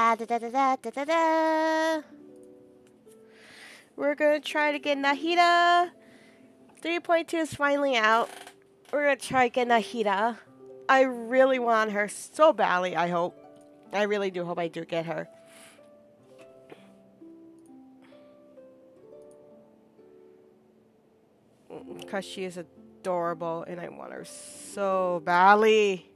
Da da da da da da da da. We're gonna try to get Nahida. 3.2 is finally out. We're gonna try to get Nahida. I really want her so badly, I hope. I really do hope I do get her. Because she is adorable and I want her so badly.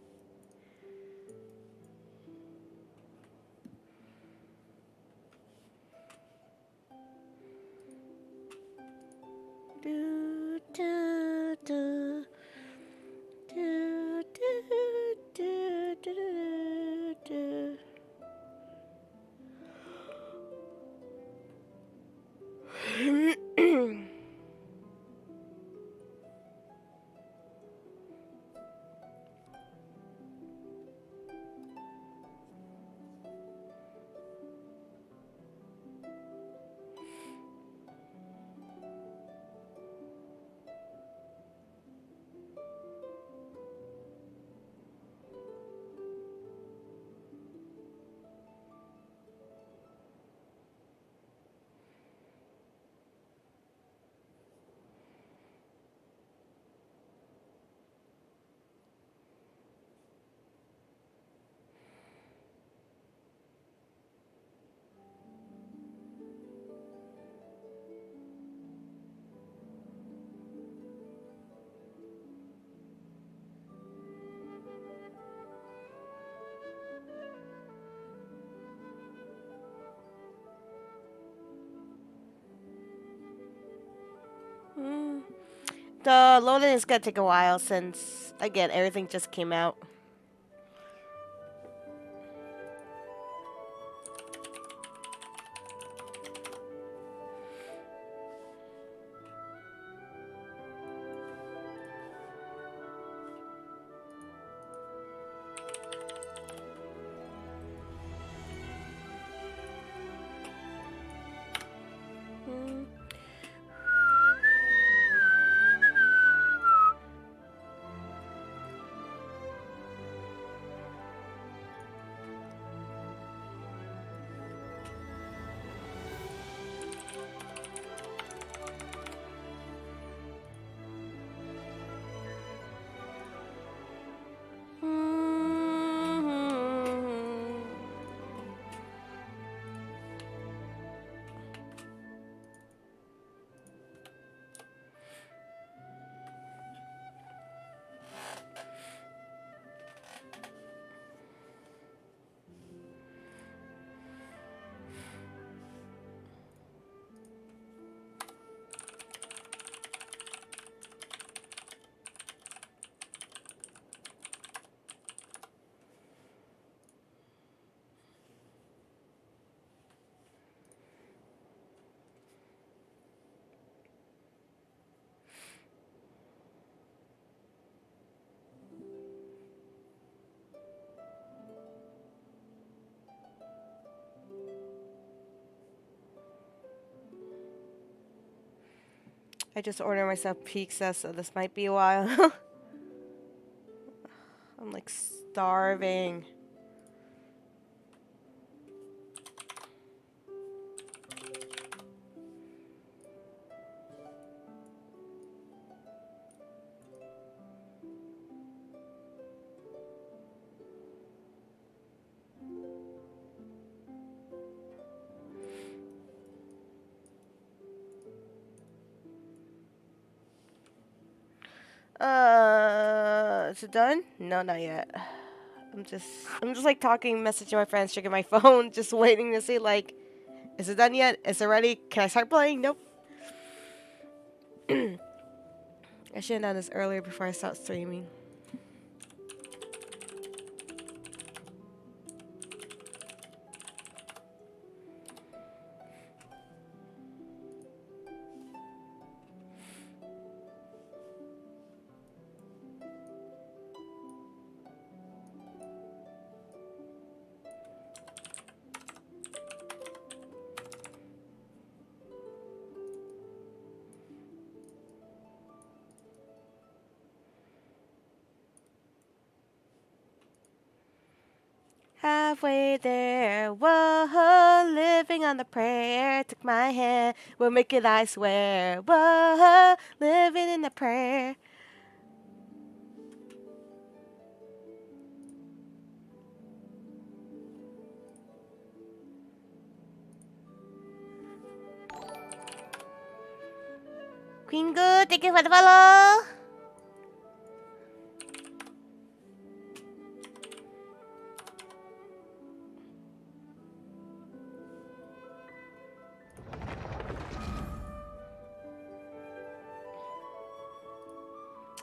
Do, do, do. Do, do, do, do, do, do. The loading is gonna take a while since, again, everything just came out. I just ordered myself pizza, so this might be a while. I'm like starving. Is it done? No, not yet. I'm just like talking, messaging my friends, checking my phone, just waiting to see like, is it done yet? Is it ready? Can I start playing? Nope. I should have done this earlier before I start streaming. halfway there. Whoa, living on the prayer. Took my hand, we'll make it, I swear. Whoa, living in the prayer. Queen Good, thank you for the follow.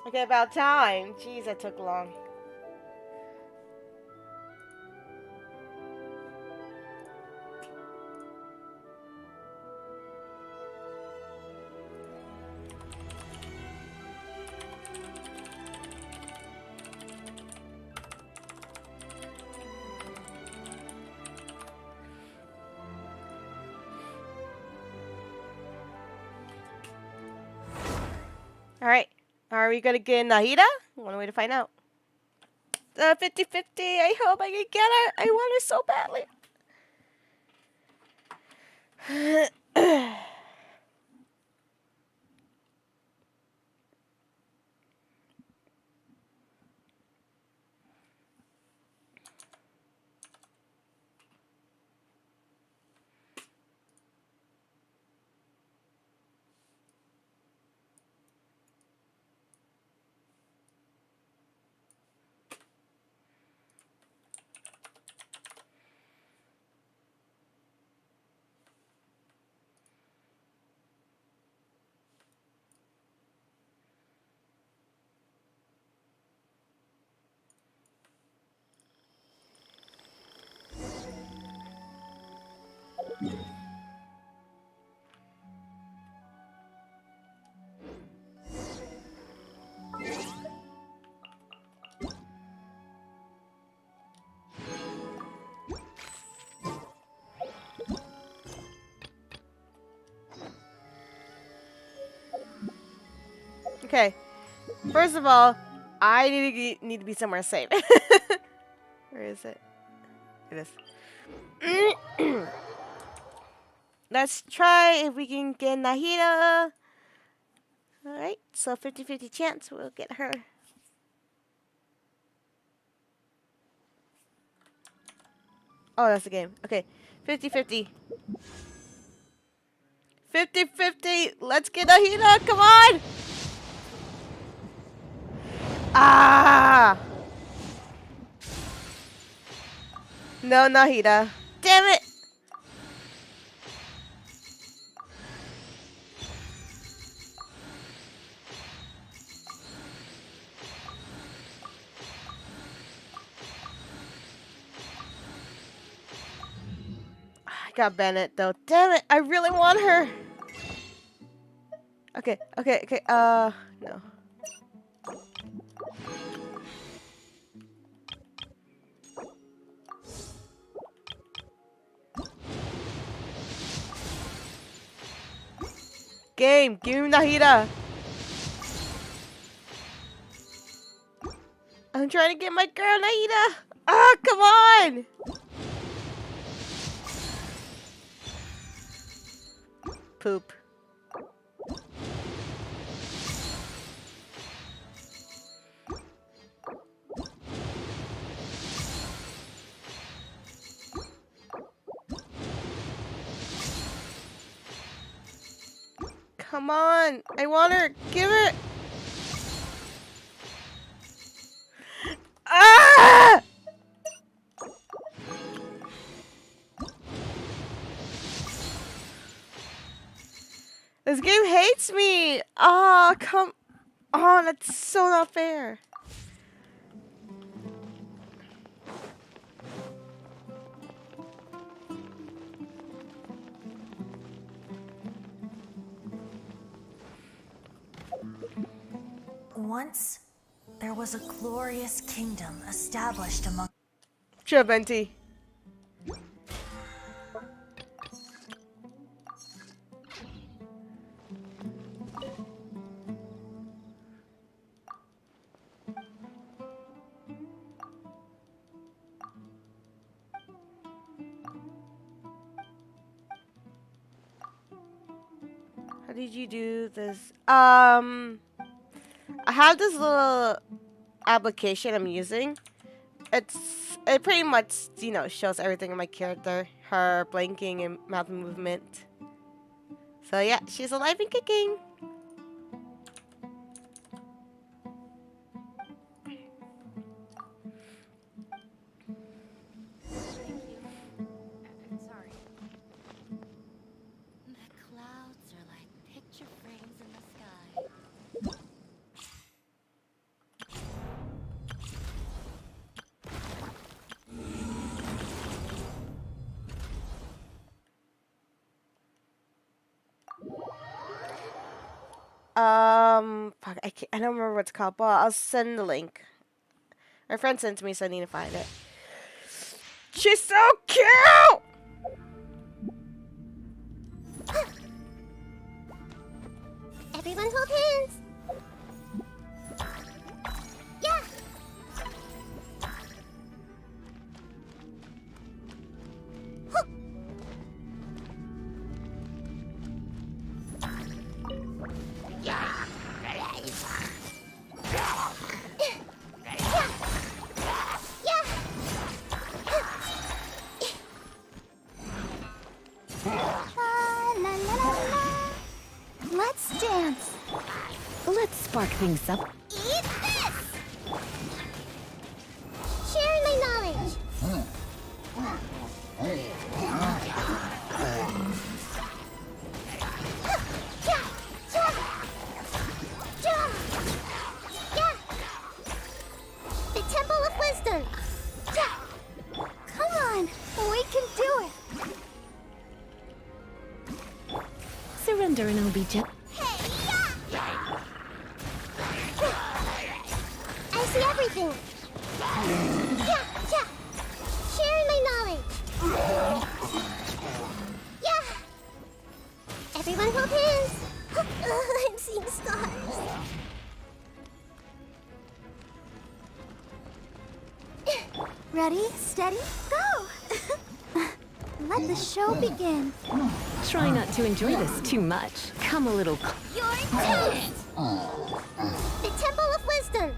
Okay, about time. Jeez, that took long. Alright. Are we gonna get Nahida? One way to find out. 50-50. I hope I can get her. I want her so badly. Okay. First of all, I need to be somewhere safe. Where is it? It is. Let's try if we can get Nahida. Alright, so 50-50 chance we'll get her. Oh, that's the game. Okay, 50-50. 50-50. Let's get Nahida. Come on. Ah. No, Nahida. Damn it. I got Bennett though. Damn it. I really want her. Okay. No. Game. Give me Nahida. I'm trying to get my girl Nahida. Ah, come on. Poop. Come on. I want her. Give it. Ah! This game hates me. Ah, come on. That's so not fair. Once, there was a glorious kingdom established among... Sure, Venti. How did you do this? I have this little application I'm using. It pretty much, you know, shows everything in my character. Her blinking and mouth movement. So yeah, she's alive and kicking. Sorry. The clouds are like picture frames in the sky. Fuck, I don't remember what it's called, but I'll send the link. My friend sent it to me, so I need to find it. She's so cute! Everyone hold hands. Yeah. La, la, la, la. Let's dance. Let's spark things up. Eat this! Sharing my knowledge. The Temple of Wisdom. Come on, we can do it. Surrender and I'll be gentle. I see everything. Yeah. Sharing my knowledge. Yeah. Everyone hold hands. I'm seeing stars. Ready, steady, go. Let the show begin. Try not to enjoy this too much. Come a little Your toast. The Temple of Wisdom.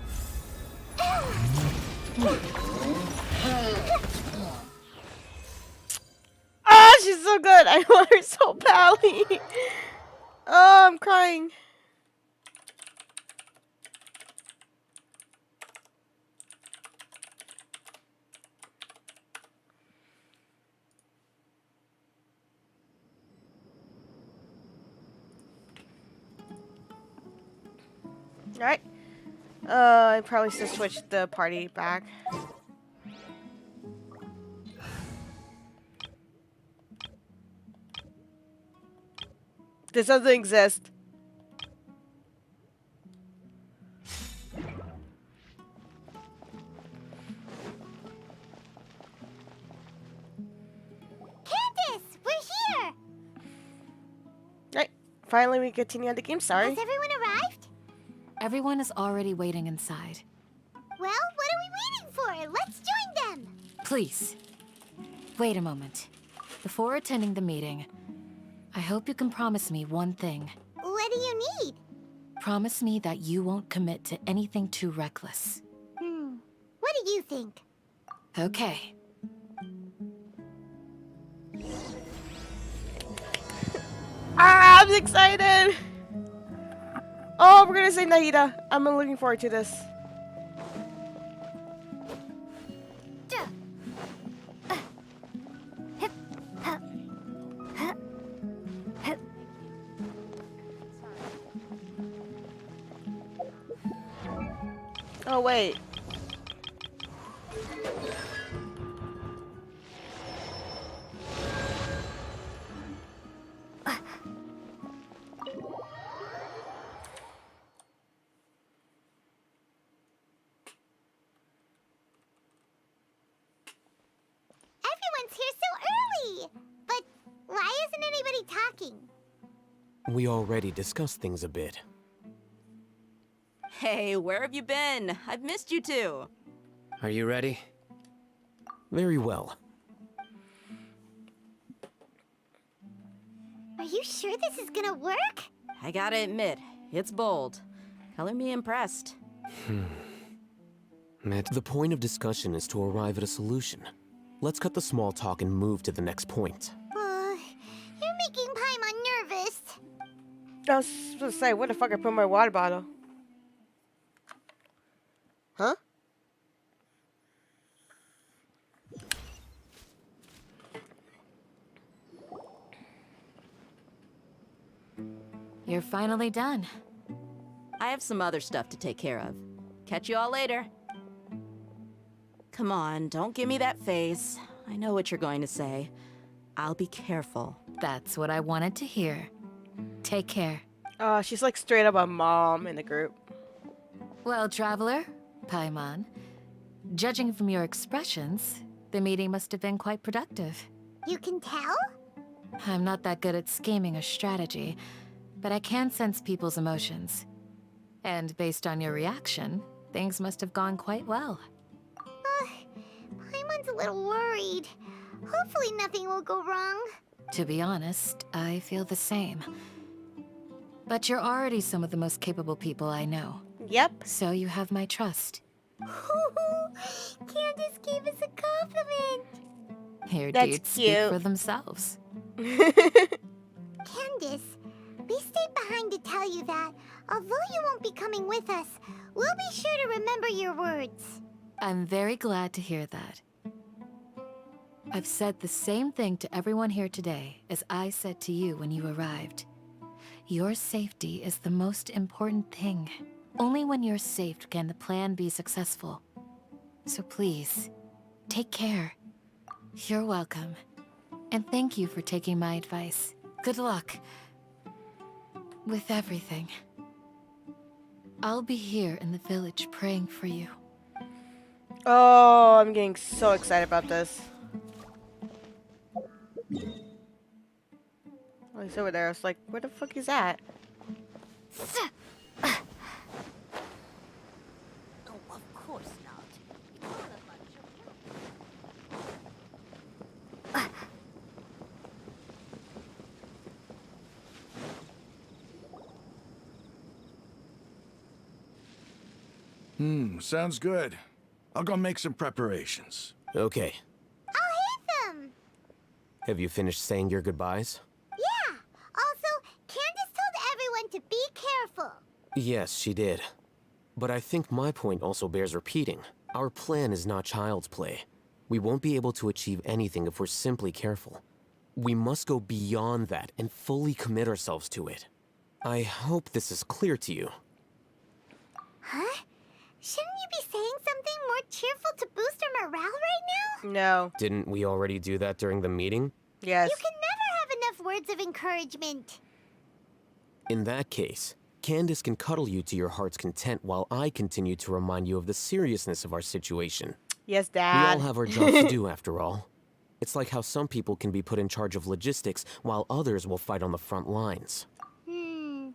Oh, she's so good. I want her so badly. Oh, I'm crying. Alright. I probably should switch the party back. This doesn't exist. Candace, we're here. Right. Finally, we continue on the game. Sorry. Has everyone arrived? Everyone is already waiting inside. Well, what are we waiting for? Let's join them. Please, wait a moment. Before attending the meeting, I hope you can promise me one thing. What do you need? Promise me that you won't commit to anything too reckless. What do you think? Okay. Ah, I'm excited. Oh, we're gonna say Nahida. I'm looking forward to this. Oh, wait. Everyone's here so early. But why isn't anybody talking? We already discussed things a bit. Hey, where have you been? I've missed you too. Are you ready? Very well. Are you sure this is gonna work? I gotta admit, it's bold. Color me impressed. The point of discussion is to arrive at a solution. Let's cut the small talk and move to the next point. You're making Paimon nervous. I was supposed to say, where the fuck I put my water bottle? Huh? You're finally done. I have some other stuff to take care of. Catch you all later. Come on, don't give me that face. I know what you're going to say. I'll be careful. That's what I wanted to hear. Take care. Oh, she's like straight up a mom in the group. Well, Traveler, Paimon, judging from your expressions, the meeting must have been quite productive. You can tell? I'm not that good at scheming or strategy, but I can sense people's emotions. And based on your reaction, things must have gone quite well. Paimon's a little worried. Hopefully nothing will go wrong. To be honest, I feel the same. But you're already some of the most capable people I know. Yep. So you have my trust. Candace gave us a compliment. Your That's deeds speak cute. for themselves. Candace, we stayed behind to tell you that, although you won't be coming with us, we'll be sure to remember your words. I'm very glad to hear that. I've said the same thing to everyone here today as I said to you when you arrived. Your safety is the most important thing. Only when you're safe can the plan be successful. So please, take care. You're welcome. And thank you for taking my advice. Good luck. With everything. I'll be here in the village praying for you. Oh, I'm getting so excited about this. Oh, he's over there. I was like, where the fuck is that? Oh, of course not. Sounds good. I'll go make some preparations. Okay. I'll hit them. Have you finished saying your goodbyes? Yeah. Also, Candace told everyone to be careful. Yes, she did. But I think my point also bears repeating. Our plan is not child's play. We won't be able to achieve anything if we're simply careful. We must go beyond that and fully commit ourselves to it. I hope this is clear to you. Huh? Shouldn't you be saying something more cheerful to boost our morale right now? No. Didn't we already do that during the meeting? Yes. You can never have enough words of encouragement. In that case, Candace can cuddle you to your heart's content while I continue to remind you of the seriousness of our situation. Yes, We Dad. all have our jobs to do, after all. It's like how some people can be put in charge of logistics while others will fight on the front lines. Speaking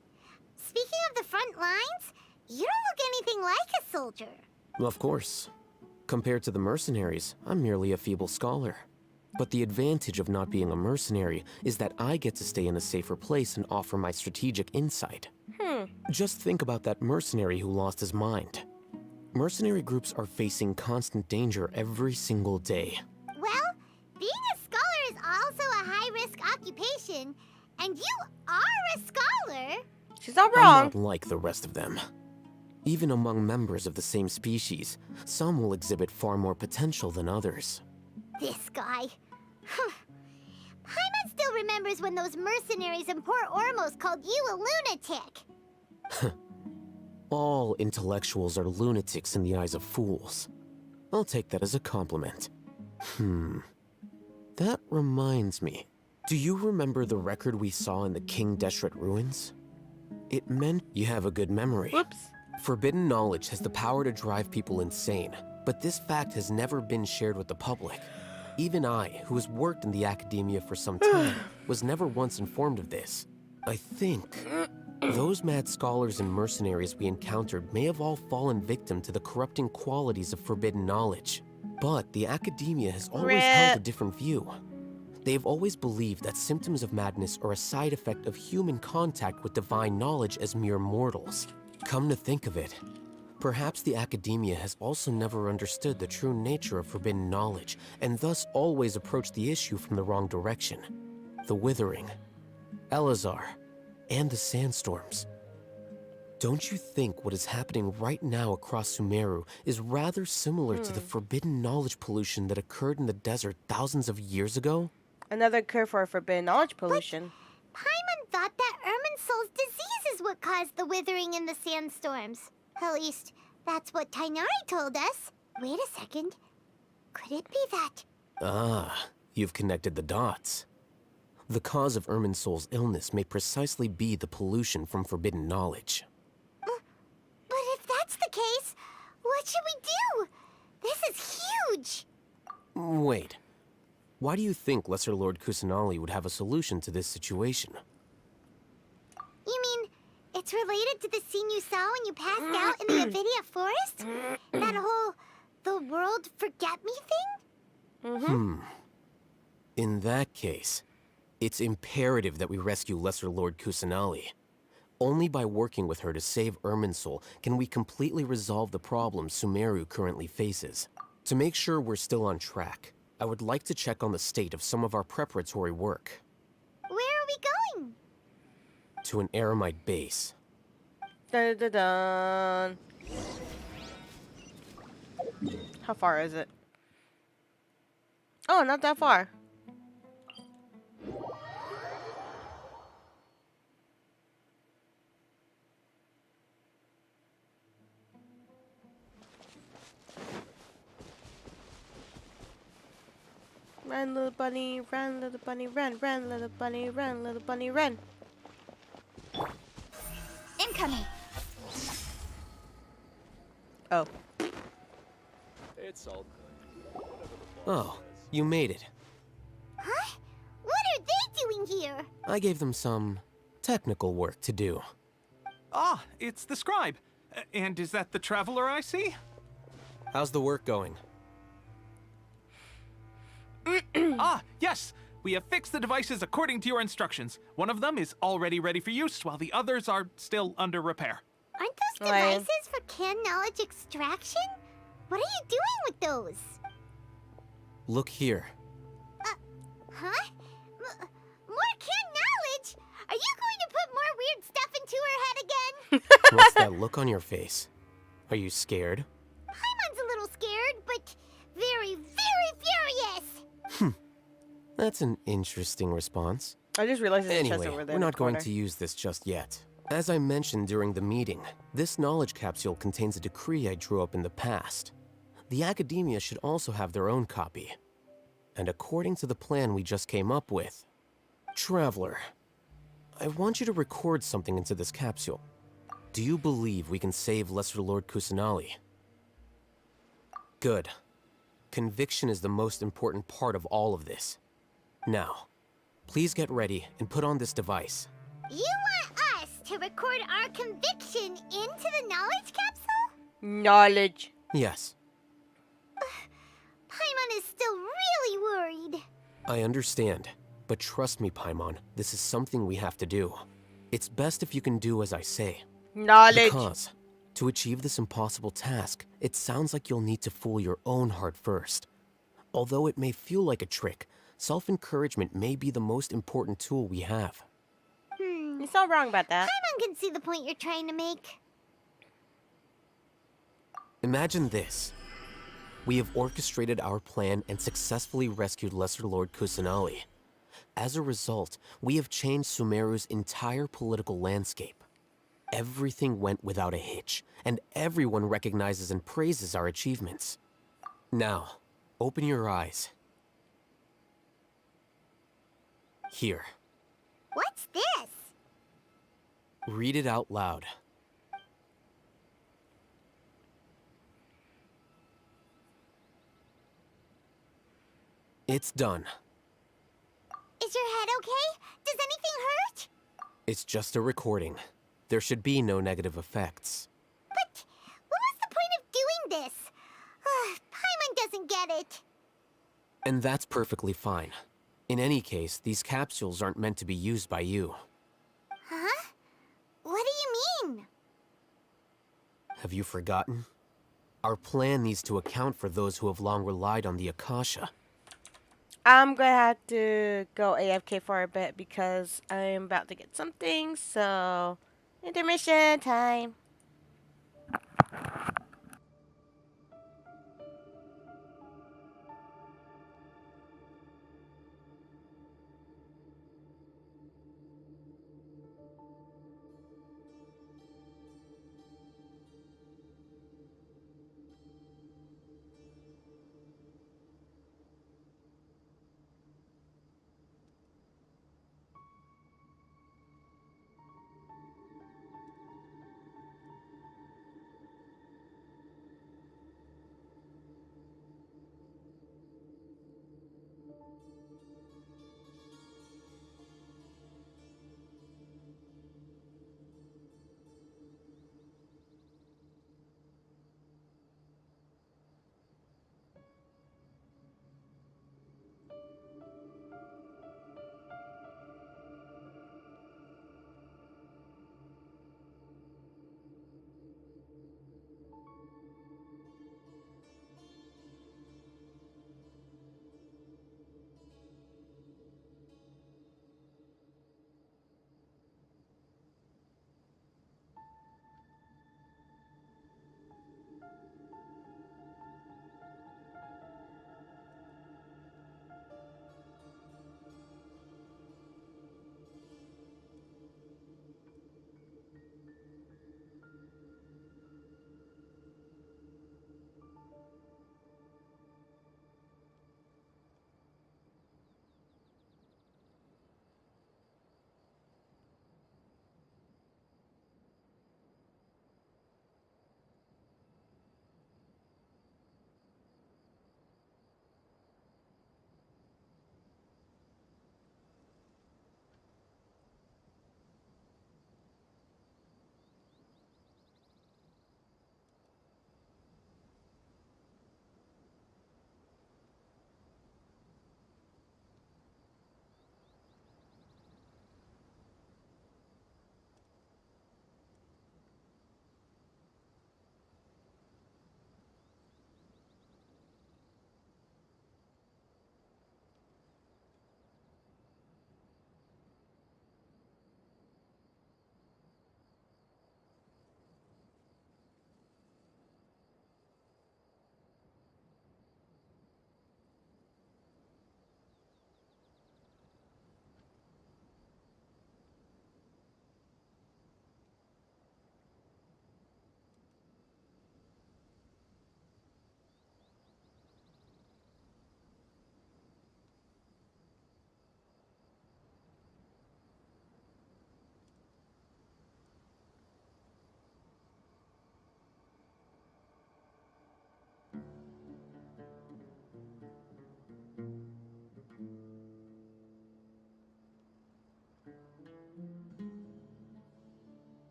of the front lines, you don't look anything like a soldier. Of course. Compared to the mercenaries, I'm merely a feeble scholar. But the advantage of not being a mercenary is that I get to stay in a safer place and offer my strategic insight. Just think about that mercenary who lost his mind. Mercenary groups are facing constant danger every single day. Well, being a scholar is also a high-risk occupation, and you are a scholar. She's not I'm wrong. not like the rest of them. Even among members of the same species, some will exhibit far more potential than others. This guy. Paimon still remembers when those mercenaries in Port Ormos called you a lunatic. All intellectuals are lunatics in the eyes of fools. I'll take that as a compliment. That reminds me. Do you remember the record we saw in the King Deshret ruins? It meant you have a good memory. Whoops. Forbidden knowledge has the power to drive people insane, but this fact has never been shared with the public. Even I, who has worked in the academia for some time, was never once informed of this. I think those mad scholars and mercenaries we encountered may have all fallen victim to the corrupting qualities of forbidden knowledge. But the academia has always held a different view. They've always believed that symptoms of madness are a side effect of human contact with divine knowledge as mere mortals. Come to think of it, perhaps the academia has also never understood the true nature of forbidden knowledge, and thus always approached the issue from the wrong direction. The Withering, Elazar, and the sandstorms. Don't you think what is happening right now across Sumeru is rather similar to the forbidden knowledge pollution that occurred in the desert thousands of years ago? Another cure for forbidden knowledge pollution. Paimon thought that Irminsul's disease is what caused the withering in the sandstorms. At least, that's what Tainari told us. Wait a second. Could it be that? Ah, you've connected the dots. The cause of Irminsul's illness may precisely be the pollution from forbidden knowledge. But if that's the case, what should we do? This is huge! Wait. Why do you think Lesser Lord Kusanali would have a solution to this situation? You mean, it's related to the scene you saw when you passed out in the Avidia forest? That whole, the world forget me thing? In that case, it's imperative that we rescue Lesser Lord Kusanali. Only by working with her to save Irminsul can we completely resolve the problems Sumeru currently faces. To make sure we're still on track, I would like to check on the state of some of our preparatory work. Where are we going? To an Eremite base. Dun, dun, dun. How far is it? Oh, not that far. Run, little bunny, run, little bunny, run, run, little bunny, run, little bunny, run. Incoming! Oh. It's all good. Oh, you made it. Huh? What are they doing here? I gave them some technical work to do. Ah, it's the scribe. And is that the traveler I see? How's the work going? Ah, yes! We have fixed the devices according to your instructions. One of them is already ready for use, while the others are still under repair. Aren't those Lame. devices for can knowledge extraction? What are you doing with those? Look here. Huh? More can knowledge? Are you going to put more weird stuff into her head again? What's that look on your face? Are you scared? Paimon's a little scared, but very, very furious. That's an interesting response. I just realized there's a chest Anyway, over there. we're in the not going corner. to use this just yet. As I mentioned during the meeting, this knowledge capsule contains a decree I drew up in the past. The academia should also have their own copy. And according to the plan we just came up with, Traveler, I want you to record something into this capsule. Do you believe we can save Lesser Lord Kusanali? Good. Conviction is the most important part of all of this. Now, please get ready and put on this device. You want us to record our conviction into the knowledge capsule? Knowledge. Yes, Paimon is still really worried. I understand. But trust me, Paimon, this is something we have to do. It's best if you can do as I say. Knowledge. Because, to achieve this impossible task, it sounds like you'll need to fool your own heart first. Although it may feel like a trick, self-encouragement may be the most important tool we have. You're not wrong about that. Paimon can see the point you're trying to make. Imagine this. We have orchestrated our plan and successfully rescued Lesser Lord Kusanali. As a result, we have changed Sumeru's entire political landscape. Everything went without a hitch, and everyone recognizes and praises our achievements. Now, open your eyes. Here, What's this? read it out loud. It's done. Is your head okay? Does anything hurt? It's just a recording. There should be no negative effects. But what was the point of doing this? Paimon doesn't get it. And that's perfectly fine. In any case, these capsules aren't meant to be used by you. Huh? What do you mean? Have you forgotten? Our plan needs to account for those who have long relied on the Akasha. I'm gonna have to go AFK for a bit because I'm about to get something, so intermission time.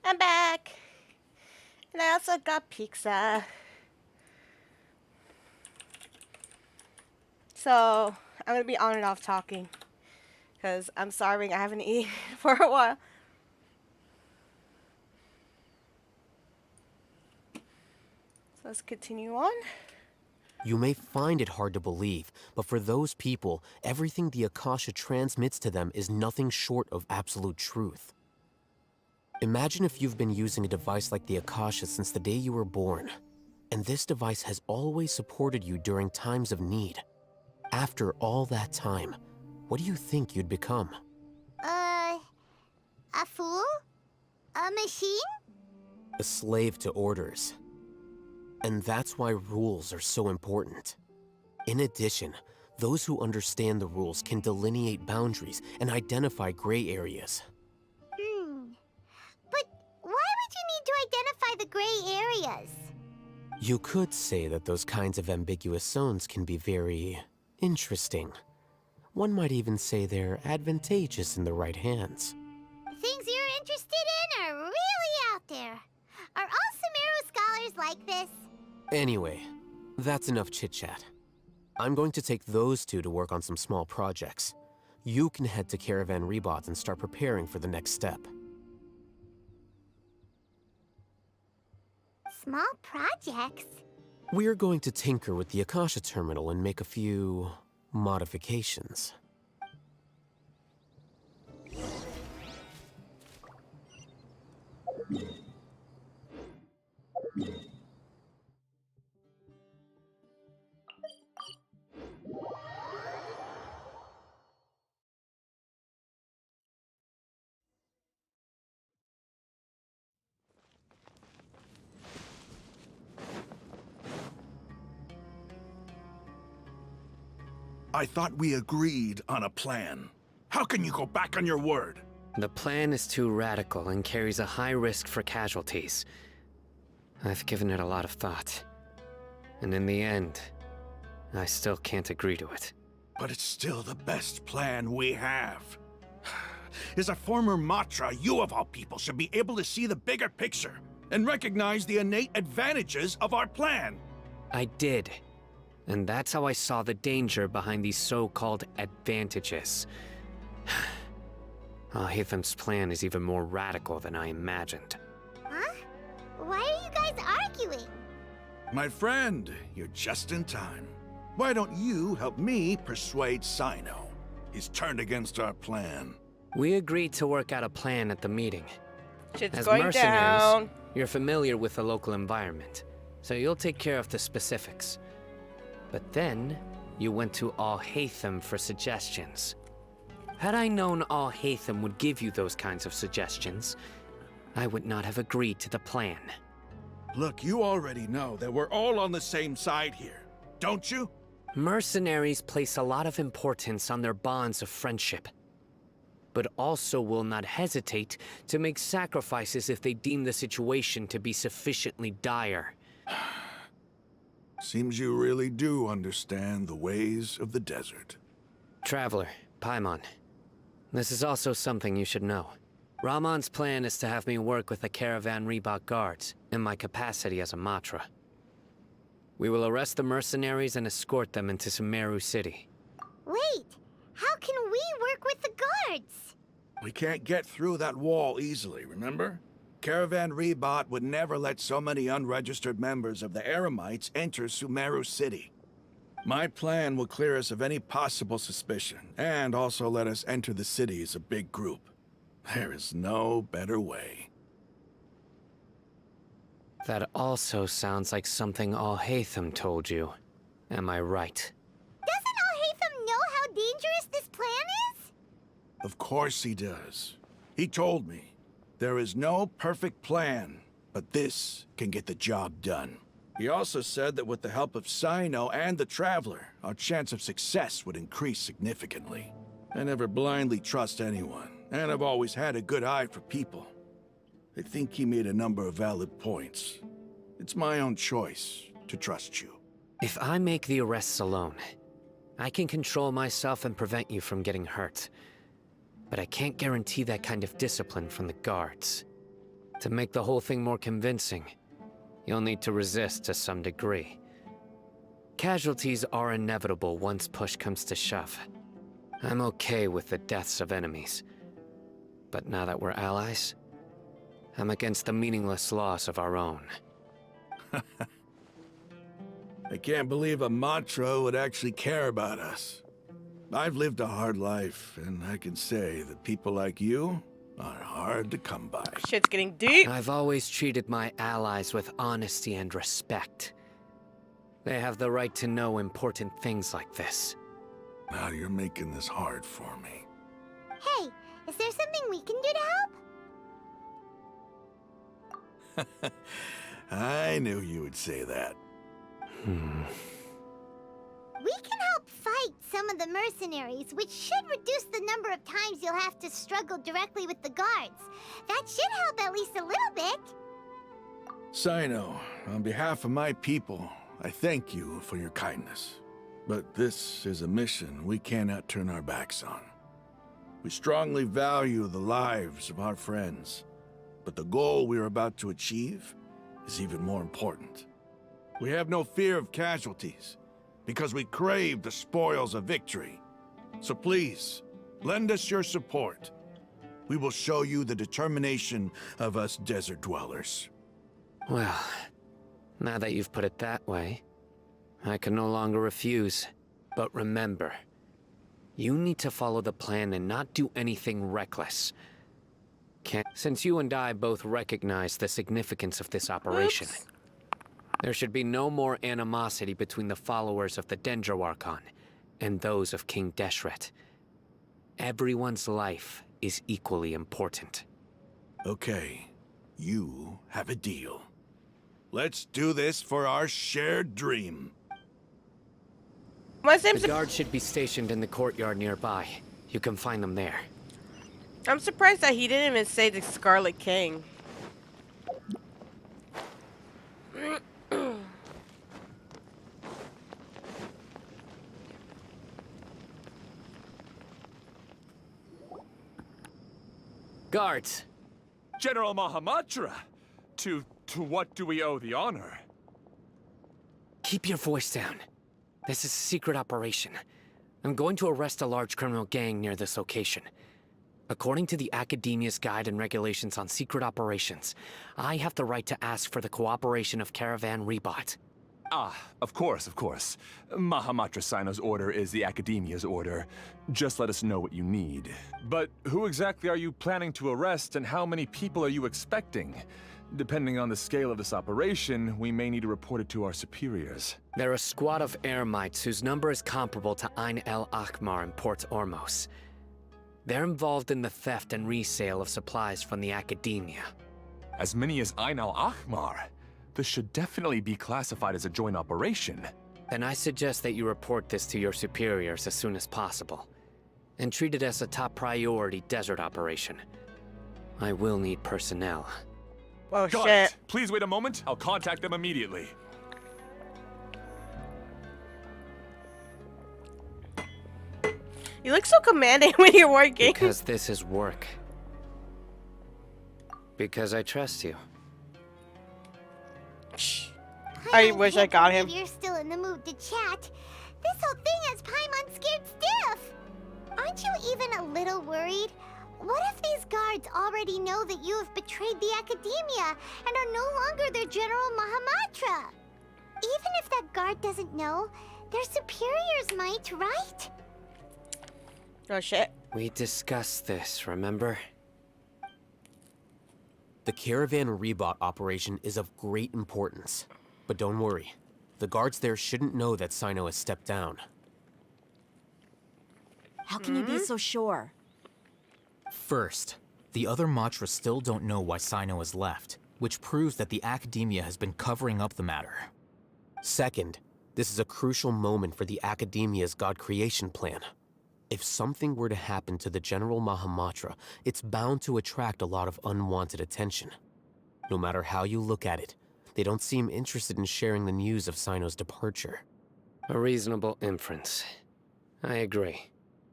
I'm back. And I also got pizza. So, I'm going to be on and off talking. Because I'm starving. I haven't eaten for a while. So, let's continue on. You may find it hard to believe, but for those people, everything the Akasha transmits to them is nothing short of absolute truth. Imagine if you've been using a device like the Akasha since the day you were born, and this device has always supported you during times of need. After all that time, what do you think you'd become? A fool? A machine? A slave to orders. And that's why rules are so important. In addition, those who understand the rules can delineate boundaries and identify gray areas. But why would you need to identify the gray areas? You could say that those kinds of ambiguous zones can be very interesting. One might even say they're advantageous in the right hands. Things you're interested in are really out there. Are all Sumeru scholars like this? Anyway, that's enough chit-chat. I'm going to take those two to work on some small projects. You can head to Caravan Rebot and start preparing for the next step. Small projects? We're going to tinker with the Akasha terminal and make a few modifications. I thought we agreed on a plan. How can you go back on your word? The plan is too radical and carries a high risk for casualties. I've given it a lot of thought. And in the end, I still can't agree to it. But it's still the best plan we have. As a former Matra, you of all people should be able to see the bigger picture and recognize the innate advantages of our plan. I did. And that's how I saw the danger behind these so-called advantages. Hitham's plan is even more radical than I imagined. Huh? Why are you guys arguing? My friend, you're just in time. Why don't you help me persuade Sino? He's turned against our plan. We agreed to work out a plan at the meeting. Shit's As going mercenaries, down. you're familiar with the local environment, so you'll take care of the specifics. But then, you went to OwO Hatham for suggestions. Had I known OwO Hatham would give you those kinds of suggestions, I would not have agreed to the plan. Look, you already know that we're all on the same side here, don't you? Mercenaries place a lot of importance on their bonds of friendship, but also will not hesitate to make sacrifices if they deem the situation to be sufficiently dire. Seems you really do understand the ways of the desert. Traveler, Paimon. This is also something you should know. Ramon's plan is to have me work with the Caravan Rebot guards, in my capacity as a Matra. We will arrest the mercenaries and escort them into Sumeru City. Wait, how can we work with the guards? We can't get through that wall easily, remember? Caravan Rebot would never let so many unregistered members of the Eremites enter Sumeru City. My plan will clear us of any possible suspicion, and also let us enter the city as a big group. There is no better way. That also sounds like something OwO Hatham told you. Am I right? Doesn't OwO Hatham know how dangerous this plan is? Of course he does. He told me, there is no perfect plan, but this can get the job done. He also said that with the help of Sino and the Traveler, our chance of success would increase significantly. I never blindly trust anyone, and I've always had a good eye for people. I think he made a number of valid points. It's my own choice to trust you. If I make the arrests alone, I can control myself and prevent you from getting hurt. But I can't guarantee that kind of discipline from the guards. To make the whole thing more convincing, you'll need to resist to some degree. Casualties are inevitable once push comes to shove. I'm okay with the deaths of enemies. But now that we're allies, I'm against the meaningless loss of our own. I can't believe a Matra would actually care about us. I've lived a hard life, and I can say that people like you are hard to come by. Shit's getting deep. I've always treated my allies with honesty and respect. They have the right to know important things like this. Now you're making this hard for me. Hey, is there something we can do to help? I knew you would say that. We can help fight some of the mercenaries, which should reduce the number of times you'll have to struggle directly with the guards. That should help at least a little bit. Sino, on behalf of my people, I thank you for your kindness. But this is a mission we cannot turn our backs on. We strongly value the lives of our friends, but the goal we are about to achieve is even more important. We have no fear of casualties, because we crave the spoils of victory. So please, lend us your support. We will show you the determination of us desert dwellers. Well, now that you've put it that way, I can no longer refuse. But remember, you need to follow the plan and not do anything reckless. Since you and I both recognize the significance of this operation, there should be no more animosity between the followers of the Dendro Archon and those of King Deshret. Everyone's life is equally important. Okay, you have a deal. Let's do this for our shared dream. My The name's guards should be stationed in the courtyard nearby. You can find them there. I'm surprised that he didn't even say the Scarlet King. Guards! General Mahamatra! To what do we owe the honor? Keep your voice down. This is a secret operation. I'm going to arrest a large criminal gang near this location. According to the Academia's Guide and Regulations on Secret Operations, I have the right to ask for the cooperation of Caravan Rebot. Ah, of course, of course. Mahamatra Sino's order is the Academia's order. Just let us know what you need. But who exactly are you planning to arrest, and how many people are you expecting? Depending on the scale of this operation, we may need to report it to our superiors. They're a squad of Eremites whose number is comparable to Ain El Akhmar in Port Ormos. They're involved in the theft and resale of supplies from the Academia. As many as Ain al Akhmar? This should definitely be classified as a joint operation. Then I suggest that you report this to your superiors as soon as possible, and treat it as a top priority desert operation. I will need personnel. Oh Got shit. it. Please wait a moment. I'll contact them immediately. You look so commanding when you're working. Because this is work. Because I trust you. I wish I got him. If you're still in the mood to chat, this whole thing has Paimon scared stiff. Aren't you even a little worried? What if these guards already know that you have betrayed the Academia and are no longer their General Mahamatra? Even if that guard doesn't know, their superiors might, right? Oh shit. We discussed this, remember? The Caravan Rebot operation is of great importance. But don't worry, the guards there shouldn't know that Sino has stepped down. How can you be so sure? First, the other Matra still don't know why Sino has left, which proves that the Academia has been covering up the matter. Second, this is a crucial moment for the Academia's God creation plan. If something were to happen to the General Mahamatra, it's bound to attract a lot of unwanted attention. No matter how you look at it, they don't seem interested in sharing the news of Sino's departure. A reasonable inference. I agree.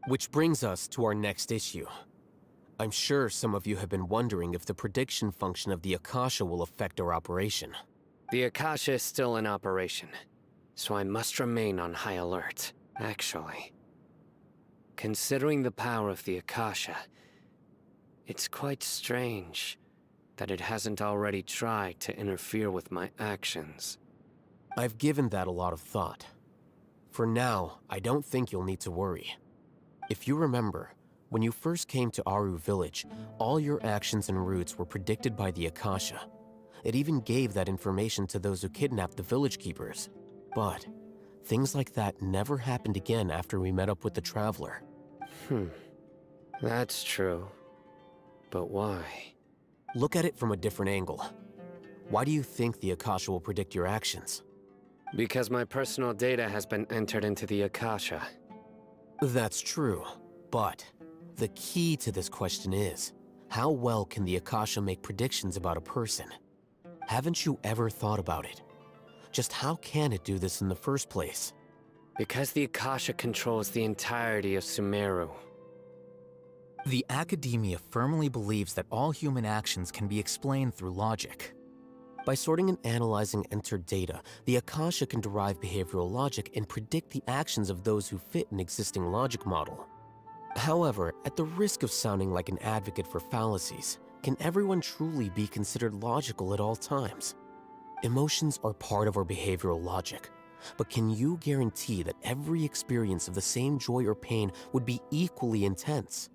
Which brings us to our next issue. I'm sure some of you have been wondering if the prediction function of the Akasha will affect our operation. The Akasha is still in operation, so I must remain on high alert. Actually, considering the power of the Akasha, it's quite strange that it hasn't already tried to interfere with my actions. I've given that a lot of thought. For now, I don't think you'll need to worry. If you remember, when you first came to Aru Village, all your actions and routes were predicted by the Akasha. It even gave that information to those who kidnapped the village keepers. But things like that never happened again after we met up with the Traveler. That's true. But why? Look at it from a different angle. Why do you think the Akasha will predict your actions? Because my personal data has been entered into the Akasha. That's true, but the key to this question is, how well can the Akasha make predictions about a person? Haven't you ever thought about it? Just how can it do this in the first place? Because the Akasha controls the entirety of Sumeru. The Academia firmly believes that all human actions can be explained through logic. By sorting and analyzing entered data, the Akasha can derive behavioral logic and predict the actions of those who fit an existing logic model. However, at the risk of sounding like an advocate for fallacies, can everyone truly be considered logical at all times? Emotions are part of our behavioral logic, but can you guarantee that every experience of the same joy or pain would be equally intense?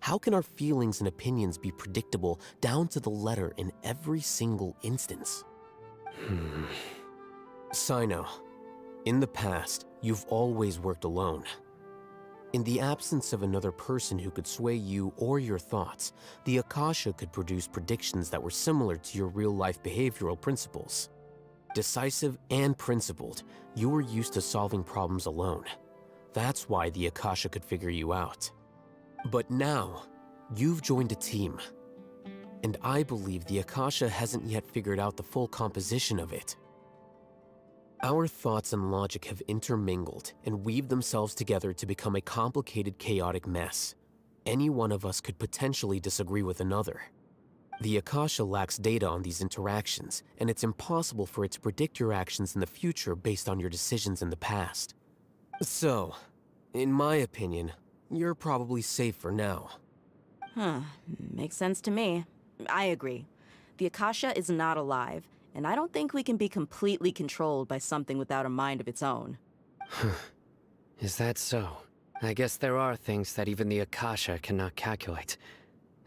How can our feelings and opinions be predictable down to the letter in every single instance? Sino, in the past, you've always worked alone. In the absence of another person who could sway you or your thoughts, the Akasha could produce predictions that were similar to your real-life behavioral principles. Decisive and principled, you were used to solving problems alone. That's why the Akasha could figure you out. But now, you've joined a team. And I believe the Akasha hasn't yet figured out the full composition of it. Our thoughts and logic have intermingled and weaved themselves together to become a complicated, chaotic mess. Any one of us could potentially disagree with another. The Akasha lacks data on these interactions, and it's impossible for it to predict your actions in the future based on your decisions in the past. So, in my opinion, you're probably safe for now. Makes sense to me. I agree. The Akasha is not alive, and I don't think we can be completely controlled by something without a mind of its own. Is that so? I guess there are things that even the Akasha cannot calculate,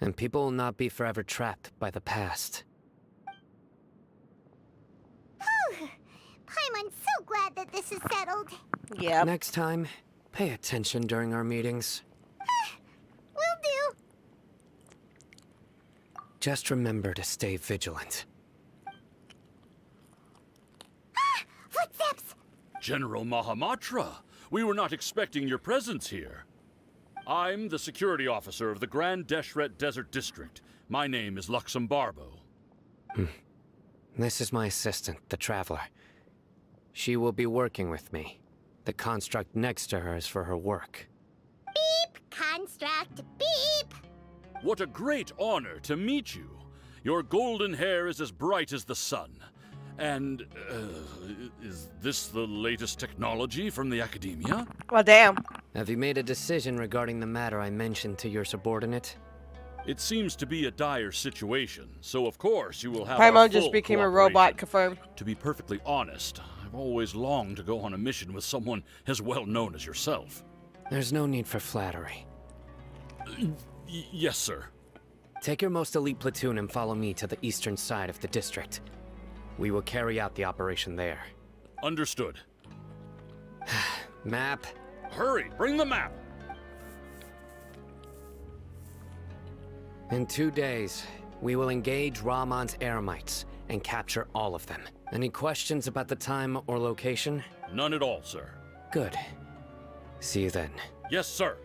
and people will not be forever trapped by the past. Paimon's so glad that this is settled. Yep. Next time, pay attention during our meetings. Will do. Just remember to stay vigilant. Footsteps! General Mahamatra, we were not expecting your presence here. I'm the security officer of the Grand Deshret Desert District. My name is Luxembarbo. This is my assistant, the Traveler. She will be working with me. The construct next to her is for her work. Beep! Construct, beep! What a great honor to meet you. Your golden hair is as bright as the sun. And, is this the latest technology from the Academia? Well, damn. Have you made a decision regarding the matter I mentioned to your subordinate? It seems to be a dire situation, so of course you will have Paimon our just full became a robot, cooperation. confirmed. To be perfectly honest, I've always longed to go on a mission with someone as well known as yourself. There's no need for flattery. Yes, sir. Take your most elite platoon and follow me to the eastern side of the district. We will carry out the operation there. Understood. Map. Hurry, bring the map! In 2 days, we will engage Rahman's Eremites and capture all of them. Any questions about the time or location? None at all, sir. Good. See you then. Yes, sir.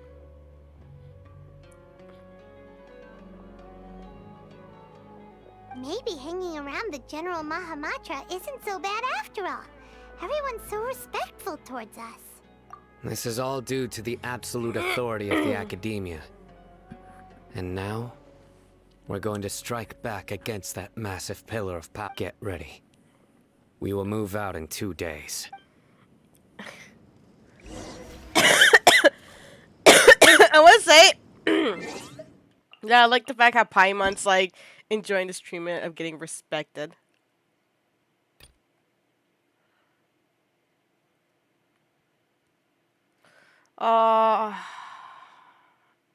Maybe hanging around the General Mahamatra isn't so bad after all. Everyone's so respectful towards us. This is all due to the absolute authority of the Academia. And now, we're going to strike back against that massive pillar of power. Get ready. We will move out in 2 days. I want to say, yeah, I like the fact how Paimon's like enjoying this treatment of getting respected.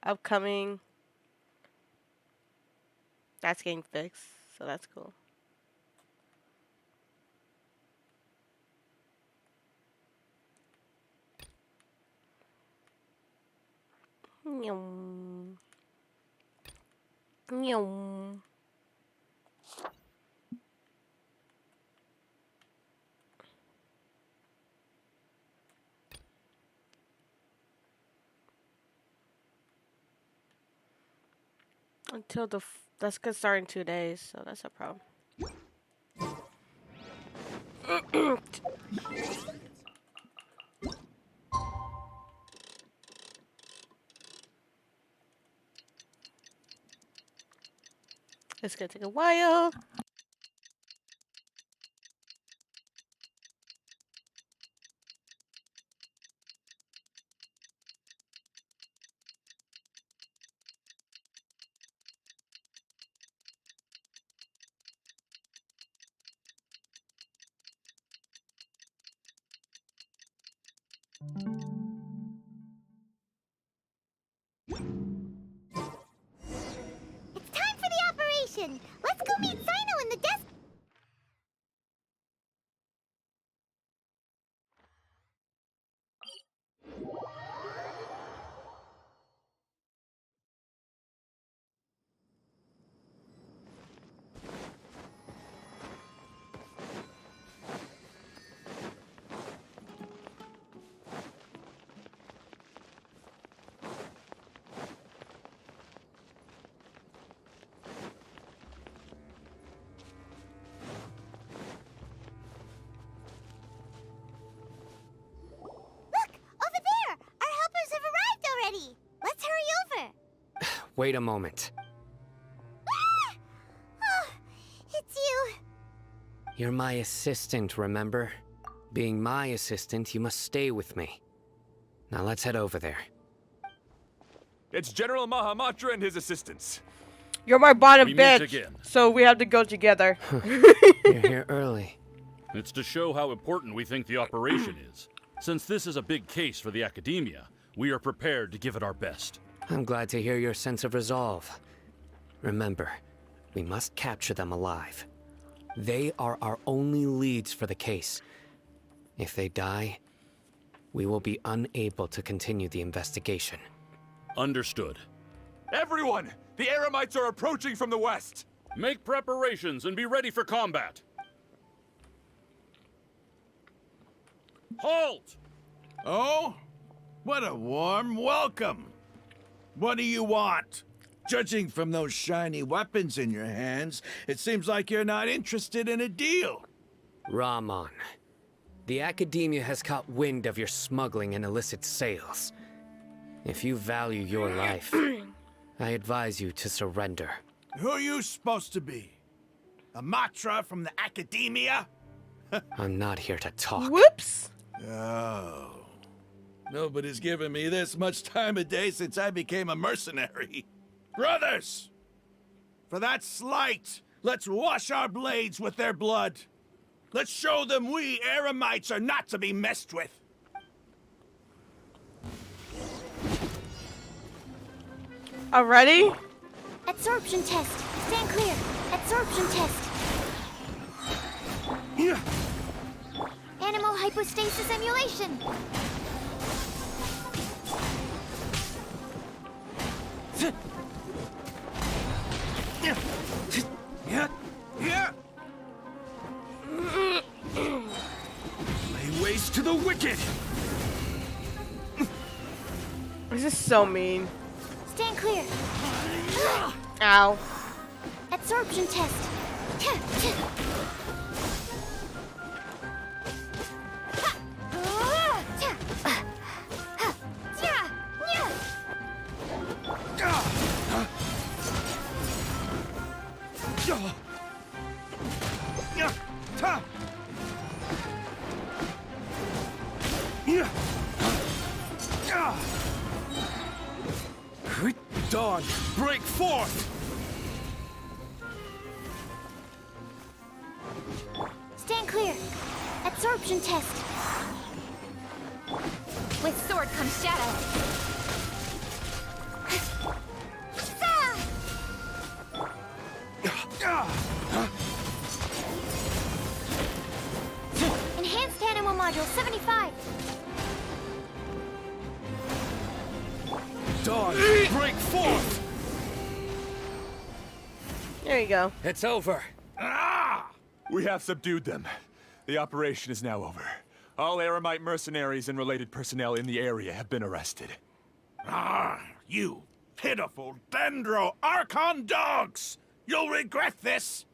Upcoming. That's getting fixed, so that's cool. Nyum. Nyum. Until that's gonna start in 2 days, so that's a problem. It's gonna take a while. It's time for the operation. Let's go meet Sino in the desk. Look, over there. Our helpers have arrived already. Let's hurry over. Wait a moment. Ah! Oh, it's you. You're my assistant, remember? Being my assistant, you must stay with me. Now let's head over there. It's General Mahamatra and his assistants. You're my bottom We meet bitch, again. so we have to go together. You're here early. It's to show how important we think the operation is. Since this is a big case for the academia, we are prepared to give it our best. I'm glad to hear your sense of resolve. Remember, we must capture them alive. They are our only leads for the case. If they die, we will be unable to continue the investigation. Understood. Everyone! The Eremites are approaching from the west! Make preparations and be ready for combat. Halt! Oh? What a warm welcome. What do you want? Judging from those shiny weapons in your hands, it seems like you're not interested in a deal. Rahman, the academia has caught wind of your smuggling and illicit sales. If you value your life, I advise you to surrender. Who are you supposed to be? A Matra from the academia? I'm not here to talk. Whoops. Oh. Nobody's given me this much time of day since I became a mercenary. Brothers! For that slight, let's wash our blades with their blood. Let's show them we Eremites are not to be messed with. Already? Absorption test. Stand clear. Absorption test. Animal hypostasis emulation. Lay waste to the wicked! This is so mean. Stand clear. Ow. Absorption test. Dawn, break forth! Stand clear. Absorption test. With sword comes shadow. Enhanced animal module 75. Dawn, break forth! There you go. It's over. We have subdued them. The operation is now over. All Aramite mercenaries and related personnel in the area have been arrested. You pitiful Dendro Archon dogs! You'll regret this!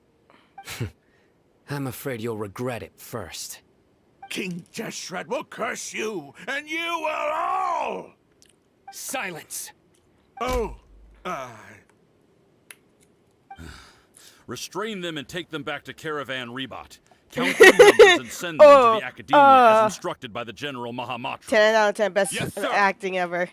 I'm afraid you'll regret it first. King Jeshred will curse you, and you will all! Silence! Oh, Restrain them and take them back to Caravan Rebot. Count their numbers and send them to the Academia as instructed by the General Mahamatra. 10 out of 10, best Yes, sir. acting ever.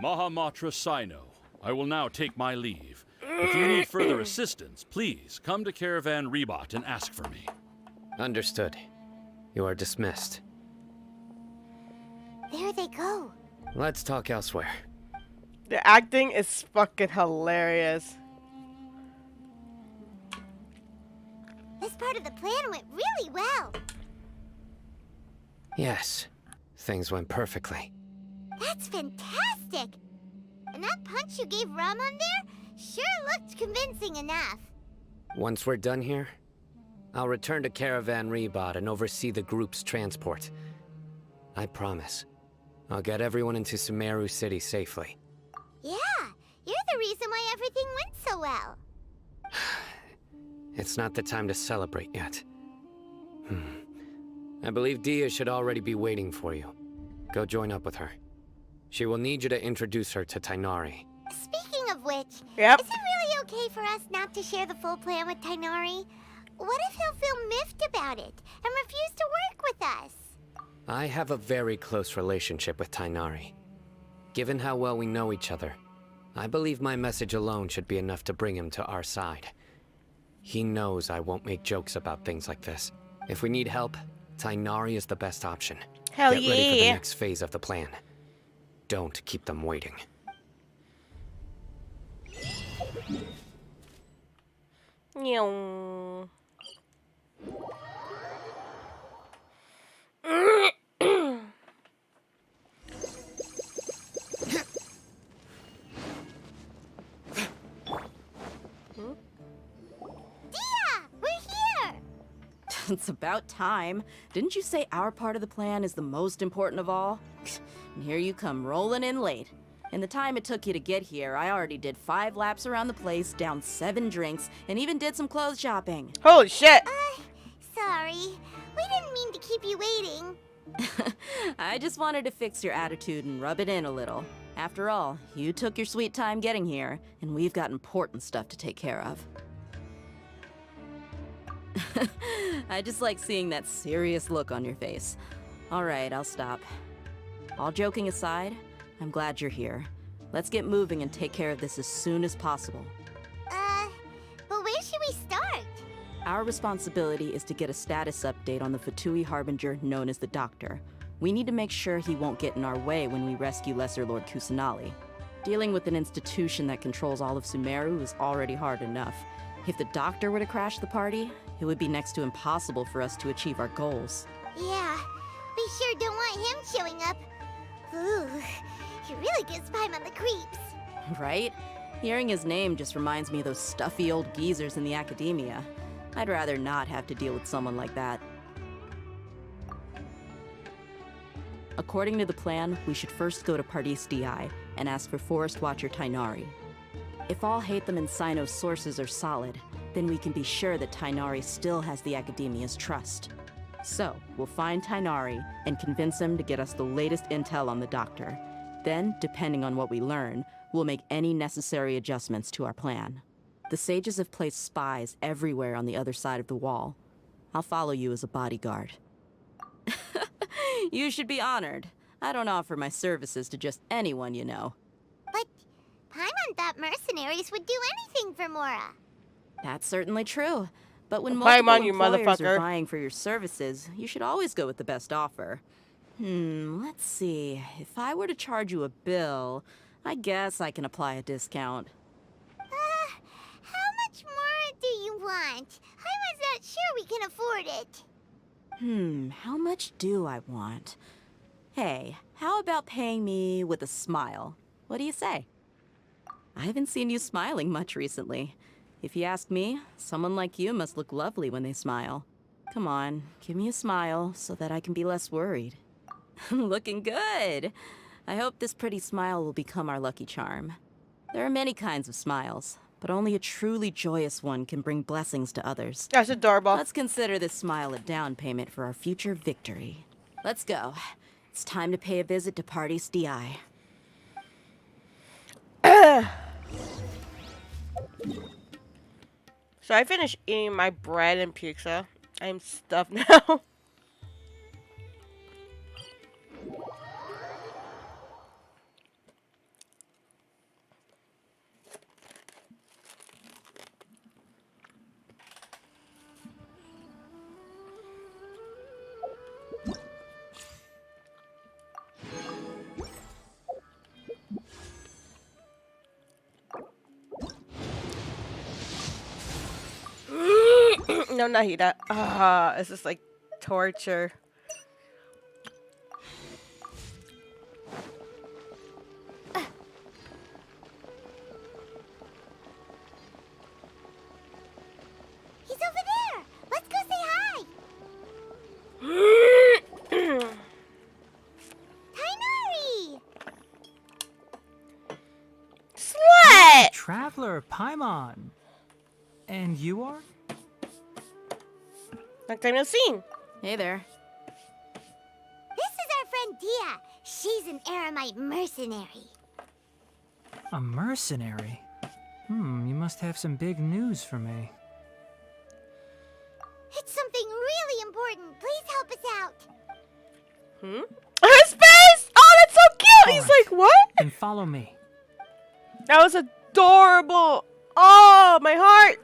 Mahamatra Sino, I will now take my leave. If you need further assistance, please come to Caravan Rebot and ask for me. Understood. You are dismissed. There they go. Let's talk elsewhere. The acting is fucking hilarious. This part of the plan went really well. Yes, things went perfectly. That's fantastic. And that punch you gave Ramon there sure looked convincing enough. Once we're done here, I'll return to Caravan Rebot and oversee the group's transport. I promise. I'll get everyone into Sumeru City safely. Yeah, you're the reason why everything went so well. It's not the time to celebrate yet. I believe Dia should already be waiting for you. Go join up with her. She will need you to introduce her to Tainari. Speaking of which, Yep. is it really okay for us not to share the full plan with Tainari? What if he'll feel miffed about it and refuse to work with us? I have a very close relationship with Tainari. Given how well we know each other, I believe my message alone should be enough to bring him to our side. He knows I won't make jokes about things like this. If we need help, Tainari is the best option. Hell Get ready for the yeah. next phase of the plan. Don't keep them waiting. Meow. We're here! It's about time. Didn't you say our part of the plan is the most important of all? And here you come rolling in late. In the time it took you to get here, I already did 5 laps around the place, downed 7 drinks, and even did some clothes shopping. Holy shit. Sorry. We didn't mean to keep you waiting. I just wanted to fix your attitude and rub it in a little. After all, you took your sweet time getting here, and we've got important stuff to take care of. I just like seeing that serious look on your face. All right, I'll stop. All joking aside, I'm glad you're here. Let's get moving and take care of this as soon as possible. But where should we start? Our responsibility is to get a status update on the Fatui Harbinger known as the Doctor. We need to make sure he won't get in our way when we rescue Lesser Lord Kusanali. Dealing with an institution that controls all of Sumeru is already hard enough. If the Doctor were to crash the party, it would be next to impossible for us to achieve our goals. Yeah, we sure don't want him showing up. Ooh, he really gives Paimon the creeps. Right? Hearing his name just reminds me of those stuffy old geezers in the Academia. I'd rather not have to deal with someone like that. According to the plan, we should first go to Pardis DI and ask for Forest Watcher Tainari. If all Hatham and Sino's sources are solid, then we can be sure that Tainari still has the Academia's trust. So, we'll find Tainari and convince him to get us the latest intel on the doctor. Then, depending on what we learn, we'll make any necessary adjustments to our plan. The sages have placed spies everywhere on the other side of the wall. I'll follow you as a bodyguard. You should be honored. I don't offer my services to just anyone you know. But Paimon thought mercenaries would do anything for Mora. That's certainly true. But when Paimon, multiple you employers motherfucker. are vying for your services, you should always go with the best offer. Let's see. If I were to charge you a bill, I guess I can apply a discount. How much more do you want? I was not sure we can afford it. How much do I want? Hey, how about paying me with a smile? What do you say? I haven't seen you smiling much recently. If you ask me, someone like you must look lovely when they smile. Come on, give me a smile so that I can be less worried. Looking good! I hope this pretty smile will become our lucky charm. There are many kinds of smiles, but only a truly joyous one can bring blessings to others. That's adorable. Let's consider this smile a down payment for our future victory. Let's go. It's time to pay a visit to Party's DI. So I finished eating my bread and pizza. I'm stuffed now. No, Nahida. This is like torture. He's over there. Let's go say hi. Tainari! Slut! Traveler Paimon. And you are? Long time no seen. Hey there. This is our friend Dia. She's an Aramite mercenary. A mercenary? You must have some big news for me. It's something really important. Please help us out. His face! Oh, that's so cute! He's Alright. like, what? Then follow me. That was adorable. Oh, my heart.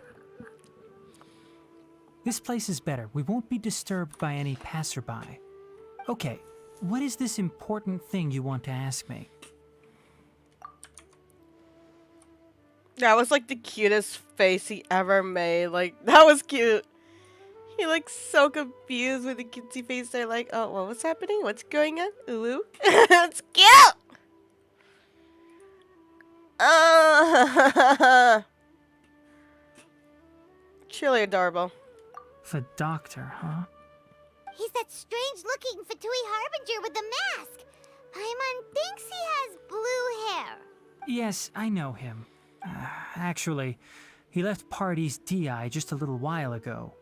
This place is better. We won't be disturbed by any passerby. Okay, what is this important thing you want to ask me? That was like the cutest face he ever made. Like, that was cute. He looks so confused with the cutesy face. They're like, oh, well, what's happening? What's going on? Ooh. It's cute! Truly adorable. The doctor, huh? He's that strange-looking Fatui Harbinger with the mask. Paimon thinks he has blue hair. Yes, I know him. Actually, he left Party's DI just a little while ago.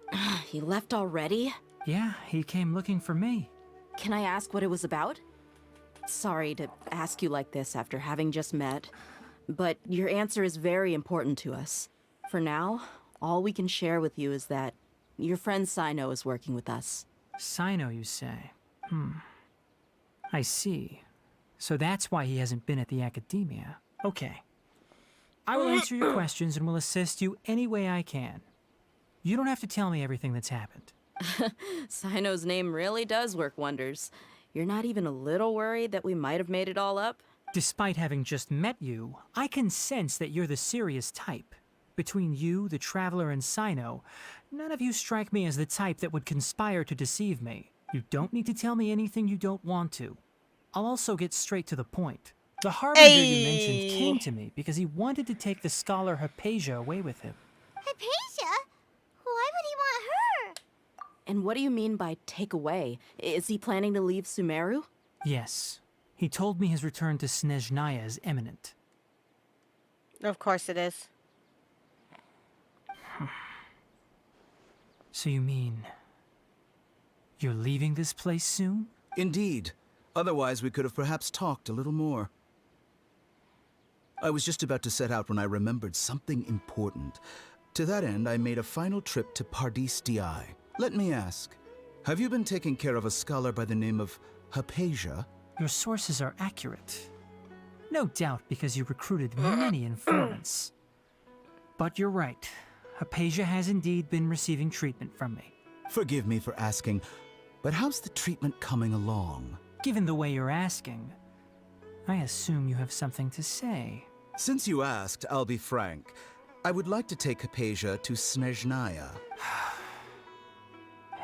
He left already? Yeah, he came looking for me. Can I ask what it was about? Sorry to ask you like this after having just met, but your answer is very important to us. For now, all we can share with you is that your friend Sino is working with us. Sino, you say? I see. So that's why he hasn't been at the academia. Okay. I will answer your questions and will assist you any way I can. You don't have to tell me everything that's happened. Sino's name really does work wonders. You're not even a little worried that we might have made it all up? Despite having just met you, I can sense that you're the serious type. Between you, the Traveler, and Sino, none of you strike me as the type that would conspire to deceive me. You don't need to tell me anything you don't want to. I'll also get straight to the point. The Harbinger you mentioned came to me because he wanted to take the scholar Hypatia away with him. Hypatia? Why would he want her? And what do you mean by take away? Is he planning to leave Sumeru? Yes. He told me his return to Snezhnaya is imminent. Of course it is. So you mean... You're leaving this place soon? Indeed. Otherwise, we could have perhaps talked a little more. I was just about to set out when I remembered something important. To that end, I made a final trip to Pardis Di. Let me ask, have you been taking care of a scholar by the name of Hypatia? Your sources are accurate. No doubt because you recruited many informants. But you're right. Hypatia has indeed been receiving treatment from me. Forgive me for asking, but how's the treatment coming along? Given the way you're asking, I assume you have something to say. Since you asked, I'll be frank. I would like to take Hypatia to Snezhnaya.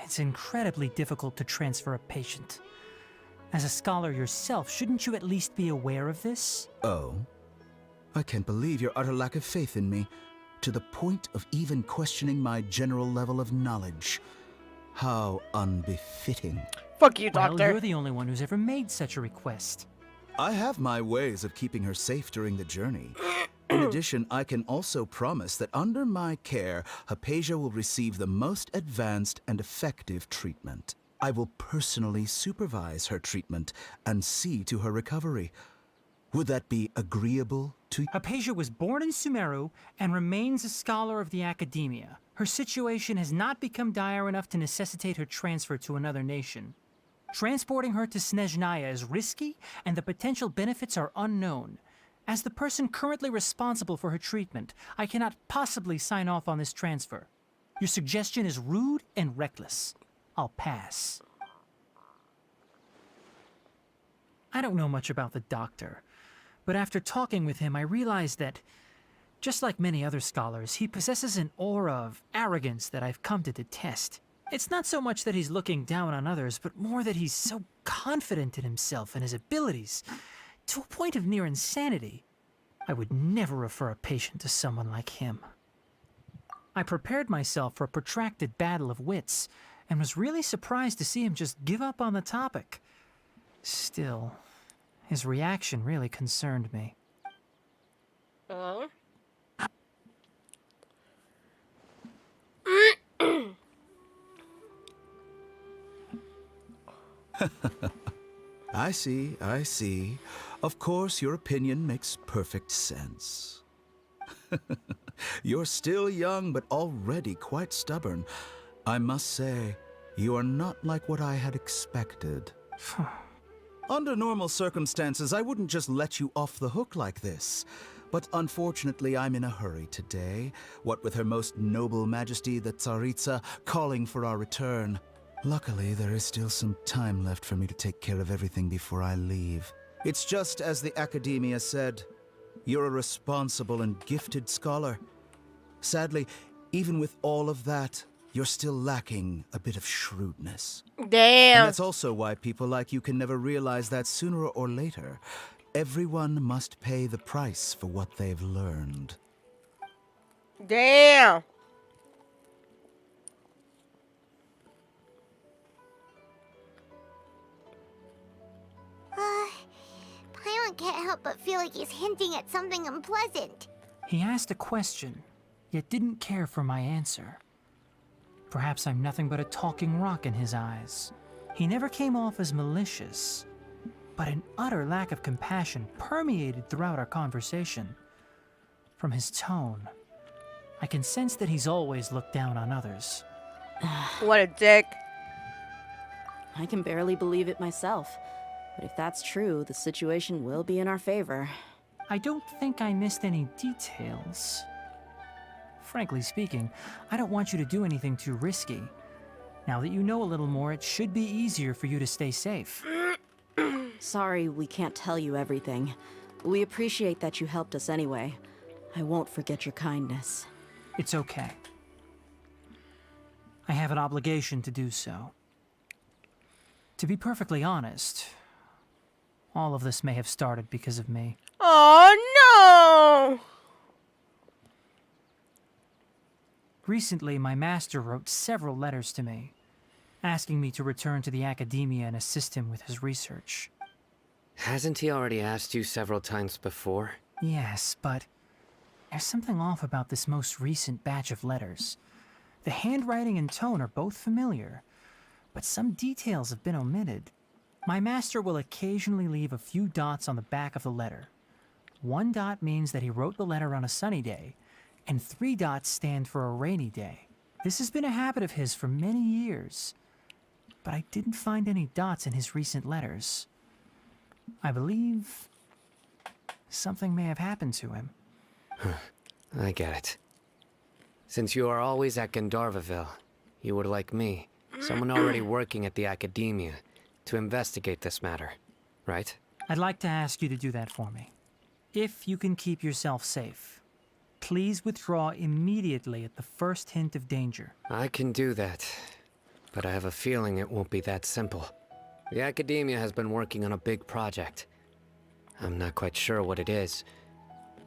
It's incredibly difficult to transfer a patient. As a scholar yourself, shouldn't you at least be aware of this? Oh? I can't believe your utter lack of faith in me, to the point of even questioning my general level of knowledge. How unbefitting. Fuck you, Well, Doctor. you're the only one who's ever made such a request. I have my ways of keeping her safe during the journey. In addition, I can also promise that under my care, Hypatia will receive the most advanced and effective treatment. I will personally supervise her treatment and see to her recovery. Would that be agreeable to you? Hypatia was born in Sumeru and remains a scholar of the Academia. Her situation has not become dire enough to necessitate her transfer to another nation. Transporting her to Snezhnaya is risky, and the potential benefits are unknown. As the person currently responsible for her treatment, I cannot possibly sign off on this transfer. Your suggestion is rude and reckless. I'll pass. I don't know much about the doctor, but after talking with him, I realized that, just like many other scholars, he possesses an aura of arrogance that I've come to detest. It's not so much that he's looking down on others, but more that he's so confident in himself and his abilities, to a point of near insanity. I would never refer a patient to someone like him. I prepared myself for a protracted battle of wits, and was really surprised to see him just give up on the topic. Still, his reaction really concerned me. I see, I see. Of course, your opinion makes perfect sense. You're still young, but already quite stubborn. I must say, you are not like what I had expected. Under normal circumstances, I wouldn't just let you off the hook like this. But unfortunately, I'm in a hurry today, what with Her Most Noble Majesty the Tsaritsa calling for our return. Luckily, there is still some time left for me to take care of everything before I leave. It's just as the Academia said, you're a responsible and gifted scholar. Sadly, even with all of that, you're still lacking a bit of shrewdness. Damn. And that's also why people like you can never realize that sooner or later, everyone must pay the price for what they've learned. Damn. Paimon can't help but feel like he's hinting at something unpleasant. He asked a question, yet didn't care for my answer. Perhaps I'm nothing but a talking rock in his eyes. He never came off as malicious, but an utter lack of compassion permeated throughout our conversation. From his tone, I can sense that he's always looked down on others. What a dick. I can barely believe it myself. But if that's true, the situation will be in our favor. I don't think I missed any details. Frankly speaking, I don't want you to do anything too risky. Now that you know a little more, it should be easier for you to stay safe. Sorry we can't tell you everything. We appreciate that you helped us anyway. I won't forget your kindness. It's okay. I have an obligation to do so. To be perfectly honest, all of this may have started because of me. Oh no! Recently, my master wrote several letters to me, asking me to return to the Academia and assist him with his research. Hasn't he already asked you several times before? Yes, but there's something off about this most recent batch of letters. The handwriting and tone are both familiar, but some details have been omitted. My master will occasionally leave a few dots on the back of the letter. 1 dot means that he wrote the letter on a sunny day, and 3 dots stand for a rainy day. This has been a habit of his for many years, but I didn't find any dots in his recent letters. I believe something may have happened to him. I get it. Since you are always at Gandharvaville, you would like me, someone already working at the academia, to investigate this matter, right? I'd like to ask you to do that for me. If you can keep yourself safe, please withdraw immediately at the first hint of danger. I can do that, but I have a feeling it won't be that simple. The academia has been working on a big project. I'm not quite sure what it is,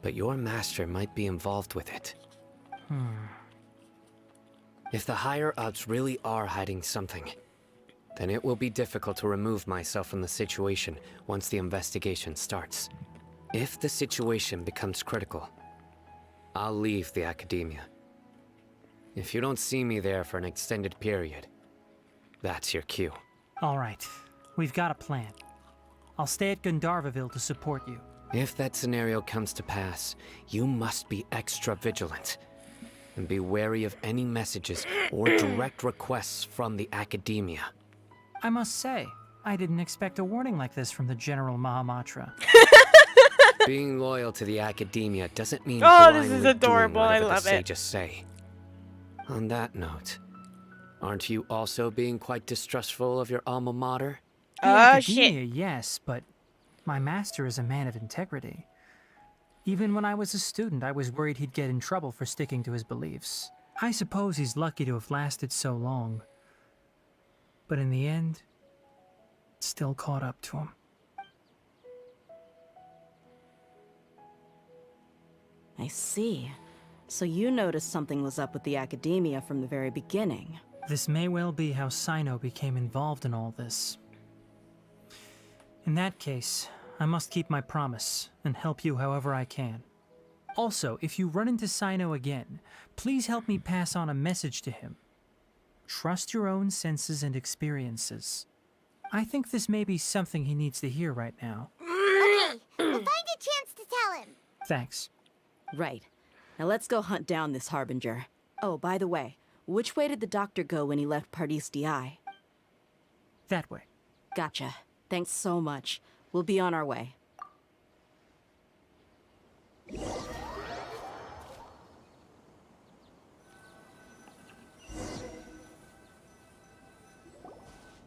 but your master might be involved with it. If the higher-ups really are hiding something, then it will be difficult to remove myself from the situation once the investigation starts. If the situation becomes critical, I'll leave the academia. If you don't see me there for an extended period, that's your cue. All right, we've got a plan. I'll stay at Gandharvaville to support you. If that scenario comes to pass, you must be extra vigilant. And be wary of any messages or direct requests from the academia. I must say, I didn't expect a warning like this from the General Mahamatra. Being loyal to the academia doesn't mean Oh, this blindly is adorable. doing I whatever love the it. sages say. On that note, aren't you also being quite distrustful of your alma mater? The Oh, shit. academia, yes, but my master is a man of integrity. Even when I was a student, I was worried he'd get in trouble for sticking to his beliefs. I suppose he's lucky to have lasted so long. But in the end, it still caught up to him. I see. So you noticed something was up with the academia from the very beginning. This may well be how Sino became involved in all this. In that case, I must keep my promise and help you however I can. Also, if you run into Sino again, please help me pass on a message to him. Trust your own senses and experiences. I think this may be something he needs to hear right now. Okay, we'll find a chance to tell him. Thanks. Right. Now let's go hunt down this Harbinger. Oh, by the way, which way did the doctor go when he left Pardis Eye? That way. Gotcha. Thanks so much. We'll be on our way.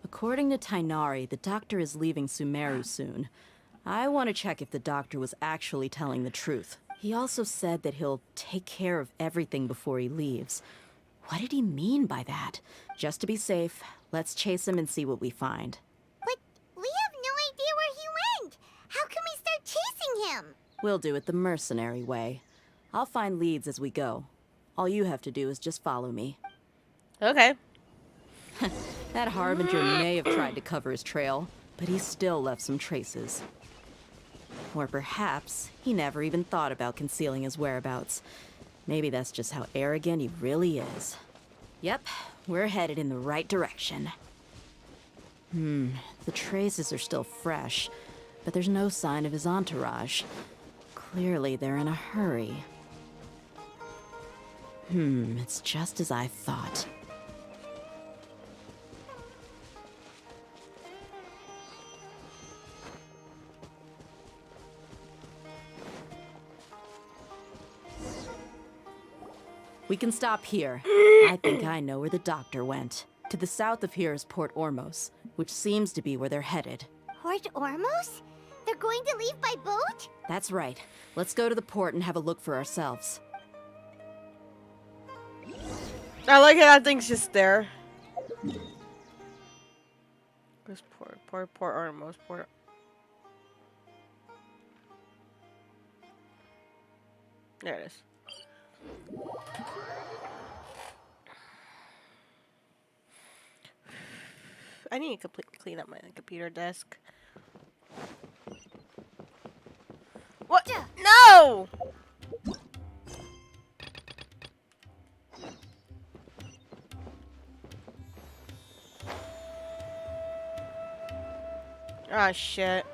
According to Tainari, the doctor is leaving Sumeru soon. I want to check if the doctor was actually telling the truth. He also said that he'll take care of everything before he leaves. What did he mean by that? Just to be safe, let's chase him and see what we find. But we have no idea where he went. How can we start chasing him? We'll do it the mercenary way. I'll find leads as we go. All you have to do is just follow me. Okay. That Harbinger may have tried to cover his trail, but he still left some traces. Or perhaps he never even thought about concealing his whereabouts. Maybe that's just how arrogant he really is. Yep, we're headed in the right direction. The traces are still fresh, but there's no sign of his entourage. Clearly they're in a hurry. It's just as I thought. We can stop here. I think I know where the doctor went. To the south of here is Port Ormos, which seems to be where they're headed. Port Ormos? They're going to leave by boat? That's right. Let's go to the port and have a look for ourselves. I like how that thing's just there. Where's Port Ormos? There it is. I need to clean up my computer desk. What? No! Oh, shit.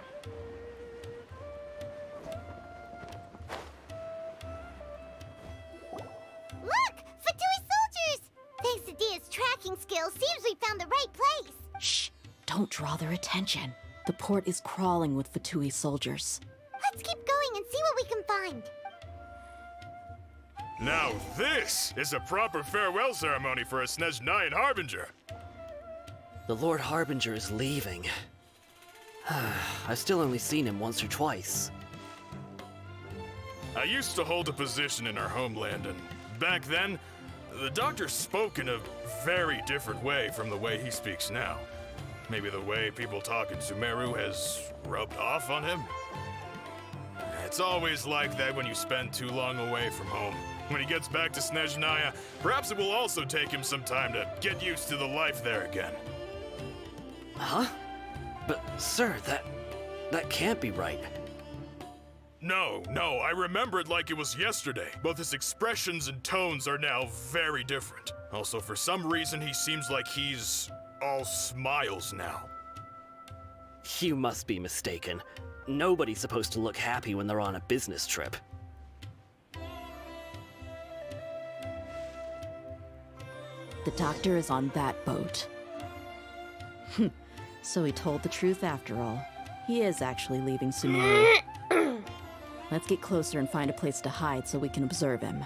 Look! Fatui soldiers! Thanks to Dia's tracking skills, seems we found the right place. Shh! Don't draw their attention. The port is crawling with Fatui soldiers. Let's keep going and see what we can find. Now this is a proper farewell ceremony for a Snezhnayan Harbinger. The Lord Harbinger is leaving. I've still only seen him once or twice. I used to hold a position in our homeland, and back then, the doctor spoke in a very different way from the way he speaks now. Maybe the way people talk in Sumeru has rubbed off on him? It's always like that when you spend too long away from home. When he gets back to Snezhnaya, perhaps it will also take him some time to get used to the life there again. Huh? But, sir, that can't be right. No, I remember it like it was yesterday. Both his expressions and tones are now very different. Also, for some reason, he seems like he's all smiles now. You must be mistaken. Nobody's supposed to look happy when they're on a business trip. The doctor is on that boat. So he told the truth after all. He is actually leaving Sumeru. Let's get closer and find a place to hide so we can observe him.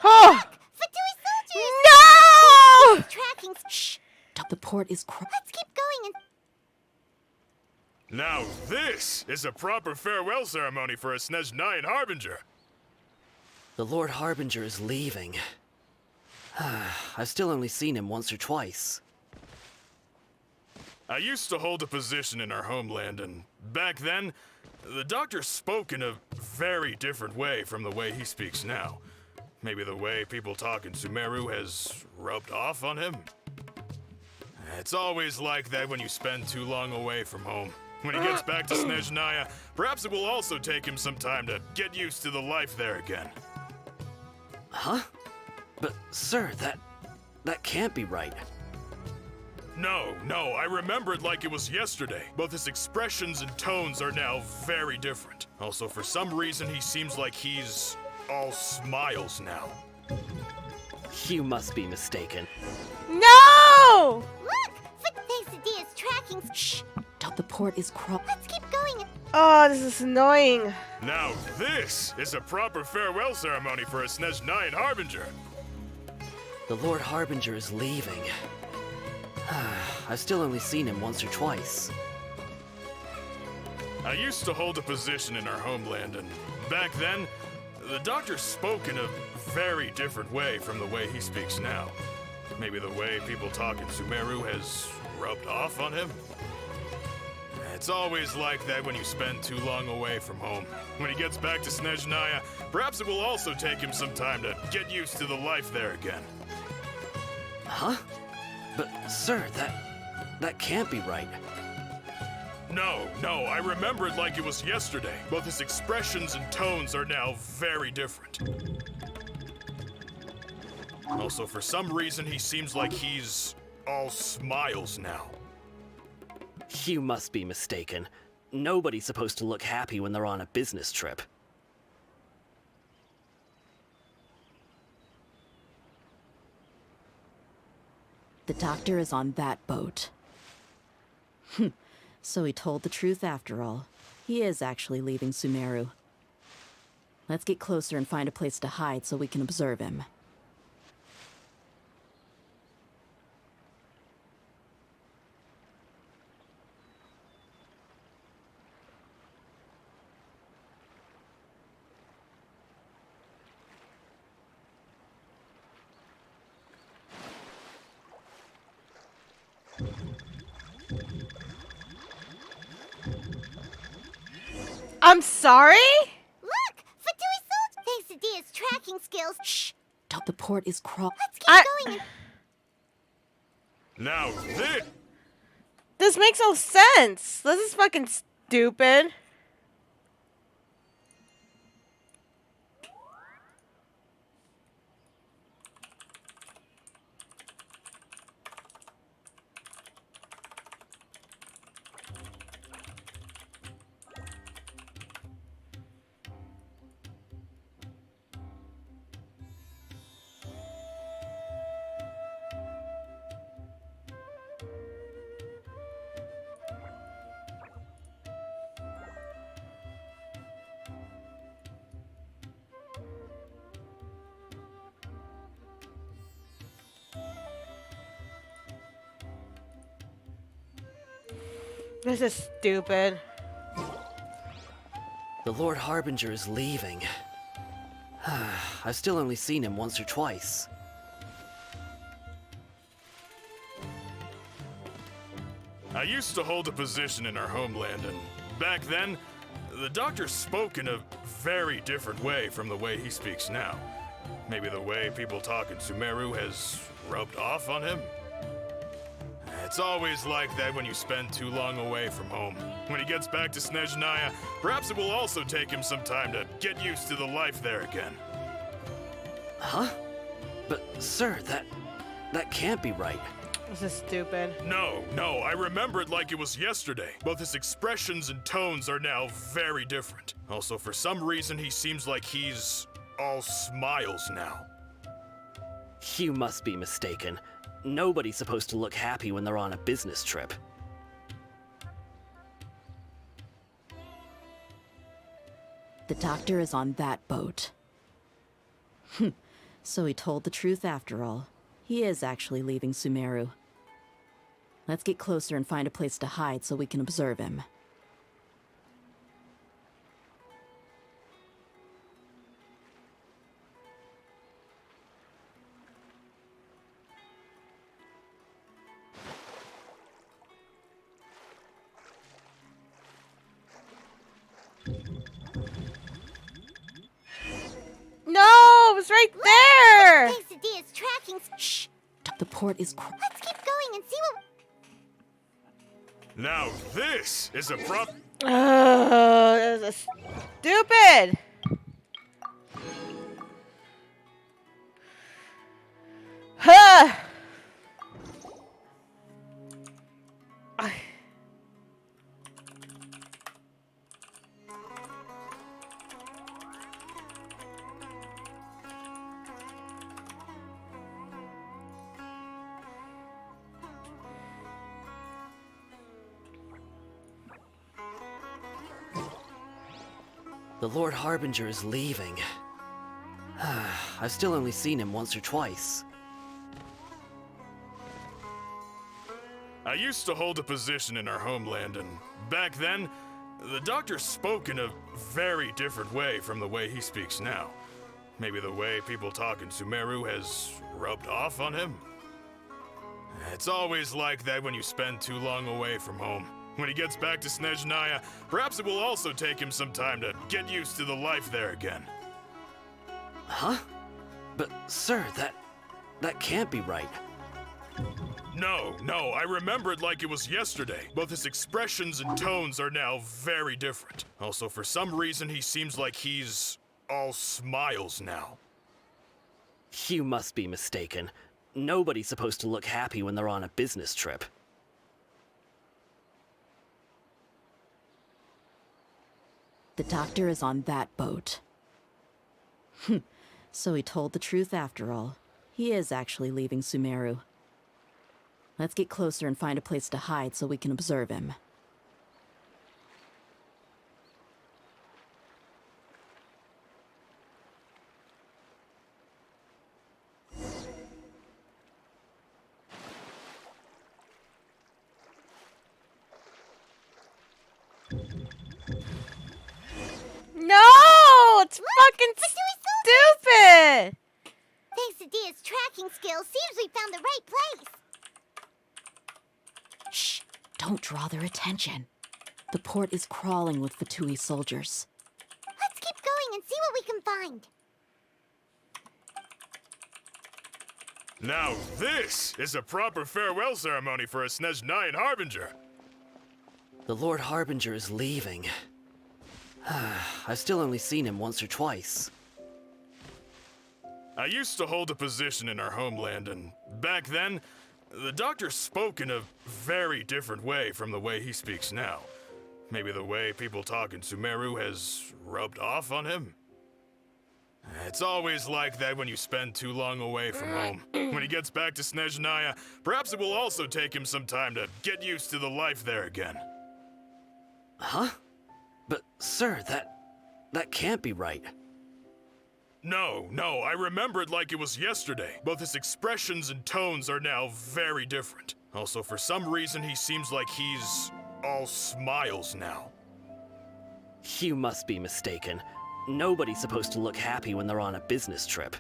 Oh! Fatui soldiers! No! Tracking. Shh! The port is Let's keep going and. Now this is a proper farewell ceremony for a Snezhnayan Harbinger. The Lord Harbinger is leaving. I've still only seen him once or twice. I used to hold a position in our homeland, and back then, the doctor spoke in a very different way from the way he speaks now. Maybe the way people talk in Sumeru has rubbed off on him? It's always like that when you spend too long away from home. When he gets back to Snezhnaya, perhaps it will also take him some time to get used to the life there again. Huh? But, sir, that can't be right. No, I remember it like it was yesterday. Both his expressions and tones are now very different. Also, for some reason, he seems like he's all smiles now. You must be mistaken. No! Look! Thanks to Dia's tracking. Shh! The port is Let's keep going and. Oh, this is annoying. Now this is a proper farewell ceremony for a Snezhnayan Harbinger. The Lord Harbinger is leaving. I've still only seen him once or twice. I used to hold a position in our homeland, and back then, the doctor spoke in a very different way from the way he speaks now. Maybe the way people talk in Sumeru has rubbed off on him? It's always like that when you spend too long away from home. When he gets back to Snezhnaya, perhaps it will also take him some time to get used to the life there again. Huh? But, sir, that can't be right. No, I remember it like it was yesterday. Both his expressions and tones are now very different. Also, for some reason, he seems like he's all smiles now. You must be mistaken. Nobody's supposed to look happy when they're on a business trip. The doctor is on that boat. So he told the truth after all. He is actually leaving Sumeru. Let's get closer and find a place to hide so we can observe him. I'm sorry? Look! Fatui sold thanks to Dia's tracking skills. Shh! The port is Let's keep going and... Now this... This makes no sense. This is fucking stupid. This is stupid. The Lord Harbinger is leaving. I've still only seen him once or twice. I used to hold a position in our homeland, and back then, the doctor spoke in a very different way from the way he speaks now. Maybe the way people talk in Sumeru has rubbed off on him? It's always like that when you spend too long away from home. When he gets back to Snezhnaya, perhaps it will also take him some time to get used to the life there again. Huh? But, sir, that can't be right. This is stupid. No, I remember it like it was yesterday. Both his expressions and tones are now very different. Also, for some reason, he seems like he's all smiles now. You must be mistaken. Nobody's supposed to look happy when they're on a business trip. The doctor is on that boat. So he told the truth after all. He is actually leaving Sumeru. Let's get closer and find a place to hide so we can observe him. No, it was right there. Thanks to Dia's tracking... Shh! The port is... Let's keep going and see what... Now this is a This is stupid. Huh. The Lord Harbinger is leaving. I've still only seen him once or twice. I used to hold a position in our homeland, and back then, the doctor spoke in a very different way from the way he speaks now. Maybe the way people talk in Sumeru has rubbed off on him? It's always like that when you spend too long away from home. When he gets back to Snezhnaya, perhaps it will also take him some time to get used to the life there again. Huh? But, sir, that can't be right. No, I remember it like it was yesterday. Both his expressions and tones are now very different. Also, for some reason, he seems like he's all smiles now. You must be mistaken. Nobody's supposed to look happy when they're on a business trip. The doctor is on that boat. So he told the truth after all. He is actually leaving Sumeru. Let's get closer and find a place to hide so we can observe him. No! It's fucking stupid! Thanks to Dia's tracking skills, seems we found the right place. Shh! Don't draw their attention. The port is crawling with Fatui soldiers. Let's keep going and see what we can find. Now this is a proper farewell ceremony for a Snezhnayan Harbinger. The Lord Harbinger is leaving. I've still only seen him once or twice. I used to hold a position in our homeland, and back then, the doctor spoke in a very different way from the way he speaks now. Maybe the way people talk in Sumeru has rubbed off on him? It's always like that when you spend too long away from home. When he gets back to Snezhnaya, perhaps it will also take him some time to get used to the life there again. Huh? But, sir, that can't be right. No, I remember it like it was yesterday. Both his expressions and tones are now very different. Also, for some reason, he seems like he's all smiles now. You must be mistaken. Nobody's supposed to look happy when they're on a business trip.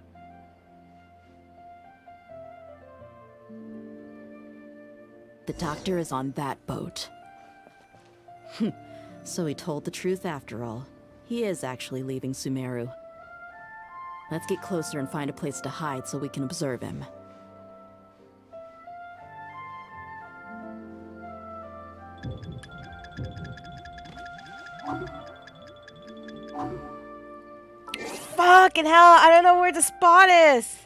The doctor is on that boat. So he told the truth after all. He is actually leaving Sumeru. Let's get closer and find a place to hide so we can observe him. Fucking hell, I don't know where the spot is.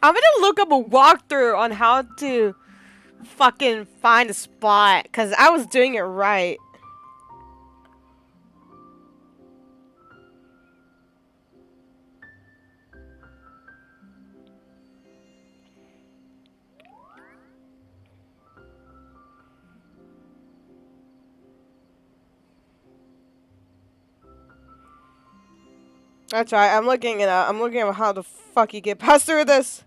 I'm gonna look up a walkthrough on how to fucking find a spot, cause I was doing it right. That's right, I'm looking it up. I'm looking at how the fuck you get past through this.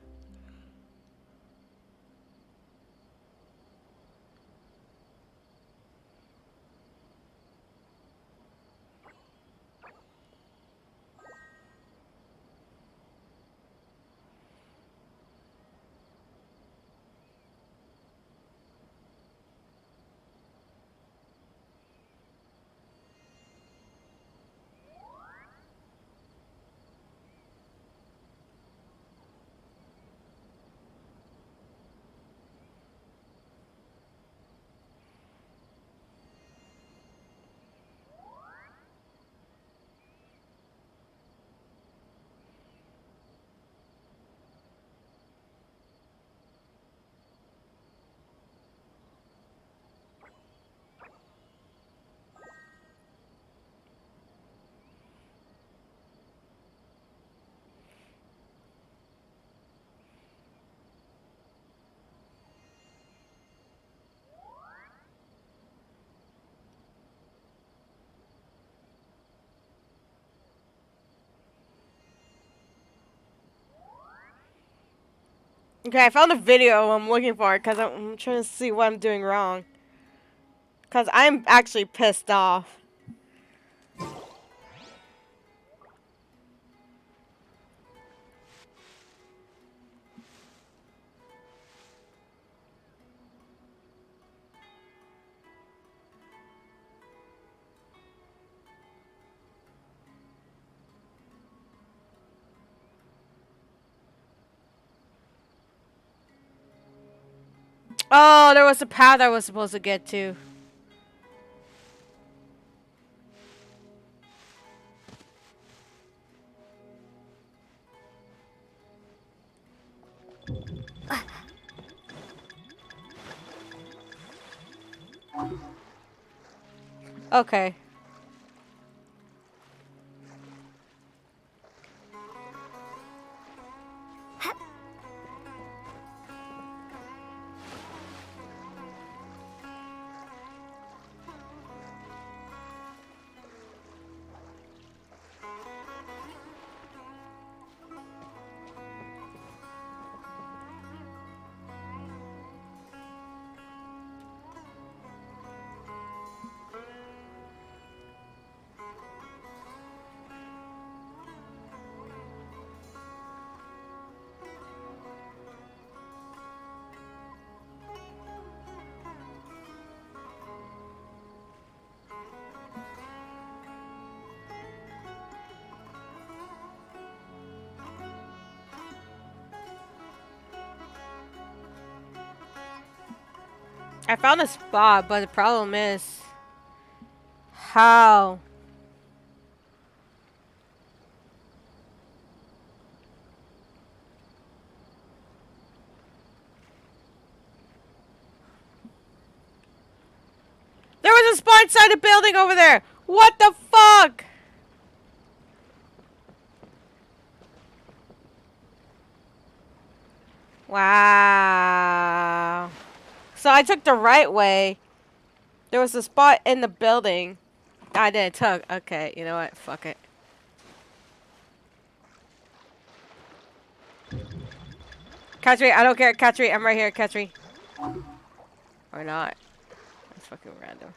Okay, I found a video I'm looking for because I'm trying to see what I'm doing wrong. Because I'm actually pissed off. Oh, there was a path I was supposed to get to. Okay. I found a spot, but the problem is how. There was a spot inside a building over there. What the fuck? Wow. So I took the right way. There was a spot in the building. I didn't took. Okay, you know what? Fuck it. Katri, I don't care. Katri, I'm right here. Katri. Or not. That's fucking random.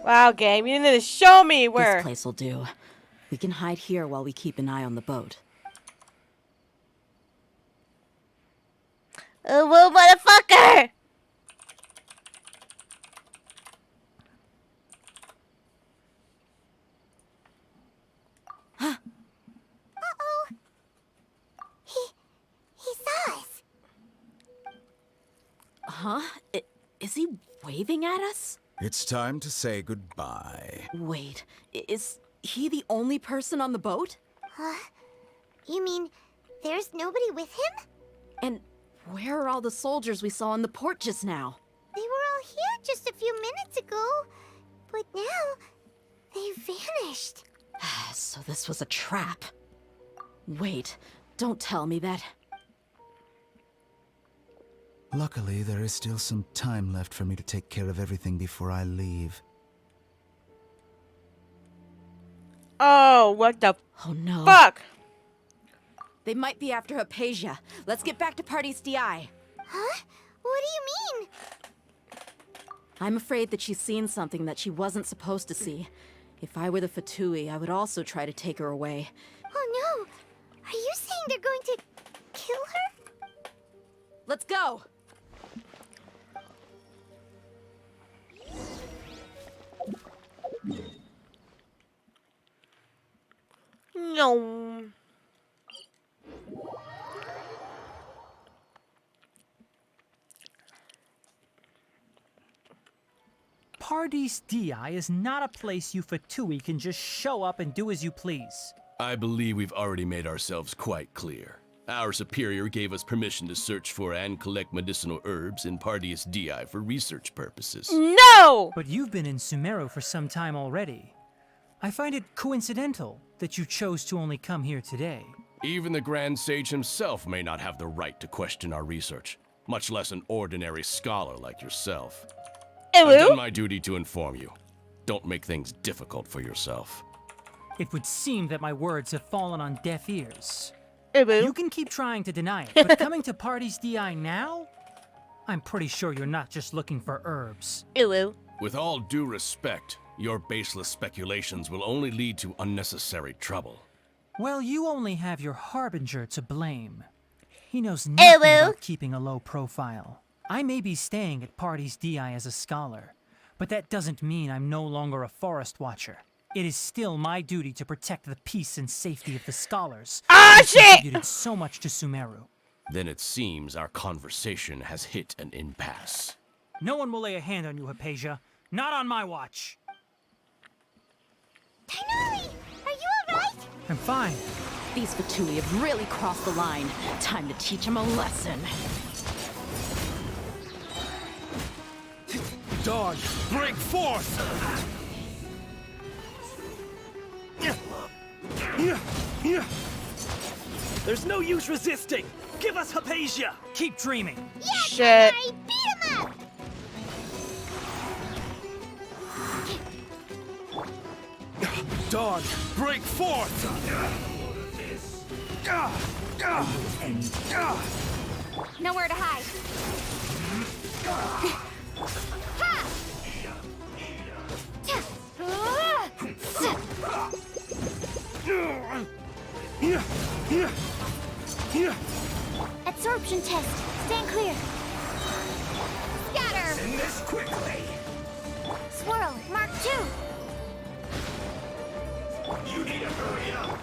Wow, game, you need to show me where. This place will do. We can hide here while we keep an eye on the boat. OwO motherfucker! Uh-oh. He saw us. Huh? Is he waving at us? It's time to say goodbye. Wait, is he the only person on the boat? Huh? You mean there's nobody with him? And where are all the soldiers we saw in the port just now? They were all here just a few minutes ago, but now they vanished. So this was a trap. Wait, don't tell me that. Luckily, there is still some time left for me to take care of everything before I leave. Oh, what the Oh no. fuck? They might be after Hypatia. Let's get back to Party's DI. Huh? What do you mean? I'm afraid that she's seen something that she wasn't supposed to see. If I were the Fatui, I would also try to take her away. Oh no! Are you saying they're going to kill her? Let's go! No. Pardees DI is not a place you Fatui can just show up and do as you please. I believe we've already made ourselves quite clear. Our superior gave us permission to search for and collect medicinal herbs in Pardees DI for research purposes. No! But you've been in Sumeru for some time already. I find it coincidental that you chose to only come here today. Even the Grand Sage himself may not have the right to question our research, much less an ordinary scholar like yourself. OwO? I've done my duty to inform you. Don't make things difficult for yourself. It would seem that my words have fallen on deaf ears. OwO? You can keep trying to deny it, but coming to Pardees DI now? I'm pretty sure you're not just looking for herbs. OwO? With all due respect, your baseless speculations will only lead to unnecessary trouble. Well, you only have your Harbinger to blame. He knows nothing about keeping a low profile. I may be staying at Pardees DI as a scholar, but that doesn't mean I'm no longer a forest watcher. It is still my duty to protect the peace and safety of the scholars who contributed so much to Sumeru. Then it seems our conversation has hit an impasse. No one will lay a hand on you, Hypatia. Not on my watch. Tainari, are you alright? I'm fine. These Fatui have really crossed the line. Time to teach them a lesson. Dawn, break forth! There's no use resisting! Give us Hypatia! Keep dreaming! Yeah, Shit. Tainari, beat him up! Dawn, break forth! Nowhere to hide. Absorption test. Stand clear. Scatter. Send this quickly. Swirl. Mark 2. You need to hurry up.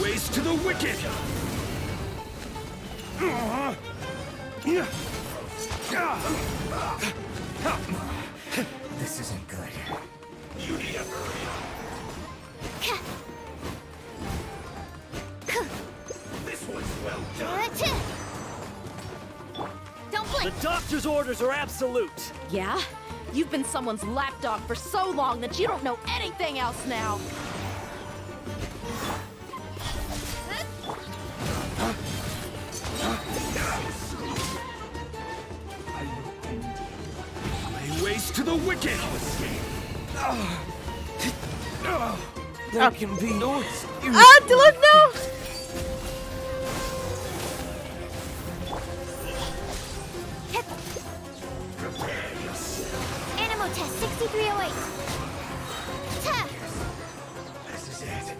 Ways to the wicked! This isn't good. You need to hurry up. This one's well done. Don't blink. The doctor's orders are absolute. Yeah? You've been someone's lapdog for so long that you don't know anything else now. Lay waste to the wicked! There can be no excuse. Dylan, no! Animo test 6308. This is it.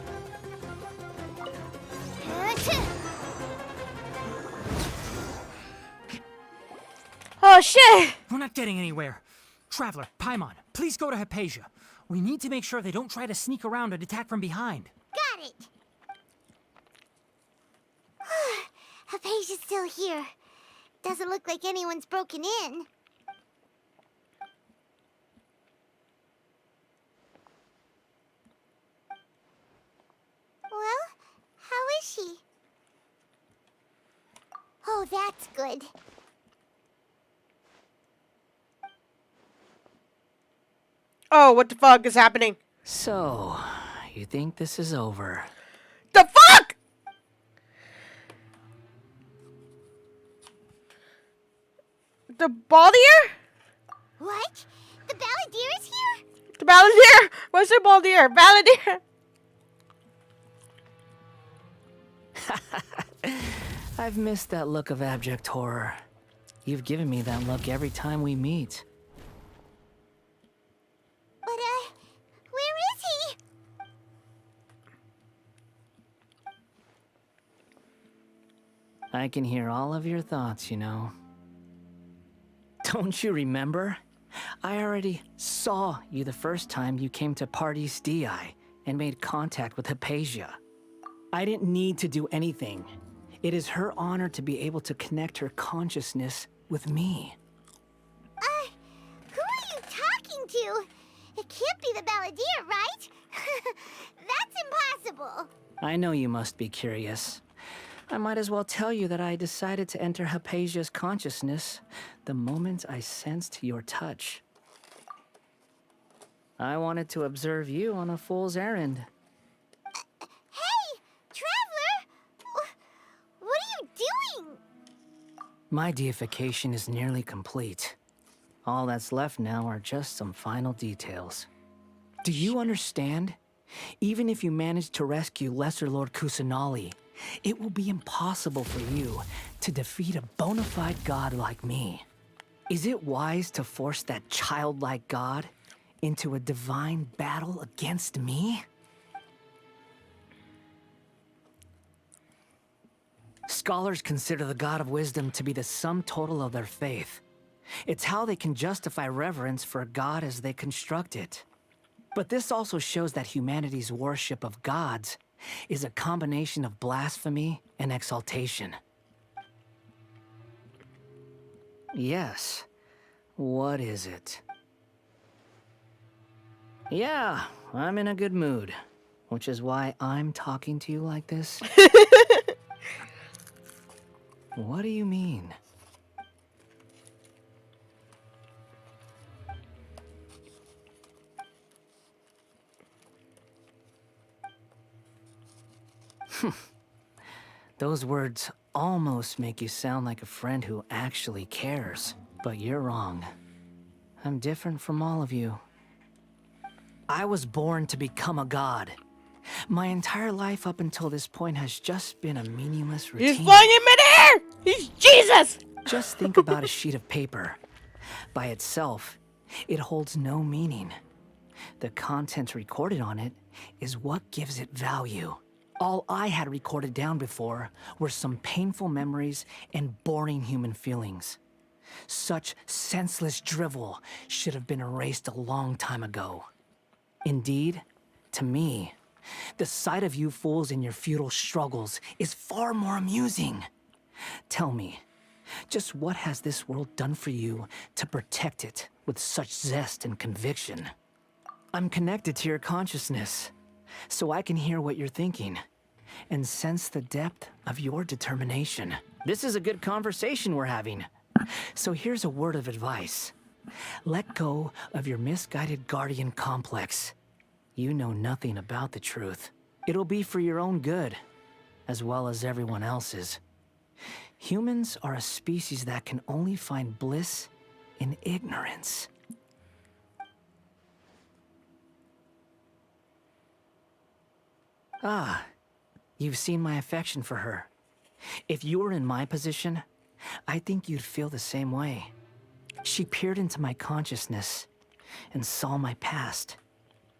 Oh shit! We're not getting anywhere. Traveler, Paimon, please go to Hypatia. We need to make sure they don't try to sneak around and attack from behind. Got it. Hypatia's still here. Doesn't look like anyone's broken in. Well, how is she? Oh, that's good. Oh, what the fuck is happening? So, you think this is over? The fuck? The Baldier? What? The Balladeer is here? The Balladeer? Where's the Baldier? Balladeer? I've missed that look of abject horror. You've given me that look every time we meet. But, where is he? I can hear all of your thoughts, you know. Don't you remember? I already saw you the first time you came to Party's DI and made contact with Hypatia. I didn't need to do anything. It is her honor to be able to connect her consciousness with me. Who are you talking to? It can't be the Balladeer, right? That's impossible. I know you must be curious. I might as well tell you that I decided to enter Hypatia's consciousness the moment I sensed your touch. I wanted to observe you on a fool's errand. Hey, Traveler! What are you doing? My deification is nearly complete. All that's left now are just some final details. Do you understand? Even if you manage to rescue Lesser Lord Kusanali, it will be impossible for you to defeat a bona fide god like me. Is it wise to force that childlike god into a divine battle against me? Scholars consider the God of Wisdom to be the sum total of their faith. It's how they can justify reverence for a god as they construct it. But this also shows that humanity's worship of gods is a combination of blasphemy and exaltation. Yes. What is it? Yeah, I'm in a good mood, which is why I'm talking to you like this. What do you mean? Those words almost make you sound like a friend who actually cares. But you're wrong. I'm different from all of you. I was born to become a god. My entire life up until this point has just been a meaningless routine. He's flying in midair! He's Jesus! Just think about a sheet of paper. By itself, it holds no meaning. The content recorded on it is what gives it value. All I had recorded down before were some painful memories and boring human feelings. Such senseless drivel should have been erased a long time ago. Indeed, to me, the sight of you fools in your futile struggles is far more amusing. Tell me, just what has this world done for you to protect it with such zest and conviction? I'm connected to your consciousness, so I can hear what you're thinking and sense the depth of your determination. This is a good conversation we're having. So here's a word of advice. Let go of your misguided guardian complex. You know nothing about the truth. It'll be for your own good, as well as everyone else's. Humans are a species that can only find bliss in ignorance. Ah, you've seen my affection for her. If you were in my position, I think you'd feel the same way. She peered into my consciousness and saw my past.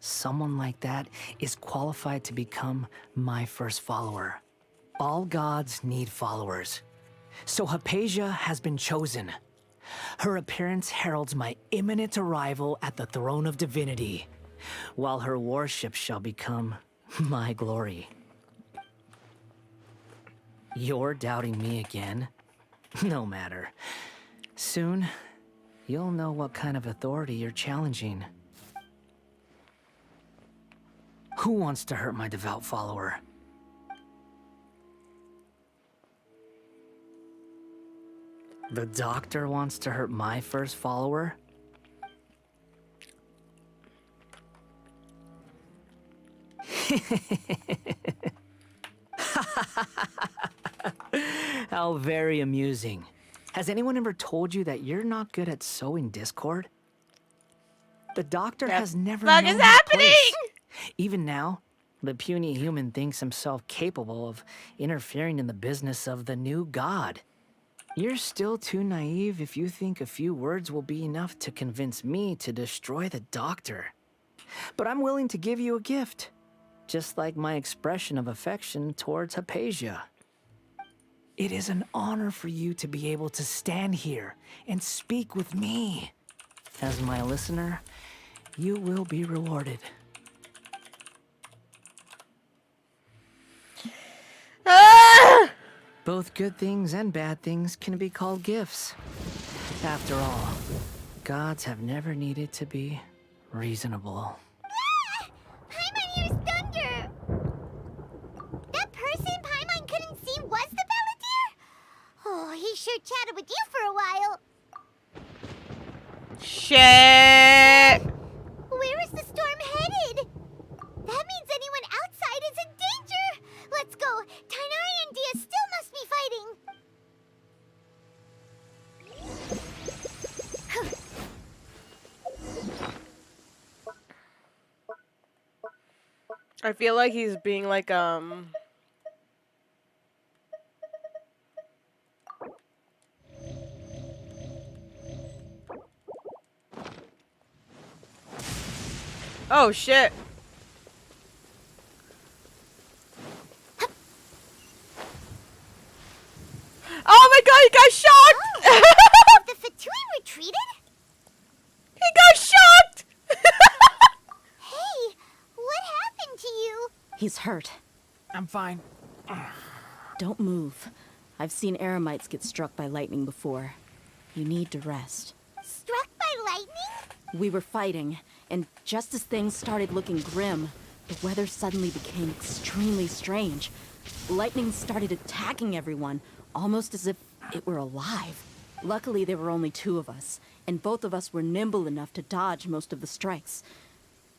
Someone like that is qualified to become my first follower. All gods need followers. So Hypatia has been chosen. Her appearance heralds my imminent arrival at the throne of divinity, while her worship shall become my glory. You're doubting me again? No matter. Soon, you'll know what kind of authority you're challenging. Who wants to hurt my devout follower? The doctor wants to hurt my first follower? How very amusing. Has anyone ever told you that you're not good at sowing discord? The doctor has never known his place. Even now, the puny human thinks himself capable of interfering in the business of the new god. You're still too naive if you think a few words will be enough to convince me to destroy the doctor. But I'm willing to give you a gift, just like my expression of affection towards Hypatia. It is an honor for you to be able to stand here and speak with me. As my listener, you will be rewarded. Both good things and bad things can be called gifts. After all, gods have never needed to be reasonable. Paimon hears thunder! That person Paimon couldn't see was the Balladeer? Oh, he sure chatted with you for a while. Shit! Where is the storm headed? That means anyone outside is in danger! Let's go! Tainari and Dia still must be fighting! I feel like he's being like, oh, shit. Oh my god, he got shocked! Oh, the Fatui retreated? He got shocked! Hey, what happened to you? He's hurt. I'm fine. Don't move. I've seen Eremites get struck by lightning before. You need to rest. Struck by lightning? We were fighting, and just as things started looking grim, the weather suddenly became extremely strange. Lightning started attacking everyone, almost as if it were alive. Luckily, there were only two of us, and both of us were nimble enough to dodge most of the strikes.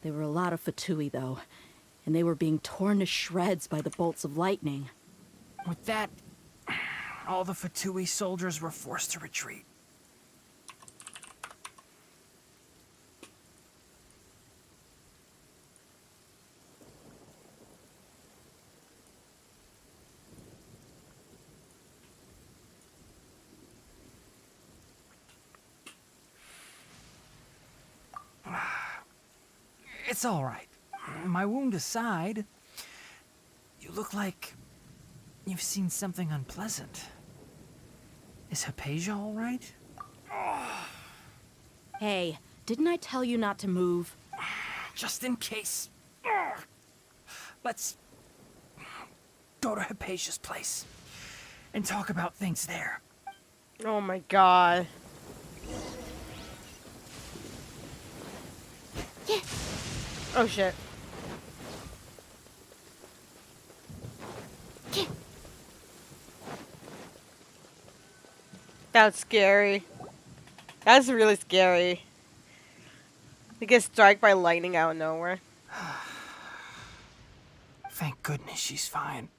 There were a lot of Fatui, though, and they were being torn to shreds by the bolts of lightning. With that, all the Fatui soldiers were forced to retreat. It's all right. My wound aside, you look like you've seen something unpleasant. Is Hypatia all right? Hey, didn't I tell you not to move? Just in case. Let's go to Hypatia's place and talk about things there. Oh my god. Oh shit. That's scary. That's really scary. You get struck by lightning out of nowhere. Thank goodness she's fine.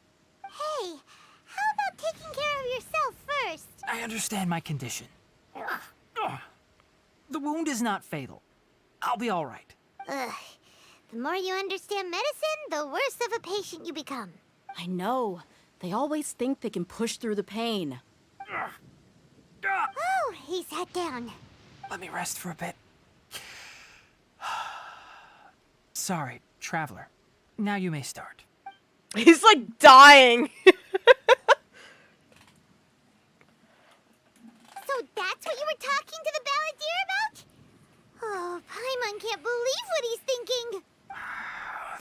Hey, how about taking care of yourself first? I understand my condition. The wound is not fatal. I'll be all right. Ugh. The more you understand medicine, the worse of a patient you become. I know. They always think they can push through the pain. Oh, he sat down. Let me rest for a bit. Sorry, traveler. Now you may start. He's like dying. So that's what you were talking to the balladeer about? Oh, Paimon can't believe what he's thinking.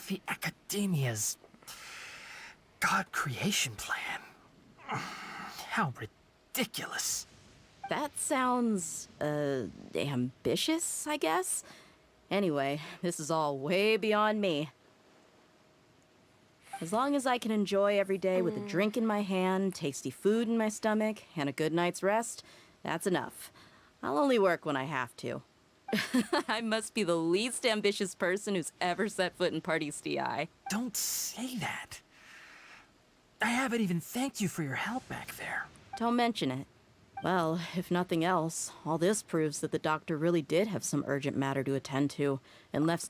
The Academia's God creation plan. How ridiculous. That sounds, ambitious, I guess? Anyway, this is all way beyond me. As long as I can enjoy every day with a drink in my hand, tasty food in my stomach, and a good night's rest, that's enough. I'll only work when I have to. I must be the least ambitious person who's ever set foot in Party's DI. Don't say that. I haven't even thanked you for your help back there. Don't mention it. Well, if nothing else, all this proves that the doctor really did have some urgent matter to attend to, and left...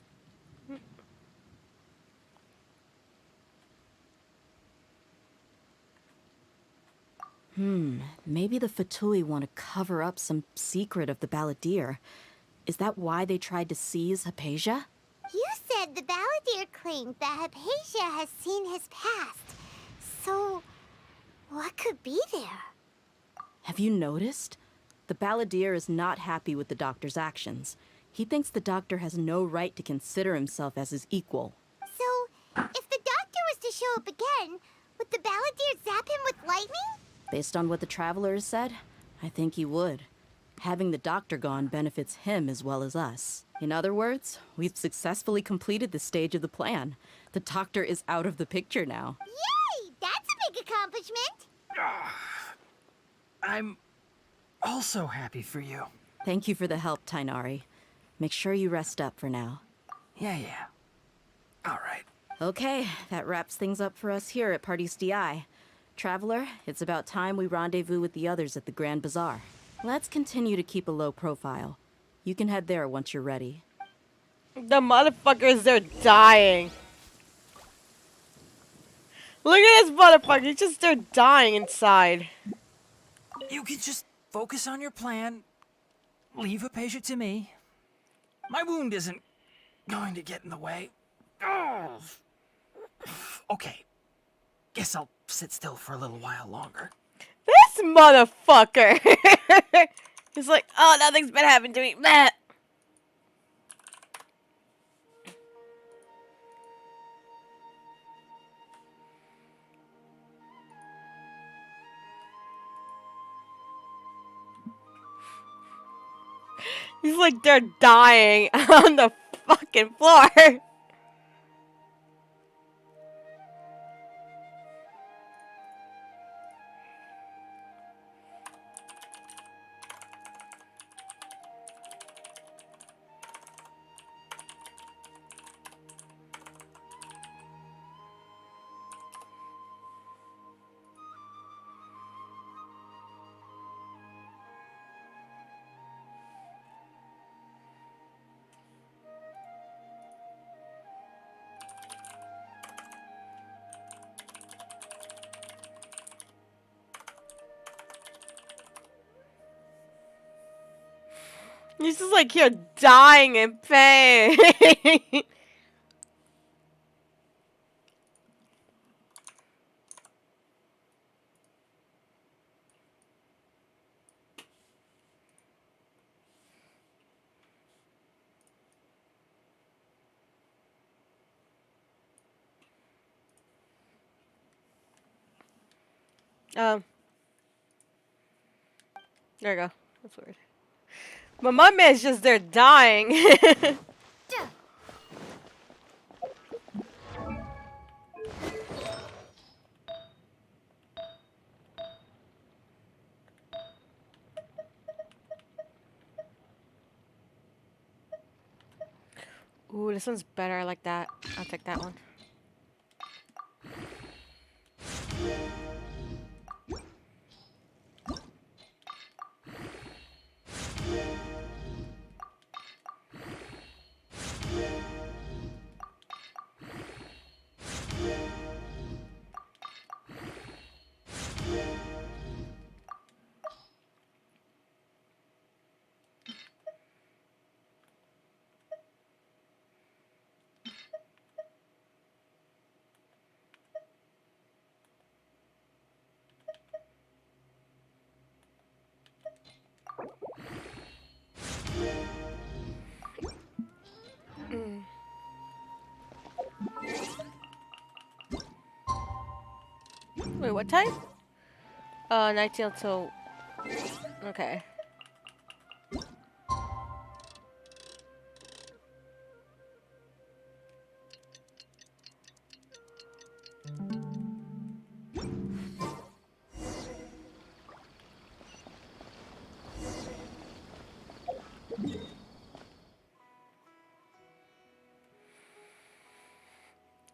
Maybe the Fatui want to cover up some secret of the balladeer. Is that why they tried to seize Hypatia? You said the balladeer claimed that Hypatia has seen his past. So, what could be there? Have you noticed? The balladeer is not happy with the doctor's actions. He thinks the doctor has no right to consider himself as his equal. So, if the doctor was to show up again, would the balladeer zap him with lightning? Based on what the traveler has said, I think he would. Having the doctor gone benefits him as well as us. In other words, we've successfully completed this stage of the plan. The doctor is out of the picture now. Yay! That's a big accomplishment! I'm also happy for you. Thank you for the help, Tainari. Make sure you rest up for now. Yeah. All right. Okay, that wraps things up for us here at Party's DI. Traveler, it's about time we rendezvous with the others at the Grand Bazaar. Let's continue to keep a low profile. You can head there once you're ready. The motherfuckers, they're dying. Look at this motherfucker. He's just, they're dying inside. You can just focus on your plan. Leave Hypatia to me. My wound isn't going to get in the way. Oh. Okay. Guess I'll sit still for a little while longer. This motherfucker. He's like, oh, nothing's been happening to me. Meh. He's like, they're dying on the fucking floor. He's just like here dying in pain. There you go. That's weird. But my man's just there dying. Ooh, this one's better. I like that. I'll take that one. Wait, what time? 19 till... Okay.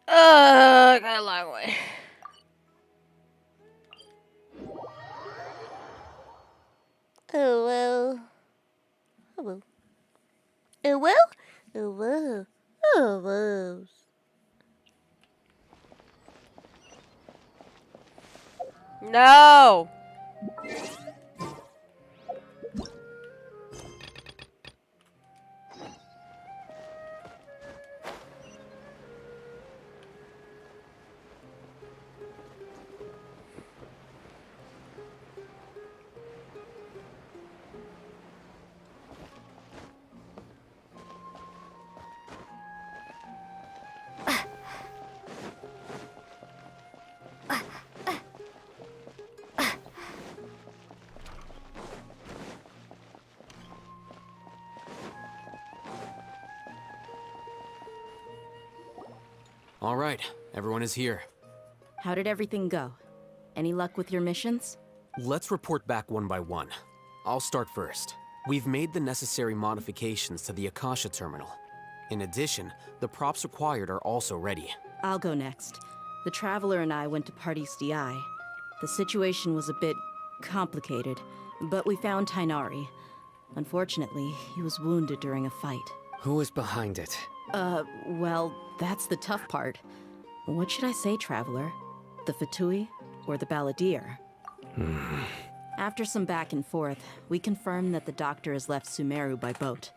I got a long way. Oh well. Oh well. Oh well. Oh well. Oh well. No. All right, everyone is here. How did everything go? Any luck with your missions? Let's report back one by one. I'll start first. We've made the necessary modifications to the Akasha terminal. In addition, the props required are also ready. I'll go next. The Traveler and I went to Party's DI. The situation was a bit complicated, but we found Tainari. Unfortunately, he was wounded during a fight. Who is behind it? Well, that's the tough part. What should I say, Traveler? The Fatui or the Balladeer? After some back and forth, we confirmed that the doctor has left Sumeru by boat.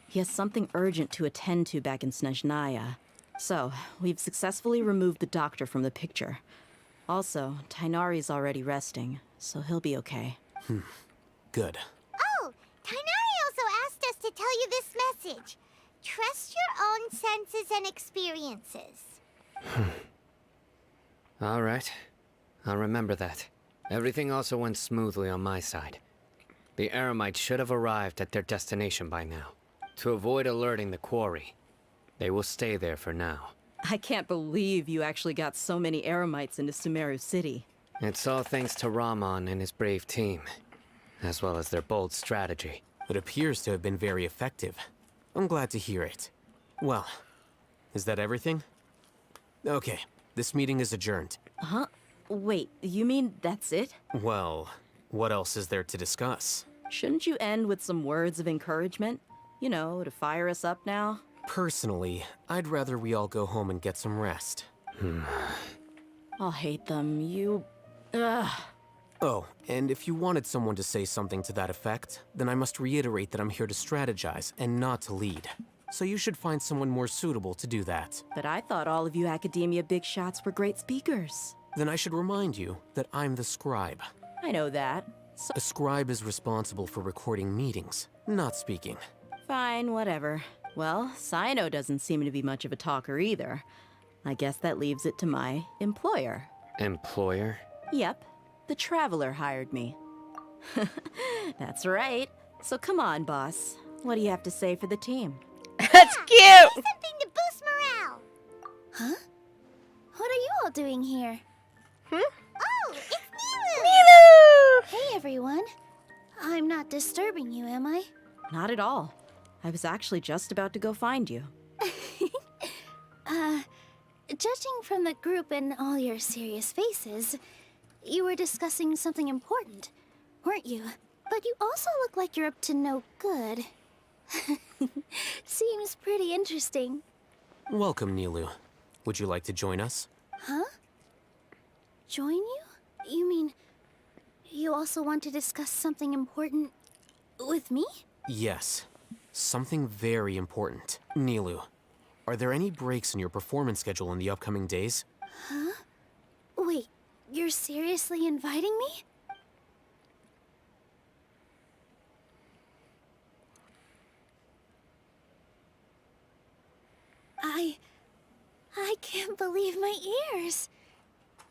He has something urgent to attend to back in Snezhnaya. So, we've successfully removed the doctor from the picture. Also, Tainari's already resting, so he'll be okay. Good. Oh, Tainari also asked us to tell you this message. Trust your own senses and experiences. All right. I'll remember that. Everything also went smoothly on my side. The Eremites should have arrived at their destination by now. To avoid alerting the quarry, they will stay there for now. I can't believe you actually got so many Eremites into Sumeru City. It's all thanks to Rahman and his brave team, as well as their bold strategy. It appears to have been very effective. I'm glad to hear it. Well, is that everything? Okay, this meeting is adjourned. Huh? Wait, you mean that's it? Well, what else is there to discuss? Shouldn't you end with some words of encouragement? You know, to fire us up now? Personally, I'd rather we all go home and get some rest. I'll hate them. You... Ugh. Oh, and if you wanted someone to say something to that effect, then I must reiterate that I'm here to strategize and not to lead. So you should find someone more suitable to do that. But I thought all of you Academia big shots were great speakers. Then I should remind you that I'm the scribe. I know that. A scribe is responsible for recording meetings, not speaking. Fine, whatever. Well, Sino doesn't seem to be much of a talker either. I guess that leaves it to my employer. Employer? Yep. The Traveler hired me. That's right. So come on, boss. What do you have to say for the team? That's cute! Something to boost morale. Huh? What are you all doing here? Oh, it's Nilu! Hey, everyone. I'm not disturbing you, am I? Not at all. I was actually just about to go find you. Judging from the group and all your serious faces, you were discussing something important, weren't you? But you also look like you're up to no good. Seems pretty interesting. Welcome, Nilu. Would you like to join us? Huh? Join you? You mean you also want to discuss something important with me? Yes. Something very important. Nilu, are there any breaks in your performance schedule in the upcoming days? Huh? Wait, you're seriously inviting me? I can't believe my ears.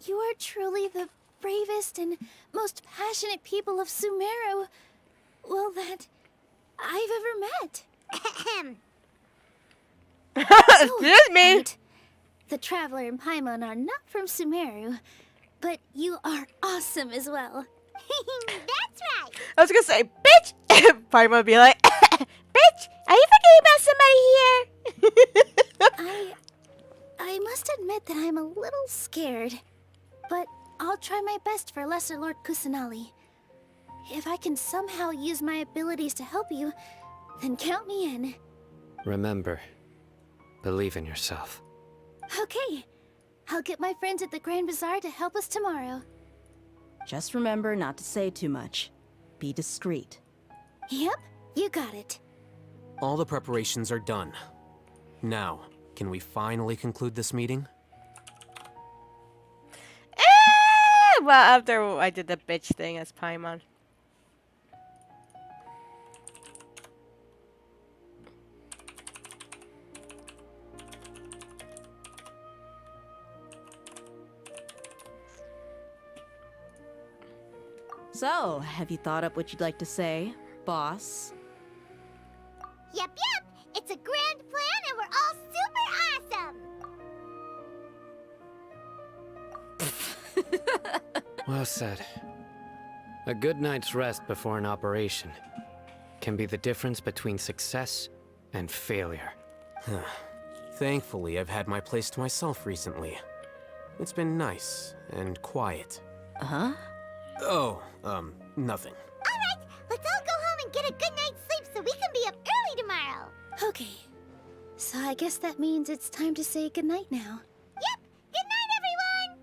You are truly the bravest and most passionate people of Sumeru, well, that I've ever met. Excuse me. Right. The Traveler and Paimon are not from Sumeru, but you are awesome as well. That's right. I was gonna say, bitch! Paimon would be like, bitch! Are you forgetting about somebody here? I must admit that I'm a little scared, but I'll try my best for Lesser Lord Kusanali. If I can somehow use my abilities to help you, then count me in. Remember, believe in yourself. Okay, I'll get my friends at the Grand Bazaar to help us tomorrow. Just remember not to say too much. Be discreet. Yep, you got it. All the preparations are done. Now, can we finally conclude this meeting? Well, after I did the bitch thing as Paimon. So, have you thought up what you'd like to say, boss? Yep. It's a grand plan and we're all super awesome. Well said. A good night's rest before an operation can be the difference between success and failure. Thankfully, I've had my place to myself recently. It's been nice and quiet. Huh? Oh, nothing. All right, let's all go home and get a good night's sleep so we can be up early tomorrow. Okay, so I guess that means it's time to say goodnight now. Yep, good night, everyone.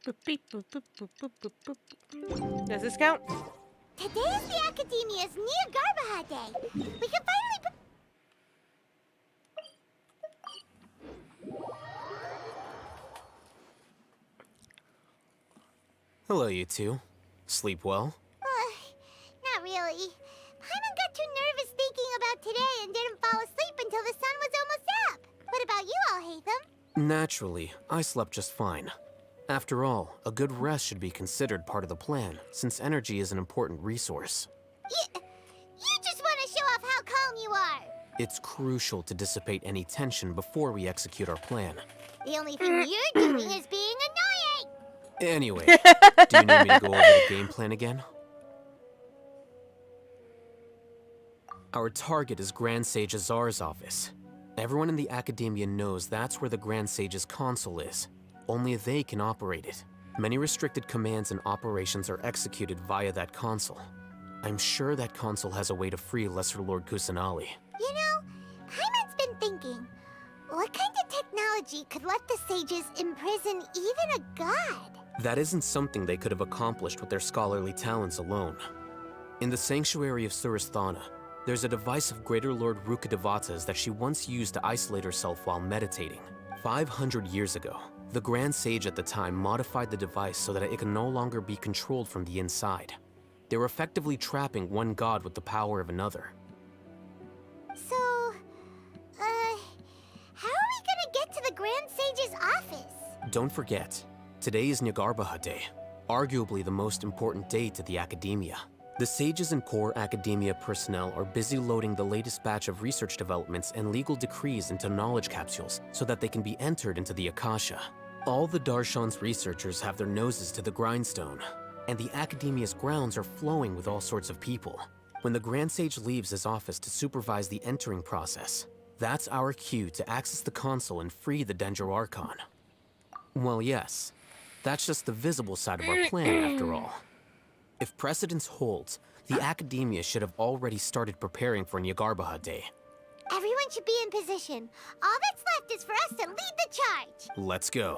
Boop, beep, boop, boop, boop, boop, boop, boop. Does this count? Today is the Academia's Nia Garbaha Day. We can finally... Hello, you two. Sleep well? Not really. Paimon got too nervous thinking about today and didn't fall asleep until the sun was almost up. What about you all, Hatham? Naturally, I slept just fine. After all, a good rest should be considered part of the plan, since energy is an important resource. You just want to show off how calm you are. It's crucial to dissipate any tension before we execute our plan. The only thing you're doing is being annoying. Anyway, do you need me to go over the game plan again? Our target is Grand Sage Azar's office. Everyone in the Academia knows that's where the Grand Sage's console is. Only they can operate it. Many restricted commands and operations are executed via that console. I'm sure that console has a way to free Lesser Lord Kusanali. You know, Paimon's been thinking, what kind of technology could let the sages imprison even a god? That isn't something they could have accomplished with their scholarly talents alone. In the Sanctuary of Surasthana, There's a device of Greater Lord Rukkhadevata's that she once used to isolate herself while meditating. 500 years ago, the Grand Sage at the time modified the device so that it could no longer be controlled from the inside. They were effectively trapping one god with the power of another. So, how are we gonna get to the Grand Sage's office? Don't forget, today is Nyagarbha Day, arguably the most important day to the Academia. The sages and core Academia personnel are busy loading the latest batch of research developments and legal decrees into knowledge capsules so that they can be entered into the Akasha. All the Darshan's researchers have their noses to the grindstone, and the Academia's grounds are flowing with all sorts of people. When the Grand Sage leaves his office to supervise the entering process, that's our cue to access the console and free the Dendro Archon. Well, yes, that's just the visible side of our plan after all. If precedence holds, the Academia should have already started preparing for Nyagarbha Day. Everyone should be in position. All that's left is for us to lead the charge. Let's go.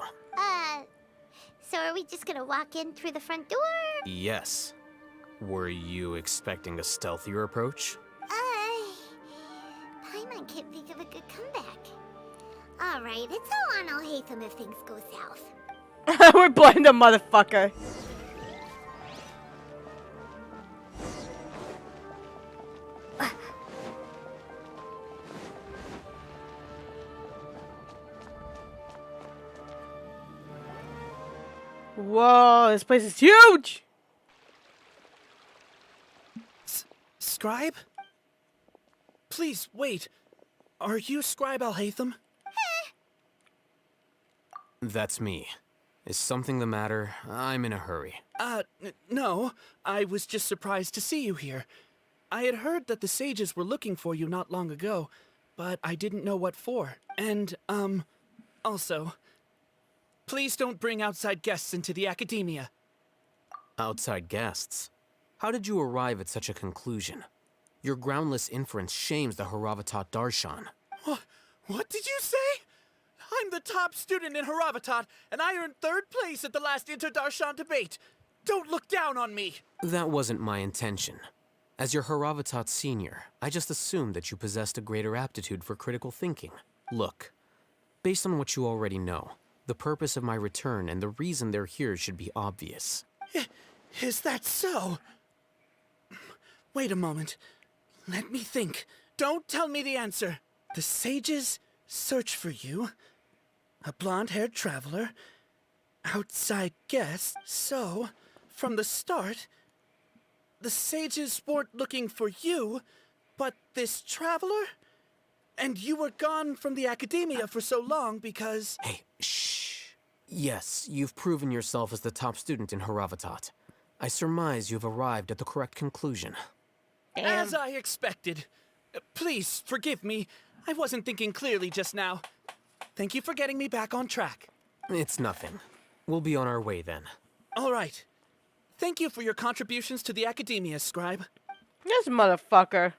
So are we just gonna walk in through the front door? Yes. Were you expecting a stealthier approach? Paimon can't think of a good comeback. Alright, it's all on Alhaitham if things go south. We're blind the motherfucker. Whoa, this place is huge! Scribe? Please, wait. Are you Scribe Alhaitham? That's me. Is something the matter? I'm in a hurry. No. I was just surprised to see you here. I had heard that the sages were looking for you not long ago, but I didn't know what for. And, also, please don't bring outside guests into the Academia. Outside guests? How did you arrive at such a conclusion? Your groundless inference shames the Haravatat Darshan. What did you say? I'm the top student in Haravatat, and I earned 3rd place at the last Inter-Darshan debate. Don't look down on me! That wasn't my intention. As your Haravatat senior, I just assumed that you possessed a greater aptitude for critical thinking. Look, based on what you already know, the purpose of my return and the reason they're here should be obvious. Is that so? Wait a moment. Let me think. Don't tell me the answer. The sages search for you. A blonde-haired traveler. Outside guest. So, from the start, the sages weren't looking for you, but this traveler? And you were gone from the Academia for so long because... Hey, shh. Yes, you've proven yourself as the top student in Haravatat. I surmise you've arrived at the correct conclusion. As I expected. Please, forgive me. I wasn't thinking clearly just now. Thank you for getting me back on track. It's nothing. We'll be on our way then. All right. Thank you for your contributions to the Academia, Scribe. This motherfucker.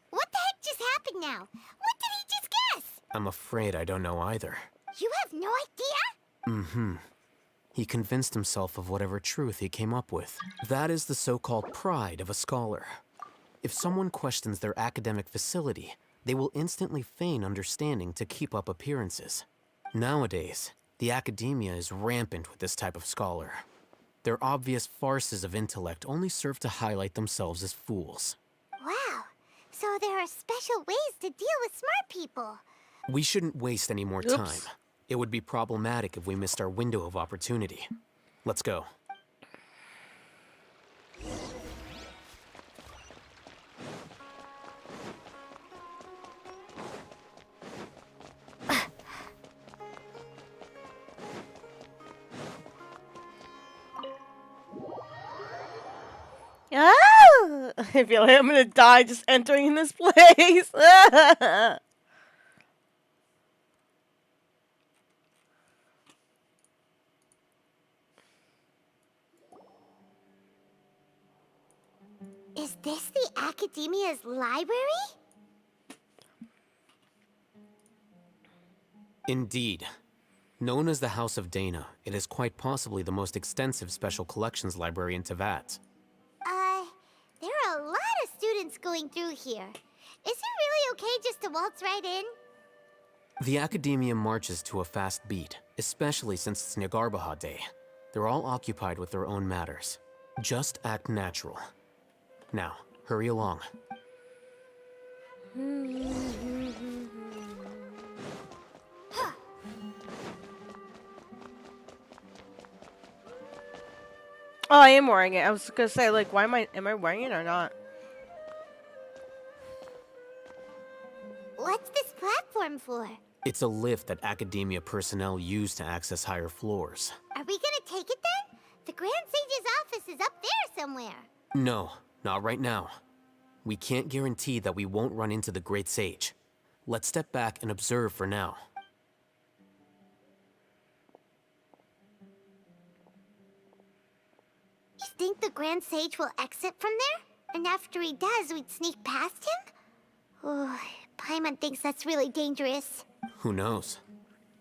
What the heck just happened now? What did he just guess? I'm afraid I don't know either. You have no idea? Mm-hmm. He convinced himself of whatever truth he came up with. That is the so-called pride of a scholar. If someone questions their academic facility, they will instantly feign understanding to keep up appearances. Nowadays, the Academia is rampant with this type of scholar. Their obvious farces of intellect only serve to highlight themselves as fools. Wow. So there are special ways to deal with smart people. We shouldn't waste any more time. It would be problematic if we missed our window of opportunity. Let's go. Oh! I feel like I'm gonna die just entering this place. Is this the Academia's library? Indeed. Known as the House of Dana, it is quite possibly the most extensive special collections library in Teyvat. There are a lot of students going through here. Is it really okay just to waltz right in? The Academia marches to a fast beat, especially since it's Nagarbaha Day. They're all occupied with their own matters. Just act natural. Now, hurry along. Oh, I am wearing it. I was gonna say, like, am I wearing it or not? What's this platform for? It's a lift that Academia personnel use to access higher floors. Are we gonna take it then? The Grand Sage's office is up there somewhere. No, not right now. We can't guarantee that we won't run into the Great Sage. Let's step back and observe for now. You think the Grand Sage will exit from there? And after he does, we'd sneak past him? Oh, Paimon thinks that's really dangerous. Who knows?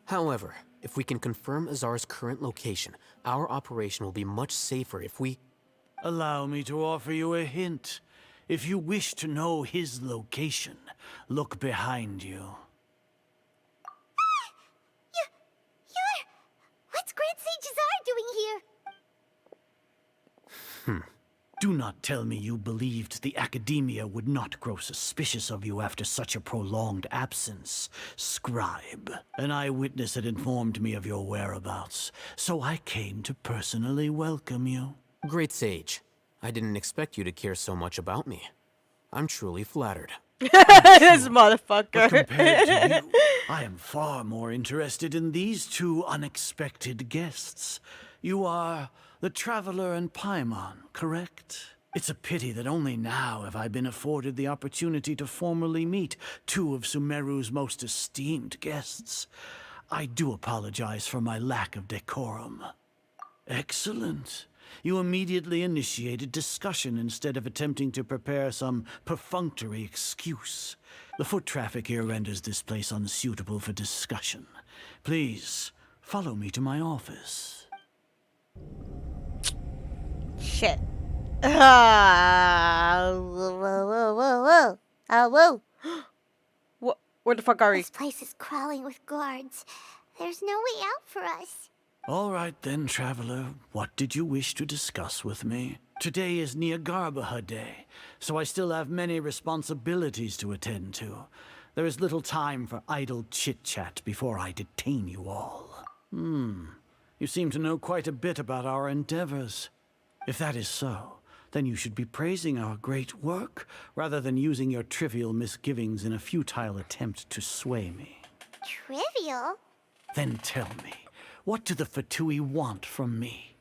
However, if we can confirm Azar's current location, our operation will be much safer if we... Allow me to offer you a hint. If you wish to know his location, look behind you. What's Grand Sage Azar doing here? Do not tell me you believed the Academia would not grow suspicious of you after such a prolonged absence, Scribe. An eyewitness had informed me of your whereabouts, so I came to personally welcome you. Great Sage, I didn't expect you to care so much about me. I'm truly flattered. This motherfucker. But compared to you, I am far more interested in these two unexpected guests. You are the Traveler and Paimon, correct? It's a pity that only now have I been afforded the opportunity to formally meet two of Sumeru's most esteemed guests. I do apologize for my lack of decorum. Excellent. You immediately initiated discussion instead of attempting to prepare some perfunctory excuse. The foot traffic here renders this place unsuitable for discussion. Please, follow me to my office. Shit. Whoa. Whoa. What? Where the fuck are we? This place is crawling with guards. There's no way out for us. All right then, Traveler. What did you wish to discuss with me? Today is Nagarbaha Day, so I still have many responsibilities to attend to. There is little time for idle chit-chat before I detain you all. You seem to know quite a bit about our endeavors. If that is so, then you should be praising our great work, rather than using your trivial misgivings in a futile attempt to sway me. Trivial? Then tell me, what do the Fatui want from me?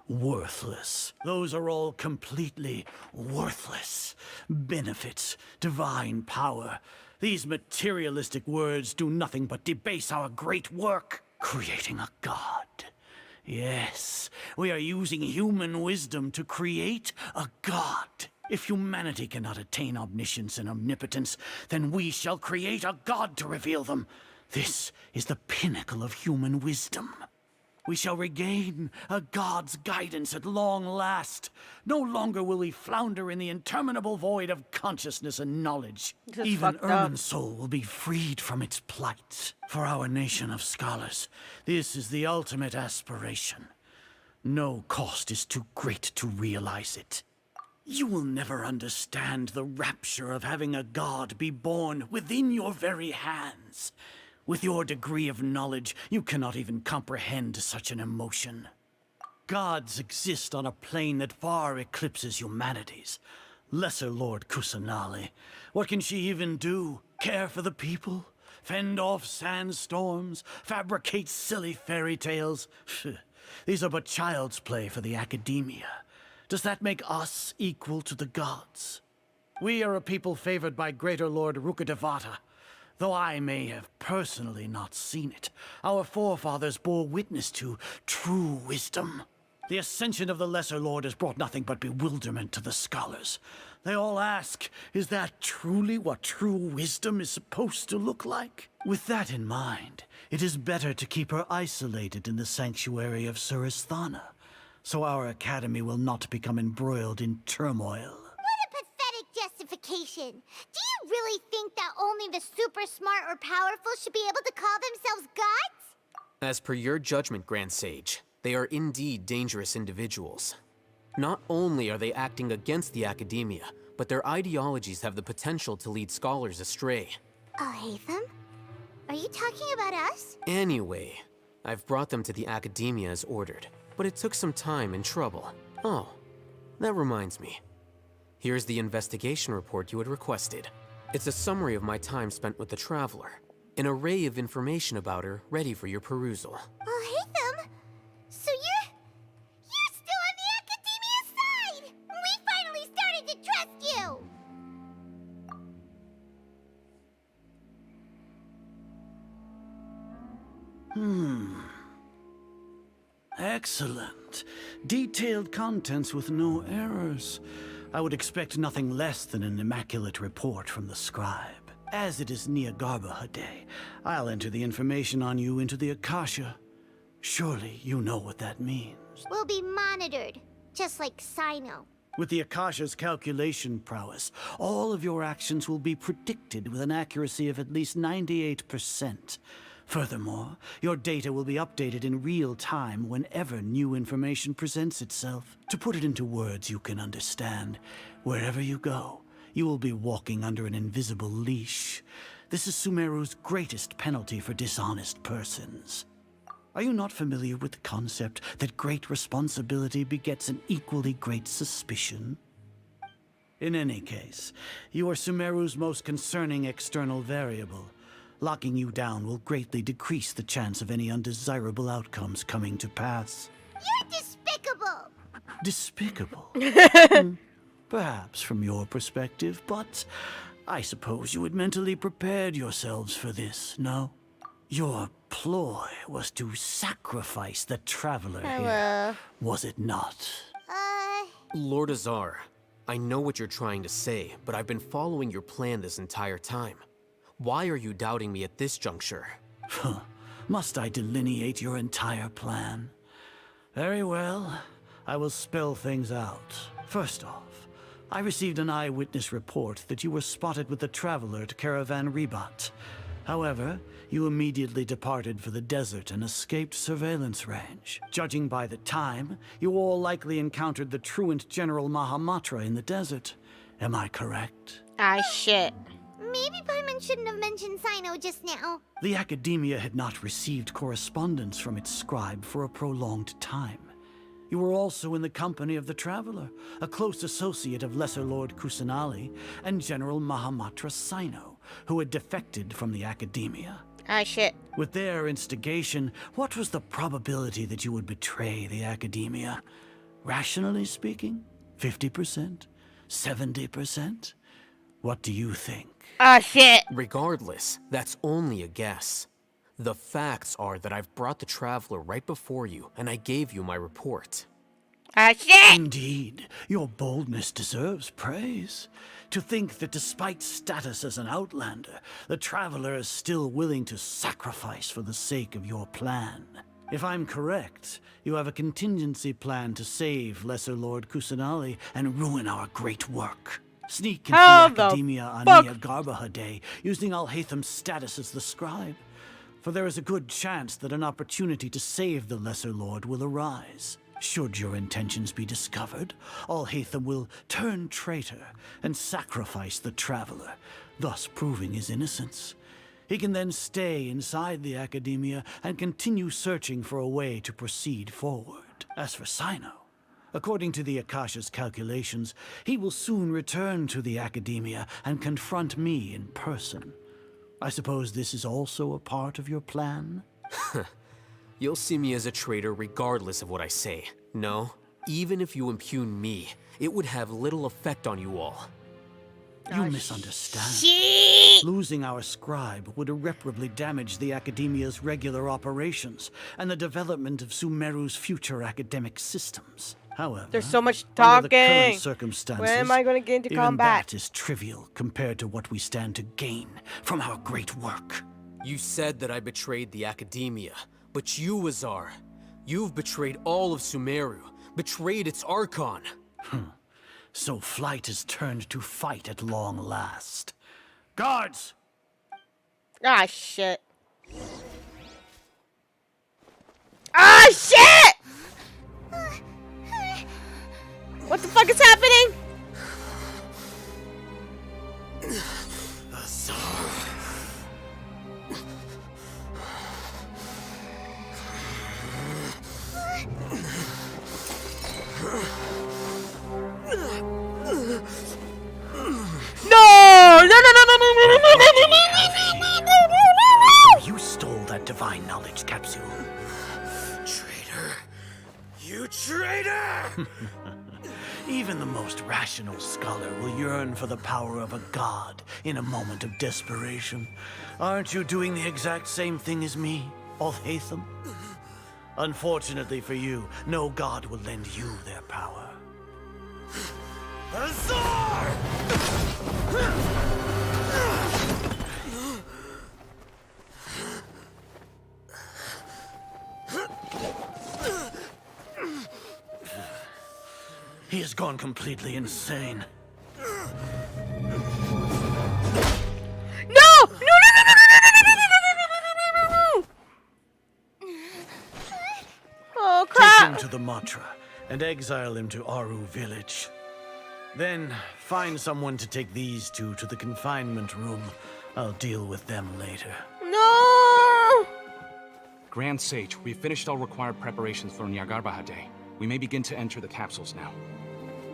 Worthless. Those are all completely worthless. Benefits, divine power. These materialistic words do nothing but debase our great work, creating a god. Yes, we are using human wisdom to create a god. If humanity cannot attain omniscience and omnipotence, then we shall create a god to reveal them. This is the pinnacle of human wisdom. We shall regain a god's guidance at long last. No longer will we flounder in the interminable void of consciousness and knowledge. Even Irminsul will be freed from its plight. For our nation of scholars, this is the ultimate aspiration. No cost is too great to realize it. You will never understand the rapture of having a god be born within your very hands. With your degree of knowledge, you cannot even comprehend such an emotion. Gods exist on a plane that far eclipses humanity's. Lesser Lord Kusanali, what can she even do? Care for the people? Fend off sandstorms? Fabricate silly fairy tales? These are but child's play for the Academia. Does that make us equal to the gods? We are a people favored by Greater Lord Rukkhadevata. Though I may have personally not seen it, our forefathers bore witness to true wisdom. The ascension of the Lesser Lord has brought nothing but bewilderment to the scholars. They all ask, is that truly what true wisdom is supposed to look like? With that in mind, it is better to keep her isolated in the sanctuary of Suristhana, so our academy will not become embroiled in turmoil. What a pathetic justification. Do you really think that only the super smart or powerful should be able to call themselves gods? As per your judgment, Grand Sage, they are indeed dangerous individuals. Not only are they acting against the academia, but their ideologies have the potential to lead scholars astray. Oh, Hatham? Are you talking about us? Anyway, I've brought them to the academia as ordered, but it took some time and trouble. Oh, that reminds me. Here's the investigation report you had requested. It's a summary of my time spent with the Traveler. An array of information about her ready for your perusal. Oh, Hatham? So you're still on the academia's side! We finally started to trust you! Excellent. Detailed contents with no errors. I would expect nothing less than an immaculate report from the scribe. As it is Niagarbha Day, I'll enter the information on you into the Akasha. Surely you know what that means. We'll be monitored, just like Sino. With the Akasha's calculation prowess, all of your actions will be predicted with an accuracy of at least 98%. Furthermore, your data will be updated in real time whenever new information presents itself. To put it into words you can understand, wherever you go, you will be walking under an invisible leash. This is Sumeru's greatest penalty for dishonest persons. Are you not familiar with the concept that great responsibility begets an equally great suspicion? In any case, you are Sumeru's most concerning external variable. Locking you down will greatly decrease the chance of any undesirable outcomes coming to pass. You're despicable! Despicable? Perhaps from your perspective, but I suppose you had mentally prepared yourselves for this, no? Your ploy was to sacrifice the Traveler here, was it not? Lord Azar, I know what you're trying to say, but I've been following your plan this entire time. Why are you doubting me at this juncture? Must I delineate your entire plan? Very well. I will spell things out. First off, I received an eyewitness report that you were spotted with the Traveler at Caravan Ribat. However, you immediately departed for the desert and escaped surveillance range. Judging by the time, you all likely encountered the truant General Mahamatra in the desert. Am I correct? Shit. Maybe Paimon shouldn't have mentioned Sino just now. The Academia had not received correspondence from its scribe for a prolonged time. You were also in the company of the Traveler, a close associate of Lesser Lord Kusanali and General Mahamatra Sino, who had defected from the Academia. Shit. With their instigation, what was the probability that you would betray the Academia? Rationally speaking, 50%? 70%? What do you think? Shit. Regardless, that's only a guess. The facts are that I've brought the Traveler right before you, and I gave you my report. Shit! Indeed, your boldness deserves praise. To think that despite status as an outlander, the Traveler is still willing to sacrifice for the sake of your plan. If I'm correct, you have a contingency plan to save Lesser Lord Kusanali and ruin our great work. Sneak into the Academia on Niagarbha Day, using Alhatham's status as the scribe. For there is a good chance that an opportunity to save the Lesser Lord will arise. Should your intentions be discovered, Alhatham will turn traitor and sacrifice the Traveler, thus proving his innocence. He can then stay inside the Academia and continue searching for a way to proceed forward. As for Sino, according to the Akasha's calculations, he will soon return to the Academia and confront me in person. I suppose this is also a part of your plan? You'll see me as a traitor regardless of what I say. No, even if you impugn me, it would have little effect on you all. You misunderstand. Shit! Losing our scribe would irreparably damage the Academia's regular operations and the development of Sumeru's future academic systems. However, There's so much under the current talking. circumstances, When am I going to get into even combat? that is trivial compared to what we stand to gain from our great work. You said that I betrayed the Academia, but you, Azar, you've betrayed all of Sumeru, betrayed its Archon. So flight has turned to fight at long last. Guards! Ah, shit. Ah, shit! What the fuck is happening? So you stole that divine knowledge capsule. Traitor! You traitor! Even the most rational scholar will yearn for the power of a god in a moment of desperation. Aren't you doing the exact same thing as me, Alhaitham? Unfortunately for you, no god will lend you their power. Azar! He has gone completely insane. No! No! Oh, crap! Take him to the Matra and exile him to Aru village. Then find someone to take these two to the confinement room. I'll deal with them later. No! Grand Sage, we've finished all required preparations for Nyargarbaha Day. We may begin to enter the capsules now.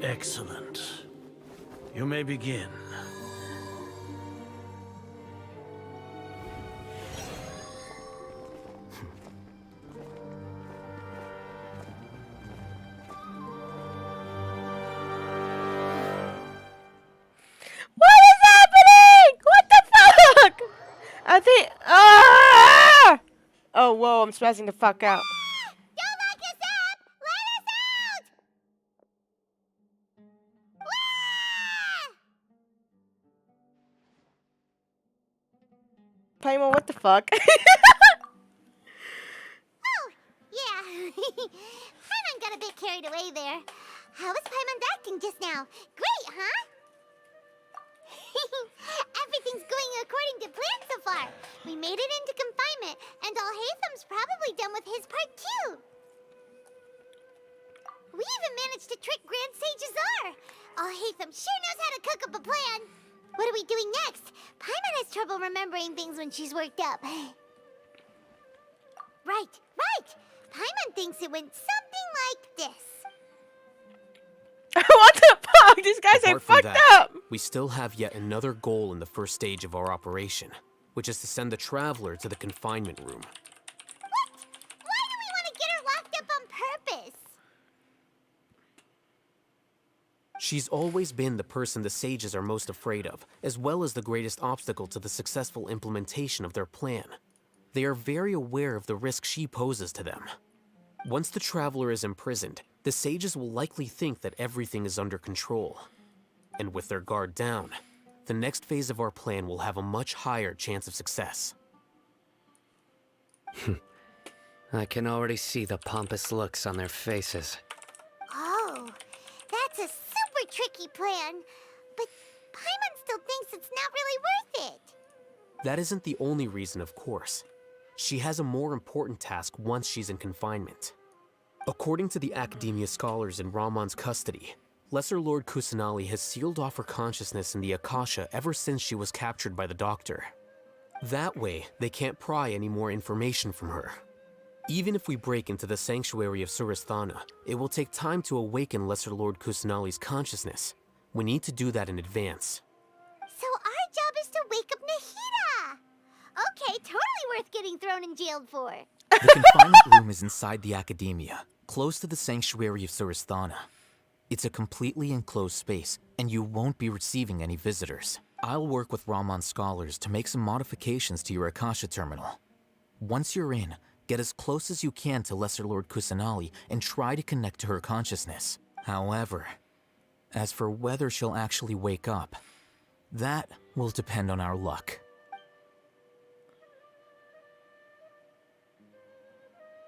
Excellent. You may begin. What is happening? What the fuck? I think. Ah! Oh, whoa! I'm spazzing the fuck out. Paimon, what the fuck? Oh, yeah. Paimon got a bit carried away there. How was Paimon acting just now? Great, huh? Everything's going according to plan so far. We made it into confinement, and Alhaitham's probably done with his part too. We even managed to trick Grand Sage Azar. Alhaitham sure knows how to cook up a plan. What are we doing next? Paimon has trouble remembering things when she's worked up. Right. Paimon thinks it went something like this. What the fuck? These guys ain't Apart from fucked that, up. we still have yet another goal in the first stage of our operation, which is to send the Traveler to the confinement room. What? Why do we want to get her locked up on purpose? She's always been the person the sages are most afraid of, as well as the greatest obstacle to the successful implementation of their plan. They are very aware of the risk she poses to them. Once the Traveler is imprisoned, the sages will likely think that everything is under control. And with their guard down, the next phase of our plan will have a much higher chance of success. I can already see the pompous looks on their faces. Oh, that's a super tricky plan. But Paimon still thinks it's not really worth it. That isn't the only reason, of course. She has a more important task once she's in confinement. According to the Academia scholars in Ramon's custody, Lesser Lord Kusanali has sealed off her consciousness in the Akasha ever since she was captured by the Doctor. That way, they can't pry any more information from her. Even if we break into the sanctuary of Surasthana, it will take time to awaken Lesser Lord Kusanali's consciousness. We need to do that in advance. So our job is to wake up Nahida. Okay, totally worth getting thrown in jail for. The confinement room is inside the Academia, close to the sanctuary of Surasthana. It's a completely enclosed space, and you won't be receiving any visitors. I'll work with Ramon scholars to make some modifications to your Akasha terminal. Once you're in, get as close as you can to Lesser Lord Kusanali and try to connect to her consciousness. However, as for whether she'll actually wake up, that will depend on our luck.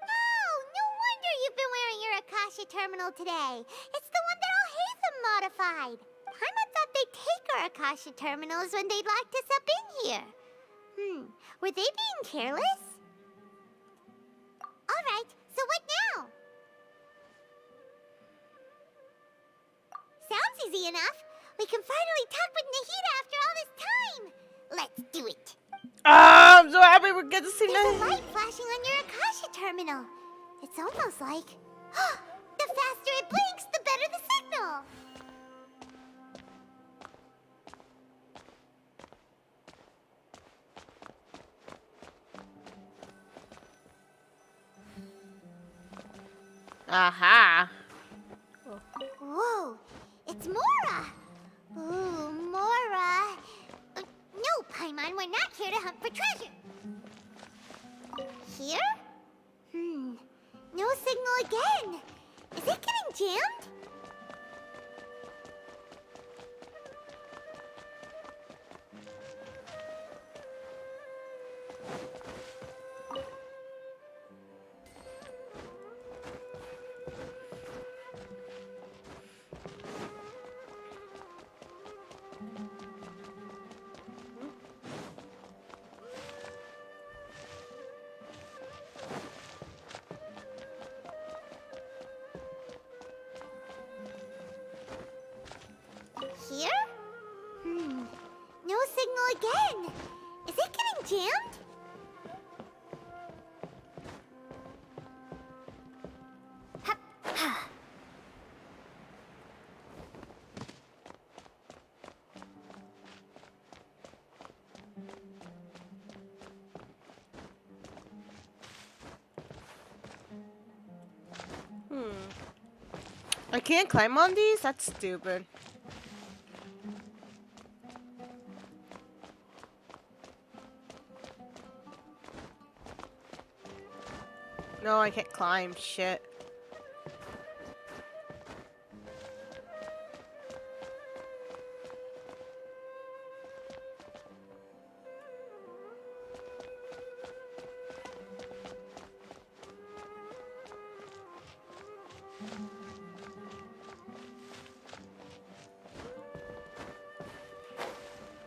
Oh, no wonder you've been wearing your Akasha terminal today. It's the one that Alhaitham modified. Paimon thought they'd take our Akasha terminals when they locked us up in here. Were they being careless? Alright, so what now? Sounds easy enough. We can finally talk with Nahida after all this time. Let's do it. I'm so happy we're getting to see There's a Nahida. light flashing on your Akasha terminal. It's almost like... the faster it blinks, the better the signal. Aha. Whoa, it's Mora. Ooh, Mora. No, Paimon, we're not here to hunt for treasure. Here? No signal again. Is it getting jammed? Here? No signal again. Is it getting jammed? I can't climb on these? That's stupid. No, I can't climb. Shit.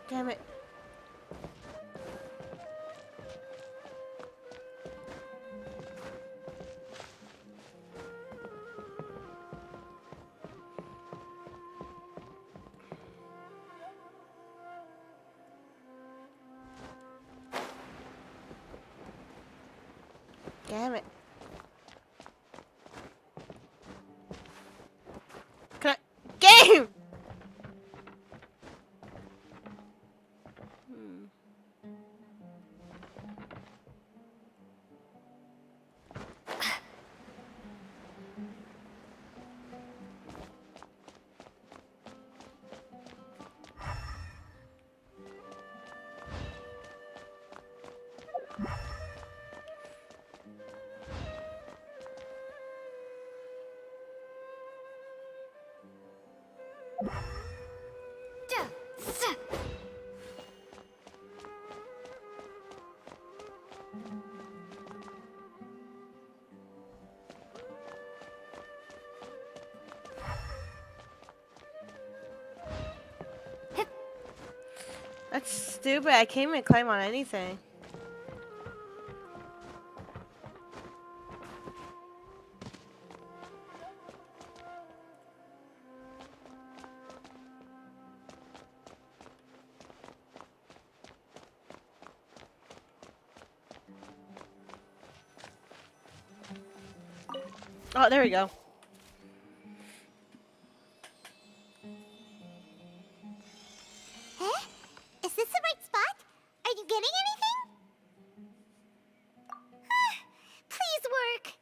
Damn it. Damn it. Can I... Game! That's stupid. I can't even climb on anything. Oh, there we go. Huh? Is this the right spot? Are you getting anything? Please work.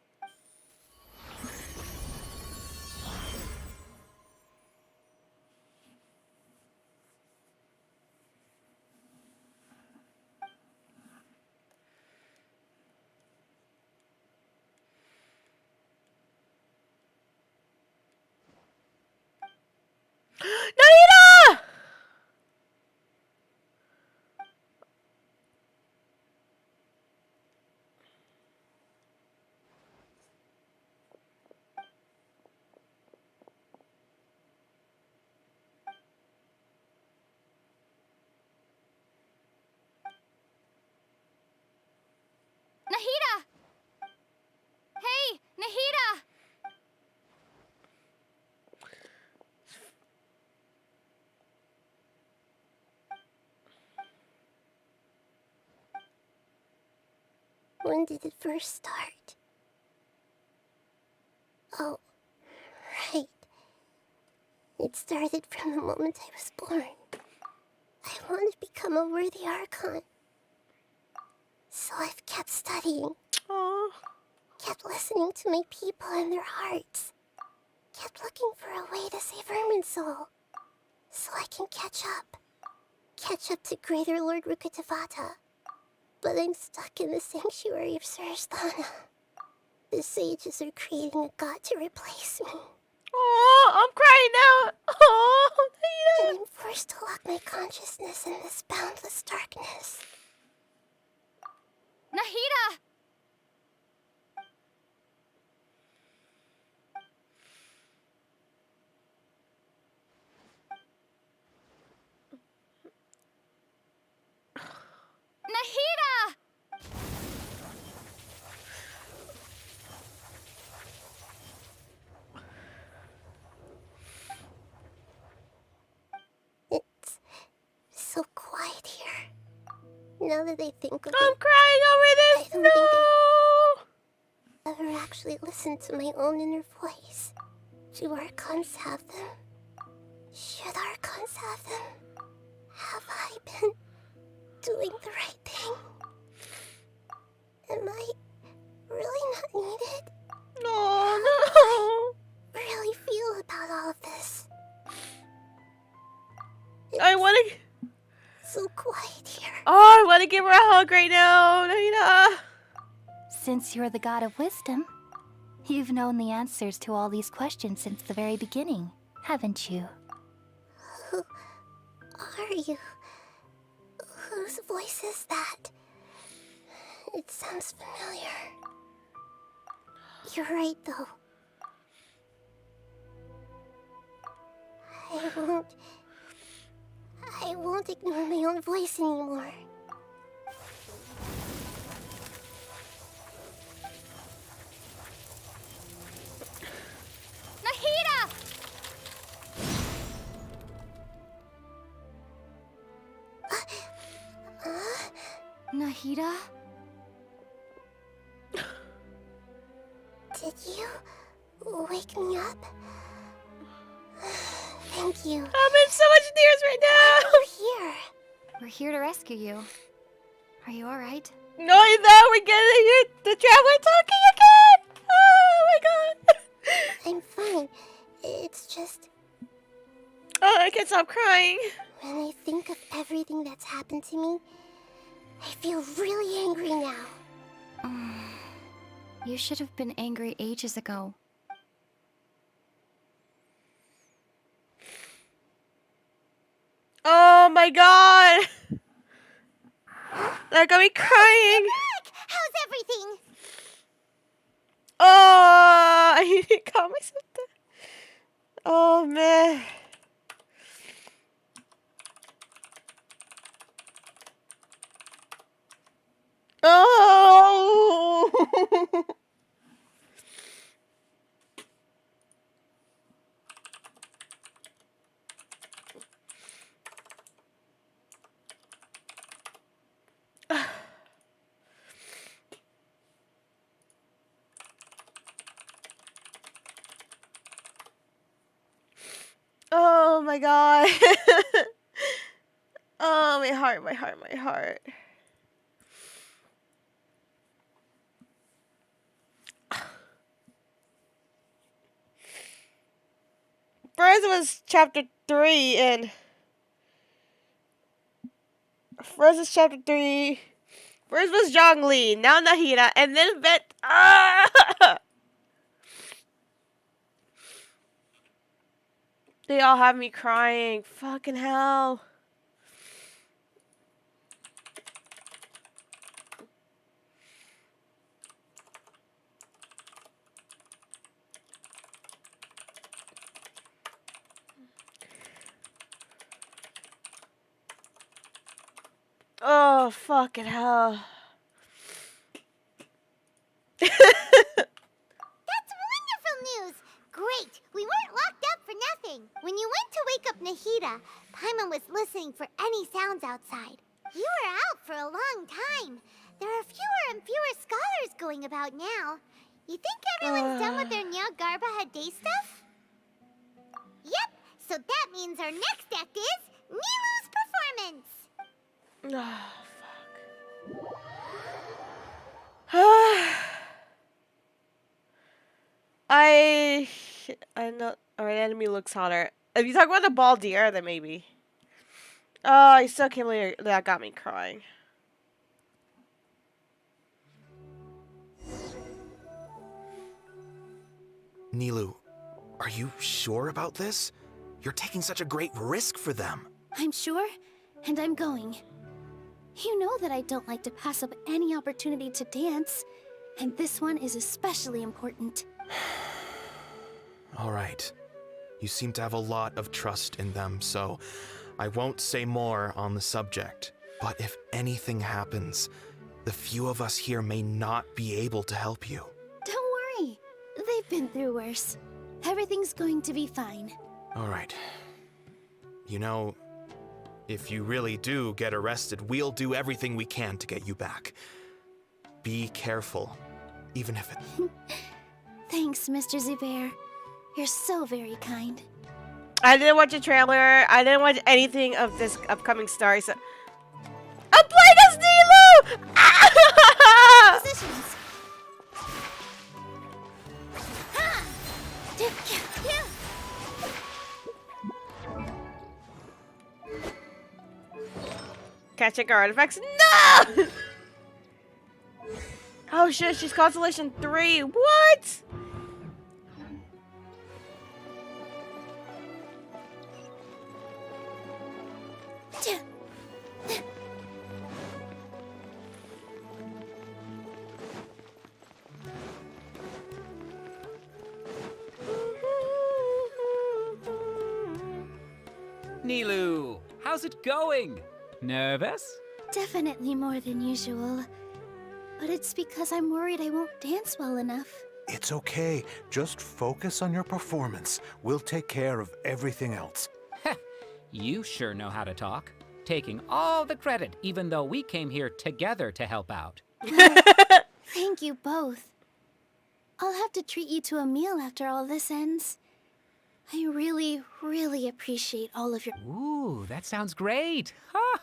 When did it first start? Oh, right. It started from the moment I was born. I wanted to become a worthy Archon. So I've kept studying. Aww. Kept listening to my people and their hearts. Kept looking for a way to save Irminsul. So I can catch up. Catch up to Greater Lord Rukkhadevata. But I'm stuck in the sanctuary of Surasthana. The sages are creating a god to replace me. Oh, I'm crying now. Oh, and I'm forced to lock my consciousness in this boundless darkness. Nahida! Nahida! It's so quiet here. Now that I think of it, I'm crying over this. I don't think I ever actually listened to my own inner voice. Do Archons have them? Should Archons have them? Have I been doing the right thing? Am I really not needed? No, How do I really feel about all of this? I want to. So quiet here. Oh, I want to give her a hug right now, Nahida. Since you're the god of wisdom, you've known the answers to all these questions since the very beginning, haven't you? Who are you? Whose voice is that? It sounds familiar. You're right, though. I won't ignore my own voice anymore. Nahida! Nahida? Did you wake me up? Thank you. I'm in so much tears right now. Why are you here? We're here to rescue you. Are you alright? No, we're getting you, the traveler talking again. Oh my god. I'm fine. It's just... Oh, I can't stop crying. When I think of everything that's happened to me, I feel really angry now. You should have been angry ages ago. Oh my god. They're gonna be crying. How's everything? Oh, I need to calm myself down. Oh man. Oh. Oh my god. Oh, my heart, my heart, my heart. First was chapter 3 and first was chapter 3. First was Zhongli, now Nahida, and then Bet. They all have me crying. Fucking hell. Oh, fucking hell. That's wonderful news! Great! We weren't locked up for nothing. When you went to wake up Nahida, Paimon was listening for any sounds outside. You were out for a long time. There are fewer and fewer going about now? You think everyone's done with their Nyargarbaha Day stuff? Yep, so that means our next act is Nilu's performance. I know. Alright, enemy looks hotter. If you talk about the bald deer, then maybe. Oh, I still can't believe that got me crying. Nilu, are you sure about this? You're taking such a great risk for them. I'm sure, and I'm going. You know that I don't like to pass up any opportunity to dance, and this one is especially important. All right. You seem to have a lot of trust in them, so I won't say more on the subject. But if anything happens, the few of us here may not be able to help you. Don't worry. They've been through worse. Everything's going to be fine. All right. You know, if you really do get arrested, we'll do everything we can to get you back. Be careful, even if it... Thanks, Mr. Zubair. You're so very kind. I didn't watch a trailer. I didn't watch anything of this upcoming story, so... I'm playing as Nilu! Positions. Catching our artifacts. No! Oh shit, she's Constellation 3. What? Nilu, how's it going? Nervous? Definitely more than usual. But it's because I'm worried I won't dance well enough. It's okay. Just focus on your performance. We'll take care of everything else. You sure know how to talk. Taking all the credit, even though we came here together to help out. Thank you both. I'll have to treat you to a meal after all this ends. I really, really appreciate all of your... Ooh, that sounds great. Huh.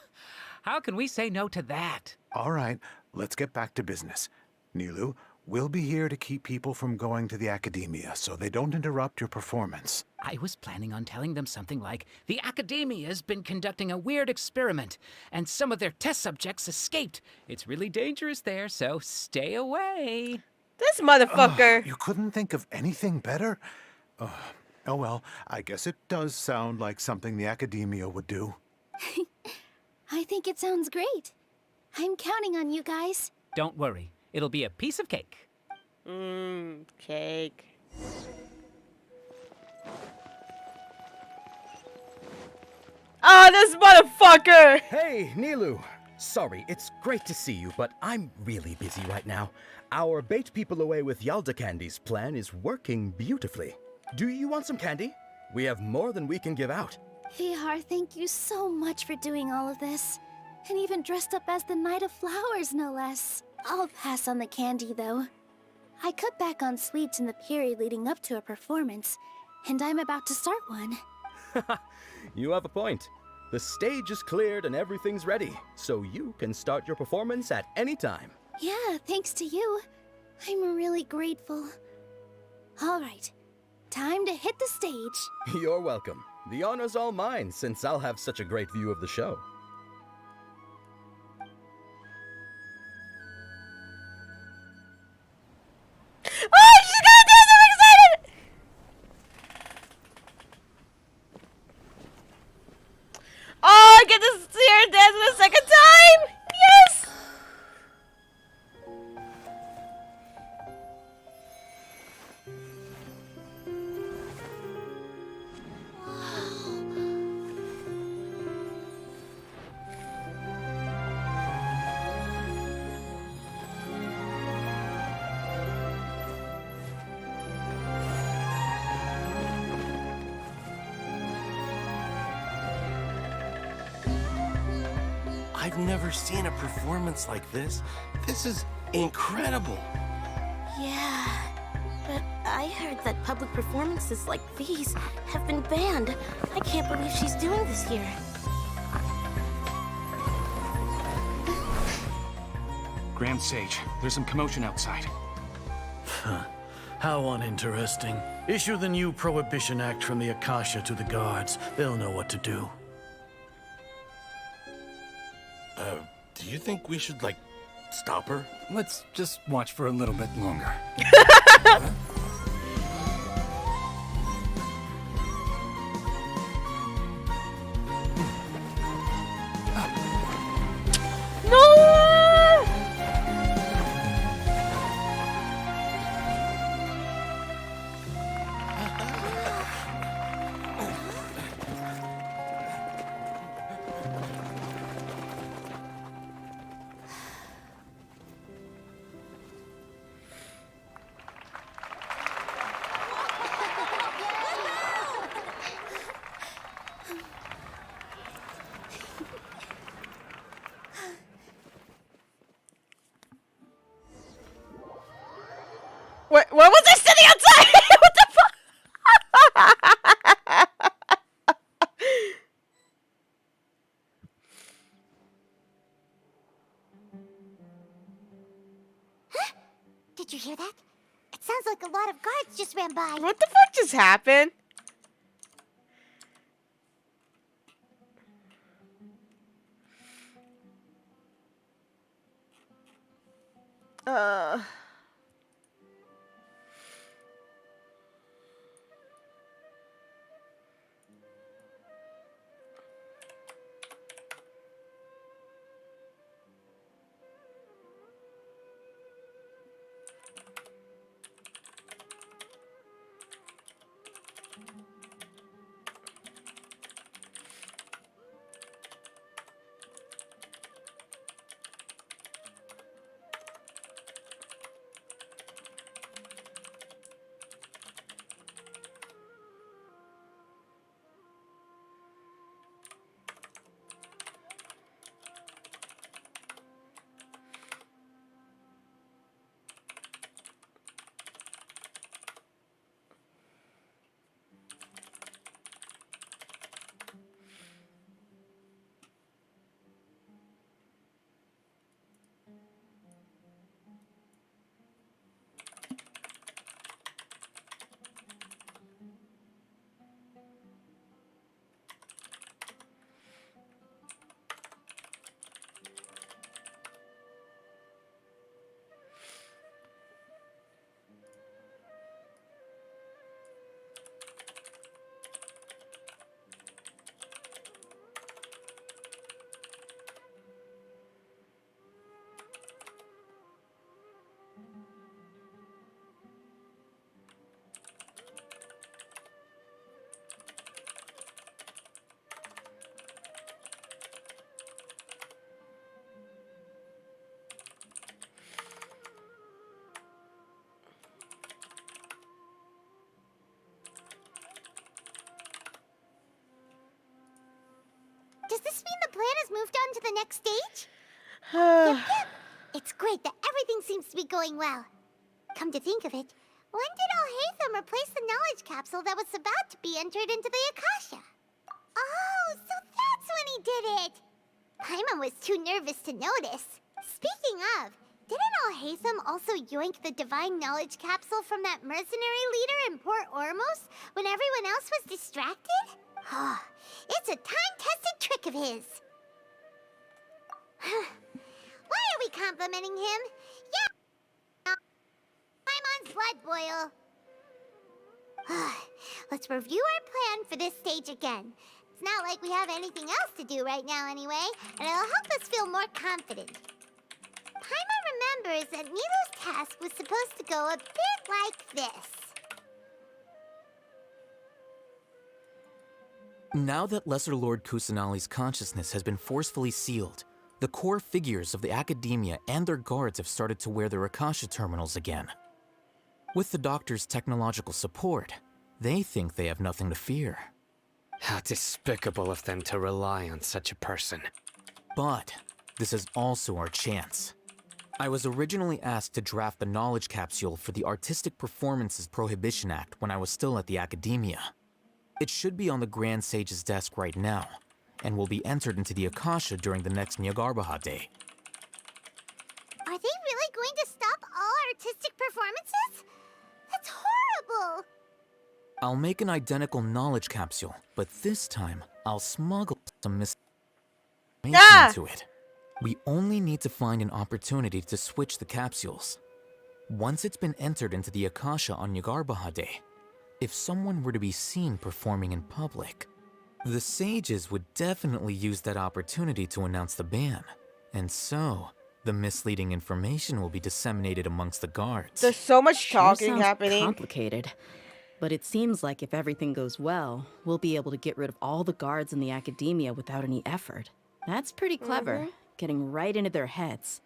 How can we say no to that? All right, let's get back to business. Nilu, we'll be here to keep people from going to the academia so they don't interrupt your performance. I was planning on telling them something like, the academia's been conducting a weird experiment, and some of their test subjects escaped. It's really dangerous there, so stay away. This motherfucker. You couldn't think of anything better? Oh well, I guess it does sound like something the academia would do. I think it sounds great. I'm counting on you guys. Don't worry, it'll be a piece of cake. Cake. Oh, this motherfucker! Hey, Nilu. Sorry, it's great to see you, but I'm really busy right now. Our Bait People Away with Yalda Candies plan is working beautifully. Do you want some candy? We have more than we can give out. Vihar, thank you so much for doing all of this. And even dressed up as the Knight of Flowers, no less. I'll pass on the candy, though. I cut back on sweets in the period leading up to a performance, and I'm about to start one. You have a point. The stage is cleared and everything's ready, so you can start your performance at any time. Yeah, thanks to you. I'm really grateful. All right, time to hit the stage. You're welcome. The honor's all mine, since I'll have such a great view of the show. Oh, she's gonna dance! I'm excited! Oh, I get to see her dance for the second time! Yes! I've never seen a performance like this. This is incredible. Yeah, but I heard that public performances like these have been banned. I can't believe she's doing this here. Grand Sage, there's some commotion outside. How uninteresting. Issue the new Prohibition Act from the Akasha to the guards. They'll know what to do. Do you think we should, like, stop her? Let's just watch for a little bit longer. What was I sitting outside? What the fuck? Did you hear that? It sounds like a lot of guards just ran by. What the fuck just happened? Does this mean the plan has moved on to the next stage? Yep. It's great that everything seems to be going well. Come to think of it, when did Alhaitham replace the knowledge capsule that was about to be entered into the Akasha? Oh, so that's when he did it! Paimon was too nervous to notice. Speaking of, didn't Alhaitham also yoink the divine knowledge capsule from that mercenary leader in Port Ormos when everyone else was distracted? Oh, it's a time-tested trick of his. Why are we complimenting him? Yeah, Paimon's blood boil. Let's review our plan for this stage again. It's not like we have anything else to do right now anyway, and it'll help us feel more confident. Paimon remembers that Nilou's task was supposed to go a bit like this. Now that Lesser Lord Kusanali's consciousness has been forcefully sealed, the core figures of the Academia and their guards have started to wear their Akasha terminals again. With the Doctor's technological support, they think they have nothing to fear. How despicable of them to rely on such a person. But This is also our chance. I was originally asked to draft the knowledge capsule for the Artistic Performances Prohibition Act when I was still at the Academia. It should be on the Grand Sage's desk right now, and will be entered into the Akasha during the next Nyargarbaha Day. Are they really going to stop all artistic performances? That's horrible! I'll make an identical knowledge capsule, but this time, I'll smuggle some misinformation into it. We only need to find an opportunity to switch the capsules. Once it's been entered into the Akasha on Nyargarbaha Day, if someone were to be seen performing in public, the sages would definitely use that opportunity to announce the ban. And so, the misleading information will be disseminated amongst the guards. There's so much talking sounds happening. Complicated. But it seems like if everything goes well, we'll be able to get rid of all the guards in the Academia without any effort. That's pretty clever, getting right into their heads.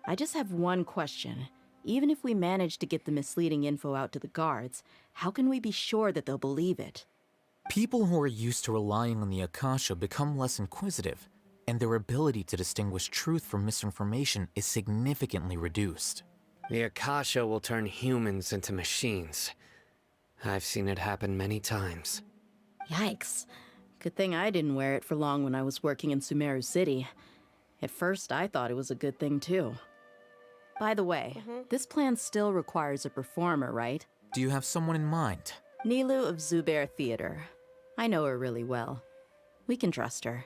I just have one question. Even if we manage to get the misleading info out to the guards, how can we be sure that they'll believe it? People who are used to relying on the Akasha become less inquisitive, and their ability to distinguish truth from misinformation is significantly reduced. The Akasha will turn humans into machines. I've seen it happen many times. Yikes. Good thing I didn't wear it for long when I was working in Sumeru City. At first, I thought it was a good thing too. By the way, this plan still requires a performer, right? Do you have someone in mind? Nilu of Zubair Theater. I know her really well. We can trust her.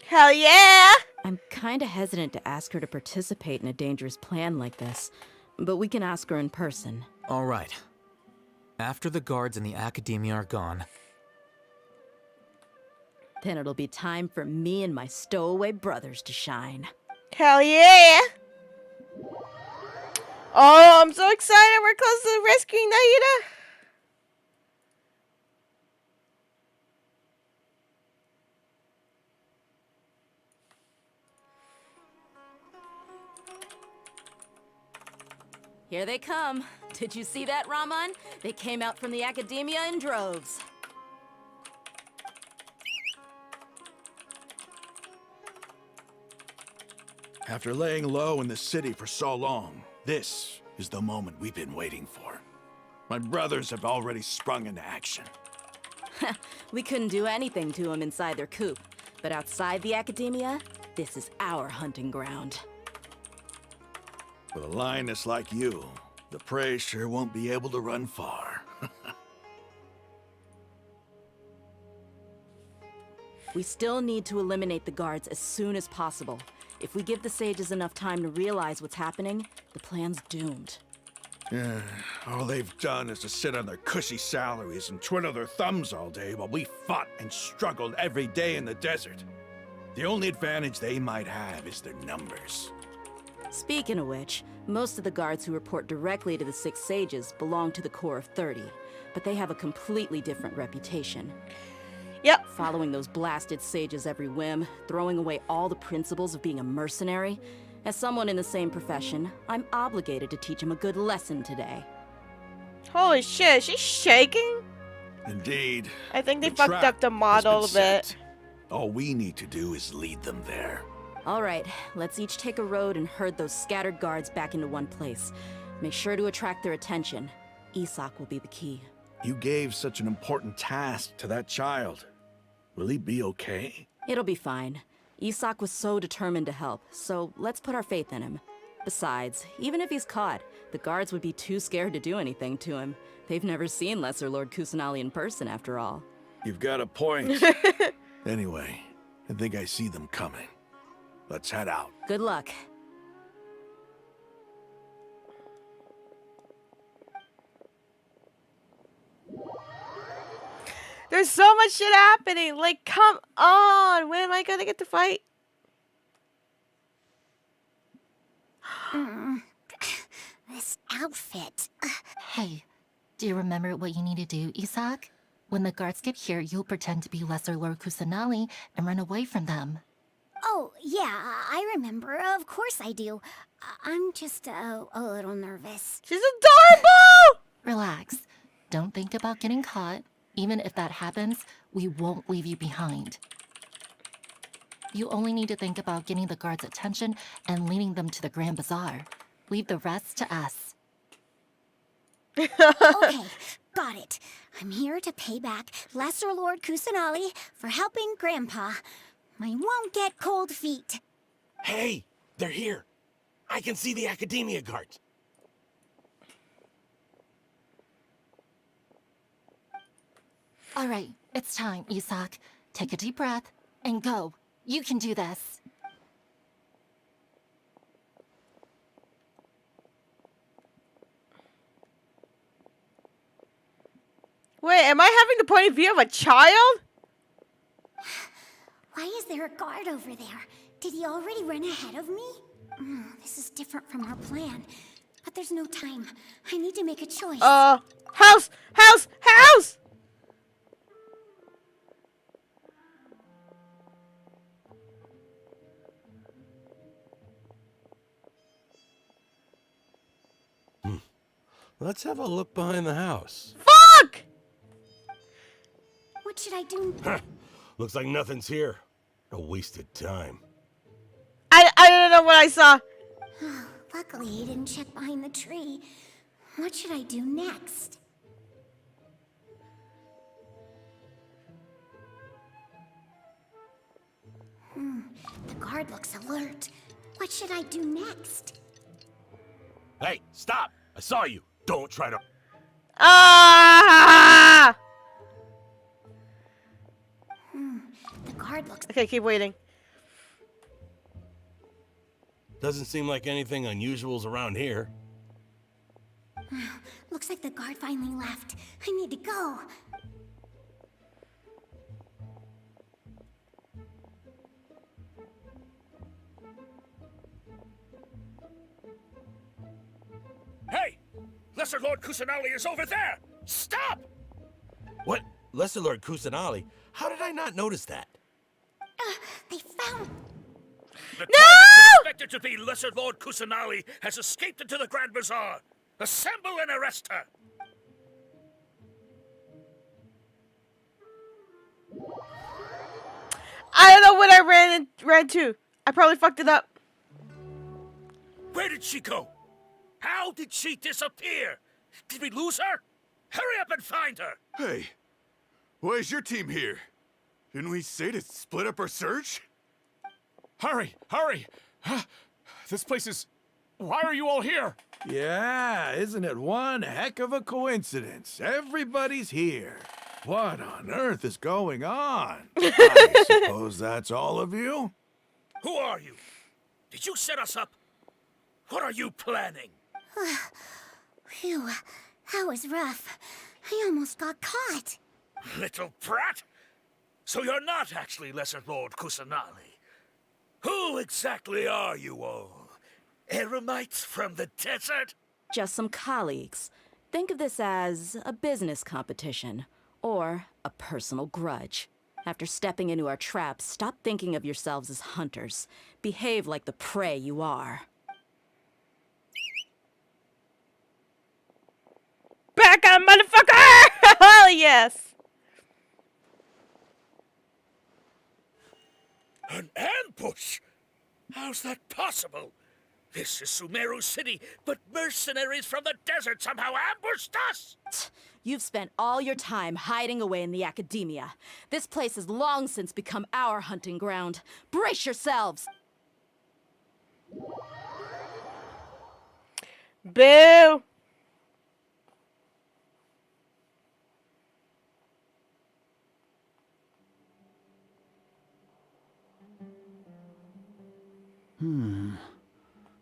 Hell yeah! I'm kinda hesitant to ask her to participate in a dangerous plan like this, but we can ask her in person. All right. After the guards in the Academia are gone, then it'll be time for me and my stowaway brothers to shine. Hell yeah! Oh, I'm so excited. We're close to rescuing Nahida. Here they come. Did you see that, Raman? They came out from the Academia in droves. After laying low in the city for so long, this is the moment we've been waiting for. My brothers have already sprung into action. We couldn't do anything to them inside their coop, but outside the Academia, this is our hunting ground. With a lioness like you, the prey sure won't be able to run far. We still need to eliminate the guards as soon as possible. If we give the sages enough time to realize what's happening, the plan's doomed. Yeah, all they've done is to sit on their cushy salaries and twiddle their thumbs all day while we fought and struggled every day in the desert. The only advantage they might have is their numbers. Speaking of which, most of the guards who report directly to the Six Sages belong to the Corps of 30, but they have a completely different reputation. Yep. Following those blasted sages every whim, throwing away all the principles of being a mercenary. As someone in the same profession, I'm obligated to teach them a good lesson today. Holy shit, she's shaking? Indeed. I think they The fucked trap up the model a has been bit. set. All we need to do is lead them there. All right, let's each take a road and herd those scattered guards back into one place. Make sure to attract their attention. Isak will be the key. You gave such an important task to that child. Will he be okay? It'll be fine. Isak was so determined to help, so let's put our faith in him. Besides, even if he's caught, the guards would be too scared to do anything to him. They've never seen Lesser Lord Kusanali in person, after all. You've got a point. Anyway, I think I see them coming. Let's head out. Good luck. There's so much shit happening. Like, come on. When am I gonna get to fight? This outfit. Hey, do you remember what you need to do, Isak? When the guards get here, you'll pretend to be Lesser Lord Kusanali and run away from them. Oh, yeah, I remember. Of course I do. I'm just a little nervous. She's adorable! Relax. Don't think about getting caught. Even if that happens, we won't leave you behind. You only need to think about getting the guards' attention and leading them to the Grand Bazaar. Leave the rest to us. Okay, got it. I'm here to pay back Lesser Lord Kusanali for helping Grandpa. I won't get cold feet. Hey, they're here. I can see the Academia guards. All right, it's time, Isak. Take a deep breath and go. You can do this. Wait, am I having the point of view of a child? Why is there a guard over there? Did he already run ahead of me? This is different from our plan. But there's no time. I need to make a choice. House! House! House! Let's have a look behind the house. Fuck! What should I do? Looks like nothing's here. A wasted time. I don't know what I saw. Luckily, he didn't check behind the tree. What should I do next? The guard looks alert. What should I do next? Hey, stop! I saw you. Don't try to... Ah! The guard looks... Okay, keep waiting. Doesn't seem like anything unusual's around here. Looks like the guard finally left. I need to go. Hey! Lesser Lord Kusanali is over there! Stop! What? Lesser Lord Kusanali? How did I not notice that? They found... The target suspected to be Lesser Lord Kusanali has escaped into the Grand Bazaar. Assemble and arrest her! I don't know what I ran to. I probably fucked it up. Where did she go? How did she disappear? Did we lose her? Hurry up and find her! Hey, why is your team here? Didn't we say to split up our search? Hurry, hurry! This place is... Why are you all here? Yeah, isn't it one heck of a coincidence? Everybody's here. What on earth is going on? I suppose that's all of you? Who are you? Did you set us up? What are you planning? Phew, that was rough. I almost got caught. Little brat! So you're not actually Lesser Lord Kusanali. Who exactly are you all? Eremites from the desert? Just some colleagues. Think of this as a business competition, or a personal grudge. After stepping into our traps, stop thinking of yourselves as hunters. Behave like the prey you are. Back on, motherfucker! Hell yes! An ambush? How's that possible? This is Sumeru City, but mercenaries from the desert somehow ambushed us! You've spent all your time hiding away in the academia. This place has long since become our hunting ground. Brace yourselves! Boo!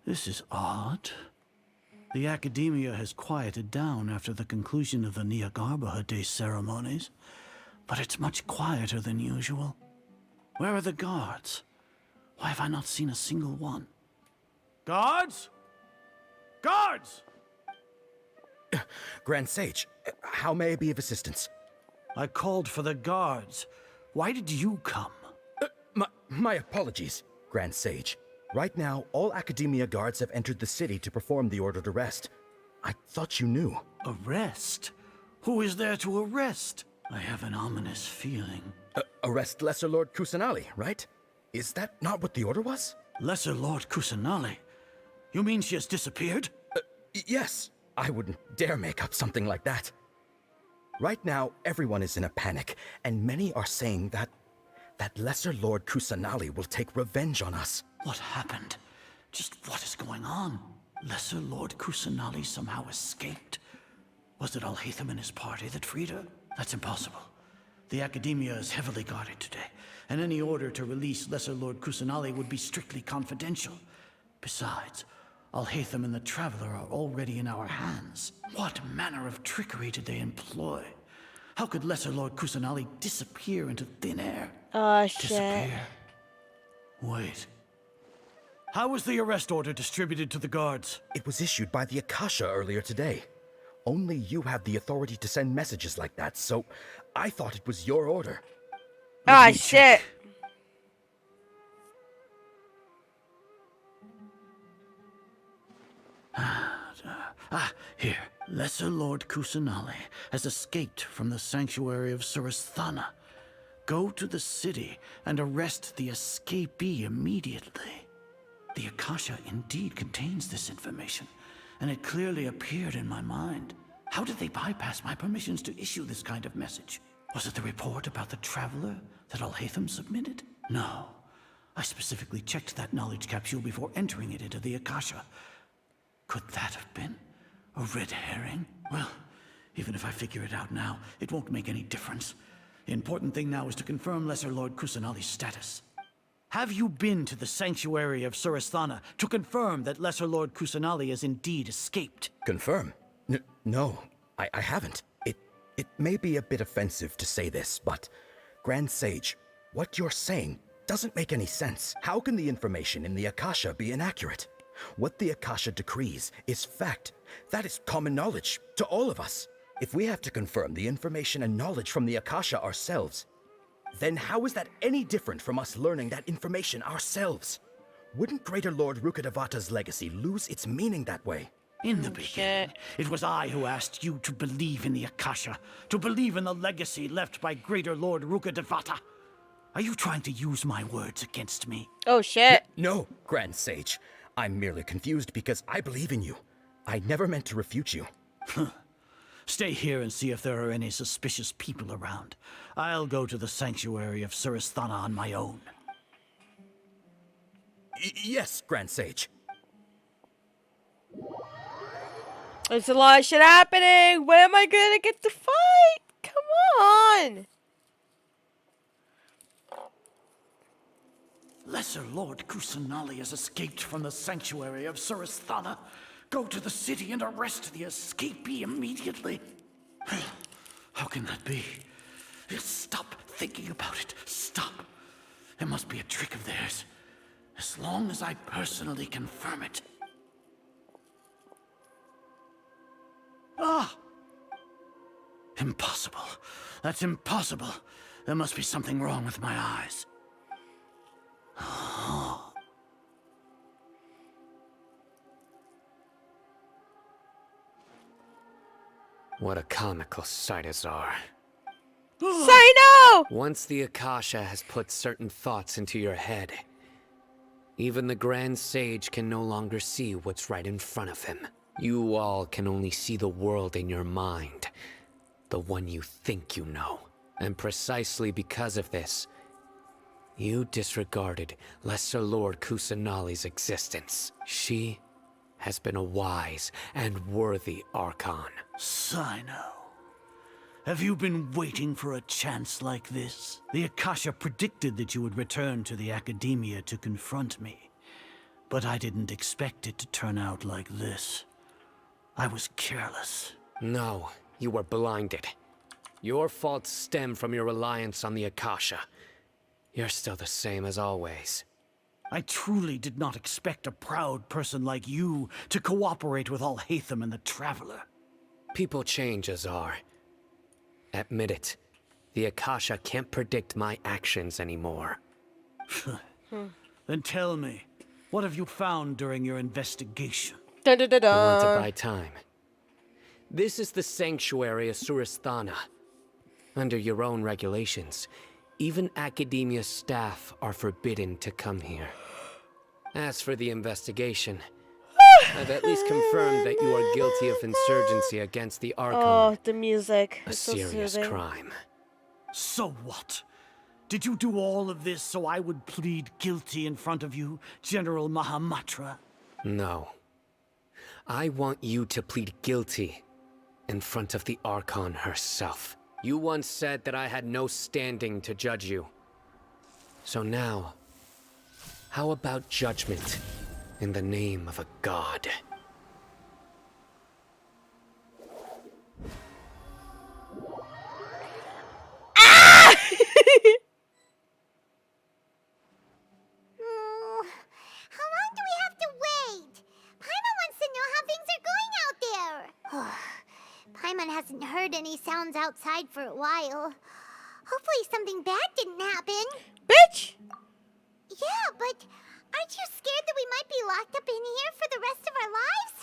This is odd. The academia has quieted down after the conclusion of the Nahida Day ceremonies, but it's much quieter than usual. Where are the guards? Why have I not seen a single one? Guards? Guards! Grand Sage, how may I be of assistance? I called for the guards. Why did you come? My apologies, Grand Sage. Right now, all Academia guards have entered the city to perform the ordered arrest. I thought you knew. Arrest? Who is there to arrest? I have an ominous feeling. Arrest Lesser Lord Kusanali, right? Is that not what the order was? Lesser Lord Kusanali? You mean she has disappeared? Yes. I wouldn't dare make up something like that. Right now, everyone is in a panic, and many are saying that Lesser Lord Kusanali will take revenge on us. What happened? Just what is going on? Lesser Lord Kusanali somehow escaped? Was it Alhaitham and his party that freed her? That's impossible. The Academia is heavily guarded today, and any order to release Lesser Lord Kusanali would be strictly confidential. Besides, Alhaitham and the Traveler are already in our hands. What manner of trickery did they employ? How could Lesser Lord Kusanali disappear into thin air? Oh, shit. Disappear? Wait. How was the arrest order distributed to the guards? It was issued by the Akasha earlier today. Only you have the authority to send messages like that, so I thought it was your order. Ah, shit. Here. Lesser Lord Kusanali has escaped from the sanctuary of Surasthana. Go to the city and arrest the escapee immediately. The Akasha indeed contains this information, and it clearly appeared in my mind. How did they bypass my permissions to issue this kind of message? Was it the report about the Traveler that Alhaitham submitted? No. I specifically checked that knowledge capsule before entering it into the Akasha. Could that have been a red herring? Well, even if I figure it out now, it won't make any difference. The important thing now is to confirm Lesser Lord Kusanali's status. Have you been to the sanctuary of Surasthana to confirm that Lesser Lord Kusanali has indeed escaped? Confirm? No, I haven't. It may be a bit offensive to say this, but Grand Sage, what you're saying doesn't make any sense. How can the information in the Akasha be inaccurate? What the Akasha decrees is fact. That is common knowledge to all of us. If we have to confirm the information and knowledge from the Akasha ourselves, then how is that any different from us learning that information ourselves? Wouldn't Greater Lord Rukkhadevata's legacy lose its meaning that way? In the beginning, it was I who asked you to believe in the Akasha, to believe in the legacy left by Greater Lord Rukkhadevata. Are you trying to use my words against me? Oh, shit. No, Grand Sage. I'm merely confused because I believe in you. I never meant to refute you. Stay here and see if there are any suspicious people around. I'll go to the sanctuary of Surasthana on my own. Yes, Grand Sage. There's a lot of shit happening. When am I gonna get to fight? Come on. Lesser Lord Kusanali has escaped from the sanctuary of Surasthana. Go to the city and arrest the escapee immediately. How can that be? Stop thinking about it. Stop. It must be a trick of theirs. As long as I personally confirm it. Ah! Impossible. That's impossible. There must be something wrong with my eyes. What a comical sight is are. Sino! Once the Akasha has put certain thoughts into your head, even the Grand Sage can no longer see what's right in front of him. You all can only see the world in your mind, the one you think you know. And precisely because of this, you disregarded Lesser Lord Kusanali's existence. She has been a wise and worthy Archon. Sino, have you been waiting for a chance like this? The Akasha predicted that you would return to the Academia to confront me, but I didn't expect it to turn out like this. I was careless. No, you were blinded. Your faults stem from your reliance on the Akasha. You're still the same as always. I truly did not expect a proud person like you to cooperate with Alhaitham and the Traveler. People change, Azar. Admit it. The Akasha can't predict my actions anymore. Then tell me, what have you found during your investigation? Dun, dun, dun, You want to dun. buy time. This is the sanctuary of Surasthana. Under your own regulations, Even academia staff are forbidden to come here. As for the investigation, I've at least confirmed that you are guilty of insurgency against the Archon. Oh, the music. A It's so serious soothing. crime. So what? Did you do all of this so I would plead guilty in front of you, General Mahamatra? No. I want you to plead guilty in front of the Archon herself. You once said that I had no standing to judge you. So now, how about judgment in the name of a god? How long do we have to wait? Paimon wants to know how things are going out there. Paimon hasn't heard any sounds outside for a while. Hopefully something bad didn't happen. Bitch! Yeah, but aren't you scared that we might be locked up in here for the rest of our lives?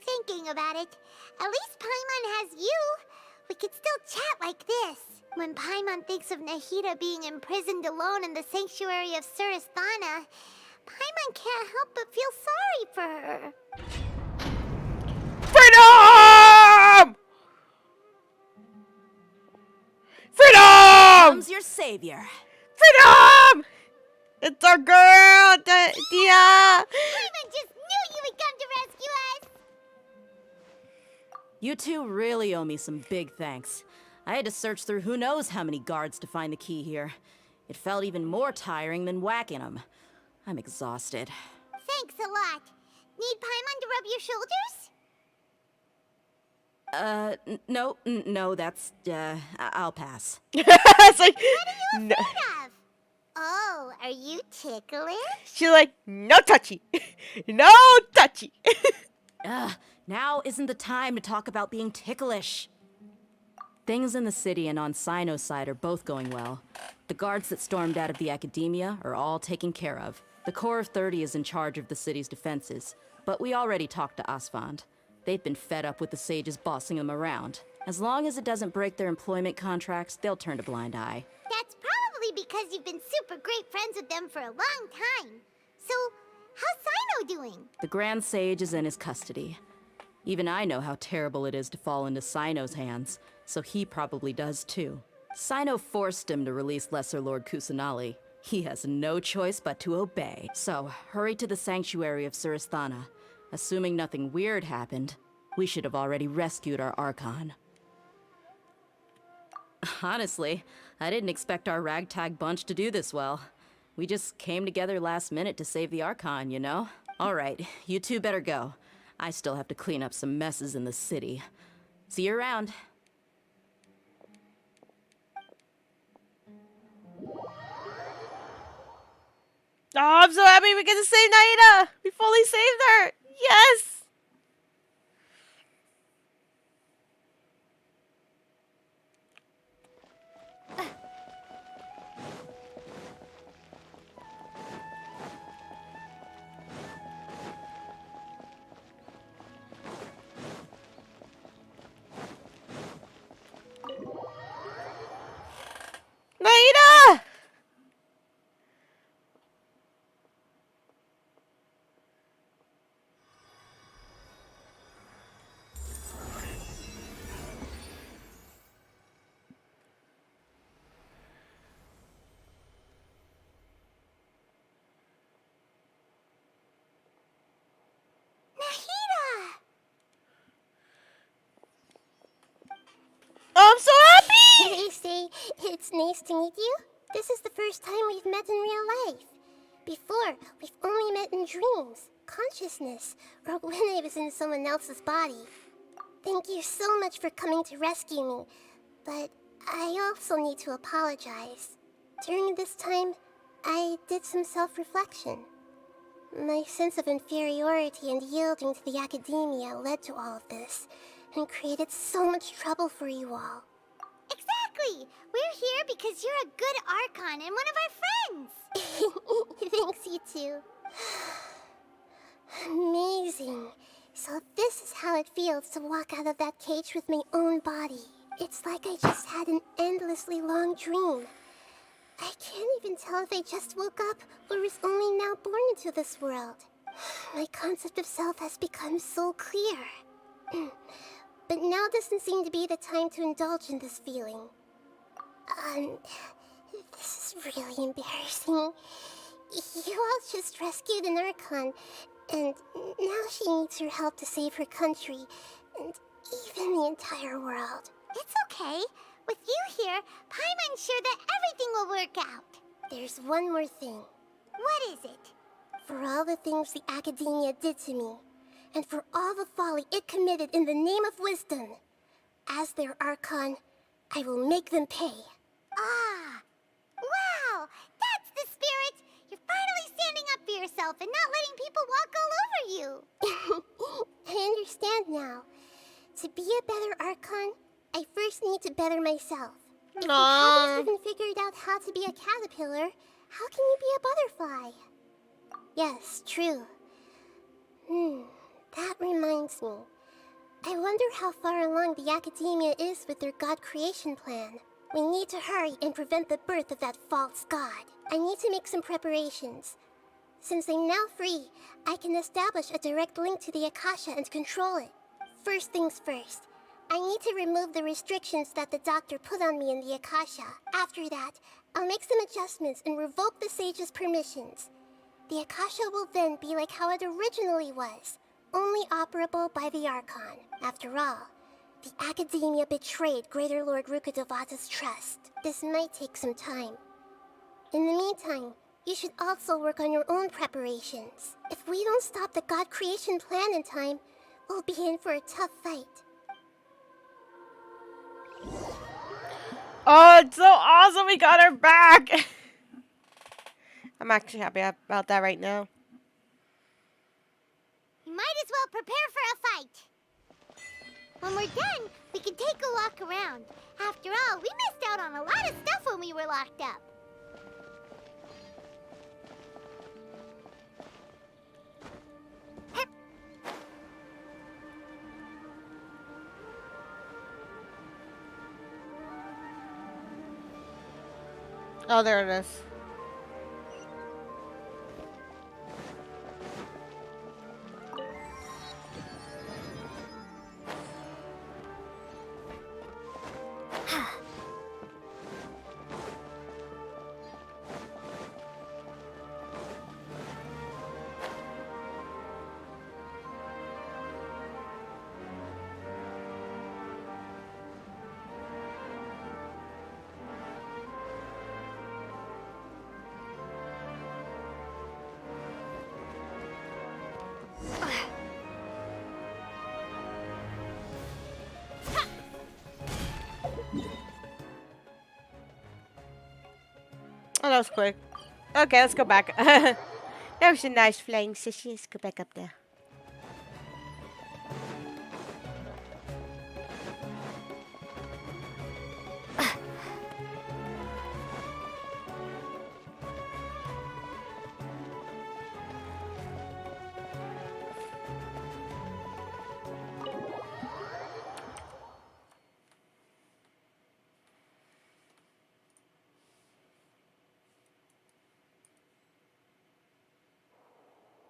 Thinking about it, at least Paimon has you. We could still chat like this. When Paimon thinks of Nahida being imprisoned alone in the sanctuary of Surasthana, Paimon can't help but feel sorry for her. Freedom! Freedom! Comes your savior. Freedom! It's our girl, Dia! Paimon just knew you would come to rescue us! You two really owe me some big thanks. I had to search through who knows how many guards to find the key here. It felt even more tiring than whacking them. I'm exhausted. Thanks a lot. Need Paimon to rub your shoulders? No, that's, I'll pass. It's like, no. Oh, are you ticklish? She's like, no touchy. No touchy. Now isn't the time to talk about being ticklish. Things in the city and on Sino's side are both going well. The guards that stormed out of the academia are all taken care of. The Corps of 30 is in charge of the city's defenses, but we already talked to Asfand. They've been fed up with the sages bossing them around. As long as it doesn't break their employment contracts, they'll turn a blind eye. That's probably because you've been super great friends with them for a long time. So, how's Sino doing? The Grand Sage is in his custody. Even I know how terrible it is to fall into Sino's hands, so he probably does too. Sino forced him to release Lesser Lord Kusanali. He has no choice but to obey. So, hurry to the sanctuary of Surasthana. Assuming nothing weird happened, we should have already rescued our Archon. Honestly, I didn't expect our ragtag bunch to do this well. We just came together last minute to save the Archon, you know? Alright, you two better go. I still have to clean up some messes in the city. See you around. Oh, I'm so happy we get to save Nahida! We fully saved her! Yes! Nahida! Oh, I'm so happy! They say it's nice to meet you. This is the first time we've met in real life. Before, we've only met in dreams, consciousness, or when I was in someone else's body. Thank you so much for coming to rescue me, but I also need to apologize. During this time, I did some self-reflection. My sense of inferiority and yielding to the academia led to all of this, and created so much trouble for you all. Exactly! We're here because you're a good Archon and one of our friends! Thanks, you two. Amazing. So this is how it feels to walk out of that cage with my own body. It's like I just had an endlessly long dream. I can't even tell if I just woke up or was only now born into this world. My concept of self has become so clear. But now doesn't seem to be the time to indulge in this feeling. This is really embarrassing. You all just rescued an Archon, and now she needs your help to save her country, and even the entire world. It's okay. With you here, Paimon's sure that everything will work out. There's one more thing. What is it? For all the things the Academia did to me, and for all the folly it committed in the name of wisdom, as their Archon, I will make them pay. Ah! Wow! That's the spirit! You're finally standing up for yourself and not letting people walk all over you! I understand now. To be a better Archon, I first need to better myself. If you haven't even figured out how to be a caterpillar, how can you be a butterfly? Yes, true. That reminds me. I wonder how far along the Academia is with their god creation plan. We need to hurry and prevent the birth of that false god. I need to make some preparations. Since I'm now free, I can establish a direct link to the Akasha and control it. First things first, I need to remove the restrictions that the doctor put on me in the Akasha. After that, I'll make some adjustments and revoke the sage's permissions. The Akasha will then be like how it originally was, only operable by the Archon. After all, the Academia betrayed Greater Lord Rukkhadevata's trust. This might take some time. In the meantime, you should also work on your own preparations. If we don't stop the god creation plan in time, we'll be in for a tough fight. Oh, it's so awesome! We got her back! I'm actually happy about that right now. You might as well prepare for a fight. When we're done, we can take a walk around. After all, we missed out on a lot of stuff when we were locked up. Oh, there it is. Oh, that was quick. Okay, let's go back. That was a nice flying sissy. Let's go back up there.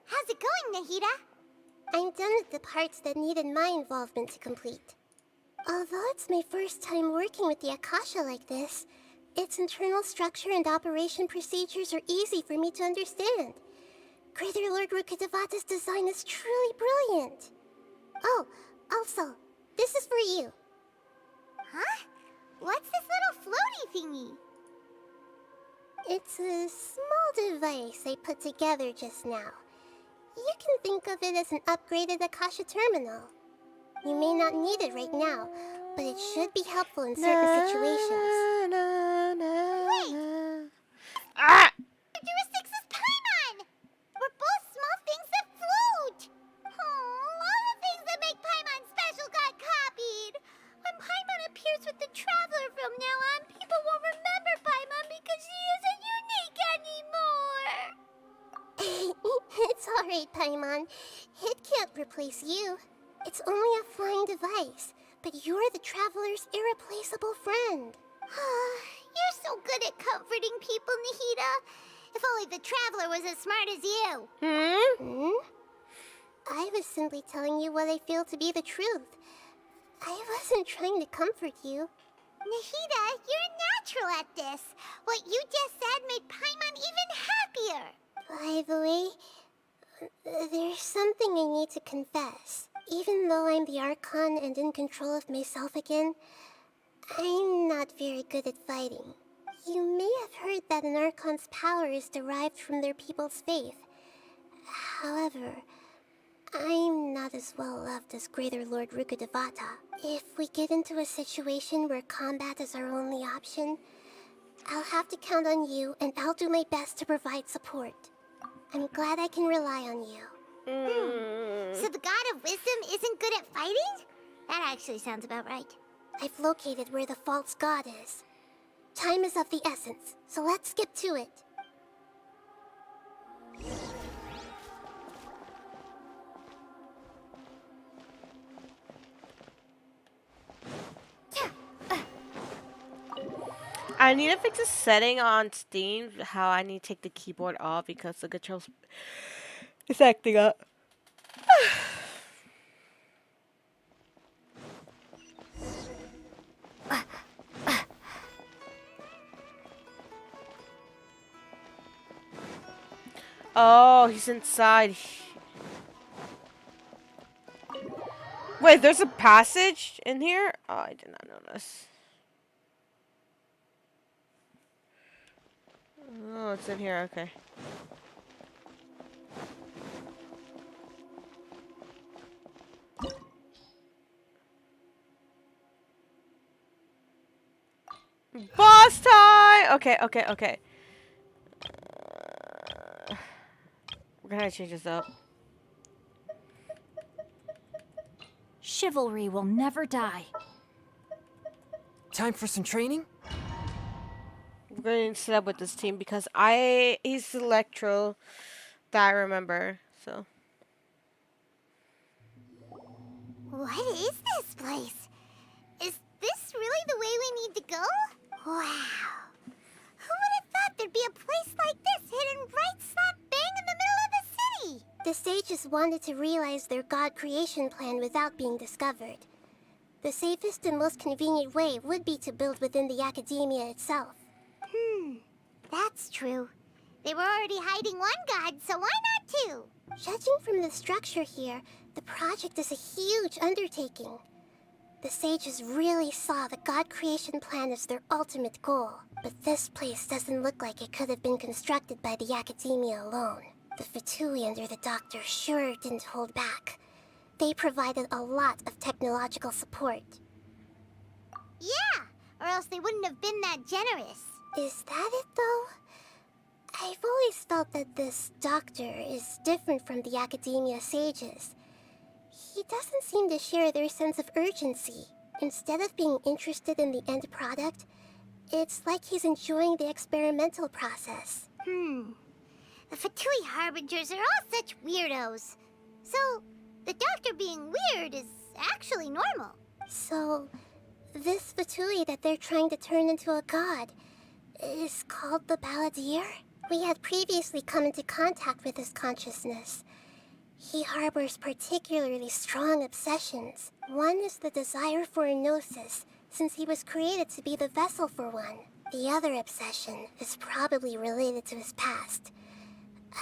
How's it going, Nahida? I'm done with the parts that needed my involvement to complete. Although it's my first time working with the Akasha like this, its internal structure and operation procedures are easy for me to understand. Greater Lord Rukkhadevata's design is truly brilliant. Oh, also, this is for you. Huh? What's this little floaty thingy? It's a small device I put together just now. You can think of it as an upgraded Akasha terminal. You may not need it right now, but it should be helpful in certain situations. Wait! Ah! Characteristics is Paimon! We're both small things that float! Oh, all the things that make Paimon special got copied! When Paimon appears with the Traveler from now on, people won't remember Paimon because she isn't unique anymore! It's alright, Paimon. It can't replace you. It's only a flying device, but you're the traveler's irreplaceable friend. You're so good at comforting people, Nahida. If only the traveler was as smart as you. I was simply telling you what I feel to be the truth. I wasn't trying to comfort you. Nahida, you're natural at this. What you just said made Paimon even happier. By the way, there's something I need to confess. Even though I'm the Archon and in control of myself again, I'm not very good at fighting. You may have heard that an Archon's power is derived from their people's faith. However, I'm not as well loved as Greater Lord Rukkhadevata. If we get into a situation where combat is our only option, I'll have to count on you, and I'll do my best to provide support. I'm glad I can rely on you. So the God of Wisdom isn't good at fighting? That actually sounds about right. I've located where the false god is. Time is of the essence, so let's skip to it. I need to fix a setting on Steam, how I need to take the keyboard off because the controls is acting up. Oh, he's inside. Wait, there's a passage in here? Oh, I did not notice. Oh, it's in here, okay. Boss time! Okay. We're gonna change this up. Chivalry will never die. Time for some training? We're going to set up with this team because he's Electro that I remember, so. What is this place? Is this really the way we need to go? Wow. Who would have thought there'd be a place like this hidden right slap bang in the middle of the city? The sages wanted to realize their god creation plan without being discovered. The safest and most convenient way would be to build within the academia itself. That's true. They were already hiding one god, so why not two? Judging from the structure here, the project is a huge undertaking. The sages really saw the god creation plan as their ultimate goal. But this place doesn't look like it could have been constructed by the academia alone. The Fatui under the doctor sure didn't hold back. They provided a lot of technological support. Yeah, or else they wouldn't have been that generous. Is that it, though? I've always felt that this doctor is different from the academia sages. He doesn't seem to share their sense of urgency. Instead of being interested in the end product, it's like he's enjoying the experimental process. The Fatui Harbingers are all such weirdos. So, the doctor being weird is actually normal. So, this Fatui that they're trying to turn into a god is called the Balladeer? We had previously come into contact with his consciousness. He harbors particularly strong obsessions. One is the desire for a gnosis, since he was created to be the vessel for one. The other obsession is probably related to his past.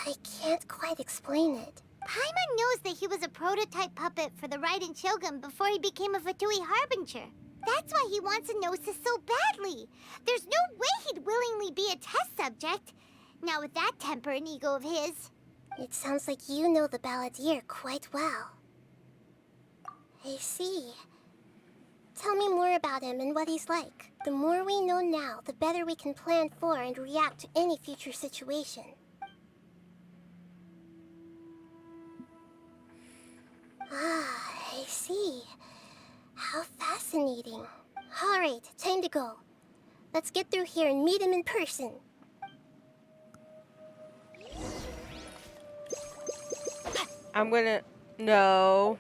I can't quite explain it. Paimon knows that he was a prototype puppet for the Raiden Shogun before he became a Fatui Harbinger. That's why he wants a gnosis so badly. There's no way he'd willingly be a test subject. Now with that temper and ego of his. It sounds like you know the Balladeer quite well. I see. Tell me more about him and what he's like. The more we know now, the better we can plan for and react to any future situation. Ah, I see. How fascinating. Alright, time to go. Let's get through here and meet him in person. I'm gonna... No.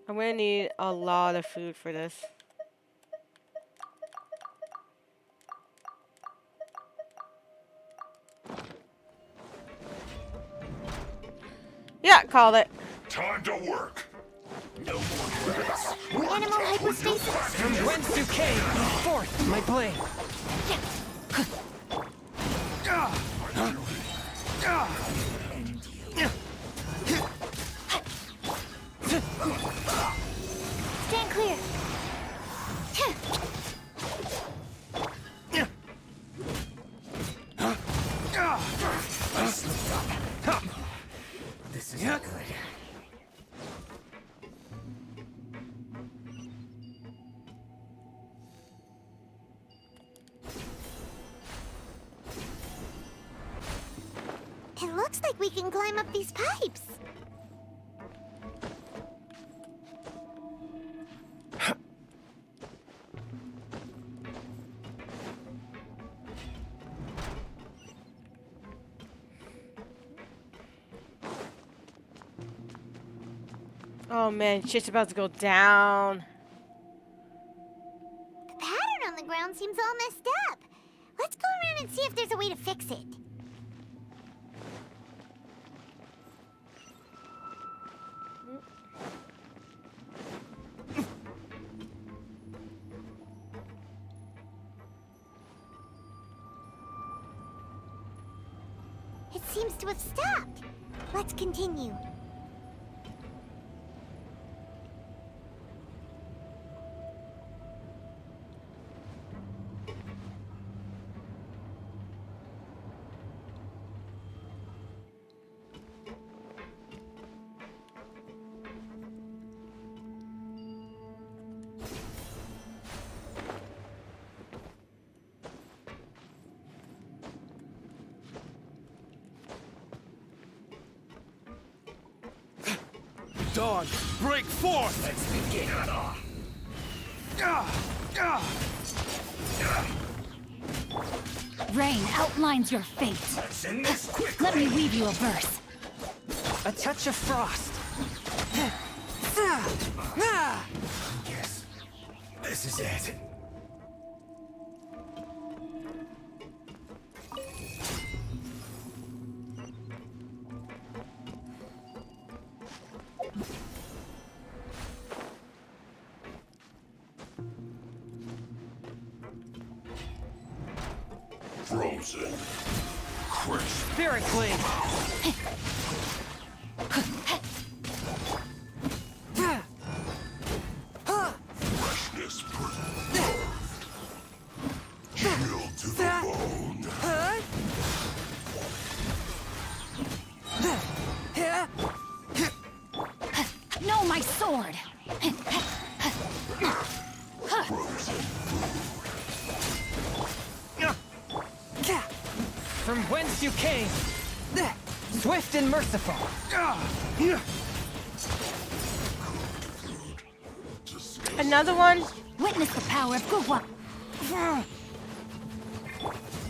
I'm gonna need a lot of food for this. Yeah, called it. Time to work. No more rest. Animal hypostasis. From whence you came, forth my blade. Stand clear. This is not good. It looks like we can climb up these pipes. Oh man, shit's about to go down. The pattern on the ground seems all messed up. Let's go around and see if there's a way to fix it. It seems to have stopped. Let's continue. Dawn, break forth! Let's begin. Rain outlines your fate. Let me weave you a verse. A touch of frost. Yes, this is it. Frozen. Crisp. Spirit blade. Freshness preserved. Chill to the bone. No, my sword. From whence you came, swift and merciful. Another one. Witness the power of Guhua.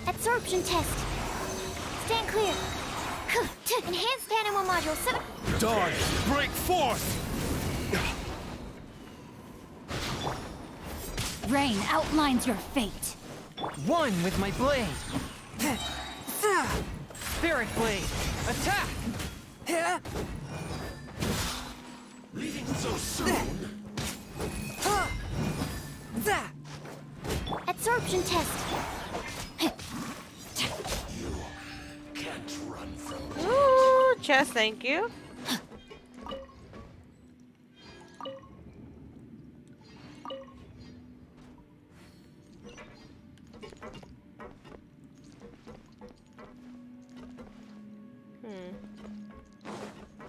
Absorption test. Stand clear. Enhanced animal module 7. Dawn, break forth! Rain outlines your fate. One with my blade. Spirit blade, attack! Leaving so soon? Absorption test. Can't run from Ooh, chest, thank you.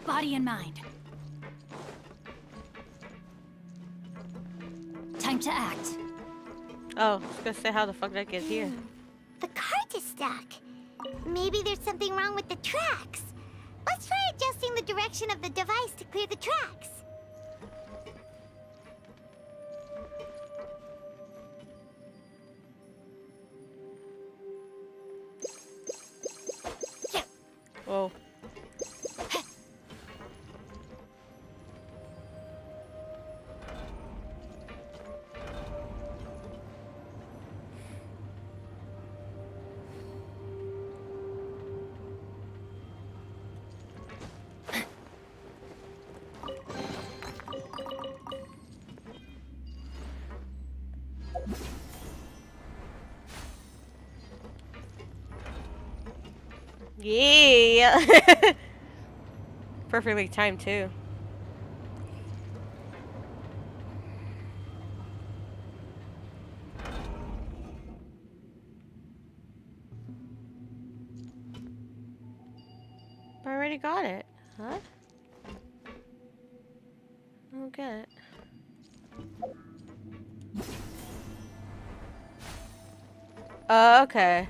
Body and mind. Time to act. Oh, I was gonna say, how the fuck did I get here? The cart is stuck. Maybe there's something wrong with the tracks. Let's try adjusting the direction of the device to clear the tracks. Whoa. Yeah. Perfectly timed too. I already got it. Huh? I don't get it. Okay.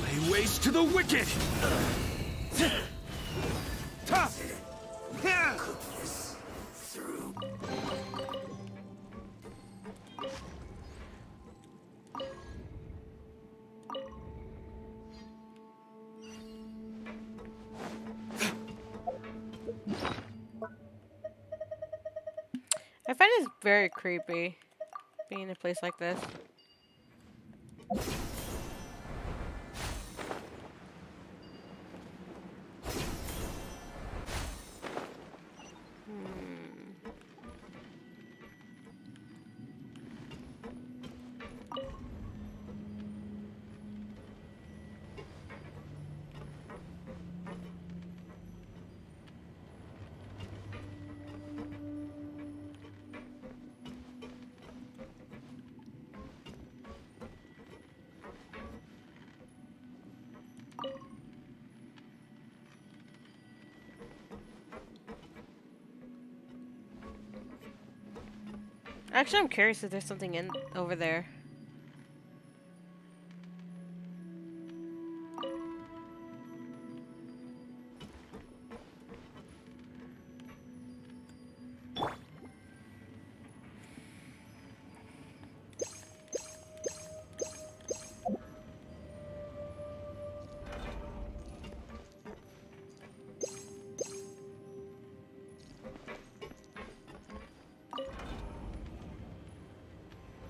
Lay waste to the wicked! I find this very creepy, being in a place like this. Actually, I'm curious if there's something in over there.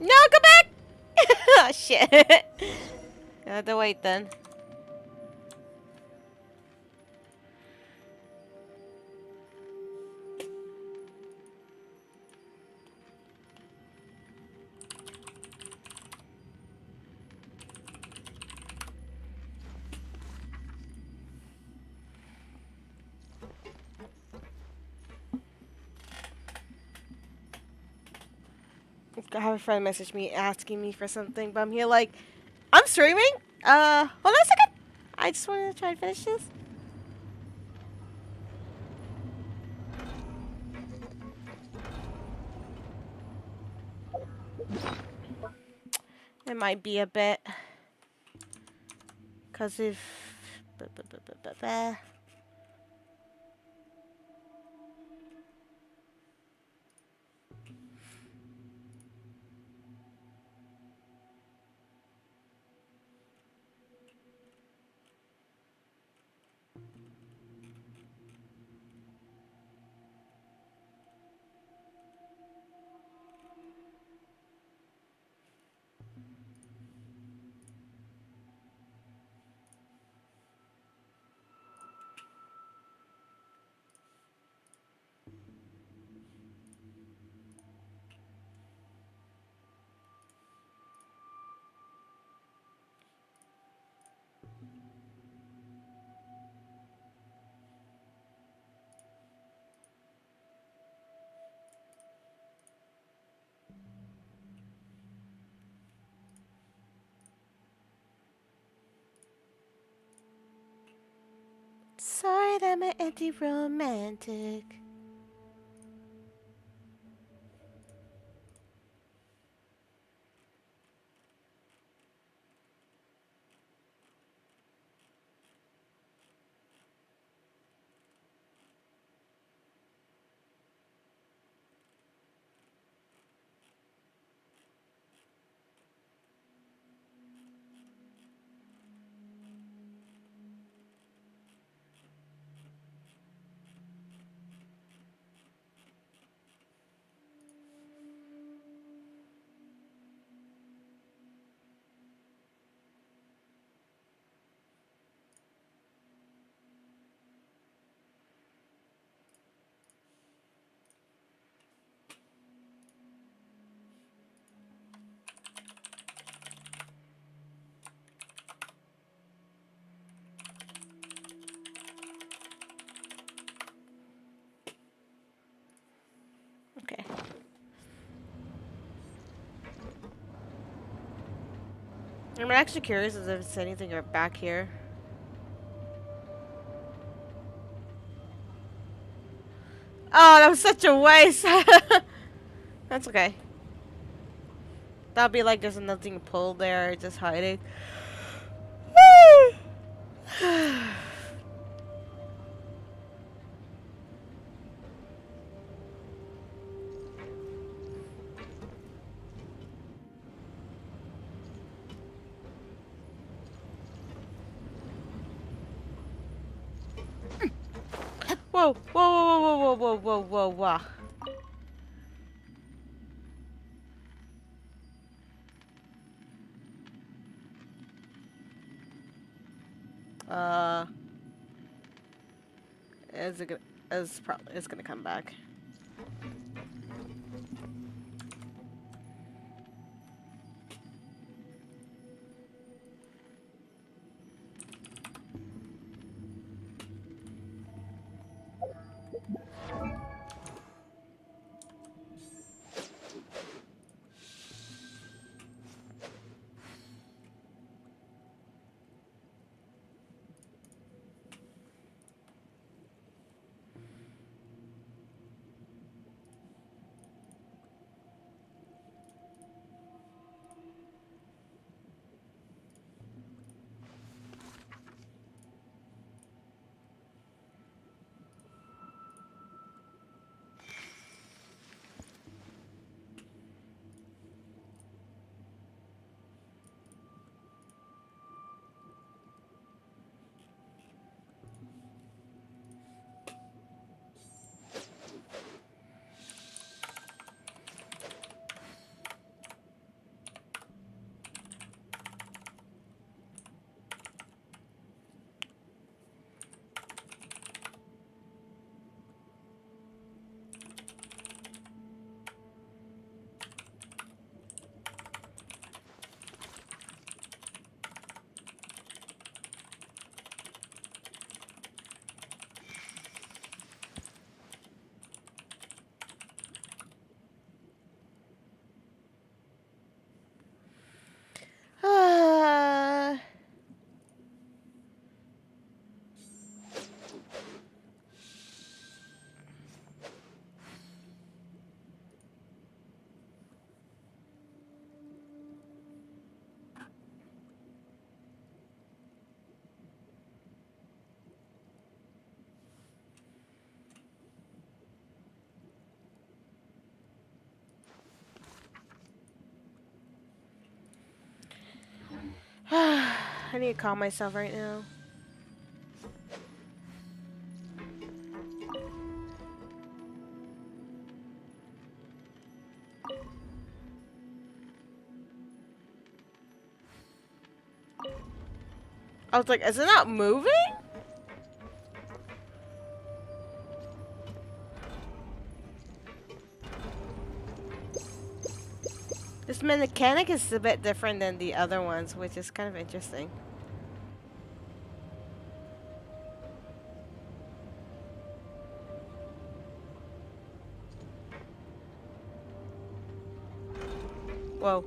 No, go back! Oh, shit. I have to wait then. I have a friend message me asking me for something, but I'm here like, I'm streaming? Hold on a second. I just wanted to try and finish this. It might be a bit. Because if... Sorry that I'm an anti-romantic. I'm actually curious if there's anything back here. Oh, that was such a waste. That's okay. That'll be like there's nothing pulled there, just hiding. Whoa, whoa, whoa, whoa, whoa, whoa, whoa, whoa. It's gonna come back. I need to calm myself right now. I was like, is it not moving? This mechanic is a bit different than the other ones, which is kind of interesting. Whoa.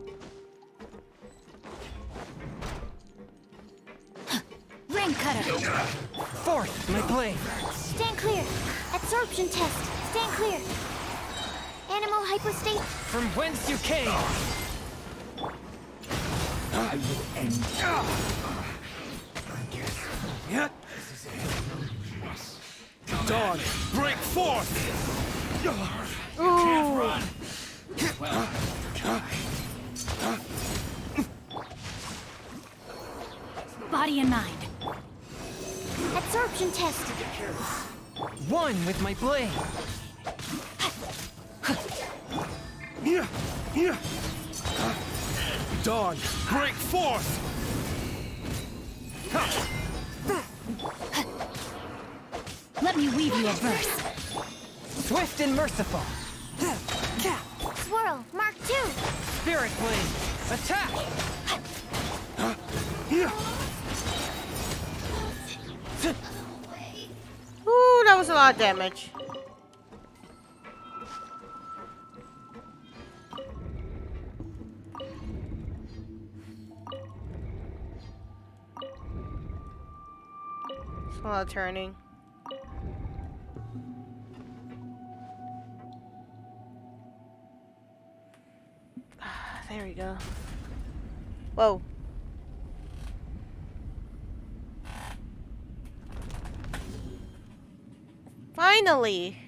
Rain cutter. Forth, my blade. Stand clear. Absorption test. Stand clear. Animal hypostate. From whence you came. I will end Dawn, break forth! Can't run. Body and mind. Absorption test. One with my blade. Dawn, break forth! Let me weave you a verse. Swift and merciful. Swirl. Mark 2. Spirit blade. Attack. Ooh, that was a lot of damage. Oh, turning. There we go. Whoa. Finally.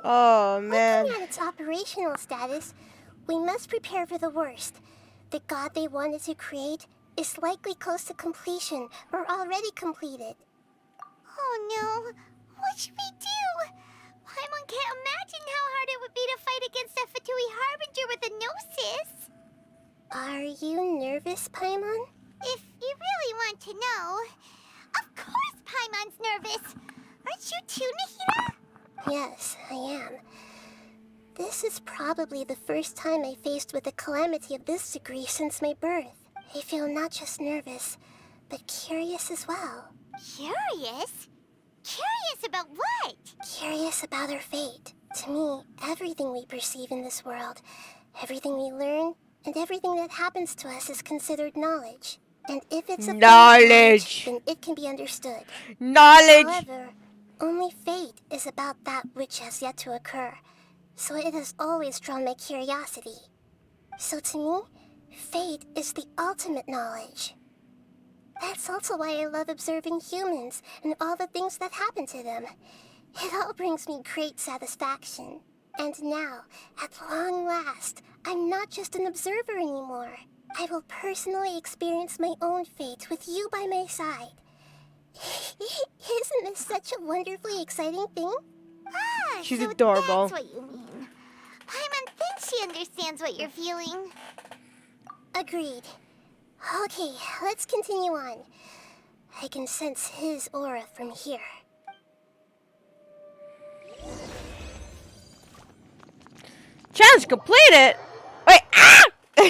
Oh, man. Looking at its operational status, we must prepare for the worst. The god they wanted to create is likely close to completion or already completed. Oh no, what should we do? Paimon can't imagine how hard it would be to fight against a Fatui Harbinger with a Gnosis. Are you nervous, Paimon? If you really want to know, of course Paimon's nervous. Aren't you too, Nahida? Yes, I am. This is probably the first time I faced with a calamity of this degree since my birth. I feel not just nervous, but curious as well. Curious? Curious about what? Curious about our fate. To me, everything we perceive in this world, everything we learn, and everything that happens to us is considered knowledge. And if it's a knowledge, then it can be understood. Knowledge! However, only fate is about that which has yet to occur, so it has always drawn my curiosity. So to me, fate is the ultimate knowledge. That's also why I love observing humans and all the things that happen to them. It all brings me great satisfaction. And now, at long last, I'm not just an observer anymore. I will personally experience my own fate with you by my side. Isn't this such a wonderfully exciting thing? Ah, She's so adorable. That's what you mean. Paimon thinks she understands what you're feeling. Agreed. Okay, let's continue on. I can sense his aura from here. Challenge completed! Wait, ah! No, I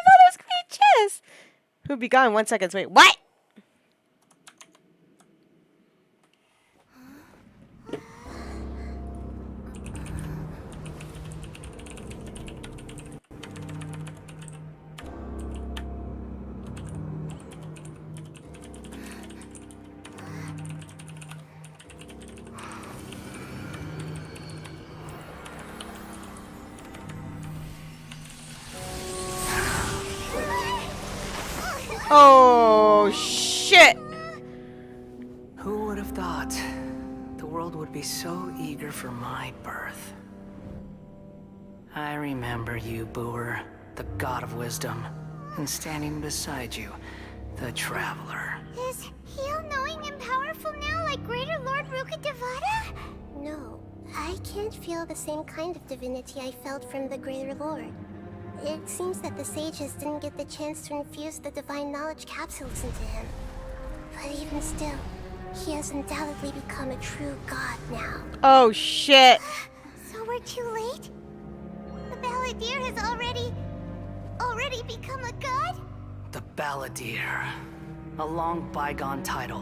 thought it was gonna be a chest. Who'll be gone in 1 second? Wait, what? Oh, shit! Who would have thought the world would be so eager for my birth? I remember you, Booer, the god of wisdom, and standing beside you, the traveler. Is he all-knowing and powerful now like Greater Lord Rukkhadevata? No, I can't feel the same kind of divinity I felt from the Greater Lord. It seems that the sages didn't get the chance to infuse the divine knowledge capsules into him. But even still, he has undoubtedly become a true god now. Oh, shit. So we're too late? The Balladeer has already become a god? The Balladeer. A long bygone title.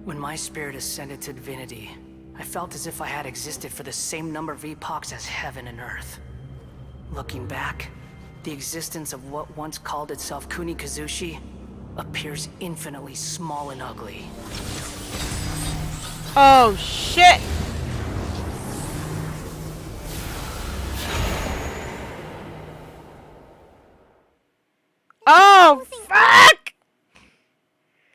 When my spirit ascended to divinity, I felt as if I had existed for the same number of epochs as heaven and earth. Looking back, the existence of what once called itself Kunikazushi appears infinitely small and ugly. Oh, shit! Oh, fuck!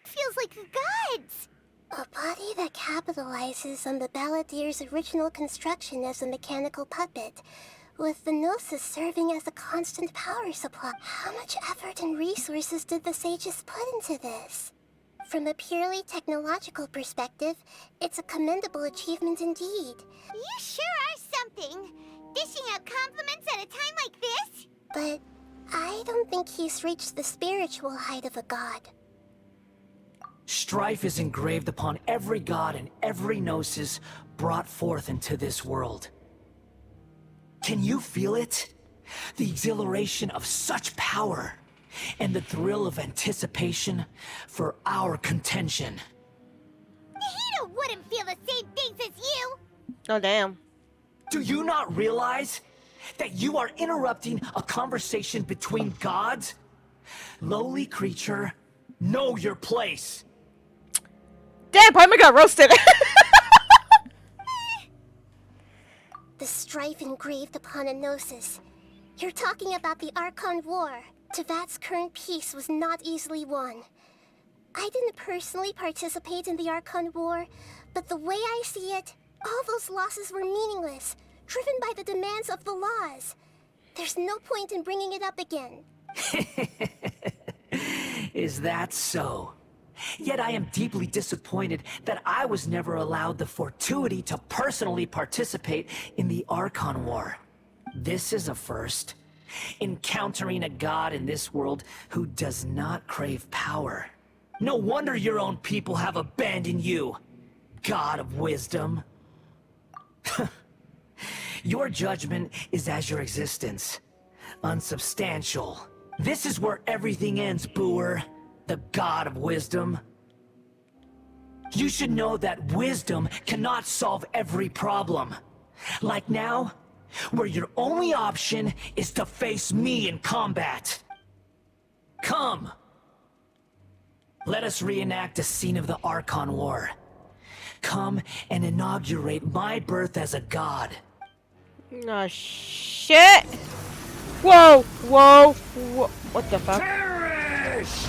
Feels like the gods! A body that capitalizes on the Balladeer's original construction as a mechanical puppet, with the Gnosis serving as a constant power supply. How much effort and resources did the sages put into this? From a purely technological perspective, it's a commendable achievement indeed. You sure are something! Dishing out compliments at a time like this? But I don't think he's reached the spiritual height of a god. Strife is engraved upon every god and every gnosis brought forth into this world. Can you feel it? The exhilaration of such power, and the thrill of anticipation for our contention. Nahida wouldn't feel the same things as you! Oh, damn. Do you not realize that you are interrupting a conversation between gods? Lowly creature, know your place. Damn, Paimon got roasted. The strife engraved upon a gnosis. You're talking about the Archon War. Tevat's current peace was not easily won. I didn't personally participate in the Archon War, but the way I see it, all those losses were meaningless, driven by the demands of the laws. There's no point in bringing it up again. Is that so? Yet I am deeply disappointed that I was never allowed the fortuity to personally participate in the Archon War. This is a first. Encountering a god in this world who does not crave power. No wonder your own people have abandoned you, God of Wisdom. Your judgment is as your existence, unsubstantial. This is where everything ends, Booer, the God of Wisdom. You should know that wisdom cannot solve every problem. Like now, where your only option is to face me in combat. Come! Let us reenact a scene of the Archon War. Come and inaugurate my birth as a god. Oh, shit! Whoa! Whoa! Whoa! What the fuck? Perish!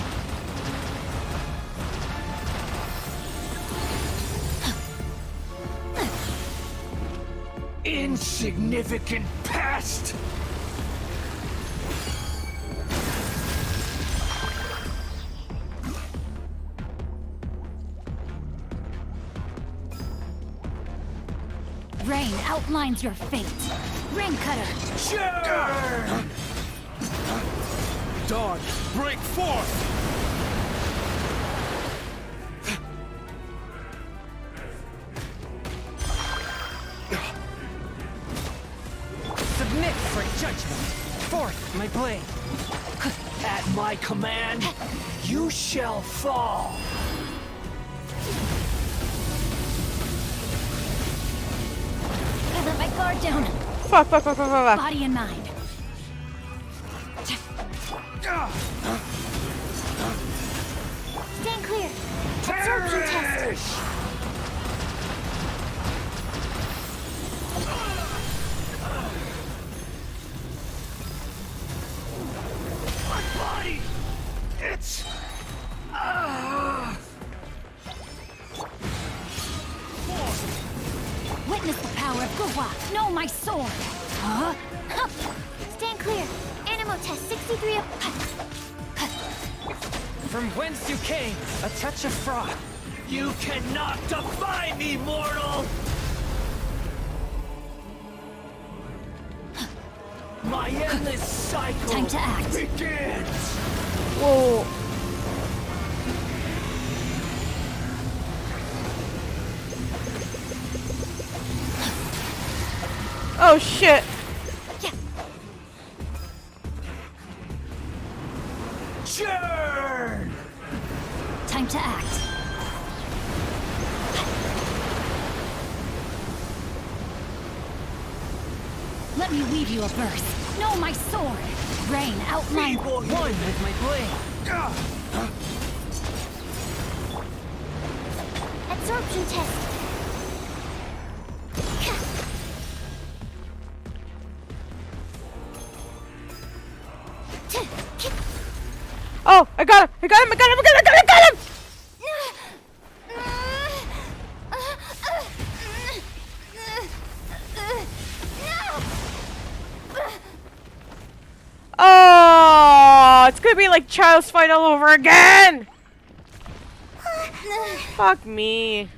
Insignificant pest! Rain outlines your fate. Ring cutter. Sure! Dawn, break forth! Submit for judgment. Forth, my blade. At my command, you shall fall. I let my guard down. Fuck. Body and mind. Stand clear. Absorption test. My body! It's... Witness the power of Guhua. Know my sword. Huh? Stand clear. Animo test 63 up. From whence you came, a touch of froth. You cannot defy me, mortal! My endless cycle Time to act. begins! Whoa. Oh shit. Churn! Time to act. Let me weave you a verse. Know my sword. Rain outline. One with my blade. Absorption test. Oh, I got him! I got him! Oh, it's gonna be like Child's Fight all over again! Fuck me.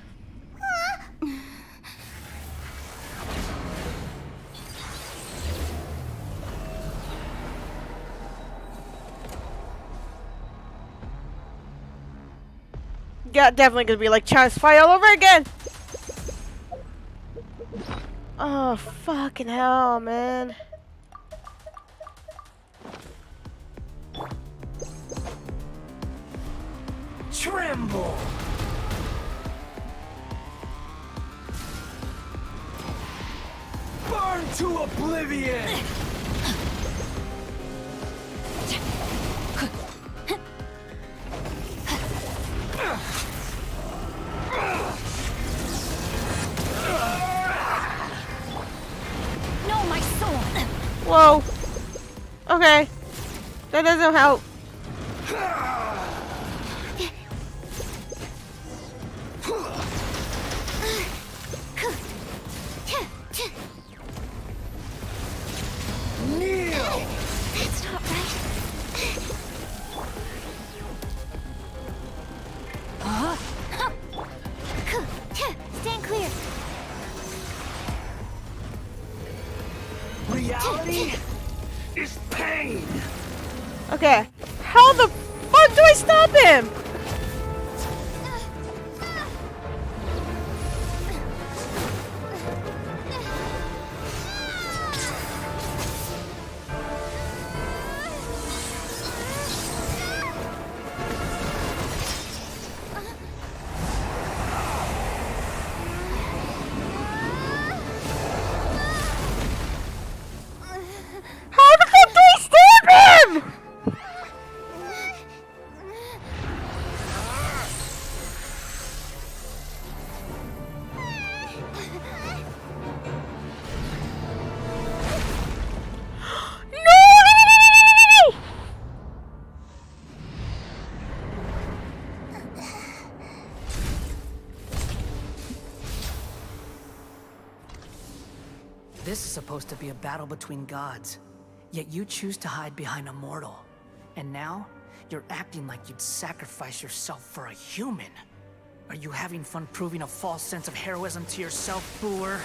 Yeah, definitely gonna be like chance fight all over again. Oh, fucking hell, man. Tremble! Burn to oblivion! No, my sword! Whoa. Okay. That doesn't help. Kneel! That's not right. Stand clear. Reality is pain! Okay. How the fuck do I stop him? How the fuck do I stop him? No! This is supposed to be a battle between gods, yet you choose to hide behind a mortal. And now, you're acting like you'd sacrifice yourself for a human. Are you having fun proving a false sense of heroism to yourself, Booer?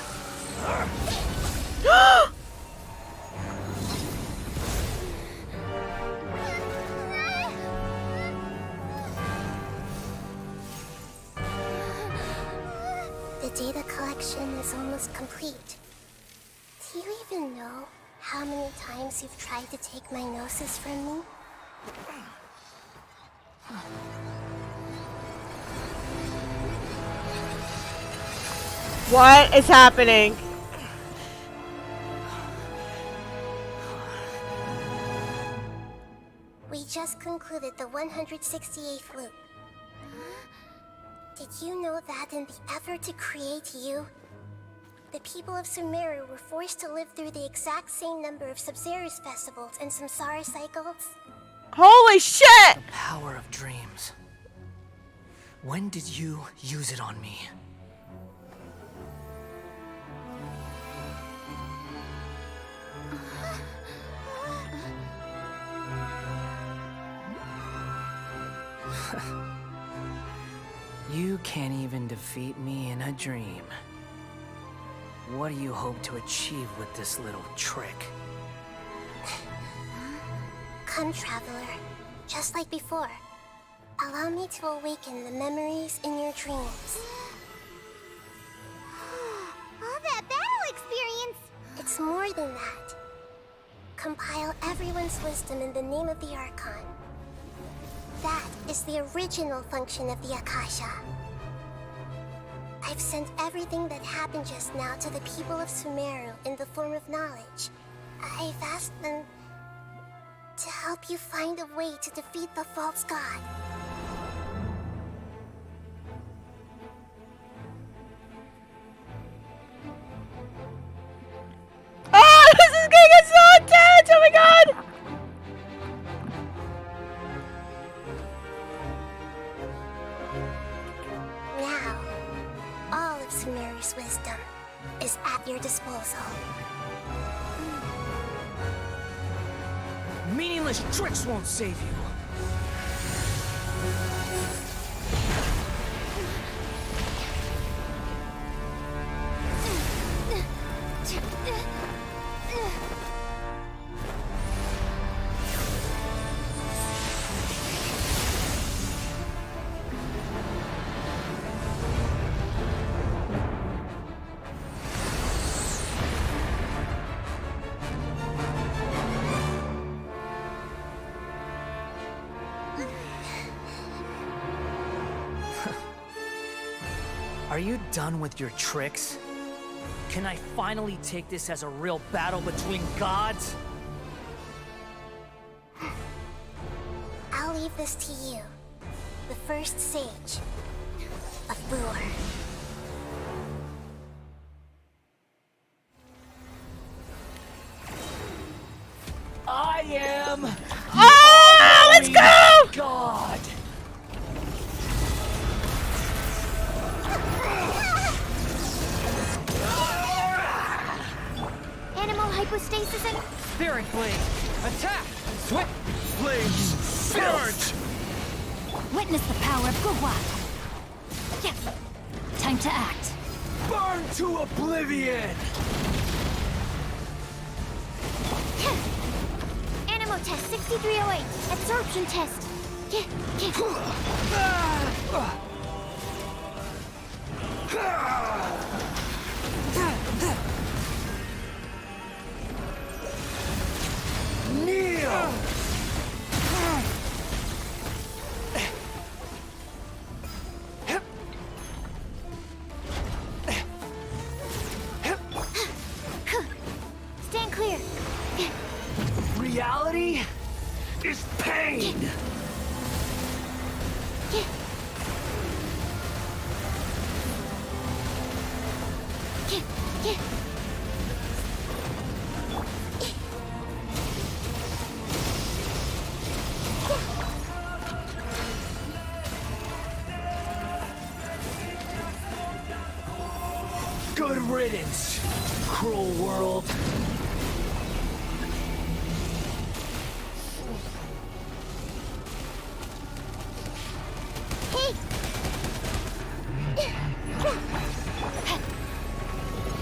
The data collection is almost complete. Do you even know how many times you've tried to take my gnosis from me? What is happening? We just concluded the 168th loop. Did you know that in the effort to create you, the people of Sumeru were forced to live through the exact same number of Sub-Zerus festivals and samsara cycles? Holy shit! The power of dreams. When did you use it on me? You can't even defeat me in a dream. What do you hope to achieve with this little trick? Come, Traveler. Just like before. Allow me to awaken the memories in your dreams. All that battle experience! It's more than that. Compile everyone's wisdom in the name of the Archon. That is the original function of the Akasha. I've sent everything that happened just now to the people of Sumeru in the form of knowledge. I've asked them to help you find a way to defeat the false god. Oh, this is gonna get so intense! Oh my god! Now, all of Sumeru's wisdom is at your disposal. Meaningless tricks won't save you. Are you done with your tricks? Can I finally take this as a real battle between gods? I'll leave this to you. The first sage of Boor. I am... Oh, let's go! God! Animal hypostasis and... Spirit Blade! Attack! Swift! Flames! Surge! Witness the power of Guhua. Yeah. Time to act. Burn to oblivion! Animal test 6308. Absorption test. Kneel! Stand clear. Reality is pain! Good riddance, cruel world.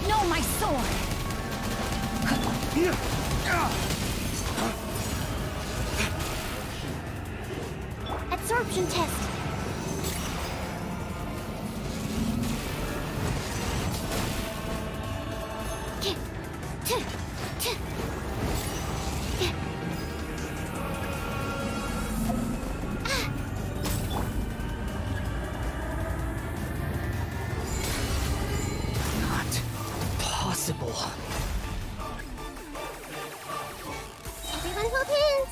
Know my sword. Absorption test. Not possible. Everyone hold hands.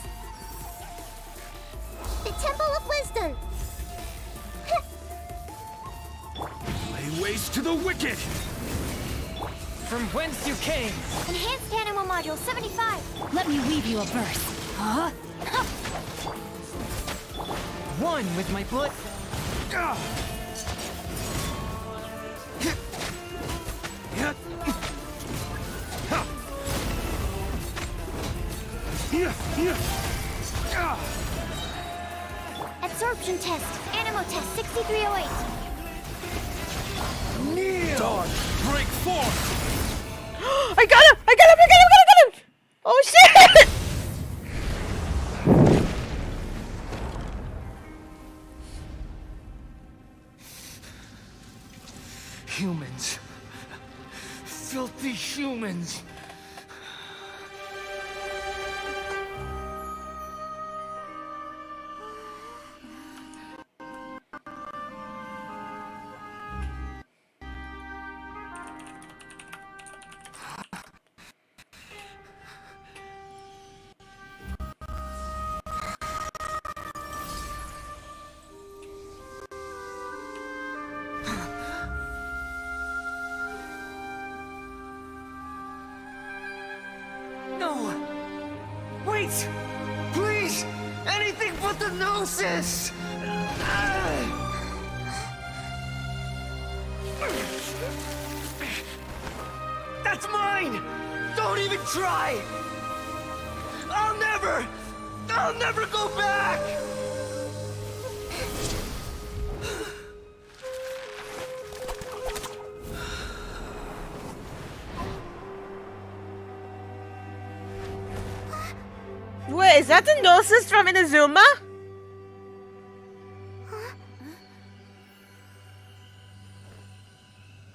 The Temple of Wisdom. Lay waste to the wicked! From whence you came! Enhanced Animal Module 75. Let me weave you a verse. Huh? One with my blood. Absorption test. Animal test 6308. Kneel! Dawn, break forth! I got him! I got him! I got him! I got him! Oh shit! Humans. Filthy humans. No! Wait! Please! Anything but the Gnosis! That's mine! Don't even try! I'll never go back! Wait, is that the Gnosis from Inazuma?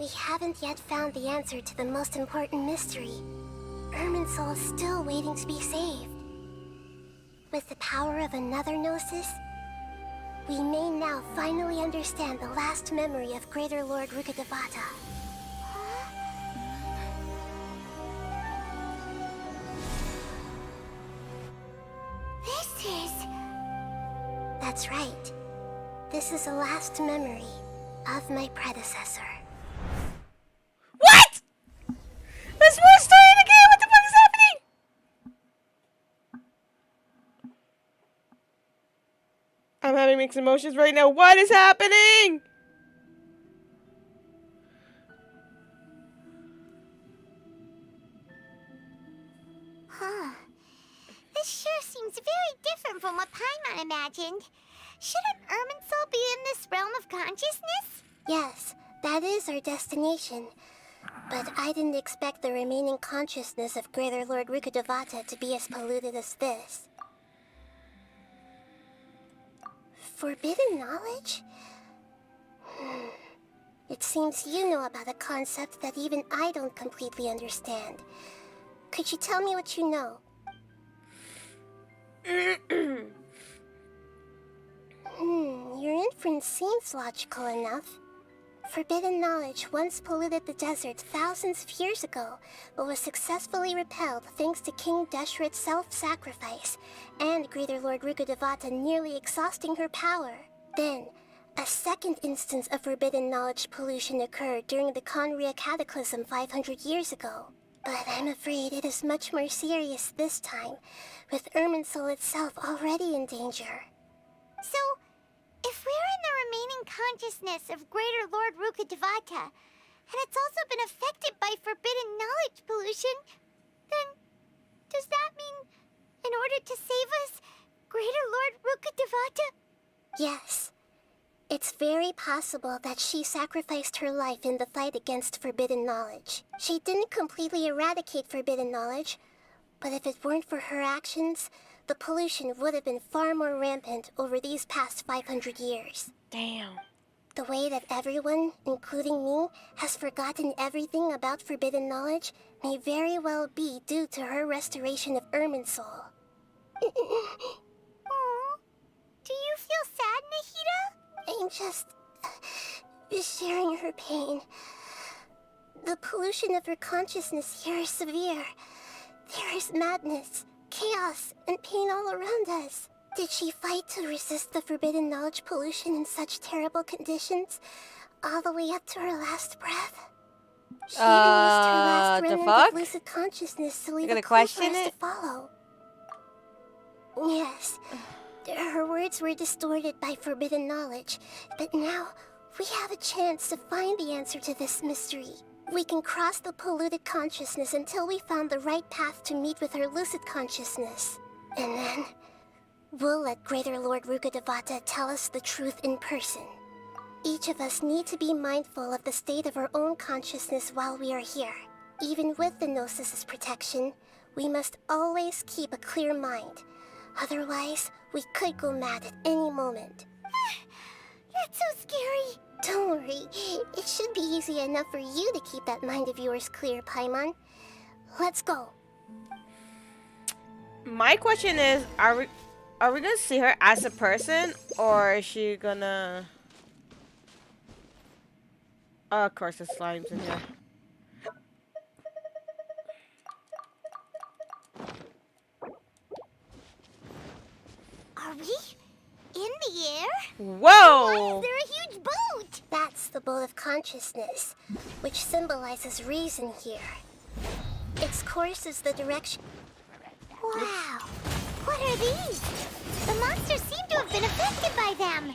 We haven't yet found the answer to the most important mystery. Irminsul is still waiting to be saved. With the power of another Gnosis, We may now finally understand the last memory of Greater Lord Rukkhadevata. This is... That's right. This is the last memory of my predecessor. What? There's more story in the game. What the fuck is happening? I'm having mixed emotions right now. What is happening? Huh. This sure seems very different from what Paimon imagined. Shouldn't Irminsul be in this realm of consciousness? Yes, that is our destination. But I didn't expect the remaining consciousness of Greater Lord Rukkhadevata to be as polluted as this. Forbidden knowledge? It seems you know about a concept that even I don't completely understand. Could you tell me what you know? Your inference seems logical enough. Forbidden knowledge once polluted the desert thousands of years ago, but was successfully repelled thanks to King Deshret's self-sacrifice, and Greater Lord Rukkhadevata nearly exhausting her power. Then, a second instance of forbidden knowledge pollution occurred during the Conria Cataclysm 500 years ago. But I'm afraid it is much more serious this time, with Irminsul itself already in danger. So, if we're in the remaining consciousness of Greater Lord Rukkhadevata, and it's also been affected by forbidden knowledge pollution, then does that mean, in order to save us, Greater Lord Rukkhadevata? Yes. It's very possible that she sacrificed her life in the fight against forbidden knowledge. She didn't completely eradicate forbidden knowledge, but if it weren't for her actions, the pollution would have been far more rampant over these past 500 years. Damn. The way that everyone, including me, has forgotten everything about forbidden knowledge may very well be due to her restoration of Irminsul. Aww. Do you feel sad, Nahida? I'm just sharing her pain. The pollution of her consciousness here is severe. There is madness, chaos, and pain all around us. Did she fight to resist the forbidden knowledge pollution in such terrible conditions, all the way up to her last breath? She even lost her last remnant of lucid consciousness to leave a clue for us to follow. Yes. Her words were distorted by forbidden knowledge, but now we have a chance to find the answer to this mystery. We can cross the polluted consciousness until we found the right path to meet with our lucid consciousness. And then, we'll let Greater Lord Rukkhadevata tell us the truth in person. Each of us need to be mindful of the state of our own consciousness while we are here. Even with the Gnosis' protection, we must always keep a clear mind. Otherwise, we could go mad at any moment. That's so scary. Don't worry. It should be easy enough for you to keep that mind of yours clear, Paimon. Let's go. My question is, are we gonna see her as a person, or is she gonna... Oh, of course, the slime's in here. Are we in the air? Whoa! Why is there a huge boat? That's the boat of consciousness, which symbolizes reason here. Its course is the direction... Wow! What are these? The monsters seem to have been affected by them.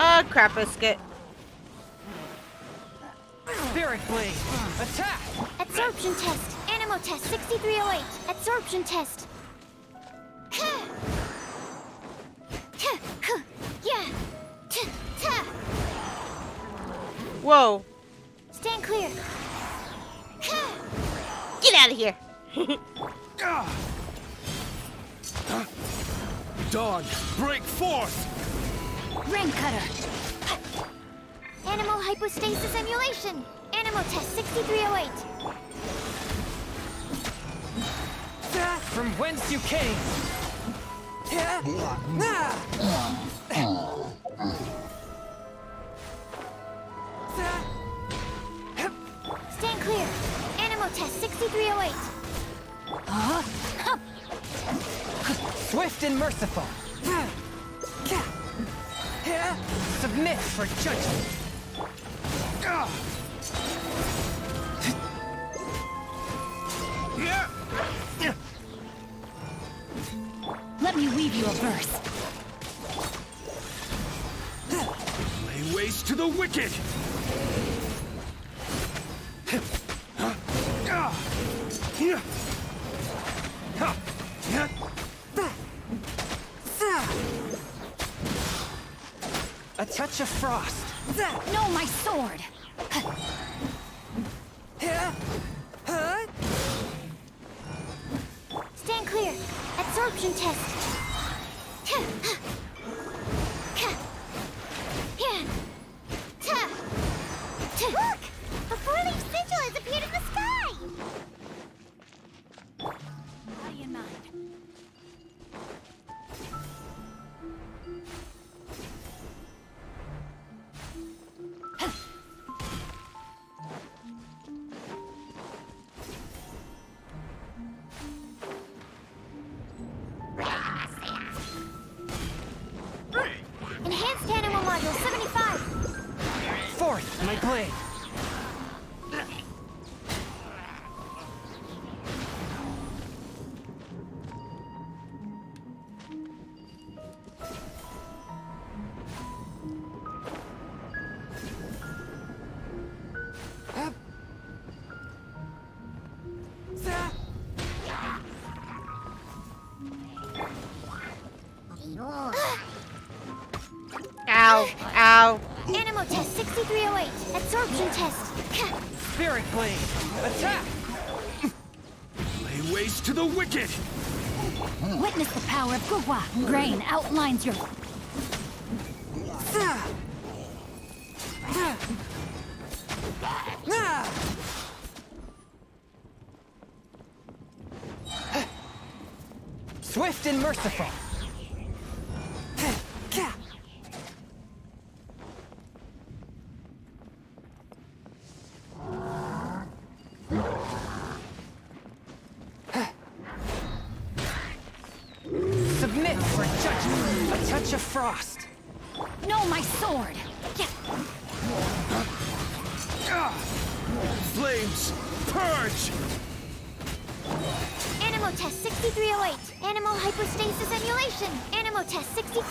Oh, crap, biscuit. Spirit Blade, attack! Absorption test. Animo test 6308. Absorption test. Whoa. Stand clear. Get out of here. Dawn, break forth! Rain cutter. Animo Animal hypostasis emulation. Animal test 6308. From whence you came. Stand clear. Animal test 6308. Swift and merciful. Submit for judgment. Let me weave you a verse. Lay waste to the wicked! A touch of frost. No, my sword. Stand clear. Absorption test. Look! A four-leaf sigil has appeared in the sky! Body in mind. Enhanced animal module 75. Forth, my blade. Ow, ow. Animal test 6308. Absorption test. Spirit blade. Attack. Lay waste to the wicked! Witness the power of Gugwa. Grain outlines your... Swift and merciful. Submit for judgment. A touch of frost. No, my sword. Flames! Purge! Animal test 6308. Animal hypostasis emulation. Animal test 60...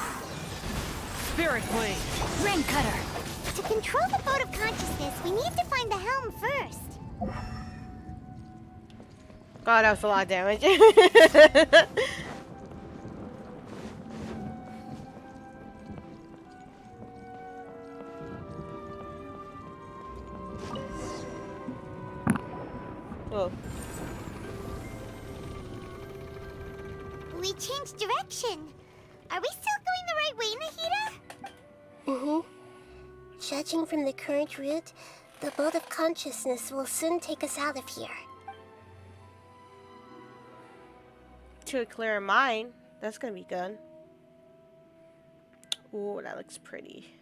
Spirit blade. Ring cutter. To control the boat of consciousness, we need to find the helm first. God, that was a lot of damage. Oh. We changed direction. Are we still going the right way, Nahida? Mm-hmm. Judging from the current route, the boat of consciousness will soon take us out of here. To a clearer mind. That's gonna be good. Ooh, that looks pretty.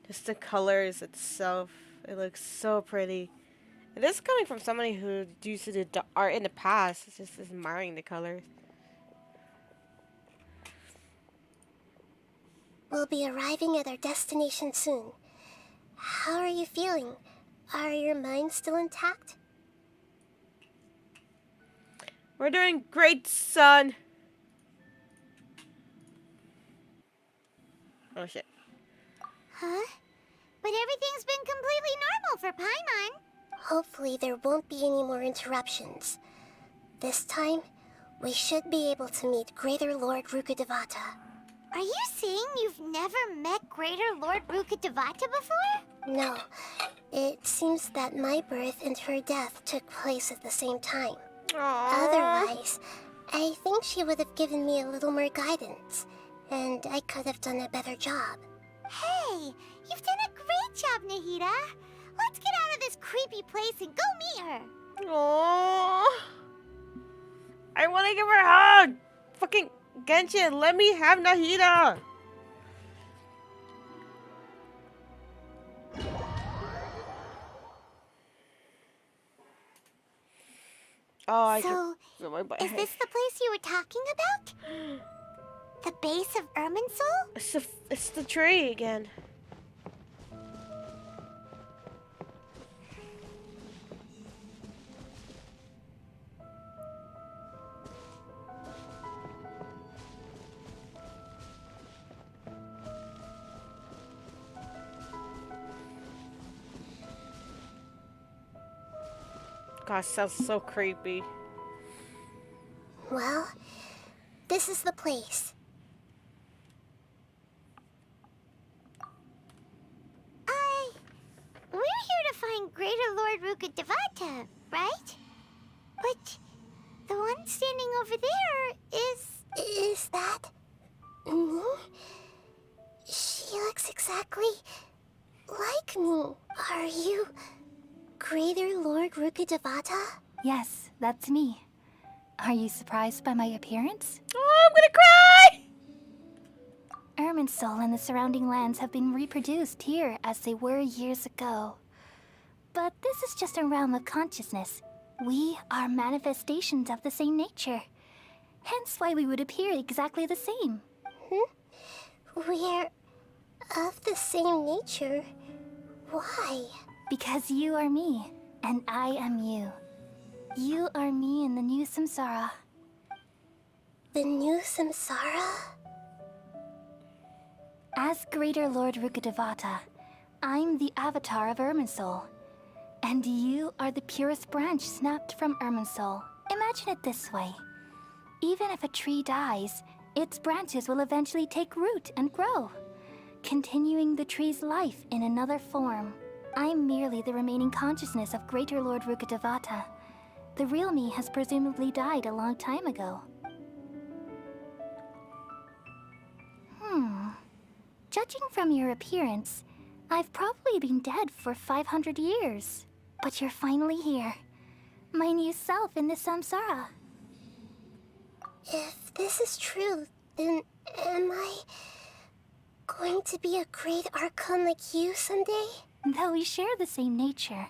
Just the colors itself. It looks so pretty. And this is coming from somebody who used to do art in the past. It's just admiring the colors. We'll be arriving at our destination soon. How are you feeling? Are your minds still intact? We're doing great, son. Oh shit. Huh? But everything's been completely normal for Paimon. Hopefully there won't be any more interruptions. This time, we should be able to meet Greater Lord Rukkhadevata. Are you saying you've never met Greater Lord Rukkhadevata before? No. It seems that my birth and her death took place at the same time. Otherwise, I think she would have given me a little more guidance, and I could have done a better job. Hey, you've done a great job, Nahida. Let's get out of this creepy place and go meet her. Aww. I want to give her a hug. Fucking Genshin, let me have Nahida. Oh, I So, feel my butt. is this the place you were talking about? The base of Irminsul? It's the tree again. Gosh, sounds so creepy. Well, this is the place. We're here to find Greater Lord Rukkhadevata, right? But the one standing over there is... Is that... me? She looks exactly like me. Are you Greater Lord Rukkhadevata? Yes, that's me. Are you surprised by my appearance? Oh, I'm gonna cry! Irminsul and the surrounding lands have been reproduced here as they were years ago. But this is just a realm of consciousness. We are manifestations of the same nature. Hence why we would appear exactly the same. We're of the same nature. Why? Because you are me, and I am you. You are me in the new samsara. The new samsara? As Greater Lord Rukkhadevata, I'm the avatar of Irminsul. And you are the purest branch snapped from Irminsul. Imagine it this way. Even if a tree dies, its branches will eventually take root and grow, continuing the tree's life in another form. I'm merely the remaining consciousness of Greater Lord Rukkhadevata. The real me has presumably died a long time ago. Judging from your appearance, I've probably been dead for 500 years. But you're finally here. My new self in the samsara. If this is true, then am I going to be a great Archon like you someday? Though we share the same nature,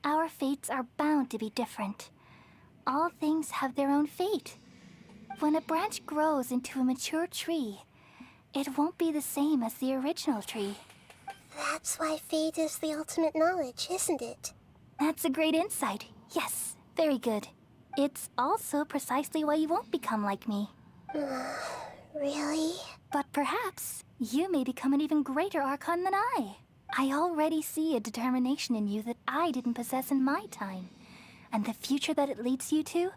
our fates are bound to be different. All things have their own fate. When a branch grows into a mature tree, it won't be the same as the original tree. That's why fate is the ultimate knowledge, isn't it? That's a great insight. Yes, very good. It's also precisely why you won't become like me. Really? But perhaps you may become an even greater Archon than I. I already see a determination in you that I didn't possess in my time. And the future that it leads you to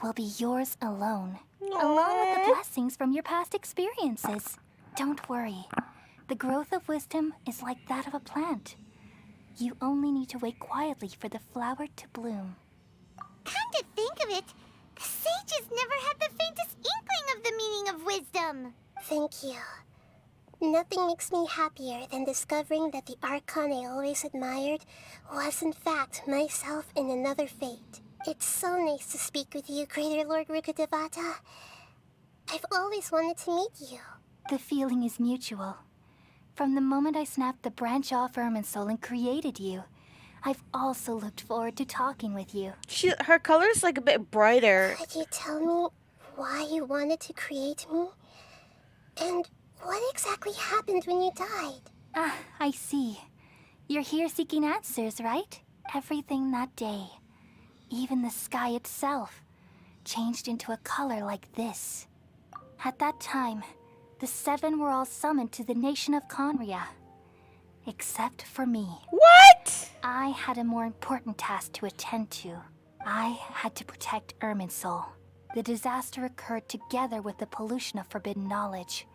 will be yours alone. Along with the blessings from your past experiences. Don't worry. The growth of wisdom is like that of a plant. You only need to wait quietly for the flower to bloom. Come to think of it, the sages never had the faintest inkling of the meaning of wisdom. Thank you. Nothing makes me happier than discovering that the Archon I always admired was in fact myself in another fate. It's so nice to speak with you, Greater Lord Rukkhadevata. I've always wanted to meet you. The feeling is mutual. From the moment I snapped the branch off Irminsul and created you, I've also looked forward to talking with you. Her color's like a bit brighter. Could you tell me why you wanted to create me? And what exactly happened when you died? Ah, I see. You're here seeking answers, right? Everything that day, even the sky itself, changed into a color like this. At that time, the seven were all summoned to the nation of Conria. Except for me. What? I had a more important task to attend to. I had to protect Irminsul. The disaster occurred together with the pollution of forbidden knowledge.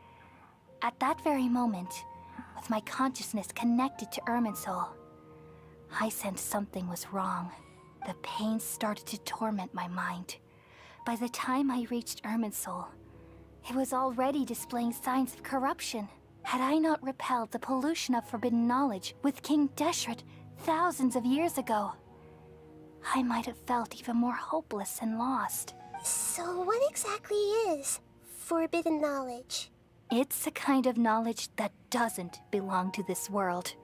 At that very moment, with my consciousness connected to Irminsul, I sensed something was wrong. The pain started to torment my mind. By the time I reached Irminsul, it was already displaying signs of corruption. Had I not repelled the pollution of forbidden knowledge with King Deshret thousands of years ago, I might have felt even more hopeless and lost. So what exactly is forbidden knowledge? It's a kind of knowledge that doesn't belong to this world,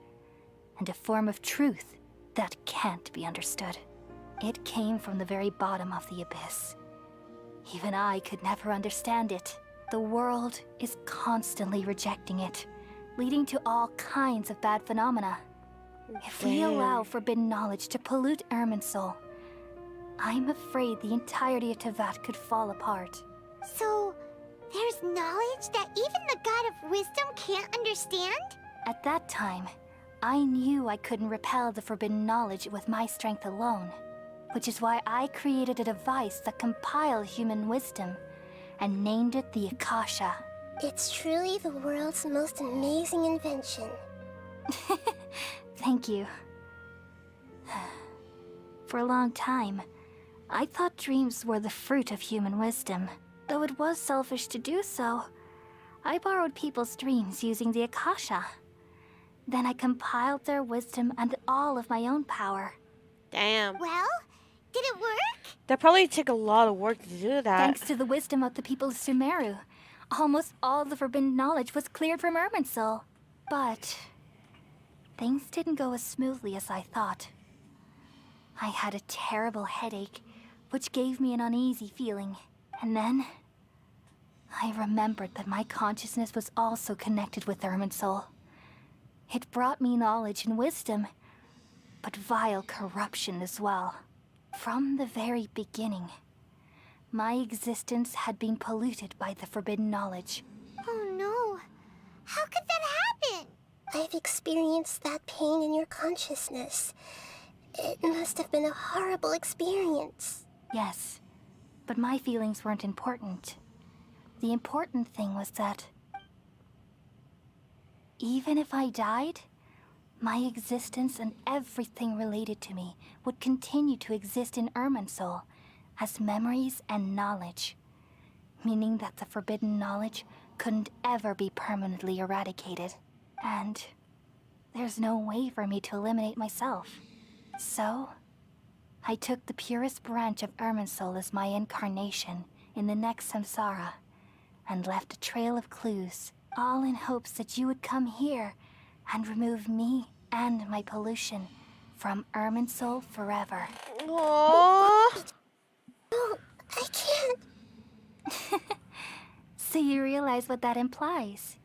and a form of truth that can't be understood. It came from the very bottom of the abyss. Even I could never understand it. The world is constantly rejecting it, leading to all kinds of bad phenomena. If we allow forbidden knowledge to pollute Irminsul, I'm afraid the entirety of Teyvat could fall apart. So, there's knowledge that even the God of Wisdom can't understand? At that time, I knew I couldn't repel the forbidden knowledge with my strength alone, which is why I created a device that compiled human wisdom and named it the Akasha. It's truly the world's most amazing invention. Thank you. For a long time, I thought dreams were the fruit of human wisdom. Though it was selfish to do so, I borrowed people's dreams using the Akasha. Then I compiled their wisdom and all of my own power. Damn. Well, did it work? That probably took a lot of work to do that. Thanks to the wisdom of the people of Sumeru, almost all the forbidden knowledge was cleared from Irminsul. But things didn't go as smoothly as I thought. I had a terrible headache, which gave me an uneasy feeling. And then I remembered that my consciousness was also connected with Irminsul. It brought me knowledge and wisdom, but vile corruption as well. From the very beginning, my existence had been polluted by the forbidden knowledge. Oh no. How could that happen? I've experienced that pain in your consciousness. It must have been a horrible experience. Yes, but my feelings weren't important. The important thing was that even if I died, my existence and everything related to me would continue to exist in Irminsul as memories and knowledge, meaning that the forbidden knowledge couldn't ever be permanently eradicated. And there's no way for me to eliminate myself. So, I took the purest branch of Irminsul as my incarnation in the next samsara, and left a trail of clues, all in hopes that you would come here and remove me and my pollution from Irminsul forever. Aww. No, I can't. So you realize what that implies?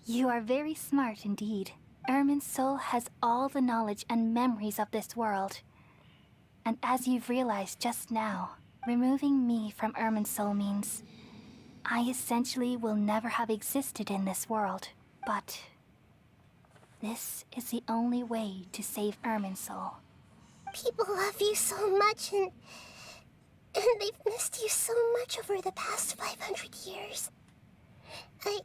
You are very smart indeed. Irminsul has all the knowledge and memories of this world. And as you've realized just now, removing me from Irminsul means I essentially will never have existed in this world. But this is the only way to save Irminsul. People love you so much, and they've missed you so much over the past 500 years. I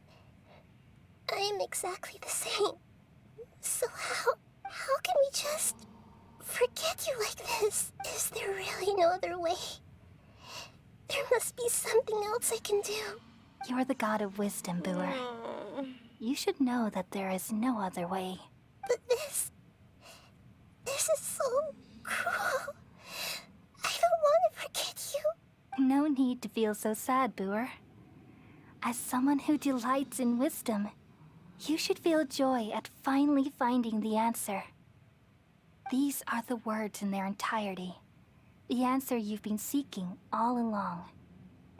am exactly the same. So how can we just forget you like this? Is there really no other way? There must be something else I can do. You're the god of wisdom, Booer. You should know that there is no other way. But this is so cruel. I don't want to forget you. No need to feel so sad, Booer. As someone who delights in wisdom, you should feel joy at finally finding the answer. These are the words in their entirety. The answer you've been seeking all along.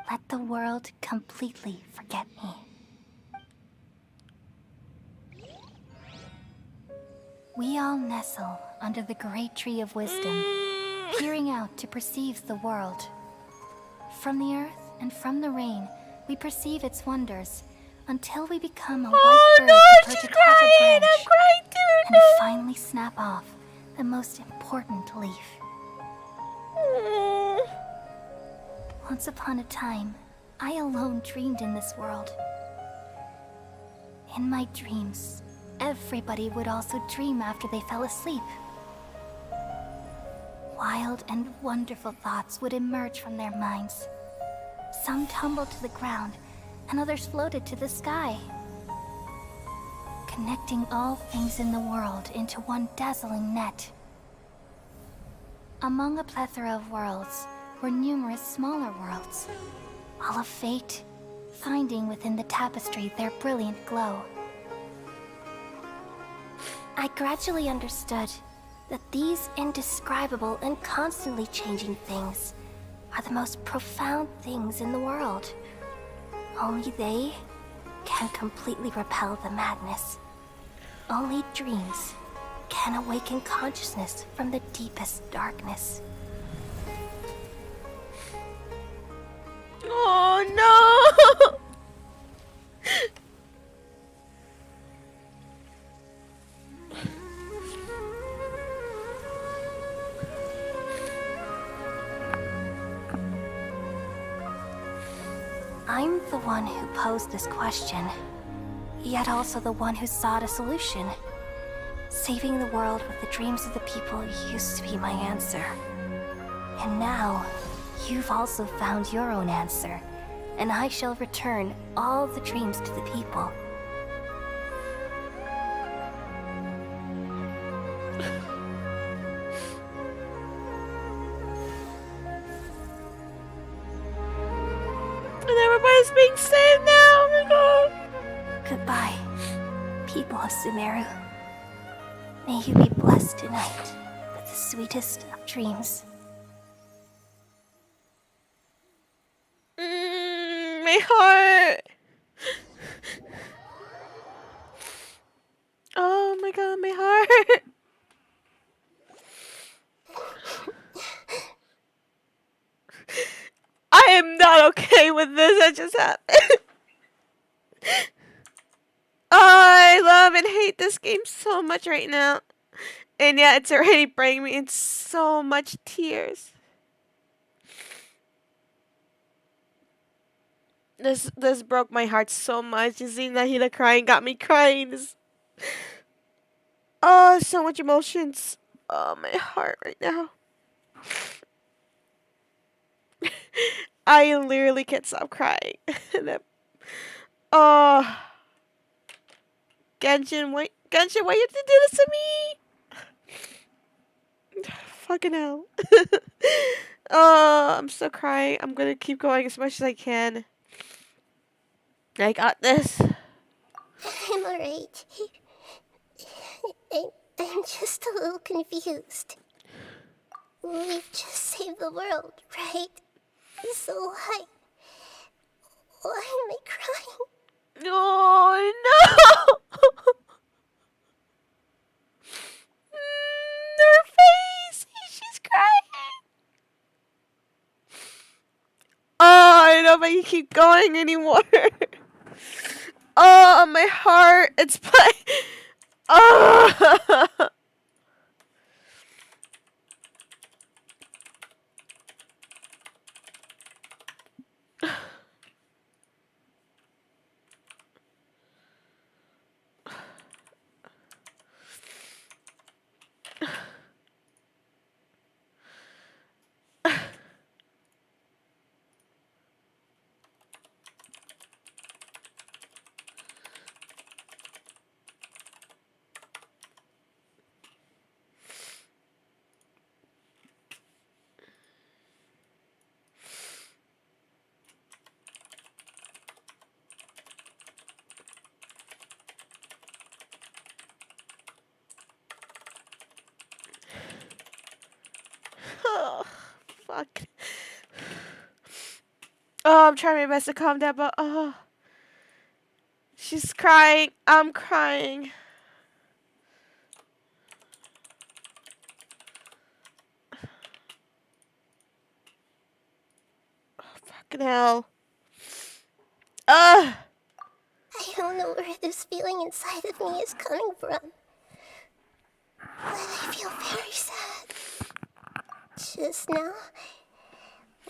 Let the world completely forget me. We all nestle under the great tree of wisdom, peering out to perceive the world. From the earth and from the rain, we perceive its wonders, until we become a white bird to perch atop a branch, and finally snap off the most important leaf. Once upon a time, I alone dreamed in this world. In my dreams, everybody would also dream after they fell asleep. Wild and wonderful thoughts would emerge from their minds. Some tumbled to the ground, and others floated to the sky. connecting all things in the world into one dazzling net. Among a plethora of worlds were numerous smaller worlds, all of fate, finding within the tapestry their brilliant glow. I gradually understood that these indescribable and constantly changing things are the most profound things in the world. Only they can completely repel the madness. Only dreams can awaken consciousness from the deepest darkness. Oh no! I'm the one who posed this question, yet also the one who sought a solution. Saving the world with the dreams of the people used to be my answer. And now, you've also found your own answer, and I shall return all the dreams to the people. And everybody's being saved now! Oh my god! Goodbye, people of Sumeru. May you be blessed tonight with the sweetest of dreams. My heart! Oh my god, my heart! I am not okay with this that just happened. I love and hate this game so much right now. And yeah, it's already bringing me in so much tears. This broke my heart so much. You see Nahida crying got me crying. Oh, so much emotions. Oh, my heart right now. I literally can't stop crying. Oh, Genshin, why you have to do this to me? Fucking hell. Oh, I'm still crying. I'm gonna keep going as much as I can. I got this. I'm alright. I'm just a little confused. We've just saved the world, right? So why am I crying? Oh no! Her face! She's crying! Oh, I don't know if I can keep going anymore. Oh, my heart! It's my... Oh! Oh, fuck. Oh, I'm trying my best to calm down, but oh. She's crying. I'm crying. Oh, fucking hell. I don't know where this feeling inside of me is coming from. But I feel very sad. Just now,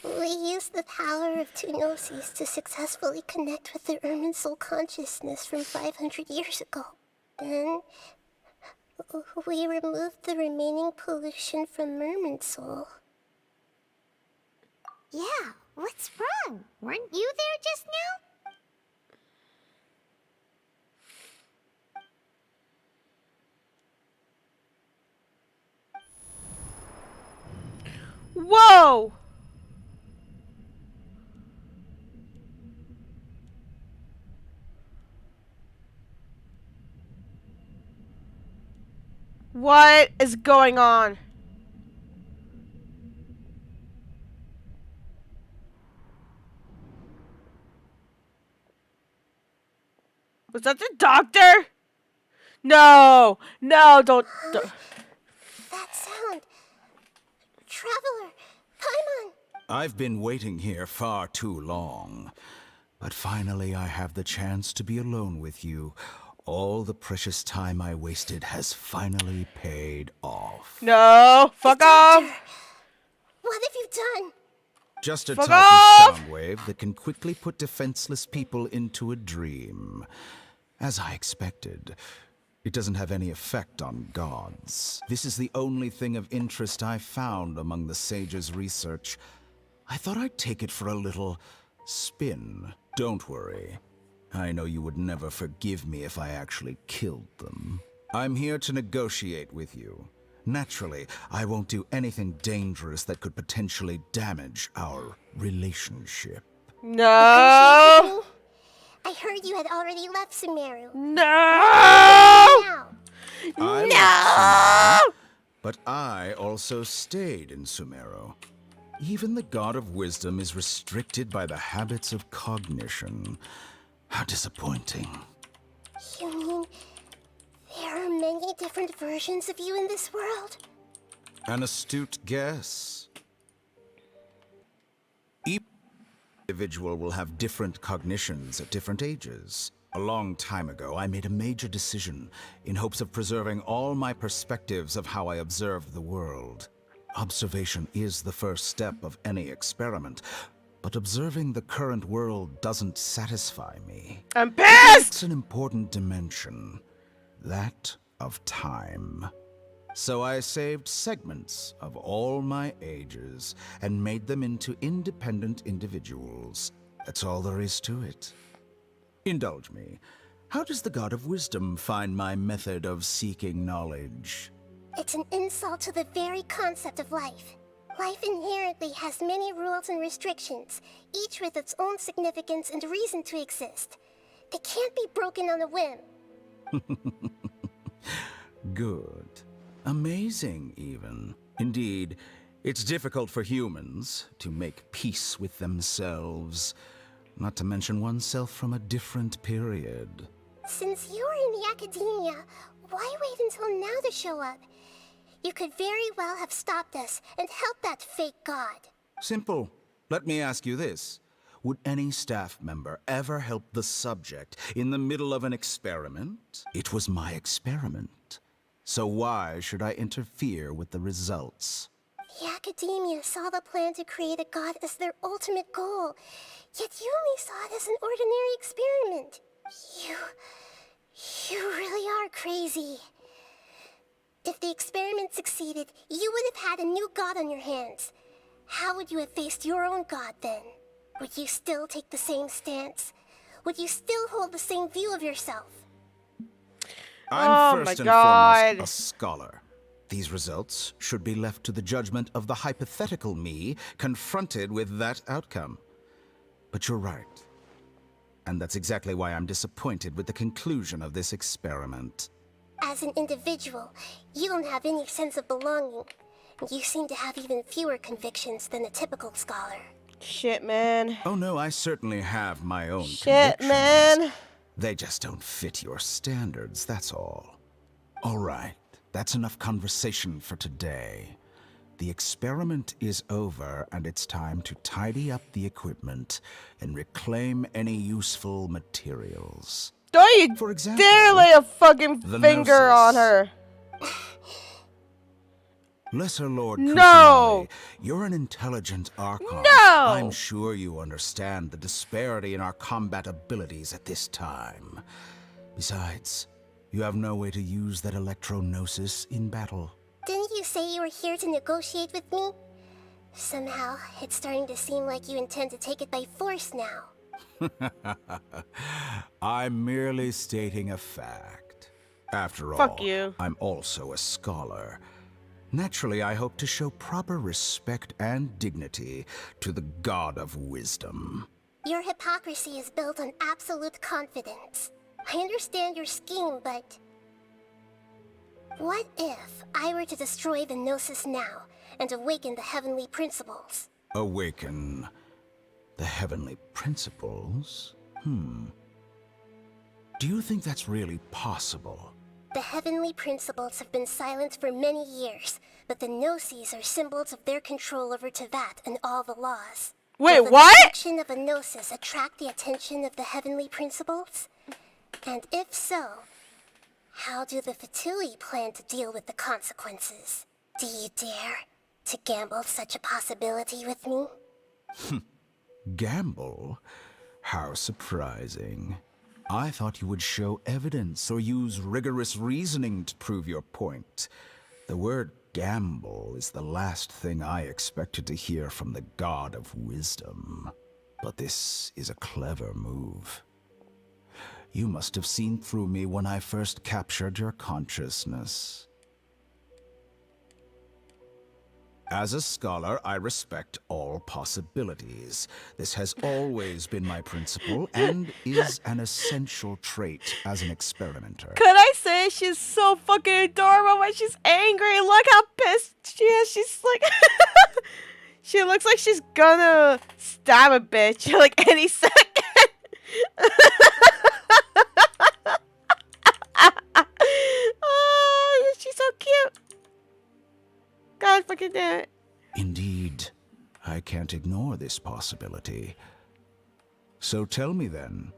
we used the power of two gnosis to successfully connect with the Irminsul consciousness from 500 years ago. Then, we removed the remaining pollution from Irminsul. Yeah, what's wrong? Weren't you there just now? Whoa! What is going on? Was that the doctor? No! No, don't... That sound. Traveler, Paimon. I've been waiting here far too long. But finally I have the chance to be alone with you. All the precious time I wasted has finally paid off. No! Fuck off! What have you done? Just a Fuck type off! of sound wave that can quickly put defenseless people into a dream. As I expected, it doesn't have any effect on gods. This is the only thing of interest I found among the sage's research. I thought I'd take it for a little spin. Don't worry. I know you would never forgive me if I actually killed them. I'm here to negotiate with you. Naturally, I won't do anything dangerous that could potentially damage our relationship. No! I heard you had already left Sumeru. No! I left Sumeru, but I also stayed in Sumeru. Even the God of Wisdom is restricted by the habits of cognition. How disappointing. You mean there are many different versions of you in this world? An astute guess. Each individual will have different cognitions at different ages. A long time ago, I made a major decision in hopes of preserving all my perspectives of how I observed the world. Observation is the first step of any experiment, but observing the current world doesn't satisfy me. I'm pissed! It's an important dimension, that of time. So I saved segments of all my ages and made them into independent individuals. That's all there is to it. Indulge me. How does the God of Wisdom find my method of seeking knowledge? It's an insult to the very concept of life. Life inherently has many rules and restrictions, each with its own significance and reason to exist. They can't be broken on a whim. Good. Amazing, even. Indeed, it's difficult for humans to make peace with themselves, not to mention oneself from a different period. Since you're in the academia, why wait until now to show up? You could very well have stopped us and helped that fake god. Simple. Let me ask you this. Would any staff member ever help the subject in the middle of an experiment? It was my experiment. So why should I interfere with the results? The academia saw the plan to create a god as their ultimate goal, yet you only saw it as an ordinary experiment. You really are crazy. If the experiment succeeded, you would have had a new god on your hands. How would you have faced your own god then? Would you still take the same stance? Would you still hold the same view of yourself? I'm first and foremost a scholar. These results should be left to the judgment of the hypothetical me confronted with that outcome. But you're right. And that's exactly why I'm disappointed with the conclusion of this experiment. As an individual, you don't have any sense of belonging. You seem to have even fewer convictions than a typical scholar. Shit, man. Oh no, I certainly have my own Shit, convictions. man. They just don't fit your standards, that's all. All right, that's enough conversation for today. The experiment is over, and it's time to tidy up the equipment and reclaim any useful materials. Don't you For example, dare lay a fucking the finger on her. Lesser Lord No! Kusanagi, you're an intelligent Archon. No! I'm sure you understand the disparity in our combat abilities at this time. Besides, you have no way to use that electro-gnosis in battle. Didn't you say you were here to negotiate with me? Somehow, it's starting to seem like you intend to take it by force now. I'm merely stating a fact. After all, Fuck you. I'm also a scholar. Naturally, I hope to show proper respect and dignity to the God of Wisdom. Your hypocrisy is built on absolute confidence. I understand your scheme, but... what if I were to destroy the Gnosis now and awaken the heavenly principles? Awaken the heavenly principles? Do you think that's really possible? The heavenly principles have been silent for many years, but the Gnosis are symbols of their control over Tevat and all the laws. Wait, Will what? the destruction of a Gnosis attract the attention of the heavenly principles? And if so, how do the Fatui plan to deal with the consequences? Do you dare to gamble such a possibility with me? Gamble? How surprising. I thought you would show evidence or use rigorous reasoning to prove your point. The word gamble is the last thing I expected to hear from the God of Wisdom. But this is a clever move. You must have seen through me when I first captured your consciousness. As a scholar, I respect all possibilities. This has always been my principle and is an essential trait as an experimenter. Could I say she's so fucking adorable when she's angry? Look how pissed she is. She's like... she looks like she's gonna stab a bitch like any second. Oh, she's so cute. God fucking damn it. Indeed, I can't ignore this possibility. So tell me then,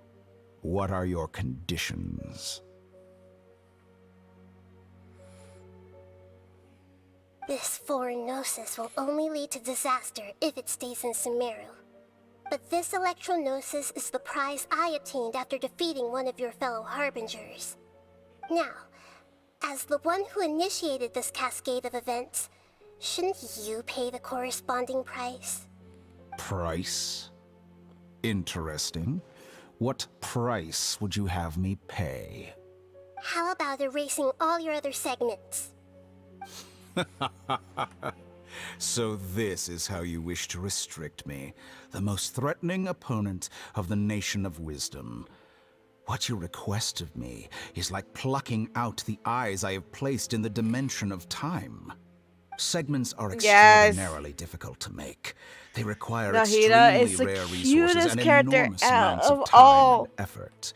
what are your conditions? This foreign Gnosis will only lead to disaster if it stays in Sumeru. But this Electro-Gnosis is the prize I obtained after defeating one of your fellow Harbingers. Now, as the one who initiated this cascade of events, shouldn't you pay the corresponding price? Price? Interesting. What price would you have me pay? How about erasing all your other segments? So this is how you wish to restrict me, the most threatening opponent of the Nation of Wisdom. What you request of me is like plucking out the eyes I have placed in the dimension of time. Segments are extraordinarily difficult to make. They require Nahida is extremely the rare resources cutest and character enormous out amounts of of time all. and effort.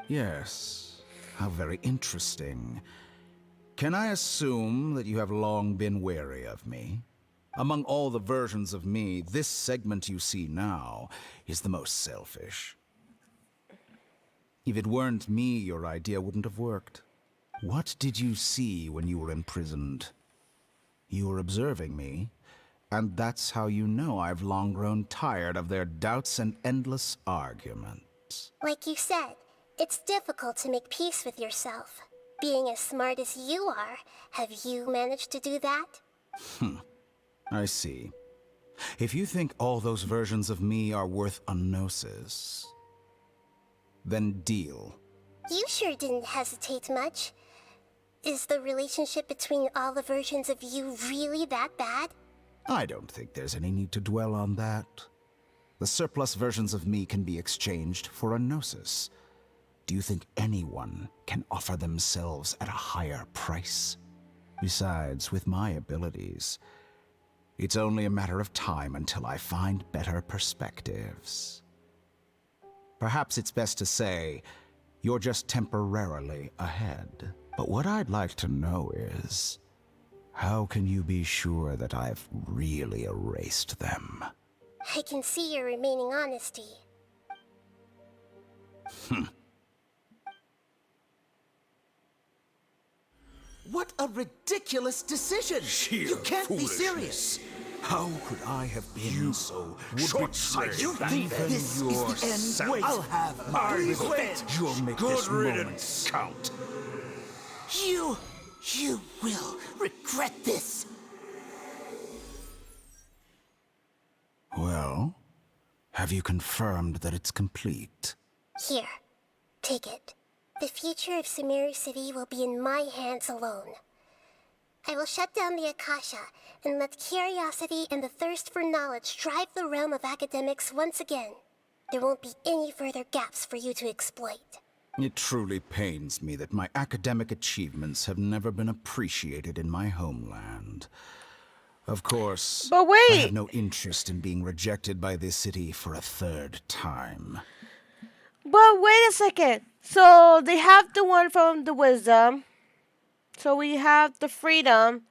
Yes, how very interesting. Can I assume that you have long been wary of me? Among all the versions of me, this segment you see now is the most selfish. If it weren't me, your idea wouldn't have worked. What did you see when you were imprisoned? You were observing me, and that's how you know I've long grown tired of their doubts and endless arguments. Like you said, it's difficult to make peace with yourself. Being as smart as you are, have you managed to do that? I see. If you think all those versions of me are worth a gnosis, then deal. You sure didn't hesitate much. Is the relationship between all the versions of you really that bad? I don't think there's any need to dwell on that. The surplus versions of me can be exchanged for a gnosis. Do you think anyone can offer themselves at a higher price? Besides, with my abilities, it's only a matter of time until I find better perspectives. Perhaps it's best to say, you're just temporarily ahead. But what I'd like to know is, how can you be sure that I've really erased them? I can see your remaining honesty. What a ridiculous decision! You can't be serious! How could I have been so short-sighted? You think this is the end? Wait, I'll have my revenge! You'll make this moment count. You will regret this! Well, have you confirmed that it's complete? Here, take it. The future of Sumeru City will be in my hands alone. I will shut down the Akasha and let curiosity and the thirst for knowledge drive the realm of academics once again. There won't be any further gaps for you to exploit. It truly pains me that my academic achievements have never been appreciated in my homeland. Of course, but wait. I have no interest in being rejected by this city for a third time. But wait a second. So they have the one from the wisdom. So we have the freedom.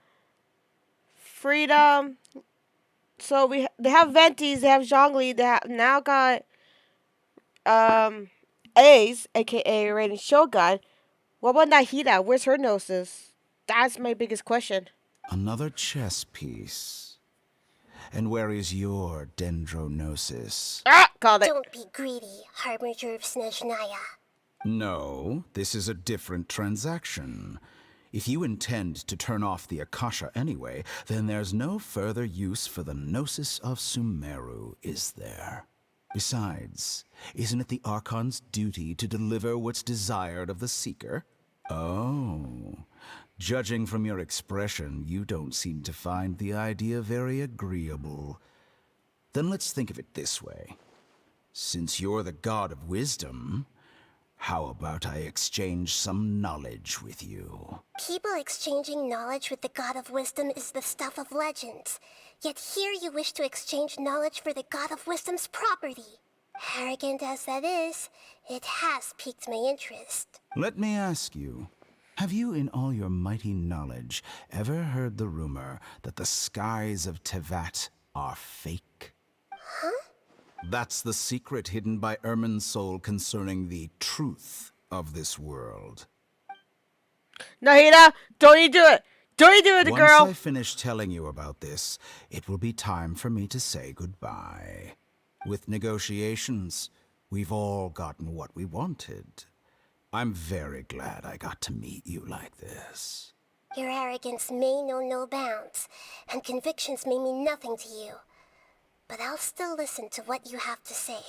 So they have Ventis, they have Zhongli, they have now got Ace, aka Raiden Shogun. What about Nahida? Where's her gnosis? That's my biggest question. Another chess piece. And where is your dendrognosis? Ah, called it. Don't be greedy, Harbinger of Snezhnaya. No, this is a different transaction. If you intend to turn off the Akasha anyway, then there's no further use for the Gnosis of Sumeru, is there? Besides, isn't it the Archon's duty to deliver what's desired of the Seeker? Oh, judging from your expression, you don't seem to find the idea very agreeable. Then let's think of it this way. Since you're the god of wisdom, how about I exchange some knowledge with you? People exchanging knowledge with the god of wisdom is the stuff of legends. Yet here you wish to exchange knowledge for the god of wisdom's property. Arrogant as that is, it has piqued my interest. Let me ask you, have you in all your mighty knowledge ever heard the rumor that the skies of Tevat are fake? Huh? That's the secret hidden by Irminsul concerning the truth of this world. Nahida, don't you do it! Don't you do it, girl! Once I finish telling you about this, it will be time for me to say goodbye. With negotiations, we've all gotten what we wanted. I'm very glad I got to meet you like this. Your arrogance may know no bounds, and convictions may mean nothing to you. But I'll still listen to what you have to say.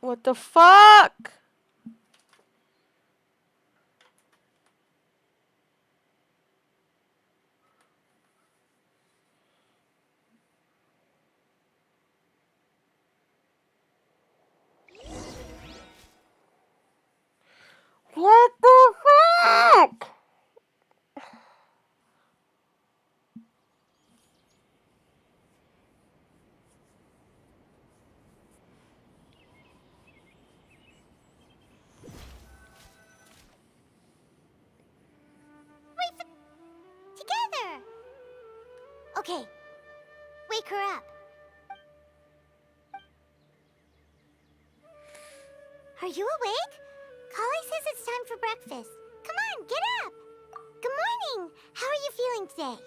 What the fuck? What the fuck? Together! Okay, wake her up. Are you awake? Kali says it's time for breakfast. Come on, get up! Good morning! How are you feeling today?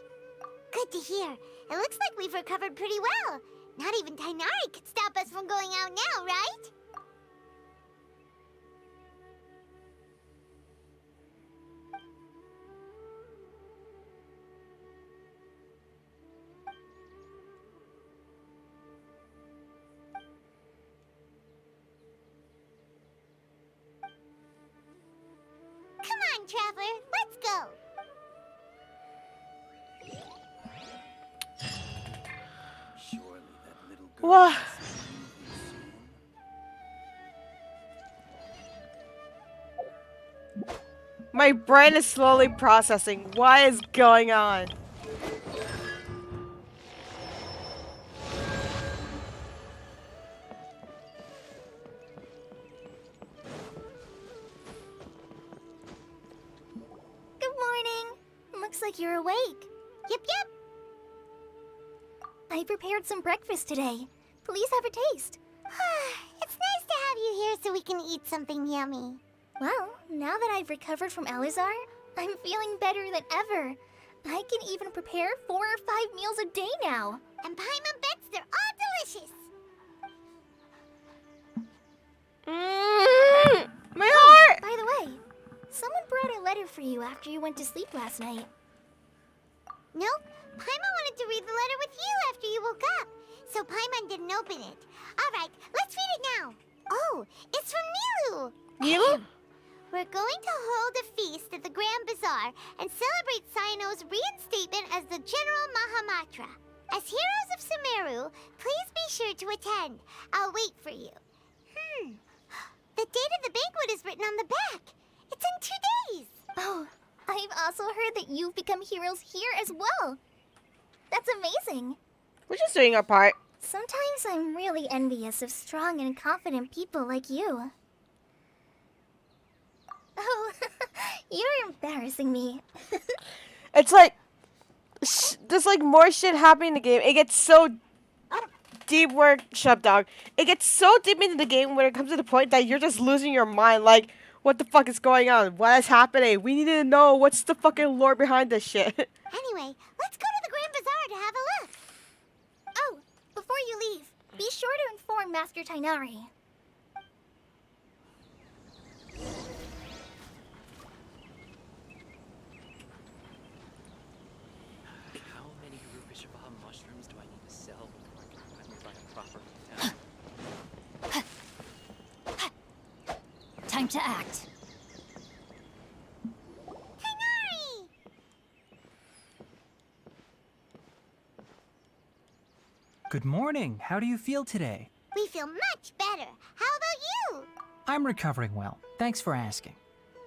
Good to hear. It looks like we've recovered pretty well. Not even Tainari could stop us from going out now, right? Come on, Traveler, let's go! What? My brain is slowly processing. What is going on? Good morning. Looks like you're awake. Yep. I prepared some breakfast today. Please have a taste. It's nice to have you here so we can eat something yummy. Well, now that I've recovered from Alizar, I'm feeling better than ever. I can even prepare 4 or 5 meals a day now. And Paimon bets they're all delicious. My heart! By the way, someone brought a letter for you after you went to sleep last night. Nope. Paimon wanted to read the letter with you after you woke up, so Paimon didn't open it. All right, let's read it now. Oh, it's from Nilu. Nilu? We're going to hold a feast at the Grand Bazaar Bazaar and celebrate Cyno's reinstatement as the General Mahamatra. As heroes of Sumeru, please be sure to attend. I'll wait for you. The date of the banquet is written on the back. It's in 2 days. Oh, I've also heard that you've become heroes here as well. That's amazing. We're just doing our part. Sometimes I'm really envious of strong and confident people like you. Oh, you're embarrassing me. It's like there's like more shit happening in the game. It gets so deep where shut dog. It gets so deep into the game when it comes to the point that you're just losing your mind. Like, what the fuck is going on? What is happening? We need to know what's the fucking lore behind this shit. Anyway, let's go to the Grand Bazaar to have a look. Oh, before you leave, be sure to inform Master Tainari. How many Rupeshabaha mushrooms do I need to sell before I can finally buy a proper hotel? Time to act. Good morning. How do you feel today? We feel much better. How about you? I'm recovering well. Thanks for asking.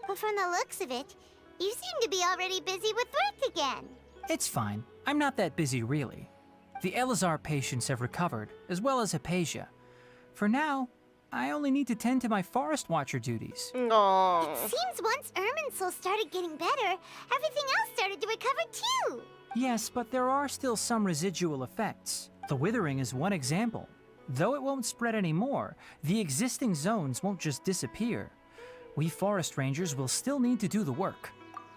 But from the looks of it, you seem to be already busy with work again. It's fine. I'm not that busy, really. The Elazar patients have recovered, as well as Hypatia. For now, I only need to tend to my Forest Watcher duties. Aww. It seems once Irminsul started getting better, everything else started to recover too. Yes, but there are still some residual effects. The withering is one example. Though it won't spread anymore, the existing zones won't just disappear. We forest rangers will still need to do the work.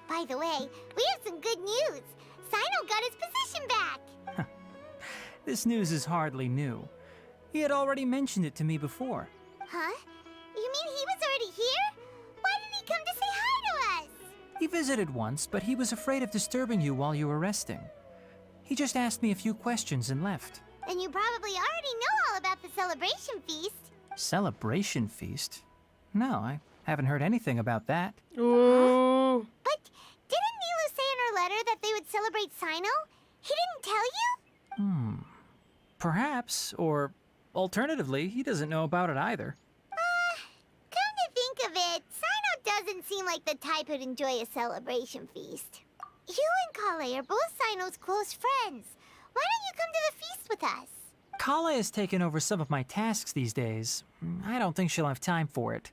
By the way, we have some good news. Cyno got his position back. This news is hardly new. He had already mentioned it to me before. Huh? You mean he was already here? Why didn't he come to say hi to us? He visited once, but he was afraid of disturbing you while you were resting. He just asked me a few questions and left. Then you probably already know all about the celebration feast. Celebration feast? No, I haven't heard anything about that. Ooh. But didn't Nilu say in her letter that they would celebrate Cyno? He didn't tell you? Perhaps, or alternatively, he doesn't know about it either. Come to think of it, Cyno doesn't seem like the type who'd enjoy a celebration feast. You and Kale are both Cyno's close friends. Why don't you come to the feast with us? Kala has taken over some of my tasks these days. I don't think she'll have time for it.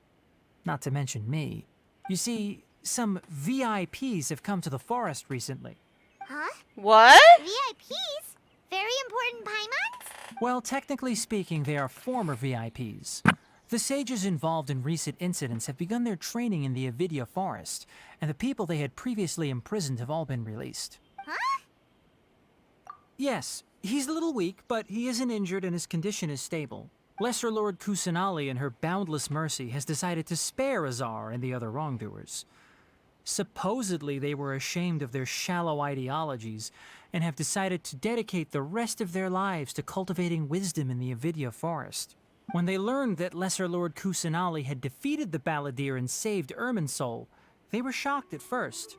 Not to mention me. You see, some VIPs have come to the forest recently. Huh? What? VIPs? Very important Paimons? Well, technically speaking, they are former VIPs. The sages involved in recent incidents have begun their training in the Avidya forest, and the people they had previously imprisoned have all been released. Huh? Yes, he's a little weak, but he isn't injured and his condition is stable. Lesser Lord Kusanali, in her boundless mercy, has decided to spare Azar and the other wrongdoers. Supposedly, they were ashamed of their shallow ideologies and have decided to dedicate the rest of their lives to cultivating wisdom in the Avidya forest. When they learned that Lesser Lord Kusanali had defeated the Balladeer and saved Irminsul, they were shocked at first,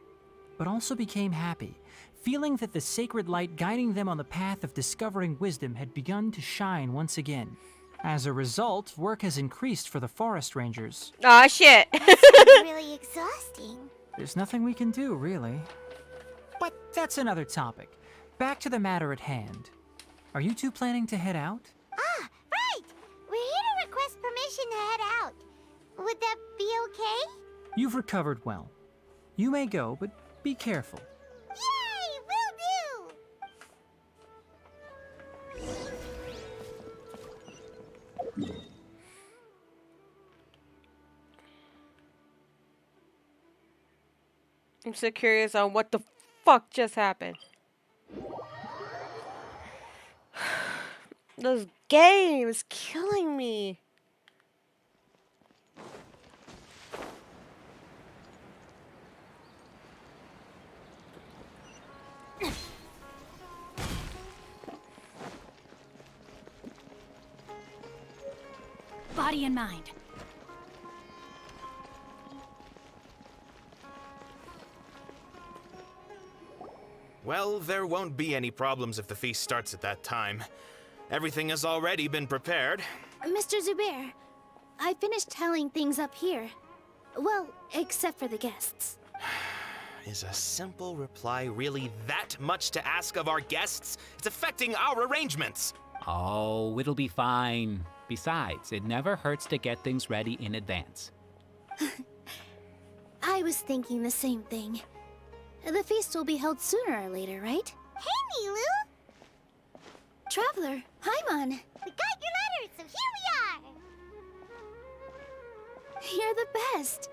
but also became happy, feeling that the sacred light guiding them on the path of discovering wisdom had begun to shine once again. As a result, work has increased for the forest rangers. Aw, shit. It's really exhausting. There's nothing we can do, really. But that's another topic. Back to the matter at hand. Are you two planning to head out? Ah, right! We're here to request permission to head out. Would that be okay? You've recovered well. You may go, but be careful. Yay! Will do! I'm so curious on what the fuck just happened. This game is killing me. Body and mind. Well, there won't be any problems if the feast starts at that time. Everything has already been prepared. Mr. Zubair, I finished tallying things up here. Well, except for the guests. Is a simple reply really that much to ask of our guests? It's affecting our arrangements. Oh, it'll be fine. Besides, it never hurts to get things ready in advance. I was thinking the same thing. The feast will be held sooner or later, right? Hey, Nilu! Traveler, Paimon! We got your letter, so here we are! You're the best!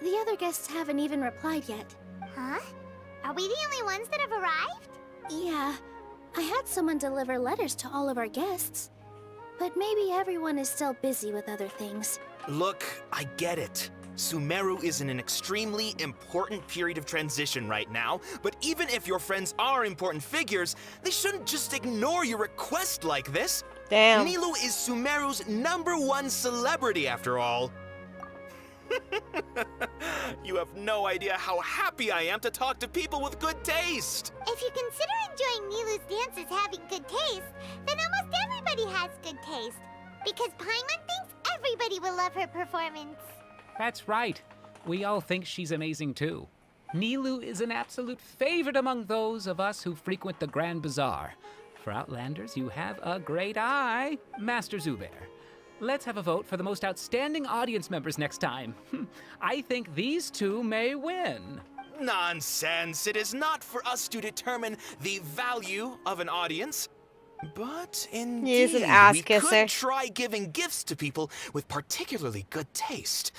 The other guests haven't even replied yet. Huh? Are we the only ones that have arrived? Yeah, I had someone deliver letters to all of our guests. But maybe everyone is still busy with other things. Look, I get it. Sumeru is in an extremely important period of transition right now, but even if your friends are important figures, they shouldn't just ignore your request like this. Damn. Nilou is Sumeru's #1 celebrity after all. You have no idea how happy I am to talk to people with good taste. If you consider enjoying Nilu's dance as having good taste, then almost everybody has good taste. Because Paimon thinks everybody will love her performance. That's right. We all think she's amazing too. Nilou is an absolute favorite among those of us who frequent the Grand Bazaar. For Outlanders, you have a great eye, Master Zubair. Let's have a vote for the most outstanding audience members next time. I think these two may win. Nonsense. It is not for us to determine the value of an audience. But indeed, an ass we kisser. could try giving gifts to people with particularly good taste.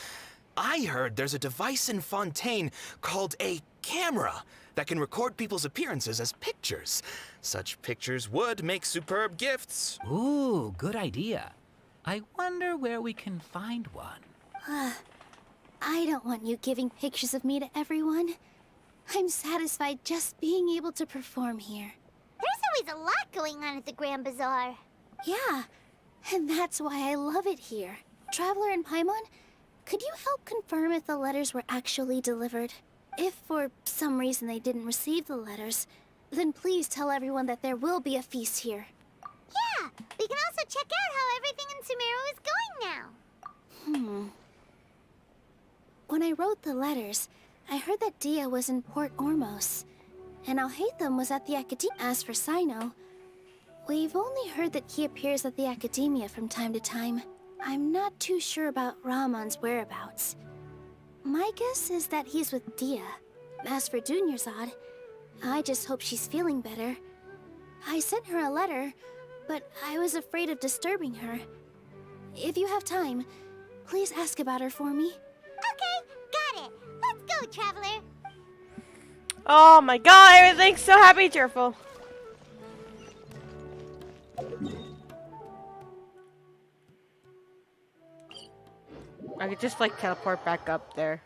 I heard there's a device in Fontaine called a camera that can record people's appearances as pictures. Such pictures would make superb gifts. Ooh, good idea. I wonder where we can find one. I don't want you giving pictures of me to everyone. I'm satisfied just being able to perform here. There's always a lot going on at the Grand Bazaar. Yeah, and that's why I love it here. Traveler and Paimon, could you help confirm if the letters were actually delivered? If for some reason they didn't receive the letters, then please tell everyone that there will be a feast here. Yeah, we can also check out how everything in Sumeru is going now. When I wrote the letters, I heard that Dia was in Port Ormos, and Alhaitham was at the Academia. As for Sino, we've only heard that he appears at the Academia from time to time. I'm not too sure about Ramon's whereabouts. My guess is that he's with Dia. As for Dunyarzad, I just hope she's feeling better. I sent her a letter, but I was afraid of disturbing her. If you have time, please ask about her for me. Okay, got it. Let's go, Traveler. Oh my god, everything's so happy and cheerful. I could just like teleport back up there.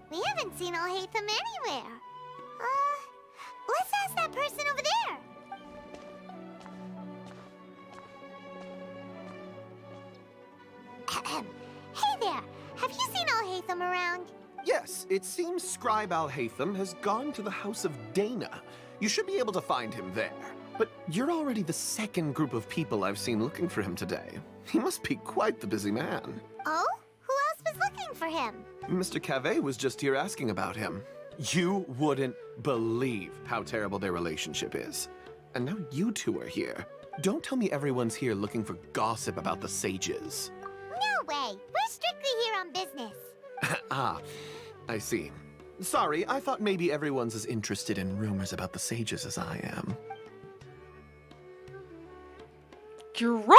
We haven't seen Alhaitham anywhere. Let's ask that person over there. Hey there, have you seen Alhaitham around? Yes, it seems Scribe Alhaitham has gone to the House of Dana. You should be able to find him there. But you're already the second group of people I've seen looking for him today. He must be quite the busy man. Oh? Who else was looking for him? Mr. Cave was just here asking about him. You wouldn't believe how terrible their relationship is. And now you two are here. Don't tell me everyone's here looking for gossip about the sages. No way. We're strictly here on business. Ah, I see. Sorry, I thought maybe everyone's as interested in rumors about the sages as I am. Drama!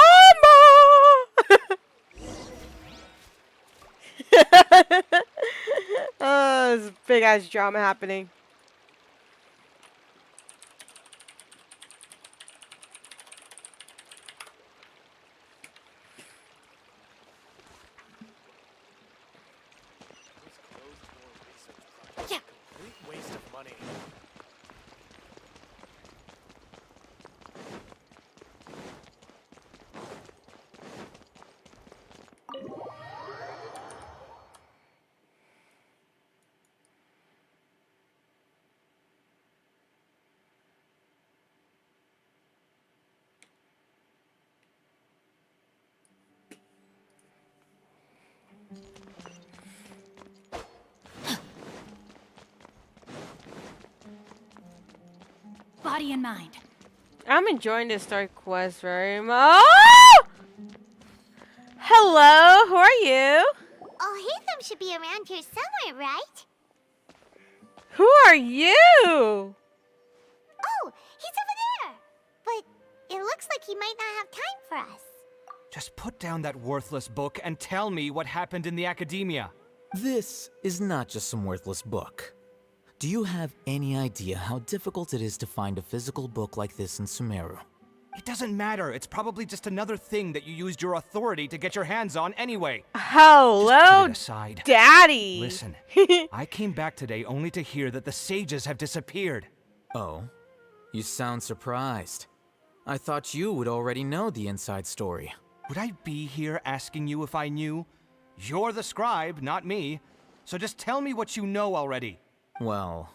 Oh, there's big ass drama happening. money. Body and mind. I'm enjoying this story quest very much. Hello, who are you? Oh, Hatham should be around here somewhere, right? Who are you? Oh, he's over there. But it looks like he might not have time for us. Just put down that worthless book and tell me what happened in the academia. This is not just some worthless book. Do you have any idea how difficult it is to find a physical book like this in Sumeru? It doesn't matter. It's probably just another thing that you used your authority to get your hands on anyway. Hello, just put it aside. Daddy. Listen, I came back today only to hear that the sages have disappeared. Oh, you sound surprised. I thought you would already know the inside story. Would I be here asking you if I knew? You're the scribe, not me. So just tell me what you know already. Well,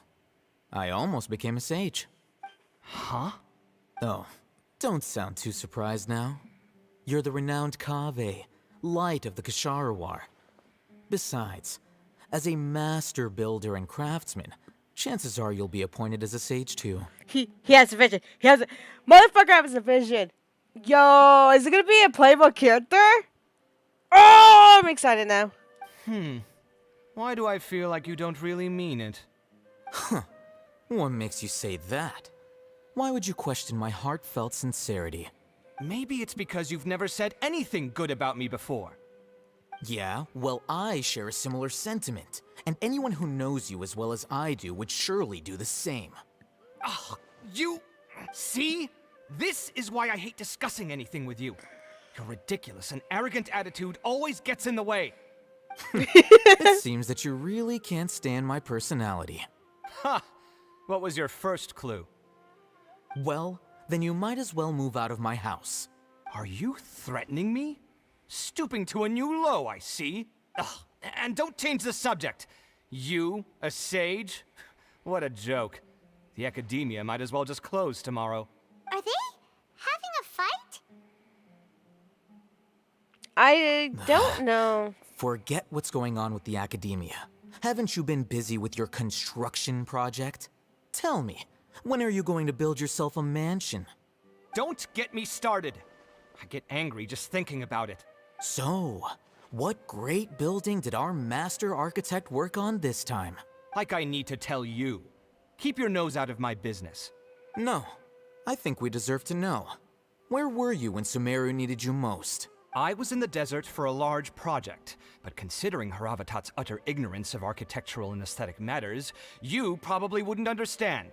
I almost became a sage. Huh? Oh, don't sound too surprised now. You're the renowned Kaveh, light of the Ksharawar. Besides, as a master builder and craftsman, chances are you'll be appointed as a sage too. He has a vision. Motherfucker has a vision. Yo, is it gonna be a playable character? Oh, I'm excited now. Why do I feel like you don't really mean it? Huh. What makes you say that? Why would you question my heartfelt sincerity? Maybe it's because you've never said anything good about me before. Yeah, well, I share a similar sentiment, and anyone who knows you as well as I do would surely do the same. Oh, you... See? This is why I hate discussing anything with you. Your ridiculous and arrogant attitude always gets in the way. It seems that you really can't stand my personality. Ha! What was your first clue? Well, then you might as well move out of my house. Are you threatening me? Stooping to a new low, I see. Ugh, and don't change the subject. You, a sage? What a joke. The academia might as well just close tomorrow. Are they having a fight? I don't know. Forget what's going on with the academia. Haven't you been busy with your construction project? Tell me, when are you going to build yourself a mansion? Don't get me started. I get angry just thinking about it. So, what great building did our master architect work on this time? Like I need to tell you. Keep your nose out of my business. No, I think we deserve to know. Where were you when Sumeru needed you most? I was in the desert for a large project, but considering Haravatat's utter ignorance of architectural and aesthetic matters, you probably wouldn't understand.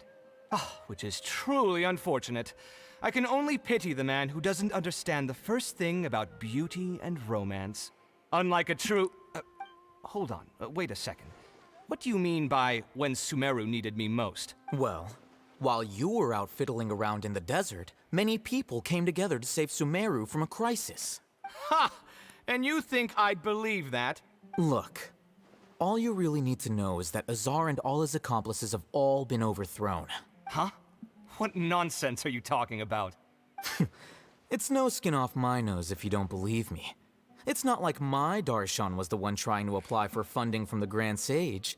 Which is truly unfortunate. I can only pity the man who doesn't understand the first thing about beauty and romance. Unlike a true... hold on, wait a second. What do you mean by when Sumeru needed me most? Well, while you were out fiddling around in the desert, many people came together to save Sumeru from a crisis. Ha! And you think I'd believe that? Look, all you really need to know is that Azar and all his accomplices have all been overthrown. Huh? What nonsense are you talking about? It's no skin off my nose if you don't believe me. It's not like my Darshan was the one trying to apply for funding from the Grand Sage.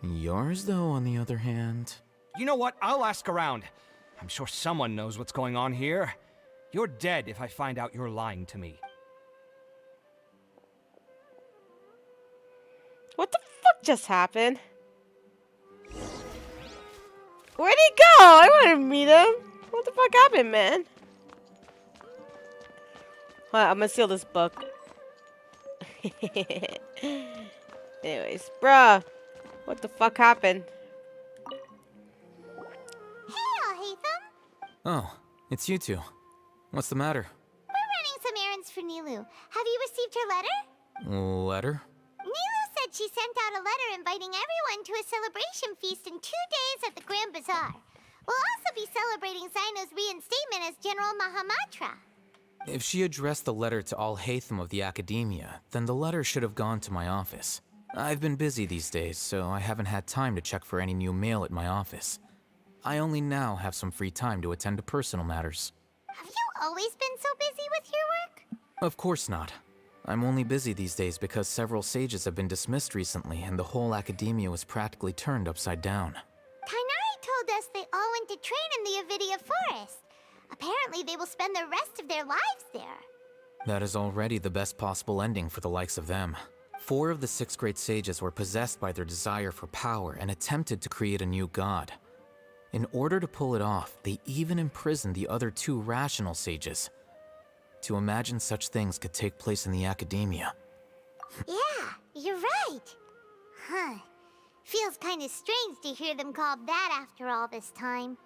Yours, though, on the other hand... You know what? I'll ask around. I'm sure someone knows what's going on here. You're dead if I find out you're lying to me. What the fuck just happened? Where'd he go? I want to meet him. What the fuck happened, man? Hold on, I'm gonna steal this book. Anyways, bruh. What the fuck happened? Hey, Hatham. Oh, it's you two. What's the matter? We're running some errands for Nilu. Have you received her letter? Letter? Nilu said said she sent out a letter inviting everyone to a celebration feast in 2 days at the Grand Bazaar. We'll also be celebrating Sino's reinstatement as General Mahamatra. If she addressed the letter to all Haytham of the Academia, then the letter should have gone to my office. I've been busy these days, so I haven't had time to check for any new mail at my office. I only now have some free time to attend to personal matters. Have you always been so busy with your work? Of course not. I'm only busy these days because several sages have been dismissed recently and the whole Academia was practically turned upside down. Kainari told us they all went to train in the Avidia Forest. Apparently they will spend the rest of their lives there. That is already the best possible ending for the likes of them. 4 of the 6 great sages were possessed by their desire for power and attempted to create a new god. In order to pull it off, they even imprisoned the other 2 rational sages. To imagine such things could take place in the Academia. Yeah, you're right. Huh. Feels kind of strange to hear them called that after all this time.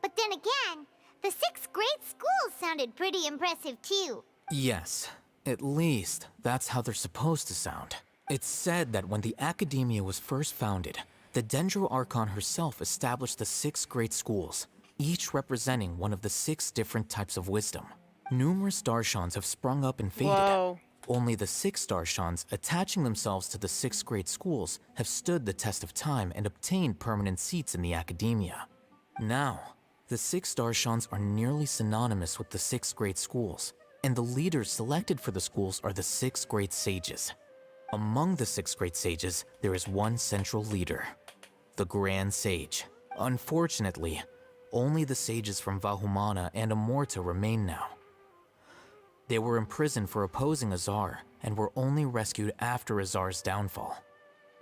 But then again, the 6 great schools sounded pretty impressive too. Yes, at least that's how they're supposed to sound. It's said that when the Academia was first founded, the Dendro Archon herself established the 6 great schools, each representing one of the 6 different types of wisdom. Numerous Darshans have sprung up and faded. Whoa. Only the 6 Darshans, attaching themselves to the 6 great schools, have stood the test of time and obtained permanent seats in the Academia. Now, the 6 Darshans are nearly synonymous with the 6 great schools, and the leaders selected for the schools are the 6 great sages. Among the 6 great sages, there is one central leader, the Grand Sage. Unfortunately, only the sages from Vahumana and Amorta remain now. They were imprisoned for opposing Azar, and were only rescued after Azar's downfall.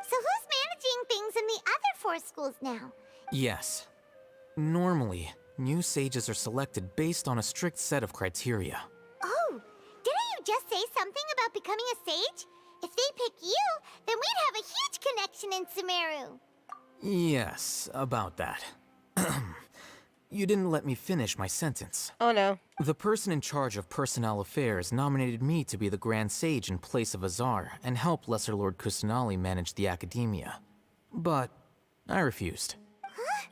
So who's managing things in the other 4 schools now? Yes. Normally, new sages are selected based on a strict set of criteria. Oh, didn't you just say something about becoming a sage? If they pick you, then we'd have a huge connection in Sumeru. Yes, about that. You didn't let me finish my sentence. Oh no. The person in charge of personnel affairs nominated me to be the Grand Sage in place of Azar and help Lesser Lord Kusanali manage the Academia. But I refused. Huh?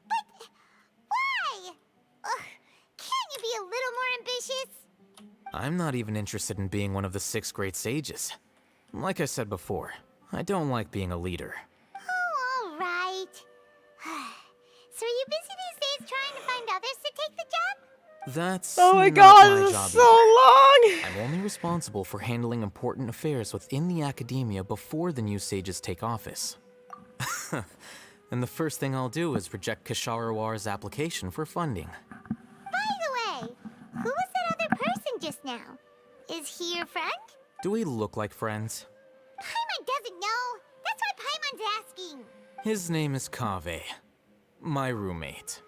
But why? Can't you be a little more ambitious? I'm not even interested in being one of the 6 great sages. Like I said before, I don't like being a leader. Oh, all right. So are you busy these days trying to find others to take the job? That's Oh my not god, my this is job so either. long! I'm only responsible for handling important affairs within the Academia before the new sages take office. And the first thing I'll do is reject Kasharawar's application for funding. By the way, who was that other person just now? Is he your friend? Do we look like friends? Paimon doesn't know. That's why Paimon's asking. His name is Kaveh, my roommate.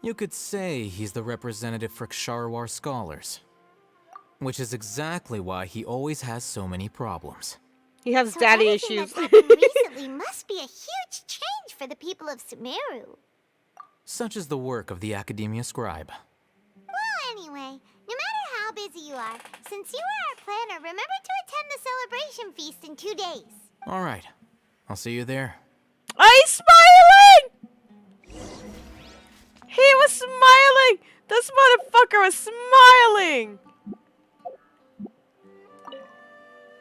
You could say he's the representative for Ksharawar scholars. Which is exactly why he always has so many problems. He has So daddy everything issues. that's happened recently must be a huge change for the people of Sumeru. Such is the work of the Academia Scribe. Well, anyway, no matter how busy you are, since you are our planner, remember to attend the celebration feast in 2 days. Alright, I'll see you there. He's smiling! He was smiling! This motherfucker was smiling!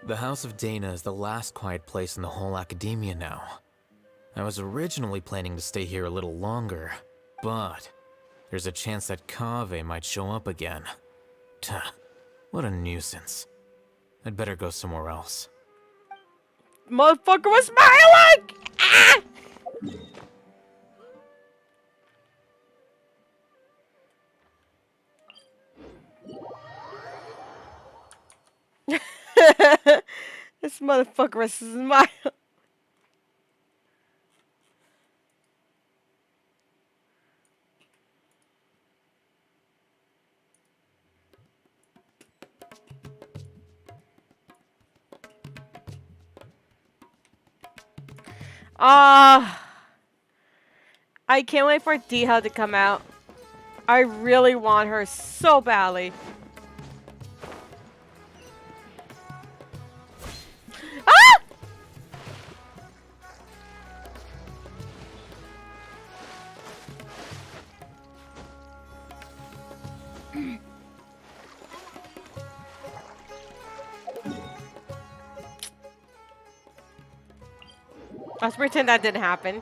The House of Dana is the last quiet place in the whole Academia now. I was originally planning to stay here a little longer, but there's a chance that Kaveh might show up again. Tuh, what a nuisance. I'd better go somewhere else. Motherfucker was smiling! Ah! This motherfucker was smiling. I can't wait for Diha to come out. I really want her so badly. Ah! Let's pretend that didn't happen.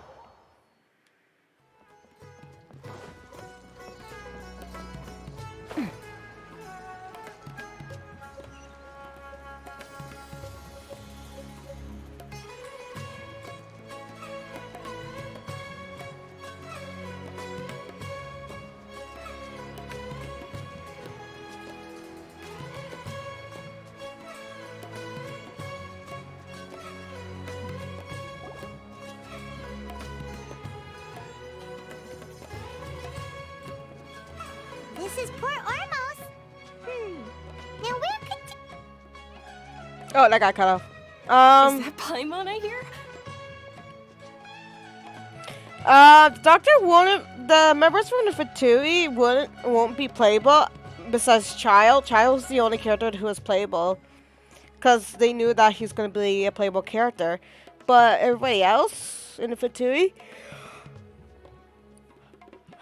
This is Port Ormos. Now where could... Oh, that got cut off. Is that Paimon I hear? The doctor won't. The members from the Fatui won't be playable. Besides Child. Child's the only character who is playable, because they knew that he's gonna be a playable character. But everybody else in the Fatui,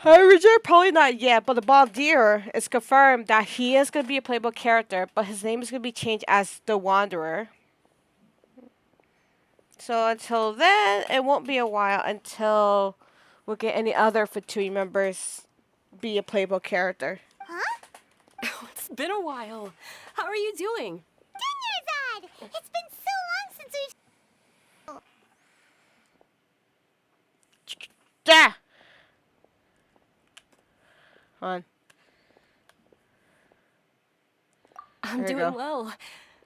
Richard, probably not yet. But the Baldir is confirmed that he is gonna be a playable character, but his name is gonna be changed as the Wanderer. So until then, it won't be a while until we'll get any other Fatui members be a playable character. Oh, it's been a while. How are you doing? Dinyerzad! It's been so long since we've... Yeah. Hold on. I'm There you doing go. well.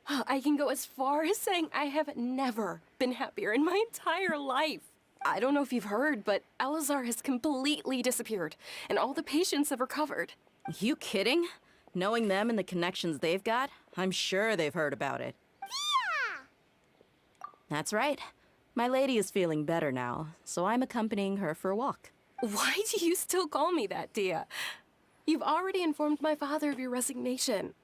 I can go as far as saying I have never been happier in my entire life. I don't know if you've heard, but Elazar has completely disappeared, and all the patients have recovered. You kidding? Knowing them and the connections they've got, I'm sure they've heard about it. Yeah! That's right. My lady is feeling better now, so I'm accompanying her for a walk. Why do you still call me that, Dia? You've already informed my father of your resignation.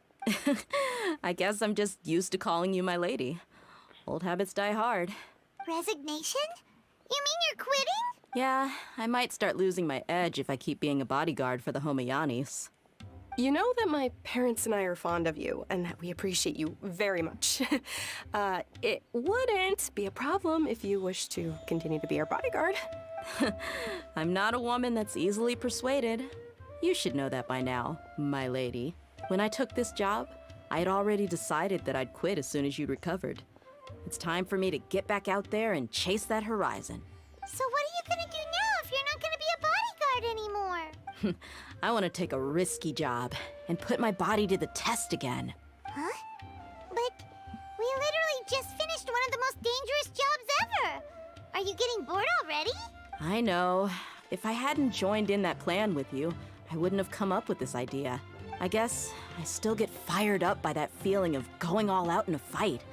I guess I'm just used to calling you my lady. Old habits die hard. Resignation? You mean you're quitting? Yeah, I might start losing my edge if I keep being a bodyguard for the Homayanis. You know that my parents and I are fond of you, and that we appreciate you very much. It wouldn't be a problem if you wish to continue to be our bodyguard. I'm not a woman that's easily persuaded. You should know that by now, my lady. When I took this job, I had already decided that I'd quit as soon as you'd recovered. It's time for me to get back out there and chase that horizon. So what are you gonna do now if you're not gonna be a bodyguard anymore? I want to take a risky job and put my body to the test again. Huh? But we literally just finished one of the most dangerous jobs ever. Are you getting bored already? I know. If I hadn't joined in that plan with you, I wouldn't have come up with this idea. I guess I still get fired up by that feeling of going all out in a fight.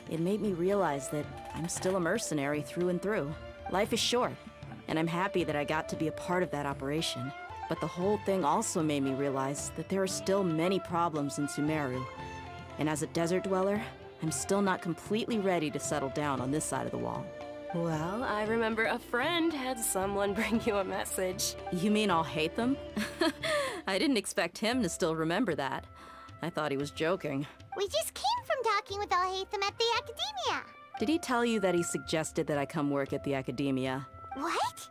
It made me realize that I'm still a mercenary through and through. Life is short, and I'm happy that I got to be a part of that operation. But the whole thing also made me realize that there are still many problems in Sumeru. And as a desert dweller, I'm still not completely ready to settle down on this side of the wall. Well, I remember a friend had someone bring you a message. You mean I'll hate them? I didn't expect him to still remember that. I thought he was joking. We just came from talking with Alhaitham at the Academia. Did he tell you that he suggested that I come work at the Academia? What?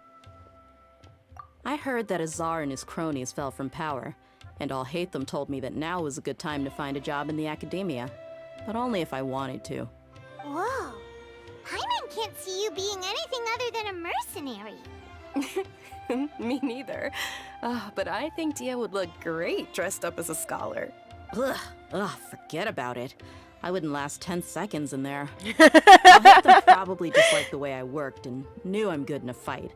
I heard that Azar and his cronies fell from power, and Alhaitham told me that now was a good time to find a job in the Academia, but only if I wanted to. Whoa. Paimon can't see you being anything other than a mercenary. Me neither. But I think Dia would look great dressed up as a scholar. Ugh, forget about it. I wouldn't last 10 seconds in there. Alhaitham probably disliked the way I worked and knew I'm good in a fight.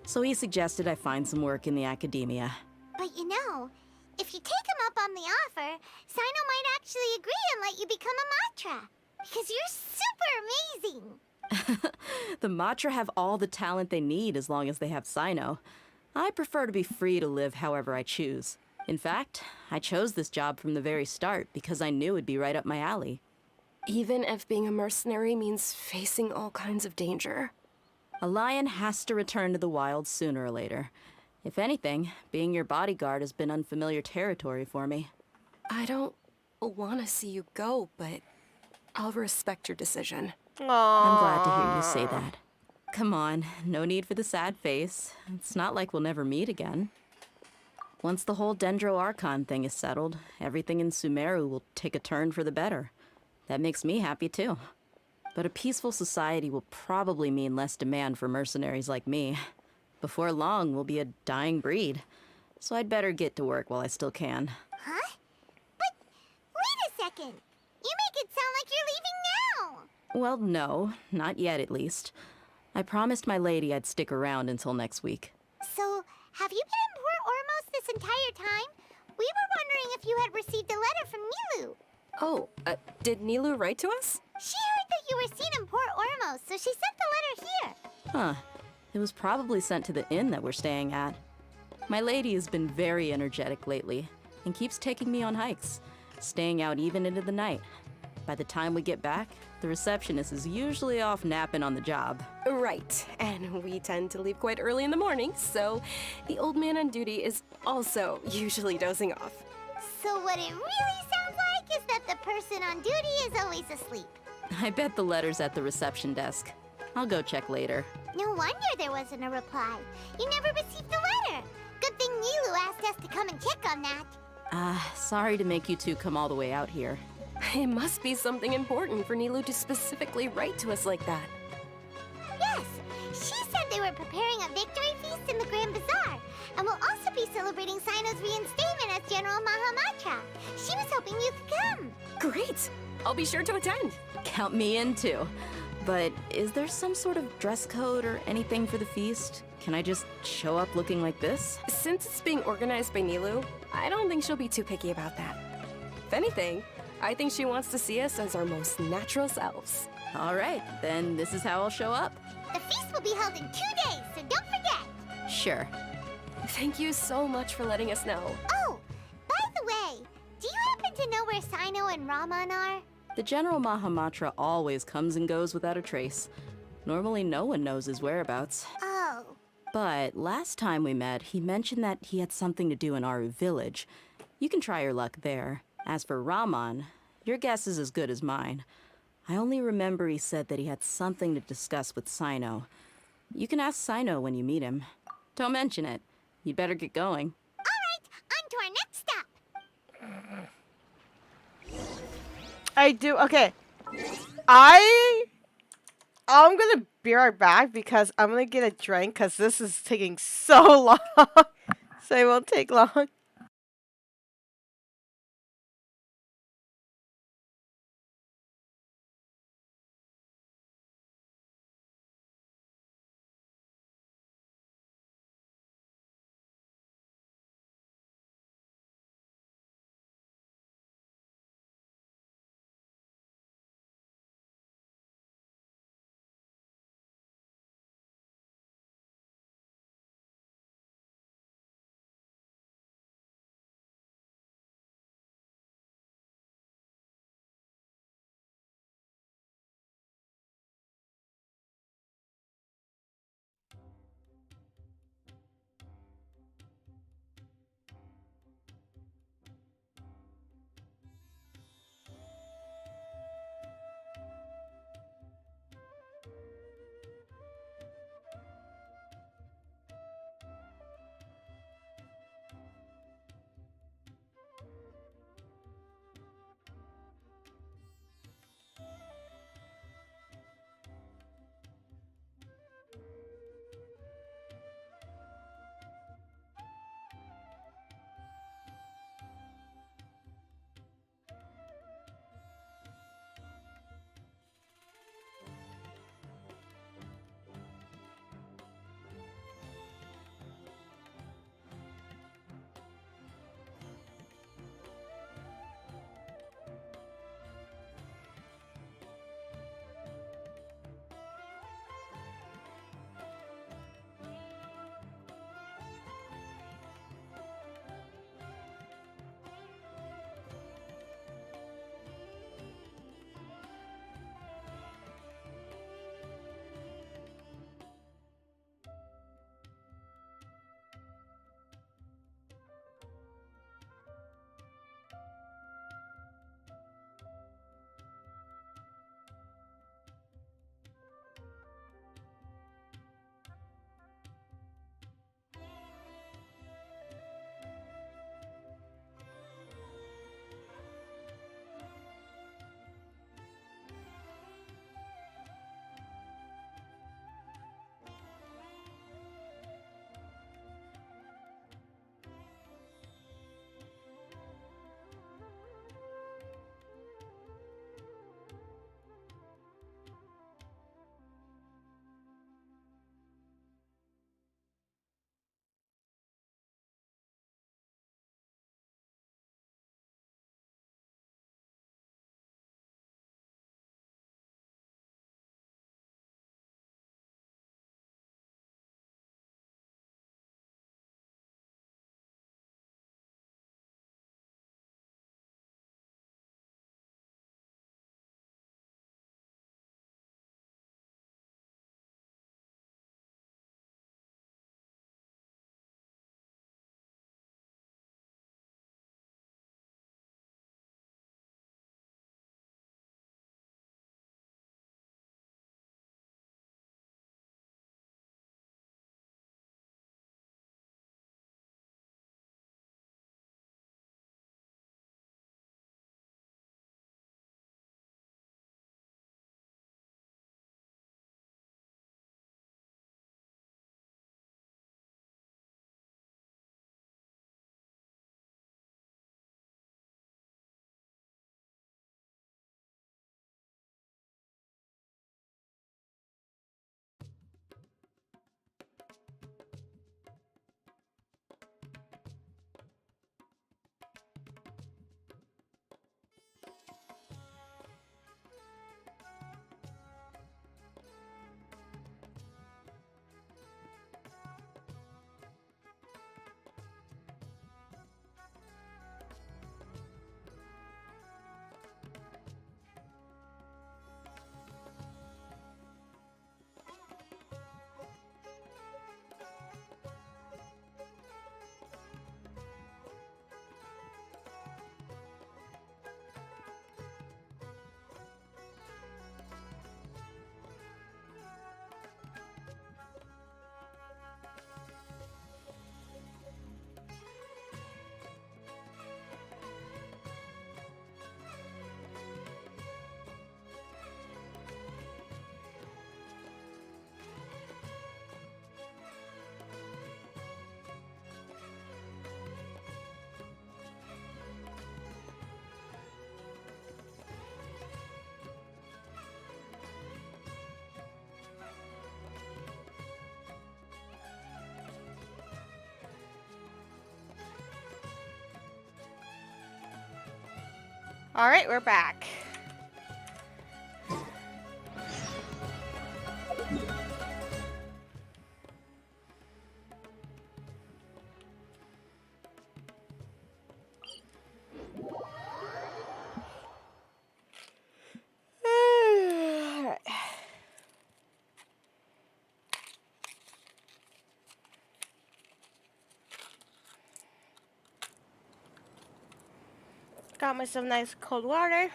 So he suggested I find some work in the Academia. But you know, if you take him up on the offer, Sino might actually agree and let you become a Matra. Because you're super amazing. The Matra have all the talent they need as long as they have Sino. I prefer to be free to live however I choose. In fact, I chose this job from the very start because I knew it'd be right up my alley. Even if being a mercenary means facing all kinds of danger. A lion has to return to the wild sooner or later. If anything, being your bodyguard has been unfamiliar territory for me. I don't want to see you go, but I'll respect your decision. I'm glad to hear you say that. come on. No need for the sad face. It's not like we'll never meet again. Once the whole Dendro Archon thing is settled, everything in Sumeru will take a turn for the better. That makes me happy too. But a peaceful society will probably mean less demand for mercenaries like me. Before long, we'll be a dying breed. So I'd better get to work while I still can. Huh? But wait a second. You make it sound like you're leaving now. Well, no. Not yet, at least. I promised my lady I'd stick around until next week. So, have you been in Port Ormos this entire time? We were wondering if you had received a letter from Nilu. Oh, did Nilu write to us? She heard that you were seen in Port Ormos, so she sent the letter here. Huh. It was probably sent to the inn that we're staying at. My lady has been very energetic lately and keeps taking me on hikes, staying out even into the night. By the time we get back, the receptionist is usually off napping on the job. Right, and we tend to leave quite early in the morning, so the old man on duty is also usually dozing off. So what it really sounds like is that the person on duty is always asleep. I bet the letter's at the reception desk. I'll go check later. No wonder there wasn't a reply. You never received the letter. Good thing Nilu asked us to come and check on that. Sorry to make you two come all the way out here. It must be something important for Nilu to specifically write to us like that. Yes, she said they were preparing a victory feast in the Grand Bazaar, and will also be celebrating Sino's reinstatement as General Mahamatra. She was hoping you could come. Great! I'll be sure to attend. Count me in too. But is there some sort of dress code or anything for the feast? Can I just show up looking like this? Since it's being organized by Nilu, I don't think she'll be too picky about that. If anything, I think she wants to see us as our most natural selves. All right, then this is how I'll show up. The feast will be held in 2 days, so don't forget. Sure. Thank you so much for letting us know. Oh, by the way, do you happen to know where Sino and Raman are? The General Mahamatra always comes and goes without a trace. Normally no one knows his whereabouts. Oh. But last time we met, he mentioned that he had something to do in Aru village. You can try your luck there. As for Raman, your guess is as good as mine. I only remember he said that he had something to discuss with Sino. You can ask Sino when you meet him. Don't mention it. You'd better get going. All right, on to our next stop. I do. Okay. I'm gonna be right back because I'm gonna get a drink because this is taking so long. So it won't take long. Alright, we're back. Alright. Got myself nice cold water.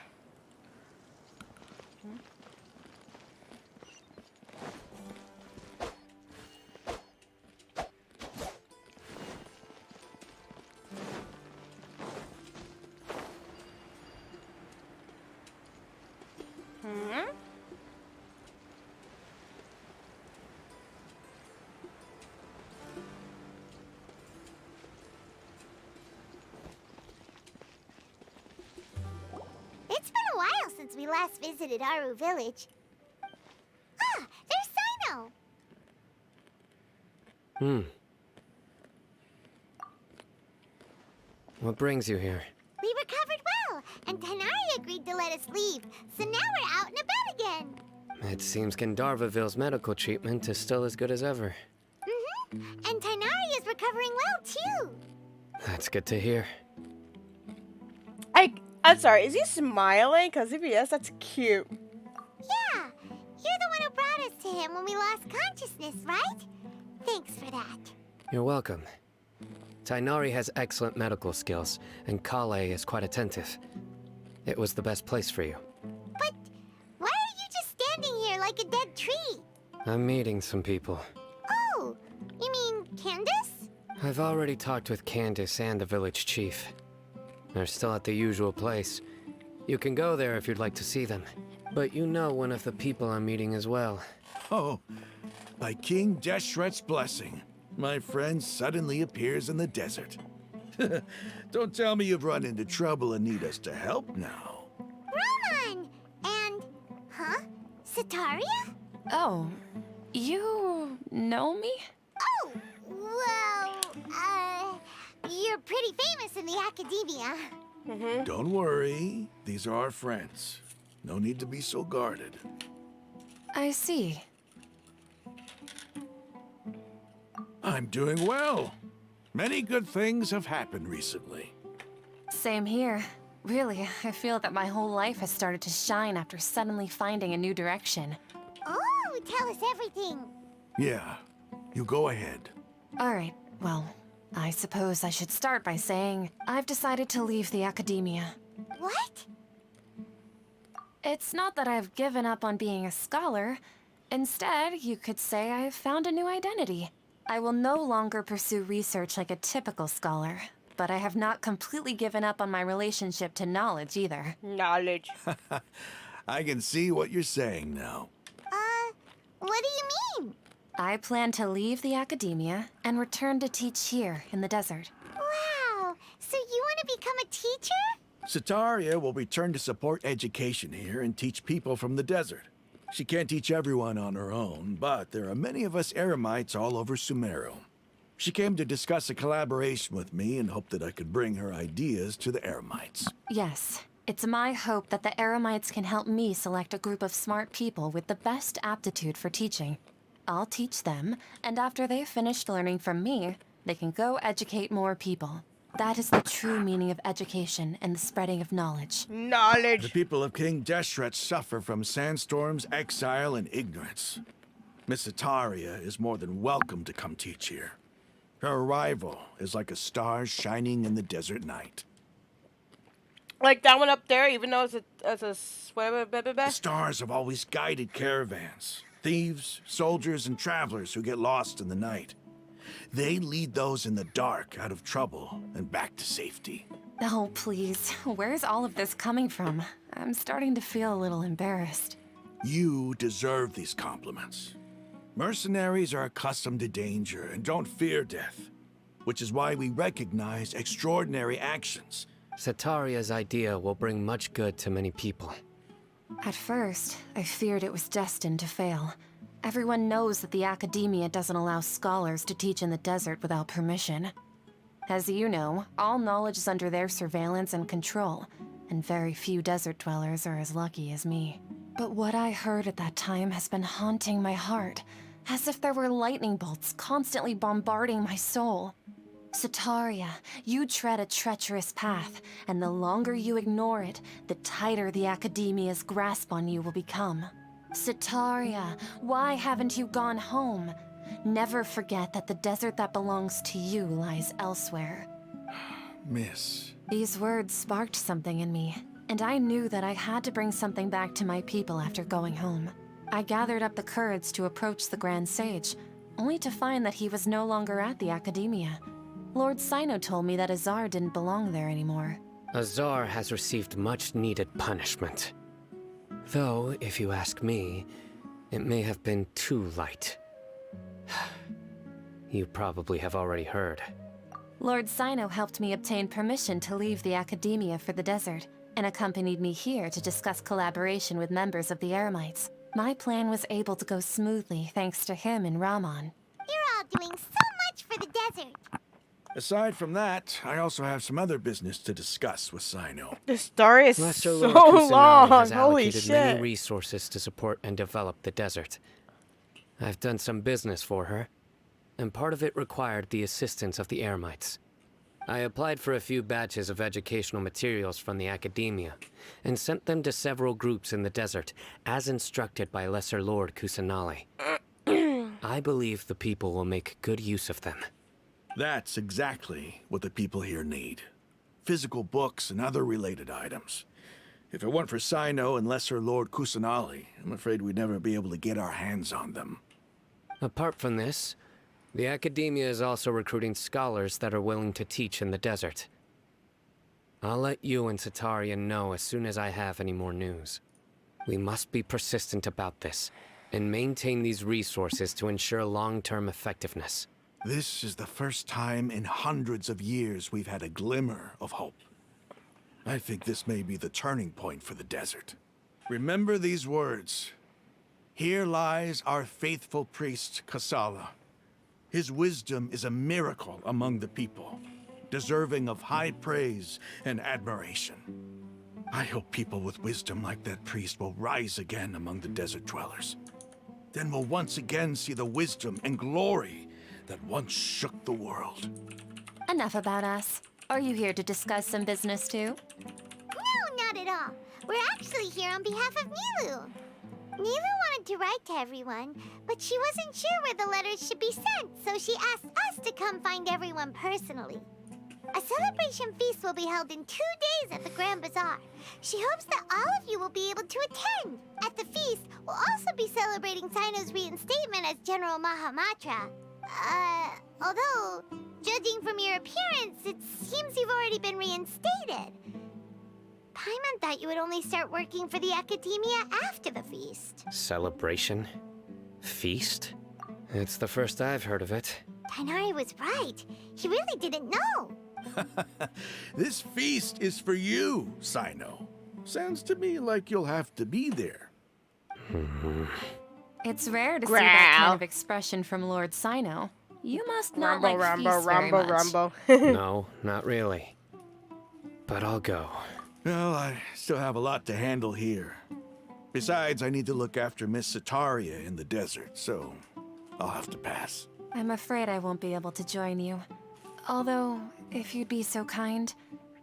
It's been a while since we last visited Aru Village. Ah, there's Sino! What brings you here? We recovered well, and Tanari agreed to let us leave, so now we're out and about again. It seems Gandharvaville's medical treatment is still as good as ever. And Tanari is recovering well, too. That's good to hear. I'm sorry, is he smiling? Because if he is, that's cute. Yeah, you're the one who brought us to him when we lost consciousness, right? Thanks for that. You're welcome. Tainari has excellent medical skills, and Kale is quite attentive. It was the best place for you. But why are you just standing here like a dead tree? I'm meeting some people. Oh, you mean Candace? I've already talked with Candace and the village chief. They're still at the usual place. You can go there if you'd like to see them. But you know one of the people I'm meeting as well. Oh, by King Deshret's blessing, my friend suddenly appears in the desert. Don't tell me you've run into trouble and need us to help now. Roman! And... huh? Sataria? Oh, you know me? Oh, well, you're pretty famous in the academia. Don't worry, these are our friends. No need to be so guarded. I see. I'm doing well. Many good things have happened recently. Same here. Really, I feel that my whole life has started to shine after suddenly finding a new direction. Oh, tell us everything. Yeah, you go ahead. Alright, well, I suppose I should start by saying I've decided to leave the academia. What? It's not that I've given up on being a scholar. Instead, you could say I've found a new identity. I will no longer pursue research like a typical scholar, but I have not completely given up on my relationship to knowledge either. Knowledge. I can see what you're saying now. What do you mean? I plan to leave the academia and return to teach here in the desert. Wow, so you want to become a teacher? Sataria will return to support education here and teach people from the desert. She can't teach everyone on her own, but there are many of us Eremites all over Sumeru. She came to discuss a collaboration with me and hoped that I could bring her ideas to the Eremites. Yes, it's my hope that the Eremites can help me select a group of smart people with the best aptitude for teaching. I'll teach them, and after they've finished learning from me, they can go educate more people. That is the true meaning of education and the spreading of knowledge. Knowledge. The people of King Deshret suffer from sandstorms, exile, and ignorance. Miss Sataria is more than welcome to come teach here. Her arrival is like a star shining in the desert night. Like that one up there, even though it's a The stars have always guided caravans, thieves, soldiers, and travelers who get lost in the night. They lead those in the dark out of trouble and back to safety. Oh, please. Where's all of this coming from? I'm starting to feel a little embarrassed. You deserve these compliments. Mercenaries are accustomed to danger and don't fear death, which is why we recognize extraordinary actions. Sataria's idea will bring much good to many people. At first, I feared it was destined to fail. Everyone knows that the academia doesn't allow scholars to teach in the desert without permission. As you know, all knowledge is under their surveillance and control, and very few desert dwellers are as lucky as me. But what I heard at that time has been haunting my heart, as if there were lightning bolts constantly bombarding my soul. Sataria, you tread a treacherous path, and the longer you ignore it, the tighter the Academia's grasp on you will become. Sataria, why haven't you gone home? Never forget that the desert that belongs to you lies elsewhere. Miss. These words sparked something in me, and I knew that I had to bring something back to my people after going home. I gathered up the courage to approach the Grand Sage, only to find that he was no longer at the Academia. Lord Sino told me that Azar didn't belong there anymore. Azar has received much-needed punishment. Though, if you ask me, it may have been too light. You probably have already heard. Lord Sino helped me obtain permission to leave the Academia for the desert, and accompanied me here to discuss collaboration with members of the Eremites. My plan was able to go smoothly thanks to him and Rahman. You're all doing so much for the desert. Aside from that, I also have some other business to discuss with Sino. The story is Lesser so Lord Kusanagi long. has Holy allocated shit. many resources to support and develop the desert. I've done some business for her, and part of it required the assistance of the Eremites. I applied for a few batches of educational materials from the Academia, and sent them to several groups in the desert, as instructed by Lesser Lord Kusanagi. I believe the people will make good use of them. That's exactly what the people here need. Physical books and other related items. If it weren't for Sino and Lesser Lord Kusanagi, I'm afraid we'd never be able to get our hands on them. Apart from this, the Academia is also recruiting scholars that are willing to teach in the desert. I'll let you and Sataria know as soon as I have any more news. We must be persistent about this, and maintain these resources to ensure long-term effectiveness. This is the first time in hundreds of years we've had a glimmer of hope. I think this may be the turning point for the desert. Remember these words. Here lies our faithful priest, Kasala. His wisdom is a miracle among the people, deserving of high praise and admiration. I hope people with wisdom like that priest will rise again among the desert dwellers. Then we'll once again see the wisdom and glory that once shook the world. Enough about us. Are you here to discuss some business too? No, not at all. We're actually here on behalf of Nilu. Nilu wanted to write to everyone, but she wasn't sure where the letters should be sent, so she asked us to come find everyone personally. A celebration feast will be held in 2 days at the Grand Bazaar. She hopes that all of you will be able to attend. At the feast, we'll also be celebrating Sino's reinstatement as General Mahamatra. Although, judging from your appearance, it seems you've already been reinstated. Paimon thought you would only start working for the Academia after the feast. Celebration? Feast? It's the first I've heard of it. Tainari was right. He really didn't know. This feast is for you, Sino. Sounds to me like you'll have to be there. It's rare to see that kind of expression from Lord Sino. You must not like feasts very much. No, not really. But I'll go. Well, I still have a lot to handle here. Besides, I need to look after Miss Sataria in the desert, so I'll have to pass. I'm afraid I won't be able to join you. Although, if you'd be so kind,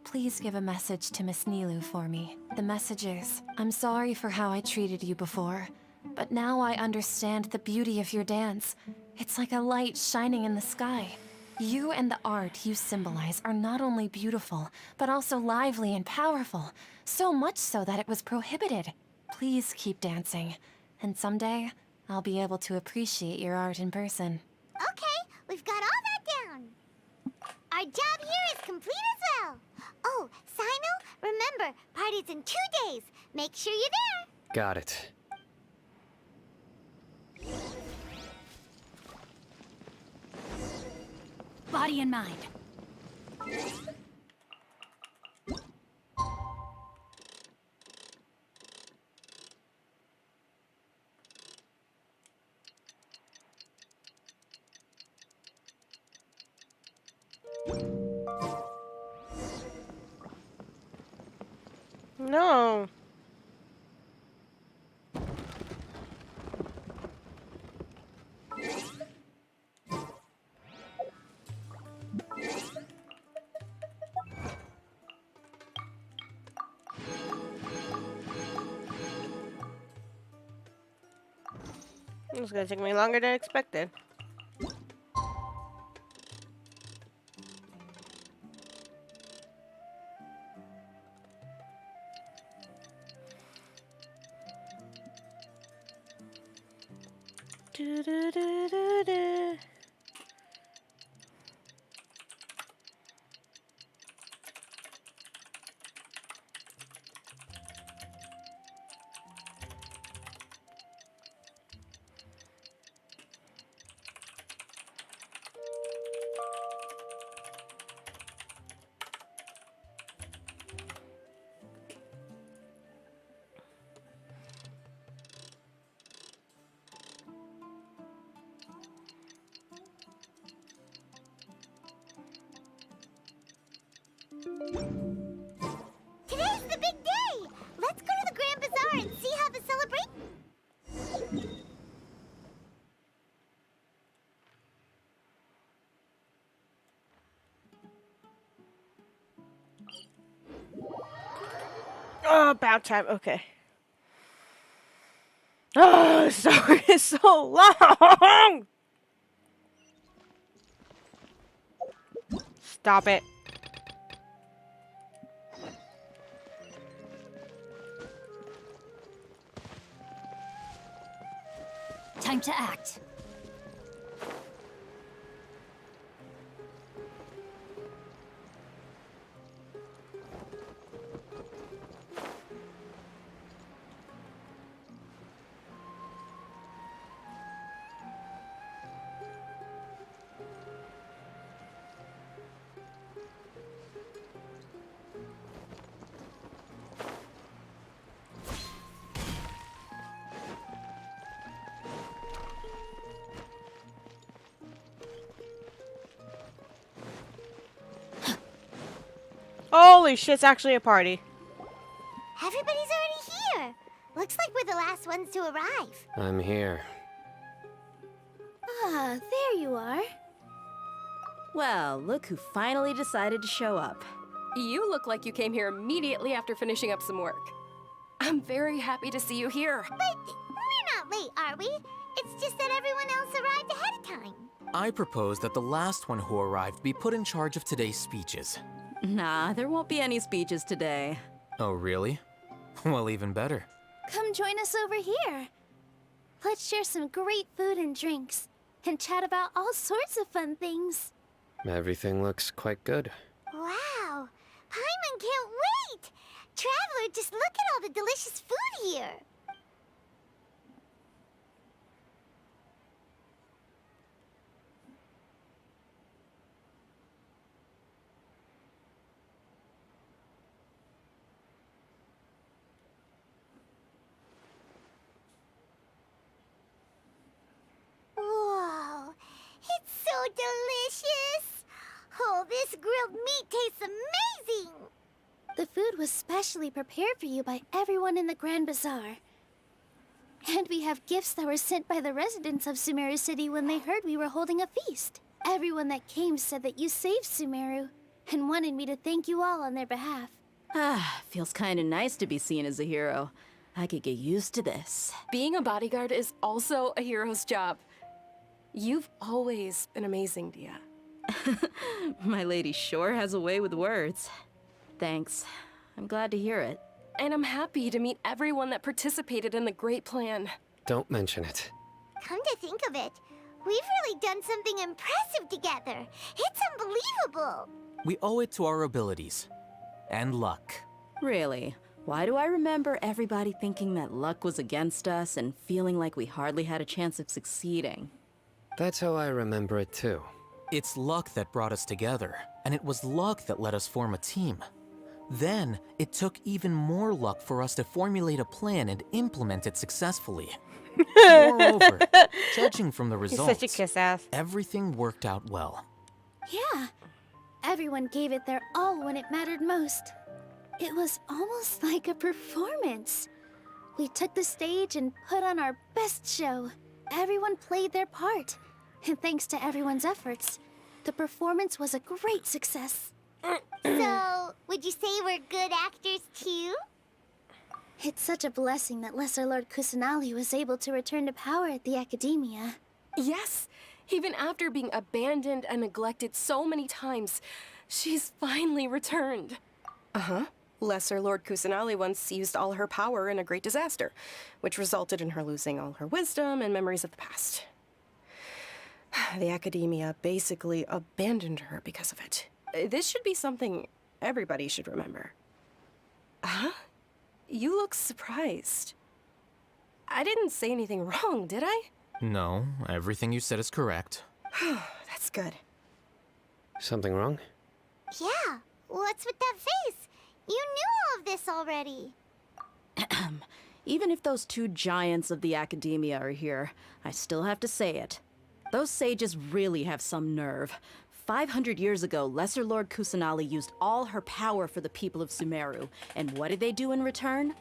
please give a message to Miss Nilu for me. The message is, I'm sorry for how I treated you before, but now I understand the beauty of your dance. It's like a light shining in the sky. You and the art you symbolize are not only beautiful, but also lively and powerful. So much so that it was prohibited. Please keep dancing, and someday, I'll be able to appreciate your art in person. Okay, we've got all that down. Our job here is complete as well. Oh, Sino, remember, party's in 2 days. Make sure you're there. Got it. Body and mind. It's gonna take me longer than expected. Do, do, do, do, do. Today's the big day! Let's go to the Grand Bazaar and see how the celebration... Oh, about time. Okay. Oh, sorry, it's so long. Stop it. Time to act. Holy shit, it's actually a party. Everybody's already here! Looks like we're the last ones to arrive. I'm here. Ah, there you are. Well, look who finally decided to show up. You look like you came here immediately after finishing up some work. I'm very happy to see you here. But we're not late, are we? It's just that everyone else arrived ahead of time. I propose that the last one who arrived be put in charge of today's speeches. Nah, there won't be any speeches today. Oh, really? Well, even better. Come join us over here. Let's share some great food and drinks, and chat about all sorts of fun things. Everything looks quite good. Wow! Paimon can't wait! Traveler, just look at all the delicious food here! Whoa! It's so delicious! Oh, this grilled meat tastes amazing! The food was specially prepared for you by everyone in the Grand Bazaar. And we have gifts that were sent by the residents of Sumeru City when they heard we were holding a feast. Everyone that came said that you saved Sumeru, and wanted me to thank you all on their behalf. Ah, feels kinda nice to be seen as a hero. I could get used to this. Being a bodyguard is also a hero's job. You've always been amazing, Dia. My lady sure has a way with words. Thanks. I'm glad to hear it. And I'm happy to meet everyone that participated in the great plan. Don't mention it. Come to think of it, we've really done something impressive together. It's unbelievable. We owe it to our abilities. And luck. Really? Why do I remember everybody thinking that luck was against us and feeling like we hardly had a chance of succeeding? That's how I remember it too. It's luck that brought us together, and it was luck that let us form a team. Then, it took even more luck for us to formulate a plan and implement it successfully. Moreover, judging from the results, He's such a kiss-ass. everything worked out well. Yeah, everyone gave it their all when it mattered most. It was almost like a performance. We took the stage and put on our best show. Everyone played their part. And thanks to everyone's efforts, the performance was a great success. So, would you say we're good actors too? It's such a blessing that Lesser Lord Kusanali was able to return to power at the Academia. Yes, even after being abandoned and neglected so many times, she's finally returned. Uh-huh. Lesser Lord Kusanali once used all her power in a great disaster, which resulted in her losing all her wisdom and memories of the past. The Academia basically abandoned her because of it. This should be something everybody should remember. Huh? You look surprised. I didn't say anything wrong, did I? No, everything you said is correct. That's good. Something wrong? Yeah, what's with that face? You knew all of this already. Even if those two giants of the Academia are here, I still have to say it. Those sages really have some nerve. 500 years ago, Lesser Lord Kusanali used all her power for the people of Sumeru. And what did they do in return?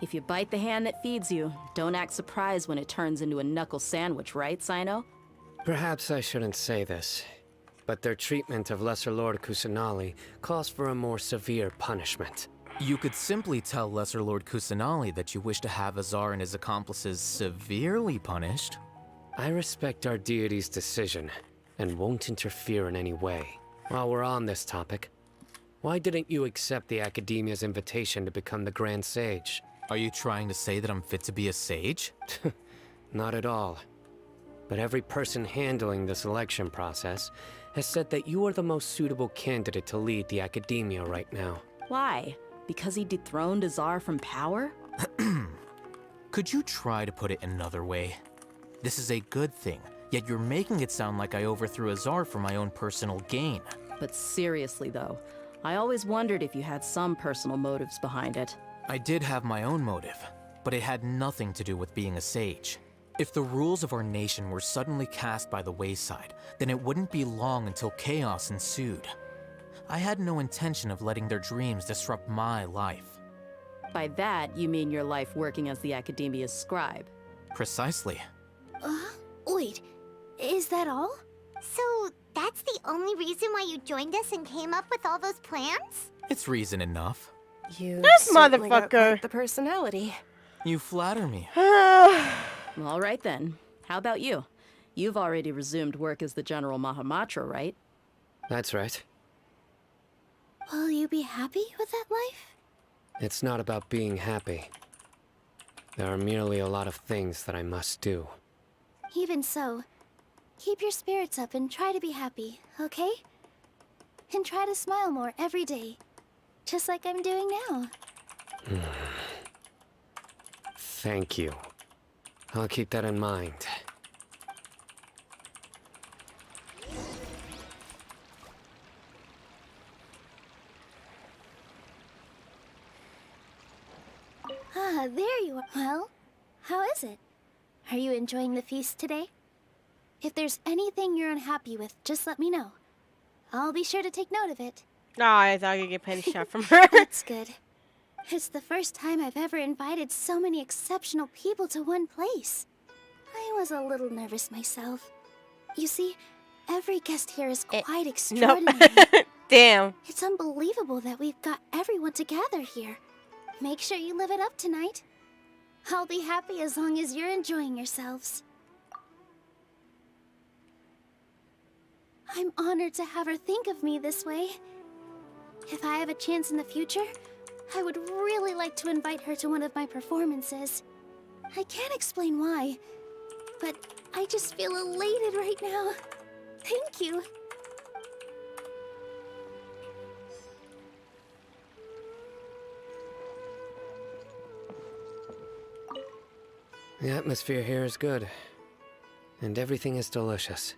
If you bite the hand that feeds you, don't act surprised when it turns into a knuckle sandwich, right, Sino? Perhaps I shouldn't say this, but their treatment of Lesser Lord Kusanali calls for a more severe punishment. You could simply tell Lesser Lord Kusanali that you wish to have Azar and his accomplices severely punished. I respect our deity's decision, and won't interfere in any way. While we're on this topic, why didn't you accept the Academia's invitation to become the Grand Sage? Are you trying to say that I'm fit to be a sage? Not at all. But every person handling the selection process has said that you are the most suitable candidate to lead the Academia right now. Why? Because he dethroned Azar from power? Could you try to put it another way? This is a good thing, yet you're making it sound like I overthrew Azar for my own personal gain. But seriously though, I always wondered if you had some personal motives behind it. I did have my own motive, but it had nothing to do with being a sage. If the rules of our nation were suddenly cast by the wayside, then it wouldn't be long until chaos ensued. I had no intention of letting their dreams disrupt my life. By that, you mean your life working as the Academia's scribe? Precisely. Wait, is that all? So that's the only reason why you joined us and came up with all those plans? It's reason enough. You This certainly got motherfucker. quite the personality. You flatter me. All right then. How about you? You've already resumed work as the General Mahamatra, right? That's right. Will you be happy with that life? It's not about being happy. There are merely a lot of things that I must do. Even so, keep your spirits up and try to be happy, okay? And try to smile more every day. Just like I'm doing now. Thank you. I'll keep that in mind. Ah, there you are. Well, how is it? Are you enjoying the feast today? If there's anything you're unhappy with, just let me know. I'll be sure to take note of it. Oh, I thought I could get penny shot from her. That's good. It's the first time I've ever invited so many exceptional people to one place. I was a little nervous myself. You see, every guest here is quite extraordinary. Damn. It's unbelievable that we've got everyone together here. Make sure you live it up tonight. I'll be happy as long as you're enjoying yourselves. I'm honored to have her think of me this way. If I have a chance in the future, I would really like to invite her to one of my performances. I can't explain why, but I just feel elated right now. Thank you. The atmosphere here is good, and everything is delicious.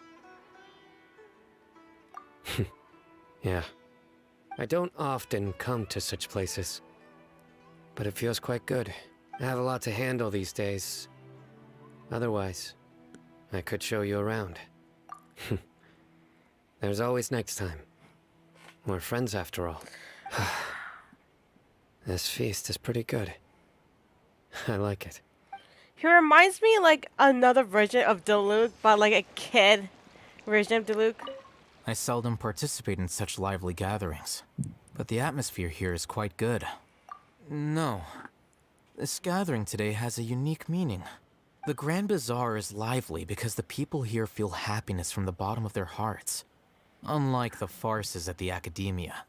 Yeah. I don't often come to such places, but it feels quite good. I have a lot to handle these days. Otherwise, I could show you around. There's always next time. We're friends after all. This feast is pretty good. I like it. He reminds me like another version of Diluc, but like a kid version of Diluc. I seldom participate in such lively gatherings, but the atmosphere here is quite good. No, this gathering today has a unique meaning. The Grand Bazaar is lively because the people here feel happiness from the bottom of their hearts, unlike the farces at the Academia.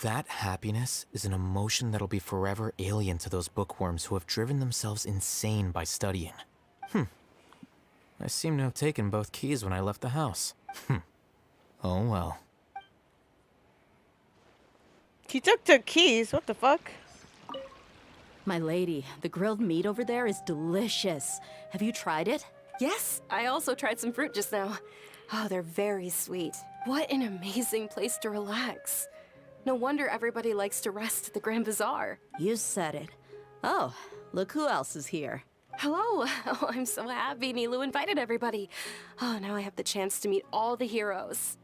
That happiness is an emotion that'll be forever alien to those bookworms who have driven themselves insane by studying. I seem to have taken both keys when I left the house. Oh well. He took the keys. What the fuck? My lady, the grilled meat over there is delicious. Have you tried it? Yes, I also tried some fruit just now. Oh, they're very sweet. What an amazing place to relax. No wonder everybody likes to rest at the Grand Bazaar. You said it. Oh, look who else is here. Hello. Oh, I'm so happy Nilou invited everybody. Oh, now I have the chance to meet all the heroes.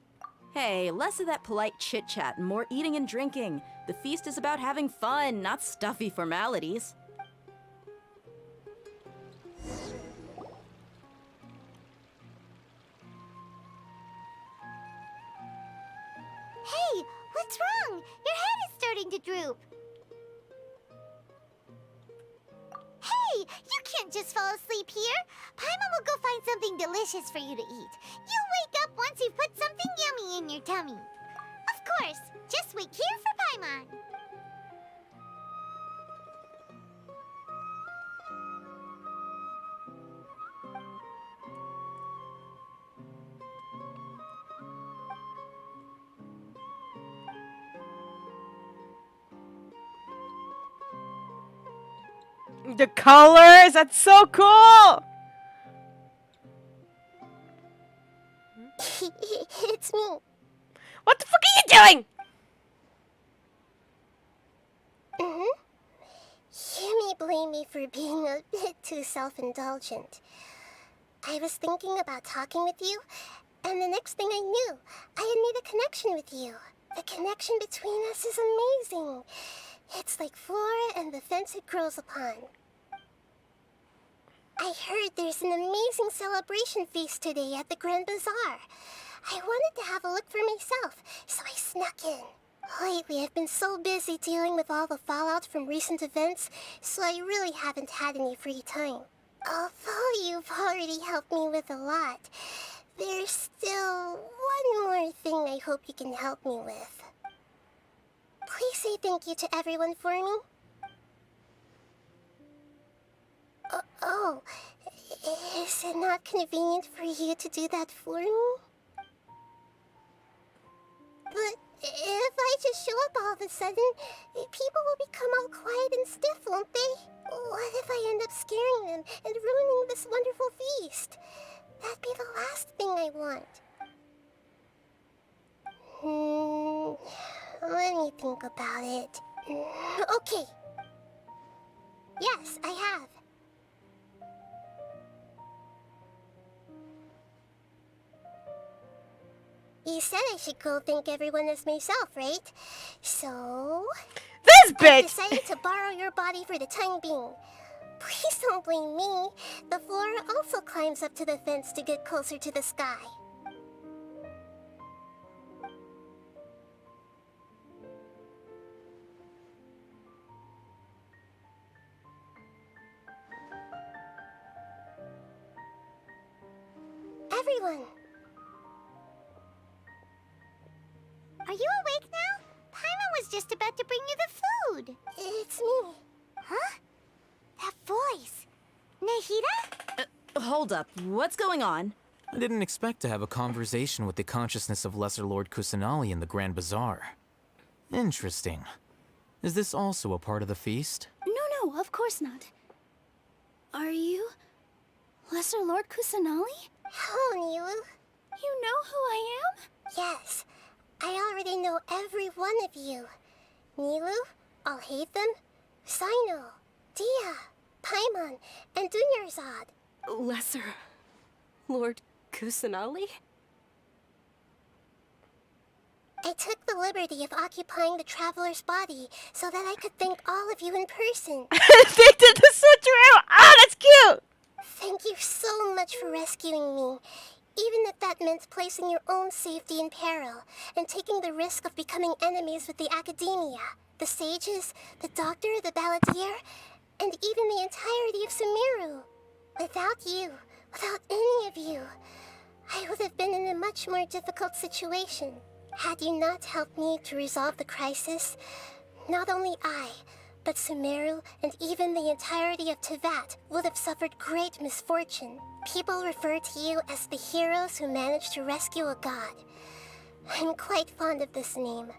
Hey, less of that polite chit-chat and more eating and drinking. The feast is about having fun, not stuffy formalities. Hey, what's wrong? Your head is starting to droop. Hey, you can't just fall asleep here. Paimon will go find something delicious for you to eat. You'll wake up once you've put something yummy in your tummy. Of course, just wait here for Paimon. The colors! That's so cool! It's me. What the fuck are you doing? You may blame me for being a bit too self-indulgent. I was thinking about talking with you, and the next thing I knew, I had made a connection with you. The connection between us is amazing. It's like flora and the fence it grows upon. I heard there's an amazing celebration feast today at the Grand Bazaar. I wanted to have a look for myself, so I snuck in. Lately, I've been so busy dealing with all the fallout from recent events, so I really haven't had any free time. Although you've already helped me with a lot, there's still one more thing I hope you can help me with. Please say thank you to everyone for me. Oh, is it not convenient for you to do that for me? But if I just show up all of a sudden, people will become all quiet and stiff, won't they? What if I end up scaring them and ruining this wonderful feast? That'd be the last thing I want. Let me think about it. Okay. Yes, I have. You said I should go thank everyone as myself, right? So... This bitch! I decided to borrow your body for the time being. Please don't blame me. The flora also climbs up to the fence to get closer to the sky. Everyone! Are you awake now? Paimon was just about to bring you the food. It's me. Huh? That voice. Nahida? Hold up. What's going on? I didn't expect to have a conversation with the consciousness of Lesser Lord Kusanali in the Grand Bazaar. Interesting. Is this also a part of the feast? No, of course not. Are you Lesser Lord Kusanali? Hello, Nilou. You know who I am? Yes. I already know every one of you. Nilou, Alhaitham, Sino, Dia, Paimon, and Dunyarzad. Lesser Lord Kusanali? I took the liberty of occupying the traveler's body so that I could thank all of you in person. They did the switcheroo! Ah, that's cute! Thank you so much for rescuing me, even if that meant placing your own safety in peril and taking the risk of becoming enemies with the academia, the sages, the doctor, the balladeer, and even the entirety of Sumeru. Without you, without any of you, I would have been in a much more difficult situation. Had you not helped me to resolve the crisis, not only I, but Sumeru and even the entirety of Teyvat would have suffered great misfortune. People refer to you as the heroes who managed to rescue a god. I'm quite fond of this name.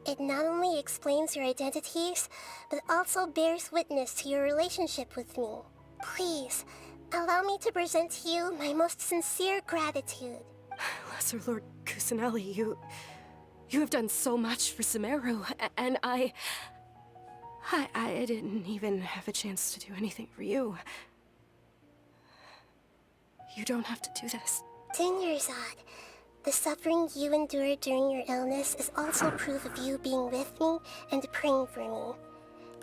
It not only explains your identities, but also bears witness to your relationship with me. Please, allow me to present to you my most sincere gratitude. Lesser Lord Kusanali, you have done so much for Sumeru, and I didn't even have a chance to do anything for you. You don't have to do this. Dinyarzad, the suffering you endured during your illness is also proof of you being with me and praying for me.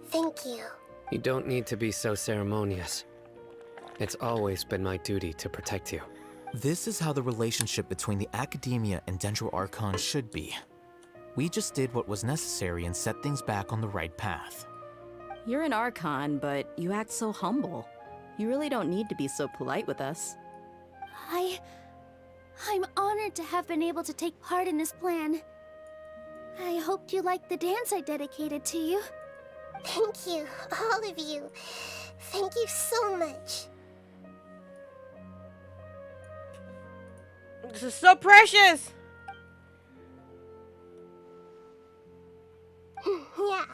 Thank you. You don't need to be so ceremonious. It's always been my duty to protect you. This is how the relationship between the Academia and Dendro Archon should be. We just did what was necessary and set things back on the right path. You're an Archon, but you act so humble. You really don't need to be so polite with us. I'm honored to have been able to take part in this plan. I hoped you liked the dance I dedicated to you. Thank you, all of you. Thank you so much. This is so precious! Yeah.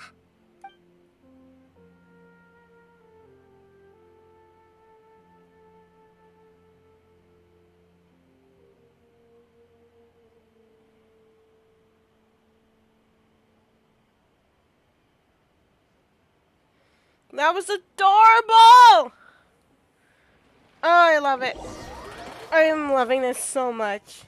That was adorable! Oh, I love it. I am loving this so much.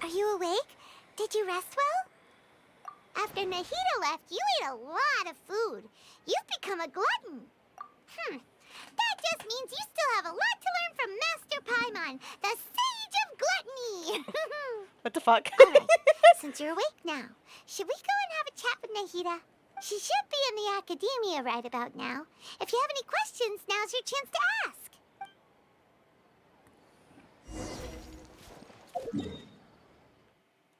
Are you awake? Did you rest well? After Nahida left, you ate a lot of food. You've become a glutton. That just means you still have a lot to learn from Master Paimon, the Sage of Gluttony. What the fuck? Alright, since you're awake now, should we go and have a chat with Nahida? She should be in the academia right about now. If you have any questions, now's your chance to ask.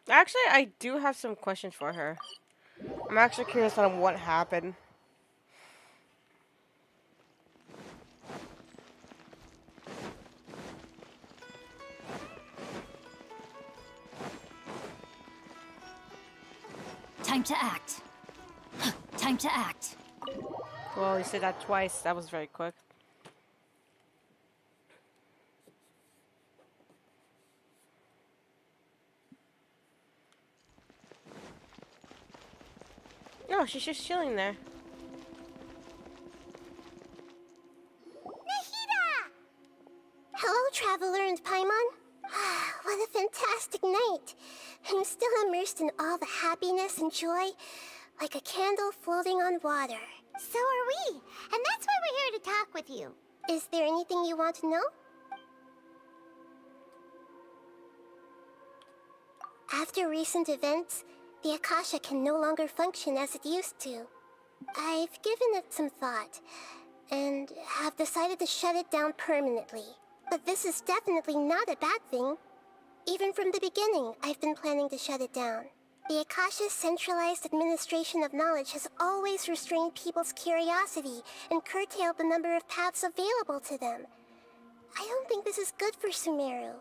Actually, I do have some questions for her. I'm actually curious on what happened. Time to act. Time to act. Well, you said that twice. That was very quick. No, she's just chilling there. Nahida! Hello, Traveler and Paimon. What a fantastic night. I'm still immersed in all the happiness and joy, like a candle floating on water. So are we, and that's why we're here to talk with you. Is there anything you want to know? After recent events, the Akasha can no longer function as it used to. I've given it some thought, and have decided to shut it down permanently. But this is definitely not a bad thing. Even from the beginning, I've been planning to shut it down. The Akasha's centralized administration of knowledge has always restrained people's curiosity and curtailed the number of paths available to them. I don't think this is good for Sumeru.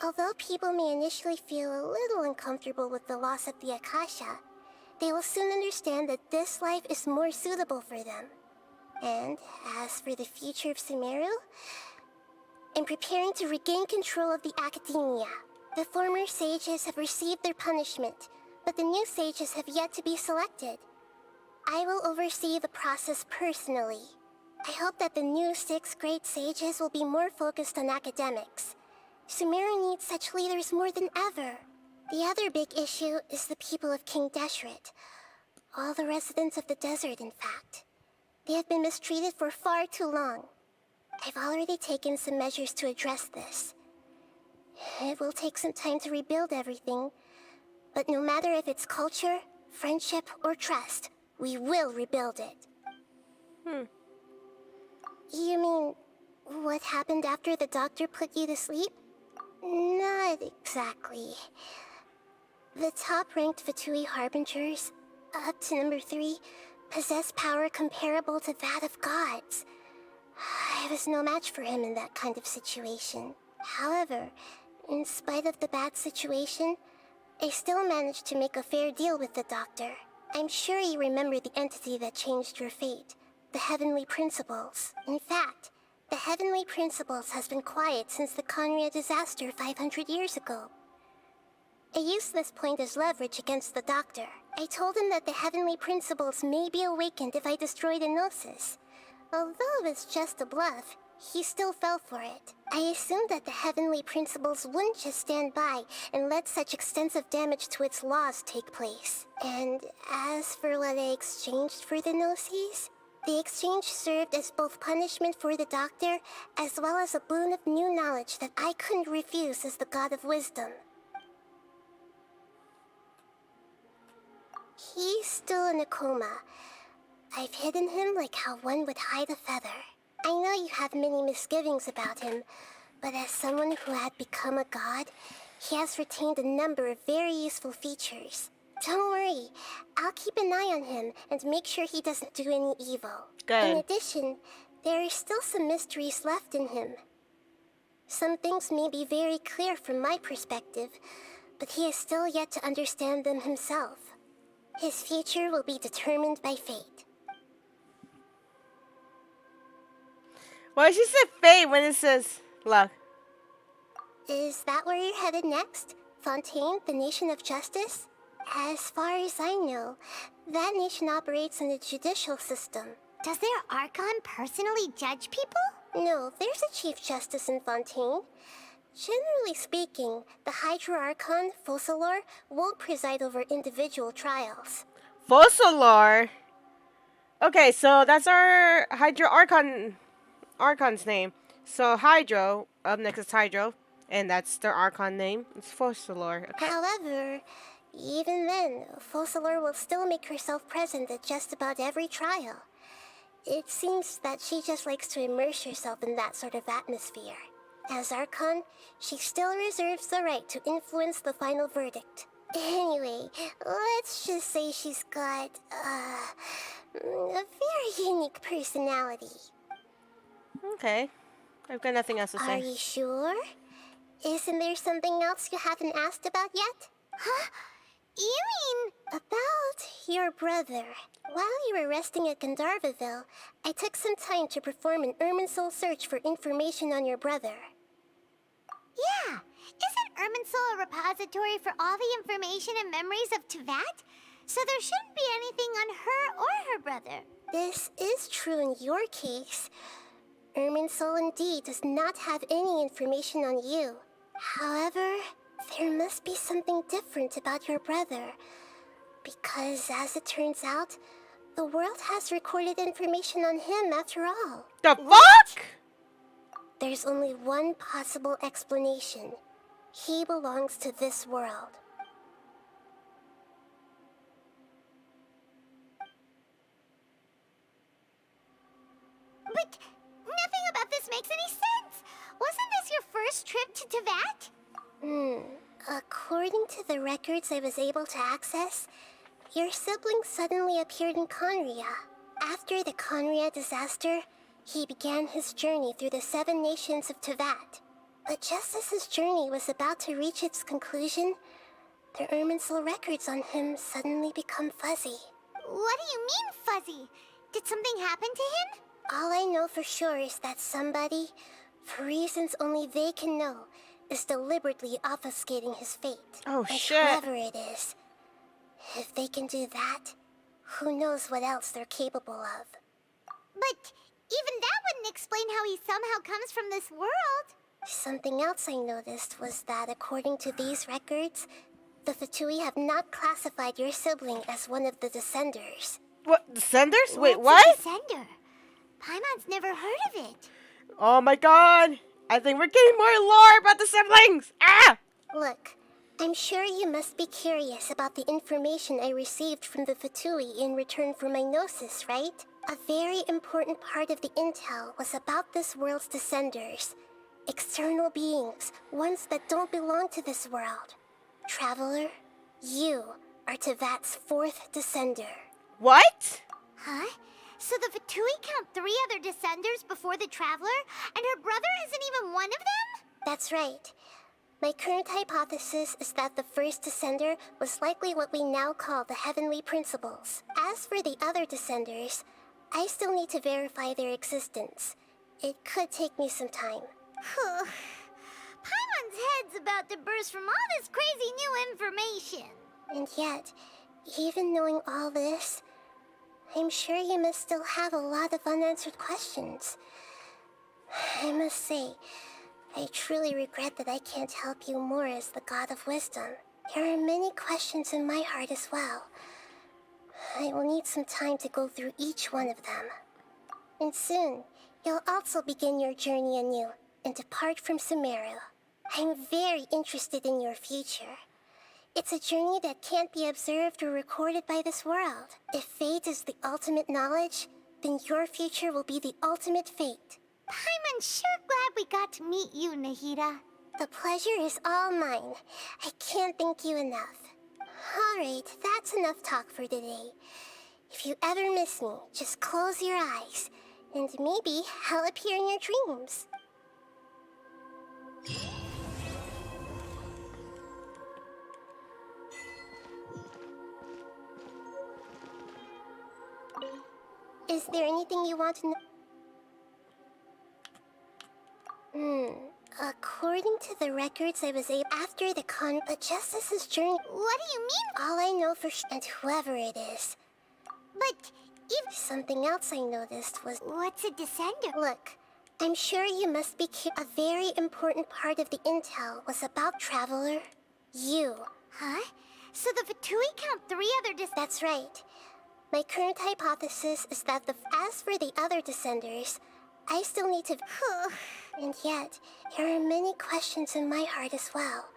Although people may initially feel a little uncomfortable with the loss of the Akasha, they will soon understand that this life is more suitable for them. And as for the future of Sumeru, I'm preparing to regain control of the Academia. The former sages have received their punishment, but the new sages have yet to be selected. I will oversee the process personally. I hope that the new 6 great sages will be more focused on academics. Sumeru needs such leaders more than ever. The other big issue is the people of King Deshret. All the residents of the desert, in fact. They have been mistreated for far too long. I've already taken some measures to address this. It will take some time to rebuild everything, but no matter if it's culture, friendship, or trust, we will rebuild it. You mean, what happened after the doctor put you to sleep? Not exactly. The top-ranked Fatui Harbingers, up to number 3, possess power comparable to that of gods. I was no match for him in that kind of situation. However, in spite of the bad situation, I still managed to make a fair deal with the doctor. I'm sure you remember the entity that changed your fate, the Heavenly Principles. In fact, the Heavenly Principles has been quiet since the Conria disaster 500 years ago. I used this point as leverage against the doctor. I told him that the Heavenly Principles may be awakened if I destroy the Gnosis. Although it's just a bluff, he still fell for it. I assumed that the Heavenly Principles wouldn't just stand by and let such extensive damage to its laws take place. And as for what I exchanged for the Gnosis, the exchange served as both punishment for the doctor, as well as a boon of new knowledge that I couldn't refuse as the God of Wisdom. He's still in a coma. I've hidden him like how one would hide a feather. I know you have many misgivings about him, but as someone who had become a god, he has retained a number of very useful features. Don't worry, I'll keep an eye on him and make sure he doesn't do any evil. Good. In addition, there are still some mysteries left in him. Some things may be very clear from my perspective, but he is still yet to understand them himself. His future will be determined by fate. Why she said fate when it says luck? Is that where you're headed next? Fontaine, the nation of justice? As far as I know, that nation operates in a judicial system. Does their Archon personally judge people? No, there's a Chief Justice in Fontaine. Generally speaking, the Hydra Archon, Fossilor, won't preside over individual trials. Fossilor? Okay, so that's our Hydra Archon's name. So Hydro, up next is Hydro, and that's their Archon name. It's Fossilor. Okay. However, even then, Fossilor will still make herself present at just about every trial. It seems that she just likes to immerse herself in that sort of atmosphere. As Archon, she still reserves the right to influence the final verdict. Anyway, let's just say she's got, a very unique personality. Okay. I've got nothing else to say. Are you sure? Isn't there something else you haven't asked about yet? Huh? You mean... About your brother. While you were resting at Gandharvaville, I took some time to perform an Irminsul search for information on your brother. Yeah, isn't Irminsul a repository for all the information and memories of Teyvat? So there shouldn't be anything on her or her brother. This is true in your case. Irminsul indeed does not have any information on you. However, there must be something different about your brother. Because, as it turns out, the world has recorded information on him after all. The fuck? There's only one possible explanation. He belongs to this world. But nothing about this makes any sense. Wasn't this your first trip to Teyvat? According to the records I was able to access, your sibling suddenly appeared in Conria. After the Conria disaster, he began his journey through the 7 nations of Teyvat. But just as his journey was about to reach its conclusion, the Irminsul records on him suddenly become fuzzy. What do you mean, fuzzy? Did something happen to him? All I know for sure is that somebody, for reasons only they can know, is deliberately obfuscating his fate. Oh, and shit. Whoever it is, if they can do that, who knows what else they're capable of. But even that wouldn't explain how he somehow comes from this world. Something else I noticed was that according to these records, the Fatui have not classified your sibling as one of the Descenders. What? Descenders? Wait, What's what? a descender? Paimon's never heard of it. Oh my god. I think we're getting more lore about the siblings. Ah! Look, I'm sure you must be curious about the information I received from the Fatui in return for my gnosis, right? A very important part of the intel was about this world's Descenders. External beings, ones that don't belong to this world. Traveler, you are Tevat's 4th Descender. What? Huh? So the Fatui count 3 other Descenders before the Traveler, and her brother isn't even one of them? That's right. My current hypothesis is that the first Descender was likely what we now call the Heavenly Principles. As for the other Descenders, I still need to verify their existence. It could take me some time. Paimon's head's about to burst from all this crazy new information. And yet, even knowing all this, I'm sure you must still have a lot of unanswered questions. I must say, I truly regret that I can't help you more as the God of Wisdom. There are many questions in my heart as well. I will need some time to go through each one of them. And soon, you'll also begin your journey anew and depart from Sumeru. I'm very interested in your future. It's a journey that can't be observed or recorded by this world. If fate is the ultimate knowledge, then your future will be the ultimate fate. Paimon's sure glad we got to meet you, Nahida. The pleasure is all mine. I can't thank you enough. Alright, that's enough talk for today. If you ever miss me, just close your eyes, and maybe I'll appear in your dreams. Is there anything you want to know? According to the records I was able after the the Justice's journey. What do you mean? All I know for and whoever it is. But if something else I noticed was what's a Descender? Look, I'm sure you must be a very important part of the intel was about Traveler. You. Huh? So the Fatui count 3 other That's right. My current hypothesis is that as for the other Descenders, I still need to... And yet, there are many questions in my heart as well.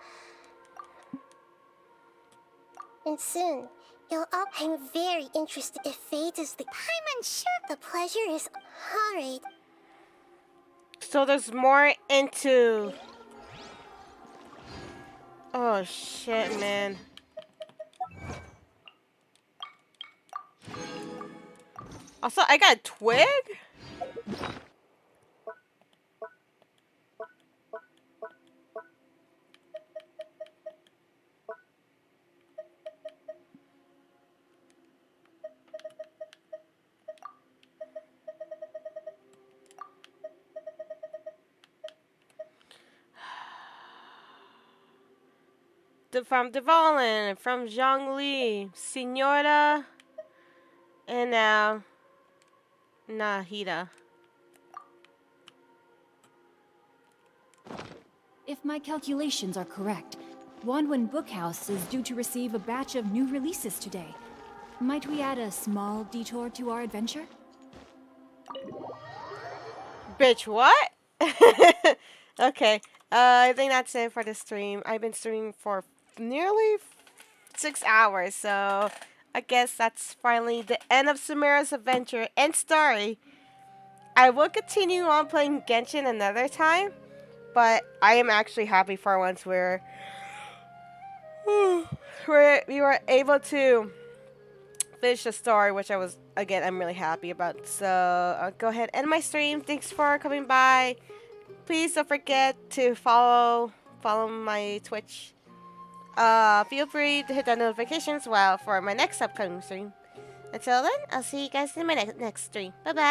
And soon, you'll all... I'm very interested if fate is the... Paimon, sure... The pleasure is... Alright. So there's more into... Oh shit, man. Also, I got a twig? From Devlin, from Zhongli, Senora, and now Nahida. If my calculations are correct, Wanwen Bookhouse is due to receive a batch of new releases today. Might we add a small detour to our adventure? Bitch, what? Okay, I think that's it for the stream. I've been streaming for nearly 6 hours, so I guess that's finally the end of Sumeru's adventure and story. I will continue on playing Genshin another time, but I am actually happy for once we were able to finish the story, which I'm really happy about. So I'll go ahead and end my stream. Thanks for coming by. Please don't forget to follow my Twitch. Feel free to hit that notification as well for my next upcoming stream. Until then, I'll see you guys in my next stream. Bye bye.